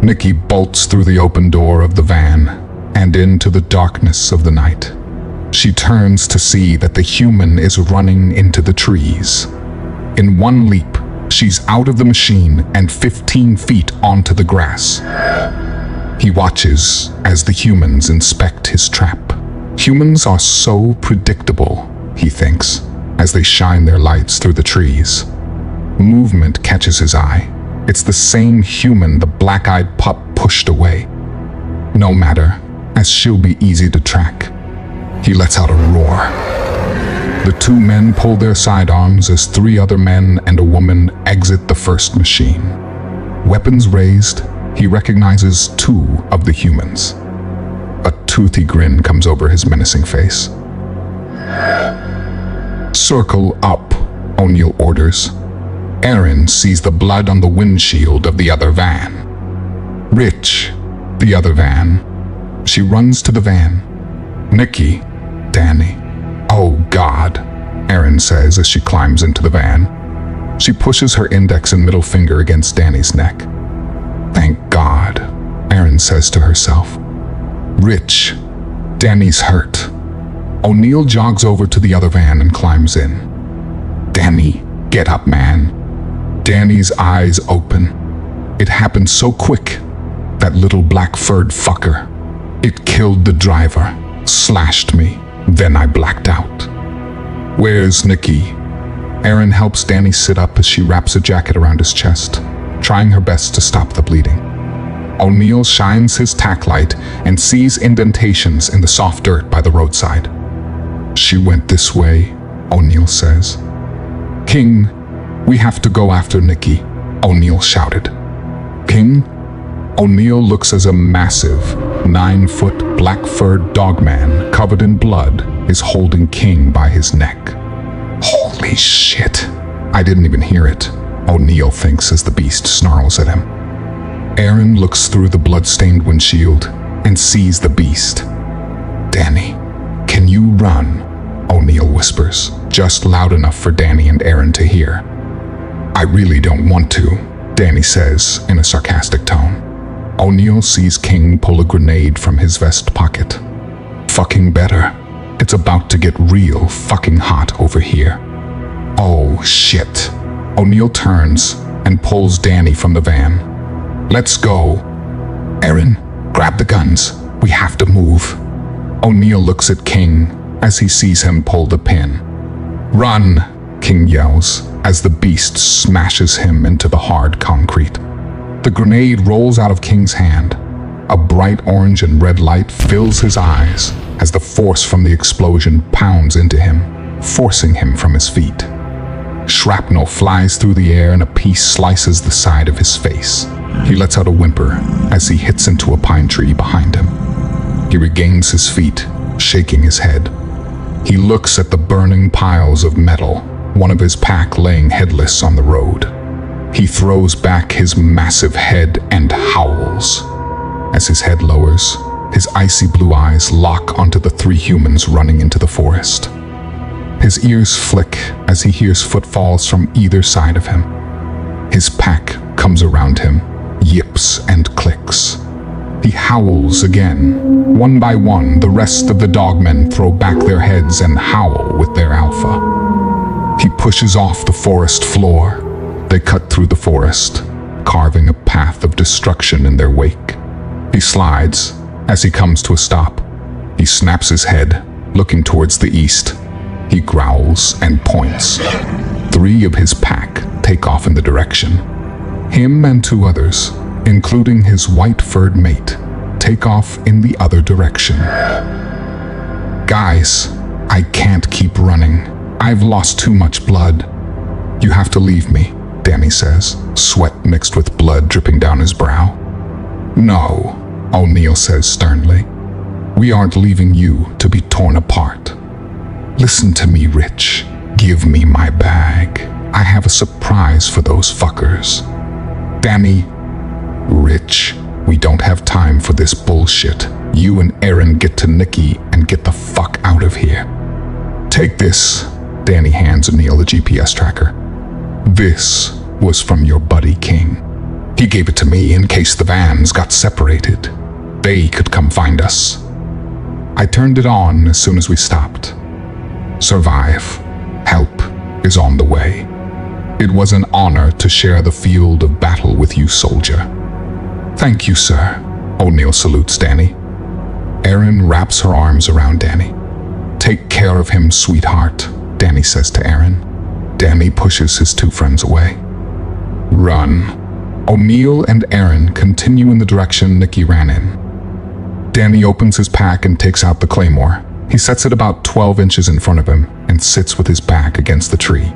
Nikki bolts through the open door of the van and into the darkness of the night. She turns to see that the human is running into the trees. In one leap, she's out of the machine and 15 feet onto the grass. He watches as the humans inspect his trap. Humans are so predictable, he thinks, as they shine their lights through the trees. Movement catches his eye. It's the same human the black-eyed pup pushed away. No matter, as she'll be easy to track. He lets out a roar. The 2 men pull their sidearms as 3 other men and a woman exit the first machine. Weapons raised, he recognizes 2 of the humans. A toothy grin comes over his menacing face. "Circle up," O'Neill orders. Erin sees the blood on the windshield of the other van. "Rich," the other van. She runs to the van. "Nikki, Danny." "Oh God," Erin says as she climbs into the van. She pushes her index and middle finger against Danny's neck. "Thank God," Erin says to herself. "Rich, Danny's hurt." O'Neill jogs over to the other van and climbs in. "Danny, get up, man." Danny's eyes open. It happened so quick. That little black-furred fucker. It killed the driver, slashed me, then I blacked out. "Where's Nikki?" Erin helps Danny sit up as she wraps a jacket around his chest, trying her best to stop the bleeding. O'Neill shines his tack light and sees indentations in the soft dirt by the roadside. "She went this way," O'Neill says. "King, we have to go after Nikki," O'Neill shouted. "King?" O'Neill looks as a massive, 9-foot black-furred dogman covered in blood is holding King by his neck. Holy shit. I didn't even hear it, O'Neill thinks as the beast snarls at him. Erin looks through the blood-stained windshield and sees the beast. "Danny, can you run?" O'Neill whispers, just loud enough for Danny and Erin to hear. "I really don't want to," Danny says in a sarcastic tone. O'Neill sees King pull a grenade from his vest pocket. Fucking better. It's about to get real fucking hot over here. Oh shit. O'Neill turns and pulls Danny from the van. "Let's go." "Erin, grab the guns. We have to move." O'Neill looks at King as he sees him pull the pin. "Run," King yells as the beast smashes him into the hard concrete. The grenade rolls out of King's hand. A bright orange and red light fills his eyes as the force from the explosion pounds into him, forcing him from his feet. Shrapnel flies through the air and a piece slices the side of his face. He lets out a whimper as he hits into a pine tree behind him. He regains his feet, shaking his head. He looks at the burning piles of metal, one of his pack laying headless on the road. He throws back his massive head and howls. As his head lowers, his icy blue eyes lock onto the 3 humans running into the forest. His ears flick as he hears footfalls from either side of him. His pack comes around him, yips and clicks. He howls again. One by one, the rest of the dogmen throw back their heads and howl with their alpha. He pushes off the forest floor. They cut through the forest, carving a path of destruction in their wake. He slides. As he comes to a stop, he snaps his head, looking towards the east. He growls and points. 3 of his pack take off in the direction. Him and 2 others, including his white-furred mate, take off in the other direction. Guys, I can't keep running. I've lost too much blood. You have to leave me, Danny says, sweat mixed with blood dripping down his brow. No, O'Neill says sternly. We aren't leaving you to be torn apart. Listen to me, Rich. Give me my bag. I have a surprise for those fuckers. Danny, Rich, we don't have time for this bullshit. You and Aaron get to Nikki and get the fuck out of here. Take this. Danny hands O'Neill the GPS tracker. This was from your buddy King. He gave it to me in case the vans got separated. They could come find us. I turned it on as soon as we stopped. Survive. Help is on the way. It was an honor to share the field of battle with you, soldier. Thank you, sir. O'Neill salutes Danny. Aaron wraps her arms around Danny. Take care of him, sweetheart, Danny says to Aaron. Danny pushes his two friends away. Run. O'Neill and Aaron continue in the direction Nikki ran in. Danny opens his pack and takes out the claymore. He sets it about 12 inches in front of him and sits with his back against the tree.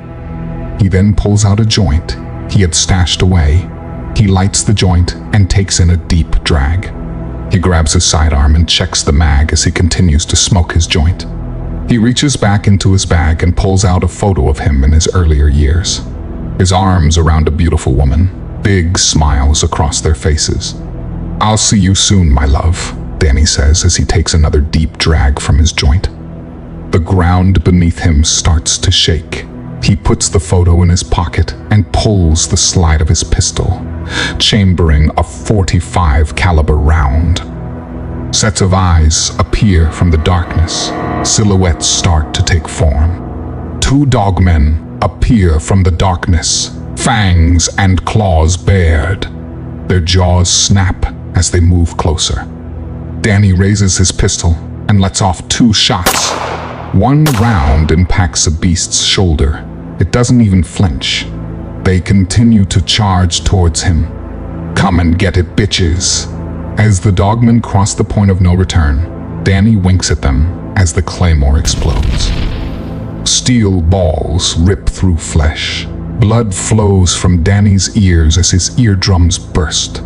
He then pulls out a joint he had stashed away. He lights the joint and takes in a deep drag. He grabs his sidearm and checks the mag as he continues to smoke his joint. He reaches back into his bag and pulls out a photo of him in his earlier years. His arms around a beautiful woman, big smiles across their faces. I'll see you soon, my love, Danny says as he takes another deep drag from his joint. The ground beneath him starts to shake. He puts the photo in his pocket and pulls the slide of his pistol, chambering a .45 caliber round. Sets of eyes appear from the darkness. Silhouettes start to take form. Two dogmen appear from the darkness, fangs and claws bared. Their jaws snap as they move closer. Danny raises his pistol and lets off 2 shots. One round impacts a beast's shoulder. It doesn't even flinch. They continue to charge towards him. Come and get it, bitches. As the dogmen cross the point of no return, Danny winks at them as the claymore explodes. Steel balls rip through flesh. Blood flows from Danny's ears as his eardrums burst.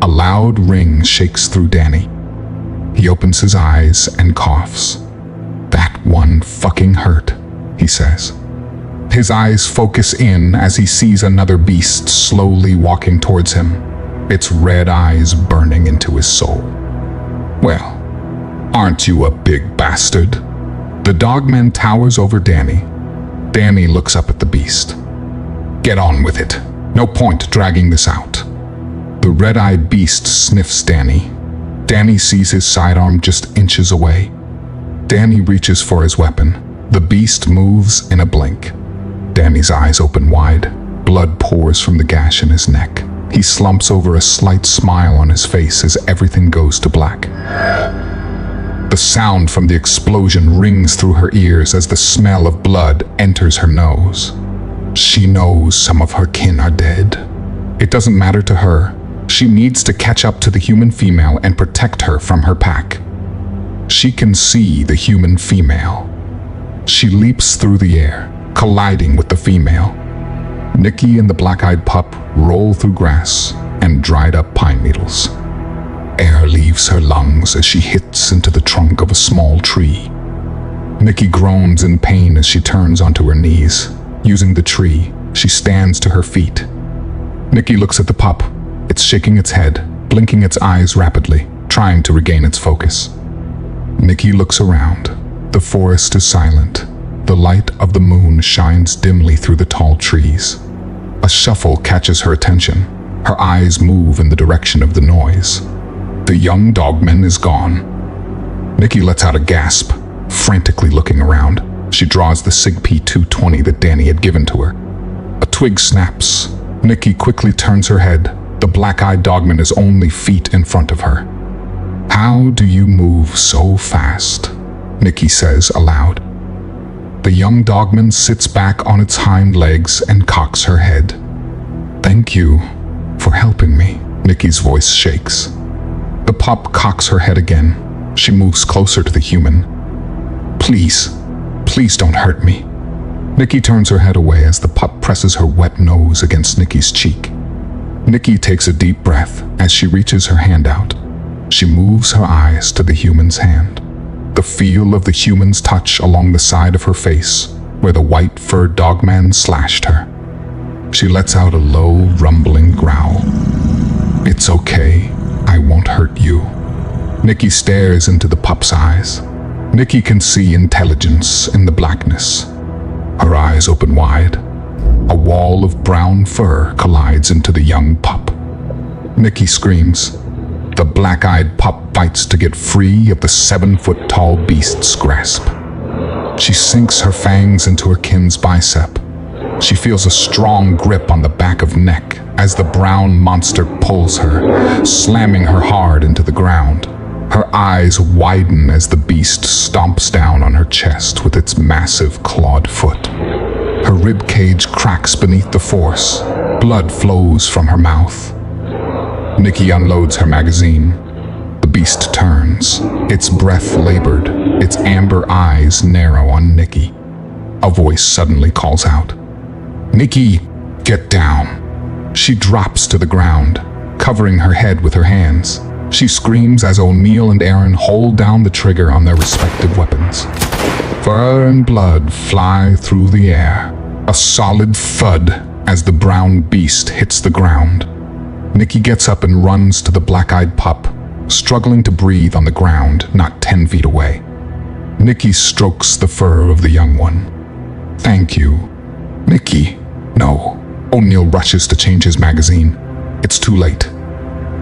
A loud ring shakes through Danny. He opens his eyes and coughs. That one fucking hurt, he says. His eyes focus in as he sees another beast slowly walking towards him, its red eyes burning into his soul. Well, aren't you a big bastard? The dogman towers over Danny. Danny looks up at the beast. Get on with it. No point dragging this out. The red-eyed beast sniffs Danny. Danny sees his sidearm just inches away. Danny reaches for his weapon. The beast moves in a blink. Danny's eyes open wide. Blood pours from the gash in his neck. He slumps over, a slight smile on his face as everything goes to black. The sound from the explosion rings through her ears as the smell of blood enters her nose. She knows some of her kin are dead. It doesn't matter to her. She needs to catch up to the human female and protect her from her pack. She can see the human female. She leaps through the air, colliding with the female. Nikki and the black-eyed pup roll through grass and dried-up pine needles. Air leaves her lungs as she hits into the trunk of a small tree. Nikki groans in pain as she turns onto her knees. Using the tree, she stands to her feet. Nikki looks at the pup. It's shaking its head, blinking its eyes rapidly, trying to regain its focus. Nikki looks around. The forest is silent. The light of the moon shines dimly through the tall trees. A shuffle catches her attention. Her eyes move in the direction of the noise. The young dogman is gone. Nikki lets out a gasp, frantically looking around. She draws the SIG P220 that Danny had given to her. A twig snaps. Nikki quickly turns her head. The black-eyed dogman is only feet in front of her. How do you move so fast? Nikki says aloud. The young dogman sits back on its hind legs and cocks her head. Thank you for helping me, Nikki's voice shakes. The pup cocks her head again. She moves closer to the human. Please, please don't hurt me. Nikki turns her head away as the pup presses her wet nose against Nikki's cheek. Nikki takes a deep breath as she reaches her hand out. She moves her eyes to the human's hand. The feel of the human's touch along the side of her face, where the white fur dogman slashed her. She lets out a low, rumbling growl. It's okay, I won't hurt you. Nikki stares into the pup's eyes. Nikki can see intelligence in the blackness. Her eyes open wide. A wall of brown fur collides into the young pup. Nikki screams. The black-eyed pup fights to get free of the 7-foot-tall beast's grasp. She sinks her fangs into her kin's bicep. She feels a strong grip on the back of neck as the brown monster pulls her, slamming her hard into the ground. Her eyes widen as the beast stomps down on her chest with its massive clawed foot. Her rib cage cracks beneath the force. Blood flows from her mouth. Nikki unloads her magazine. The beast turns, its breath labored, its amber eyes narrow on Nikki. A voice suddenly calls out, "Nikki, get down." She drops to the ground, covering her head with her hands. She screams as O'Neill and Aaron hold down the trigger on their respective weapons. Fur and blood fly through the air, a solid thud as the brown beast hits the ground. Nikki gets up and runs to the black-eyed pup, struggling to breathe on the ground not 10 feet away. Nikki strokes the fur of the young one. "Thank you." "Nikki, no." O'Neill rushes to change his magazine. It's too late.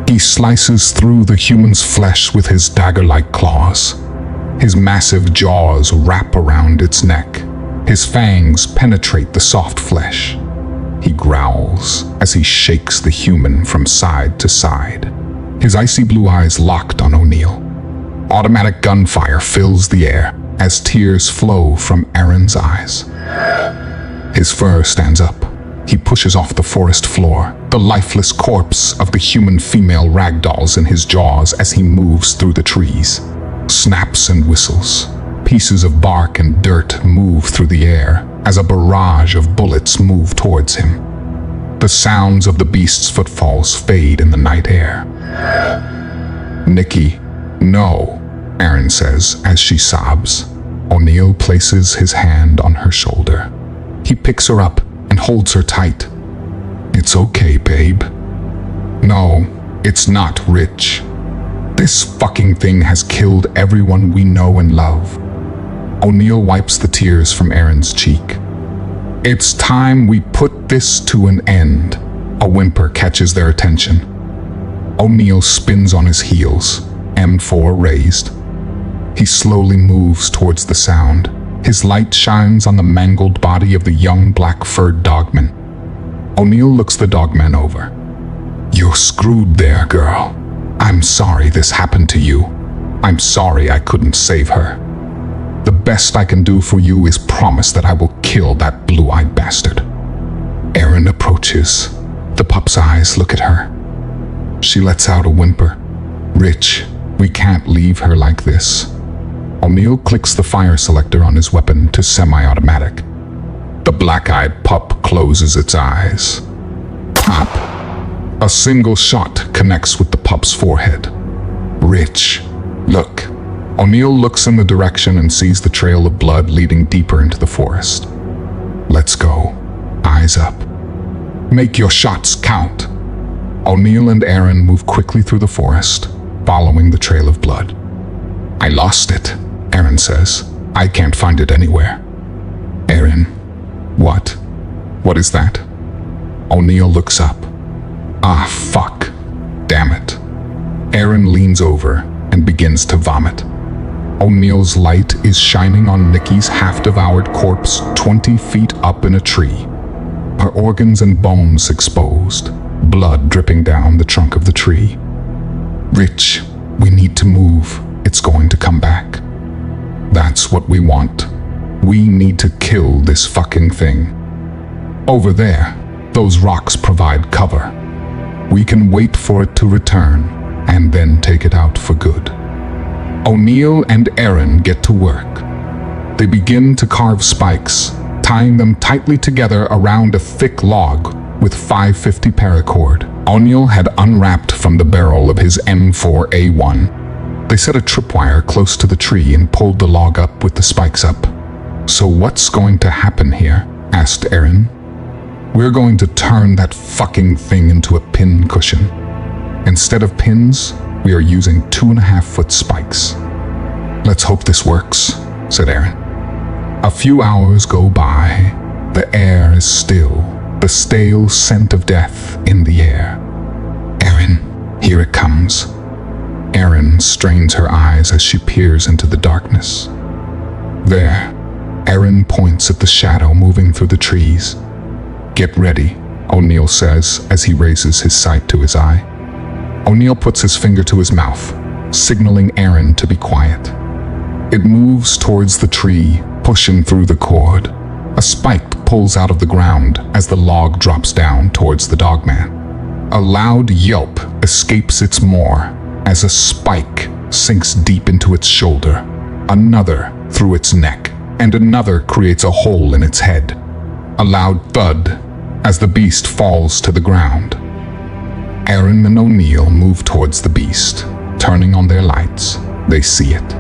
He slices through the human's flesh with his dagger-like claws. His massive jaws wrap around its neck. His fangs penetrate the soft flesh. He growls as he shakes the human from side to side. His icy blue eyes locked on O'Neill. Automatic gunfire fills the air as tears flow from Aaron's eyes. His fur stands up. He pushes off the forest floor, the lifeless corpse of the human female ragdolls in his jaws as he moves through the trees. Snaps and whistles. Pieces of bark and dirt move through the air as a barrage of bullets move towards him. The sounds of the beast's footfalls fade in the night air. "Nikki, no," Aaron says as she sobs. O'Neill places his hand on her shoulder. He picks her up and holds her tight. "It's okay, babe." "No, it's not, Rich. This fucking thing has killed everyone we know and love." O'Neill wipes the tears from Aaron's cheek. "It's time we put this to an end." A whimper catches their attention. O'Neill spins on his heels, M4 raised. He slowly moves towards the sound. His light shines on the mangled body of the young black-furred dogman. O'Neill looks the dogman over. "You're screwed there, girl. I'm sorry this happened to you. I'm sorry I couldn't save her. The best I can do for you is promise that I will kill that blue-eyed bastard." Aaron approaches. The pup's eyes look at her. She lets out a whimper. "Rich, we can't leave her like this." O'Neill clicks the fire selector on his weapon to semi-automatic. The black-eyed pup closes its eyes. Pop! A single shot connects with the pup's forehead. "Rich, look." O'Neill looks in the direction and sees the trail of blood leading deeper into the forest. "Let's go." Eyes up. "Make your shots count." O'Neill and Aaron move quickly through the forest, following the trail of blood. "I lost it," Aaron says. "I can't find it anywhere." "Aaron, what? What is that?" O'Neill looks up. "Ah, fuck. Damn it." Aaron leans over and begins to vomit. O'Neill's light is shining on Nikki's half-devoured corpse 20 feet up in a tree. Her organs and bones exposed, blood dripping down the trunk of the tree. "Rich, we need to move. It's going to come back." "That's what we want. We need to kill this fucking thing." "Over there, those rocks provide cover. We can wait for it to return and then take it out for good. O'Neill and Aaron get to work. They begin to carve spikes, tying them tightly together around a thick log with 550 paracord. O'Neill had unwrapped from the barrel of his M4A1. They set a tripwire close to the tree and pulled the log up with the spikes up. "So what's going to happen here?" asked Aaron. "We're going to turn that fucking thing into a pin cushion. Instead of pins, we are using 2.5-foot spikes." "Let's hope this works," said Aaron. A few hours go by. The air is still, the stale scent of death in the air. "Aaron, here it comes." Aaron strains her eyes as she peers into the darkness. There, Aaron points at the shadow moving through the trees. "Get ready," O'Neill says as he raises his sight to his eye. O'Neill puts his finger to his mouth, signaling Aaron to be quiet. It moves towards the tree, pushing through the cord. A spike pulls out of the ground as the log drops down towards the dogman. A loud yelp escapes its maw as a spike sinks deep into its shoulder, another through its neck, and another creates a hole in its head. A loud thud as the beast falls to the ground. Aaron and O'Neill move towards the beast. Turning on their lights, they see it.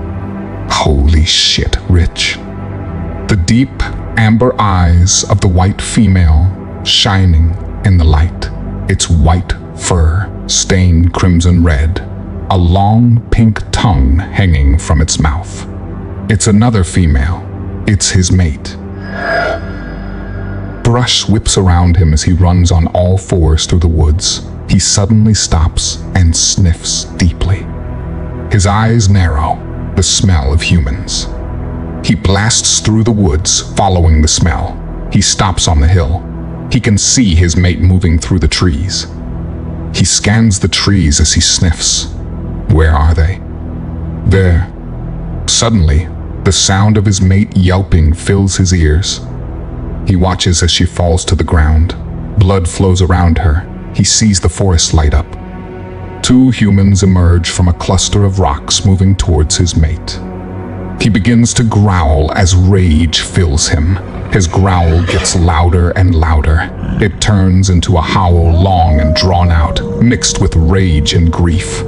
Holy shit, Rich. The deep amber eyes of the white female shining in the light. Its white fur stained crimson red. A long pink tongue hanging from its mouth. It's another female. It's his mate. Brush whips around him as he runs on all fours through the woods. He suddenly stops and sniffs deeply. His eyes narrow, the smell of humans. He blasts through the woods, following the smell. He stops on the hill. He can see his mate moving through the trees. He scans the trees as he sniffs. Where are they? There. Suddenly, the sound of his mate yelping fills his ears. He watches as she falls to the ground. Blood flows around her. He sees the forest light up. 2 humans emerge from a cluster of rocks moving towards his mate. He begins to growl as rage fills him. His growl gets louder and louder. It turns into a howl long and drawn out, mixed with rage and grief.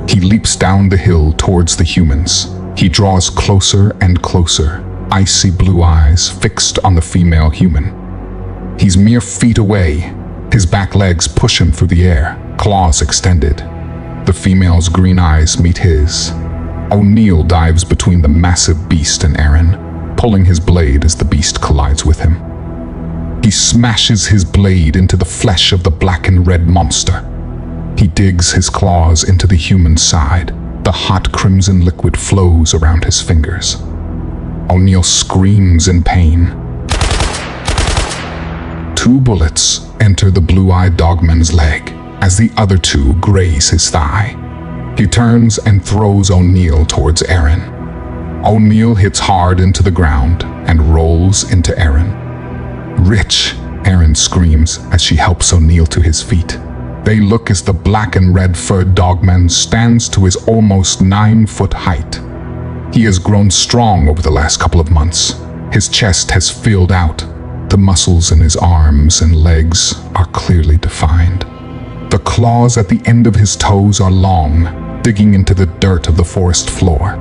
He leaps down the hill towards the humans. He draws closer and closer, icy blue eyes fixed on the female human. He's mere feet away. His back legs push him through the air, claws extended. The female's green eyes meet his. O'Neill dives between the massive beast and Aaron, pulling his blade as the beast collides with him. He smashes his blade into the flesh of the black and red monster. He digs his claws into the human's side. The hot crimson liquid flows around his fingers. O'Neill screams in pain. 2 bullets enter the blue-eyed dogman's leg as the other 2 graze his thigh. He turns and throws O'Neill towards Aaron. O'Neill hits hard into the ground and rolls into Aaron. "Rich," Aaron screams as she helps O'Neill to his feet. They look as the black and red-furred dogman stands to his almost 9-foot height. He has grown strong over the last couple of months. His chest has filled out. The muscles in his arms and legs are clearly defined. The claws at the end of his toes are long, digging into the dirt of the forest floor.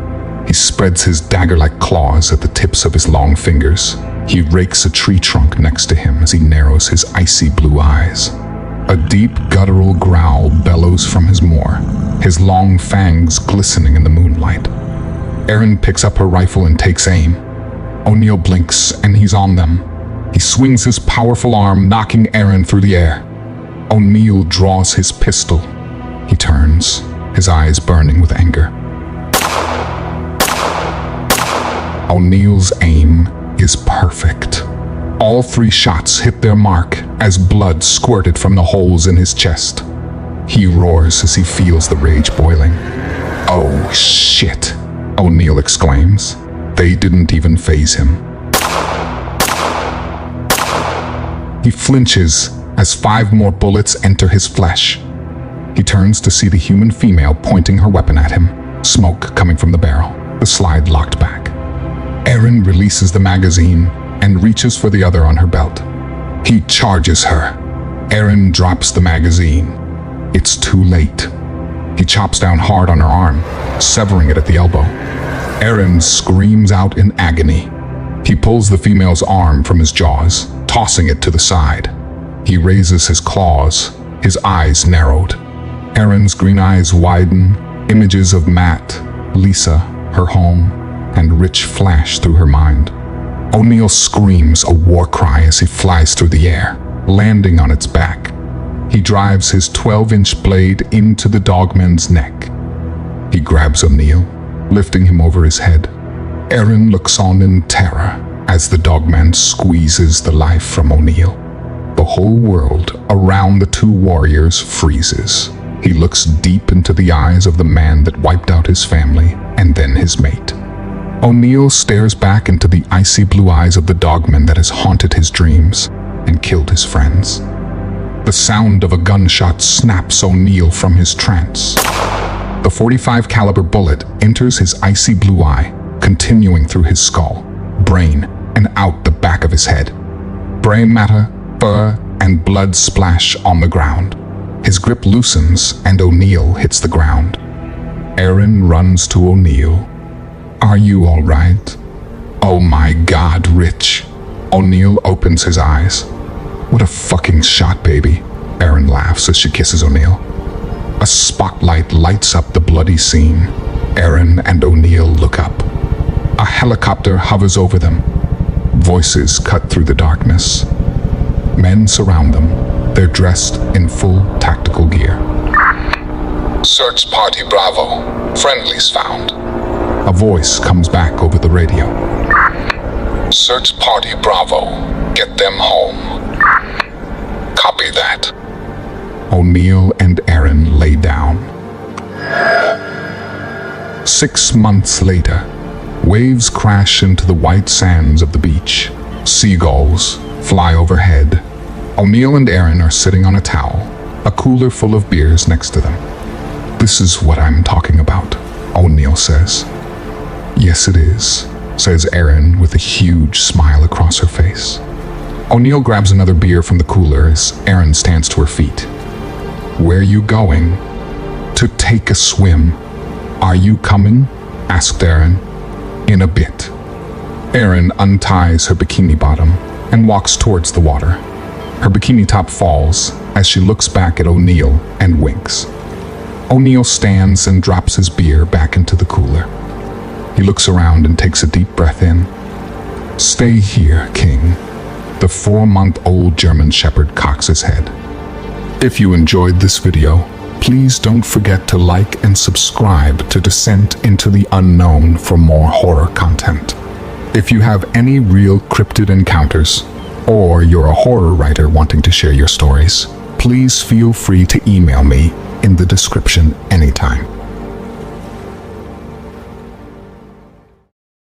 He spreads his dagger-like claws at the tips of his long fingers. He rakes a tree trunk next to him as he narrows his icy blue eyes. A deep guttural growl bellows from his maw, his long fangs glistening in the moonlight. Aaron picks up her rifle and takes aim. O'Neill blinks and he's on them. He swings his powerful arm, knocking Aaron through the air. O'Neill draws his pistol. He turns, his eyes burning with anger. O'Neill's aim is perfect. All 3 shots hit their mark as blood squirted from the holes in his chest. He roars as he feels the rage boiling. "Oh, shit," O'Neill exclaims. They didn't even faze him. He flinches as 5 more bullets enter his flesh. He turns to see the human female pointing her weapon at him, smoke coming from the barrel, the slide locked back. Aaron releases the magazine and reaches for the other on her belt. He charges her. Aaron drops the magazine. It's too late. He chops down hard on her arm, severing it at the elbow. Aaron screams out in agony. He pulls the female's arm from his jaws, tossing it to the side. He raises his claws, his eyes narrowed. Aaron's green eyes widen, images of Matt, Lisa, her home, and Rich flash through her mind. O'Neill screams a war cry as he flies through the air, landing on its back. He drives his 12-inch blade into the dogman's neck. He grabs O'Neill, lifting him over his head. Aaron looks on in terror as the dogman squeezes the life from O'Neill. The whole world around the two warriors freezes. He looks deep into the eyes of the man that wiped out his family and then his mate. O'Neill stares back into the icy blue eyes of the dogman that has haunted his dreams and killed his friends. The sound of a gunshot snaps O'Neill from his trance. The .45 caliber bullet enters his icy blue eye, continuing through his skull, brain, and out the back of his head. Brain matter, fur, and blood splash on the ground. His grip loosens and O'Neill hits the ground. Aaron runs to O'Neill. "Are you all right?" "Oh my God, Rich." O'Neill opens his eyes. "What a fucking shot, baby." Aaron laughs as she kisses O'Neill. A spotlight lights up the bloody scene. Aaron and O'Neill look up. A helicopter hovers over them. Voices cut through the darkness. Men surround them. They're dressed in full tactical gear. Search Party Bravo. Friendlies found. A voice comes back over the radio. Search Party Bravo. Get them home. Copy that. O'Neill and Aaron lay down. 6 months later, waves crash into the white sands of the beach. Seagulls fly overhead. O'Neill and Aaron are sitting on a towel, a cooler full of beers next to them. "This is what I'm talking about," O'Neill says. "Yes, it is," says Aaron with a huge smile across her face. O'Neill grabs another beer from the cooler as Aaron stands to her feet. "Where you going?" "To take a swim." "Are you coming?" asked Aaron. "In a bit." Aaron unties her bikini bottom and walks towards the water. Her bikini top falls as she looks back at O'Neill and winks. O'Neill stands and drops his beer back into the cooler. He looks around and takes a deep breath in. "Stay here, King." The 4-month-old German Shepherd cocks his head. If you enjoyed this video, please don't forget to like and subscribe to Descent into the Unknown for more horror content. If you have any real cryptid encounters, or you're a horror writer wanting to share your stories, please feel free to email me in the description anytime.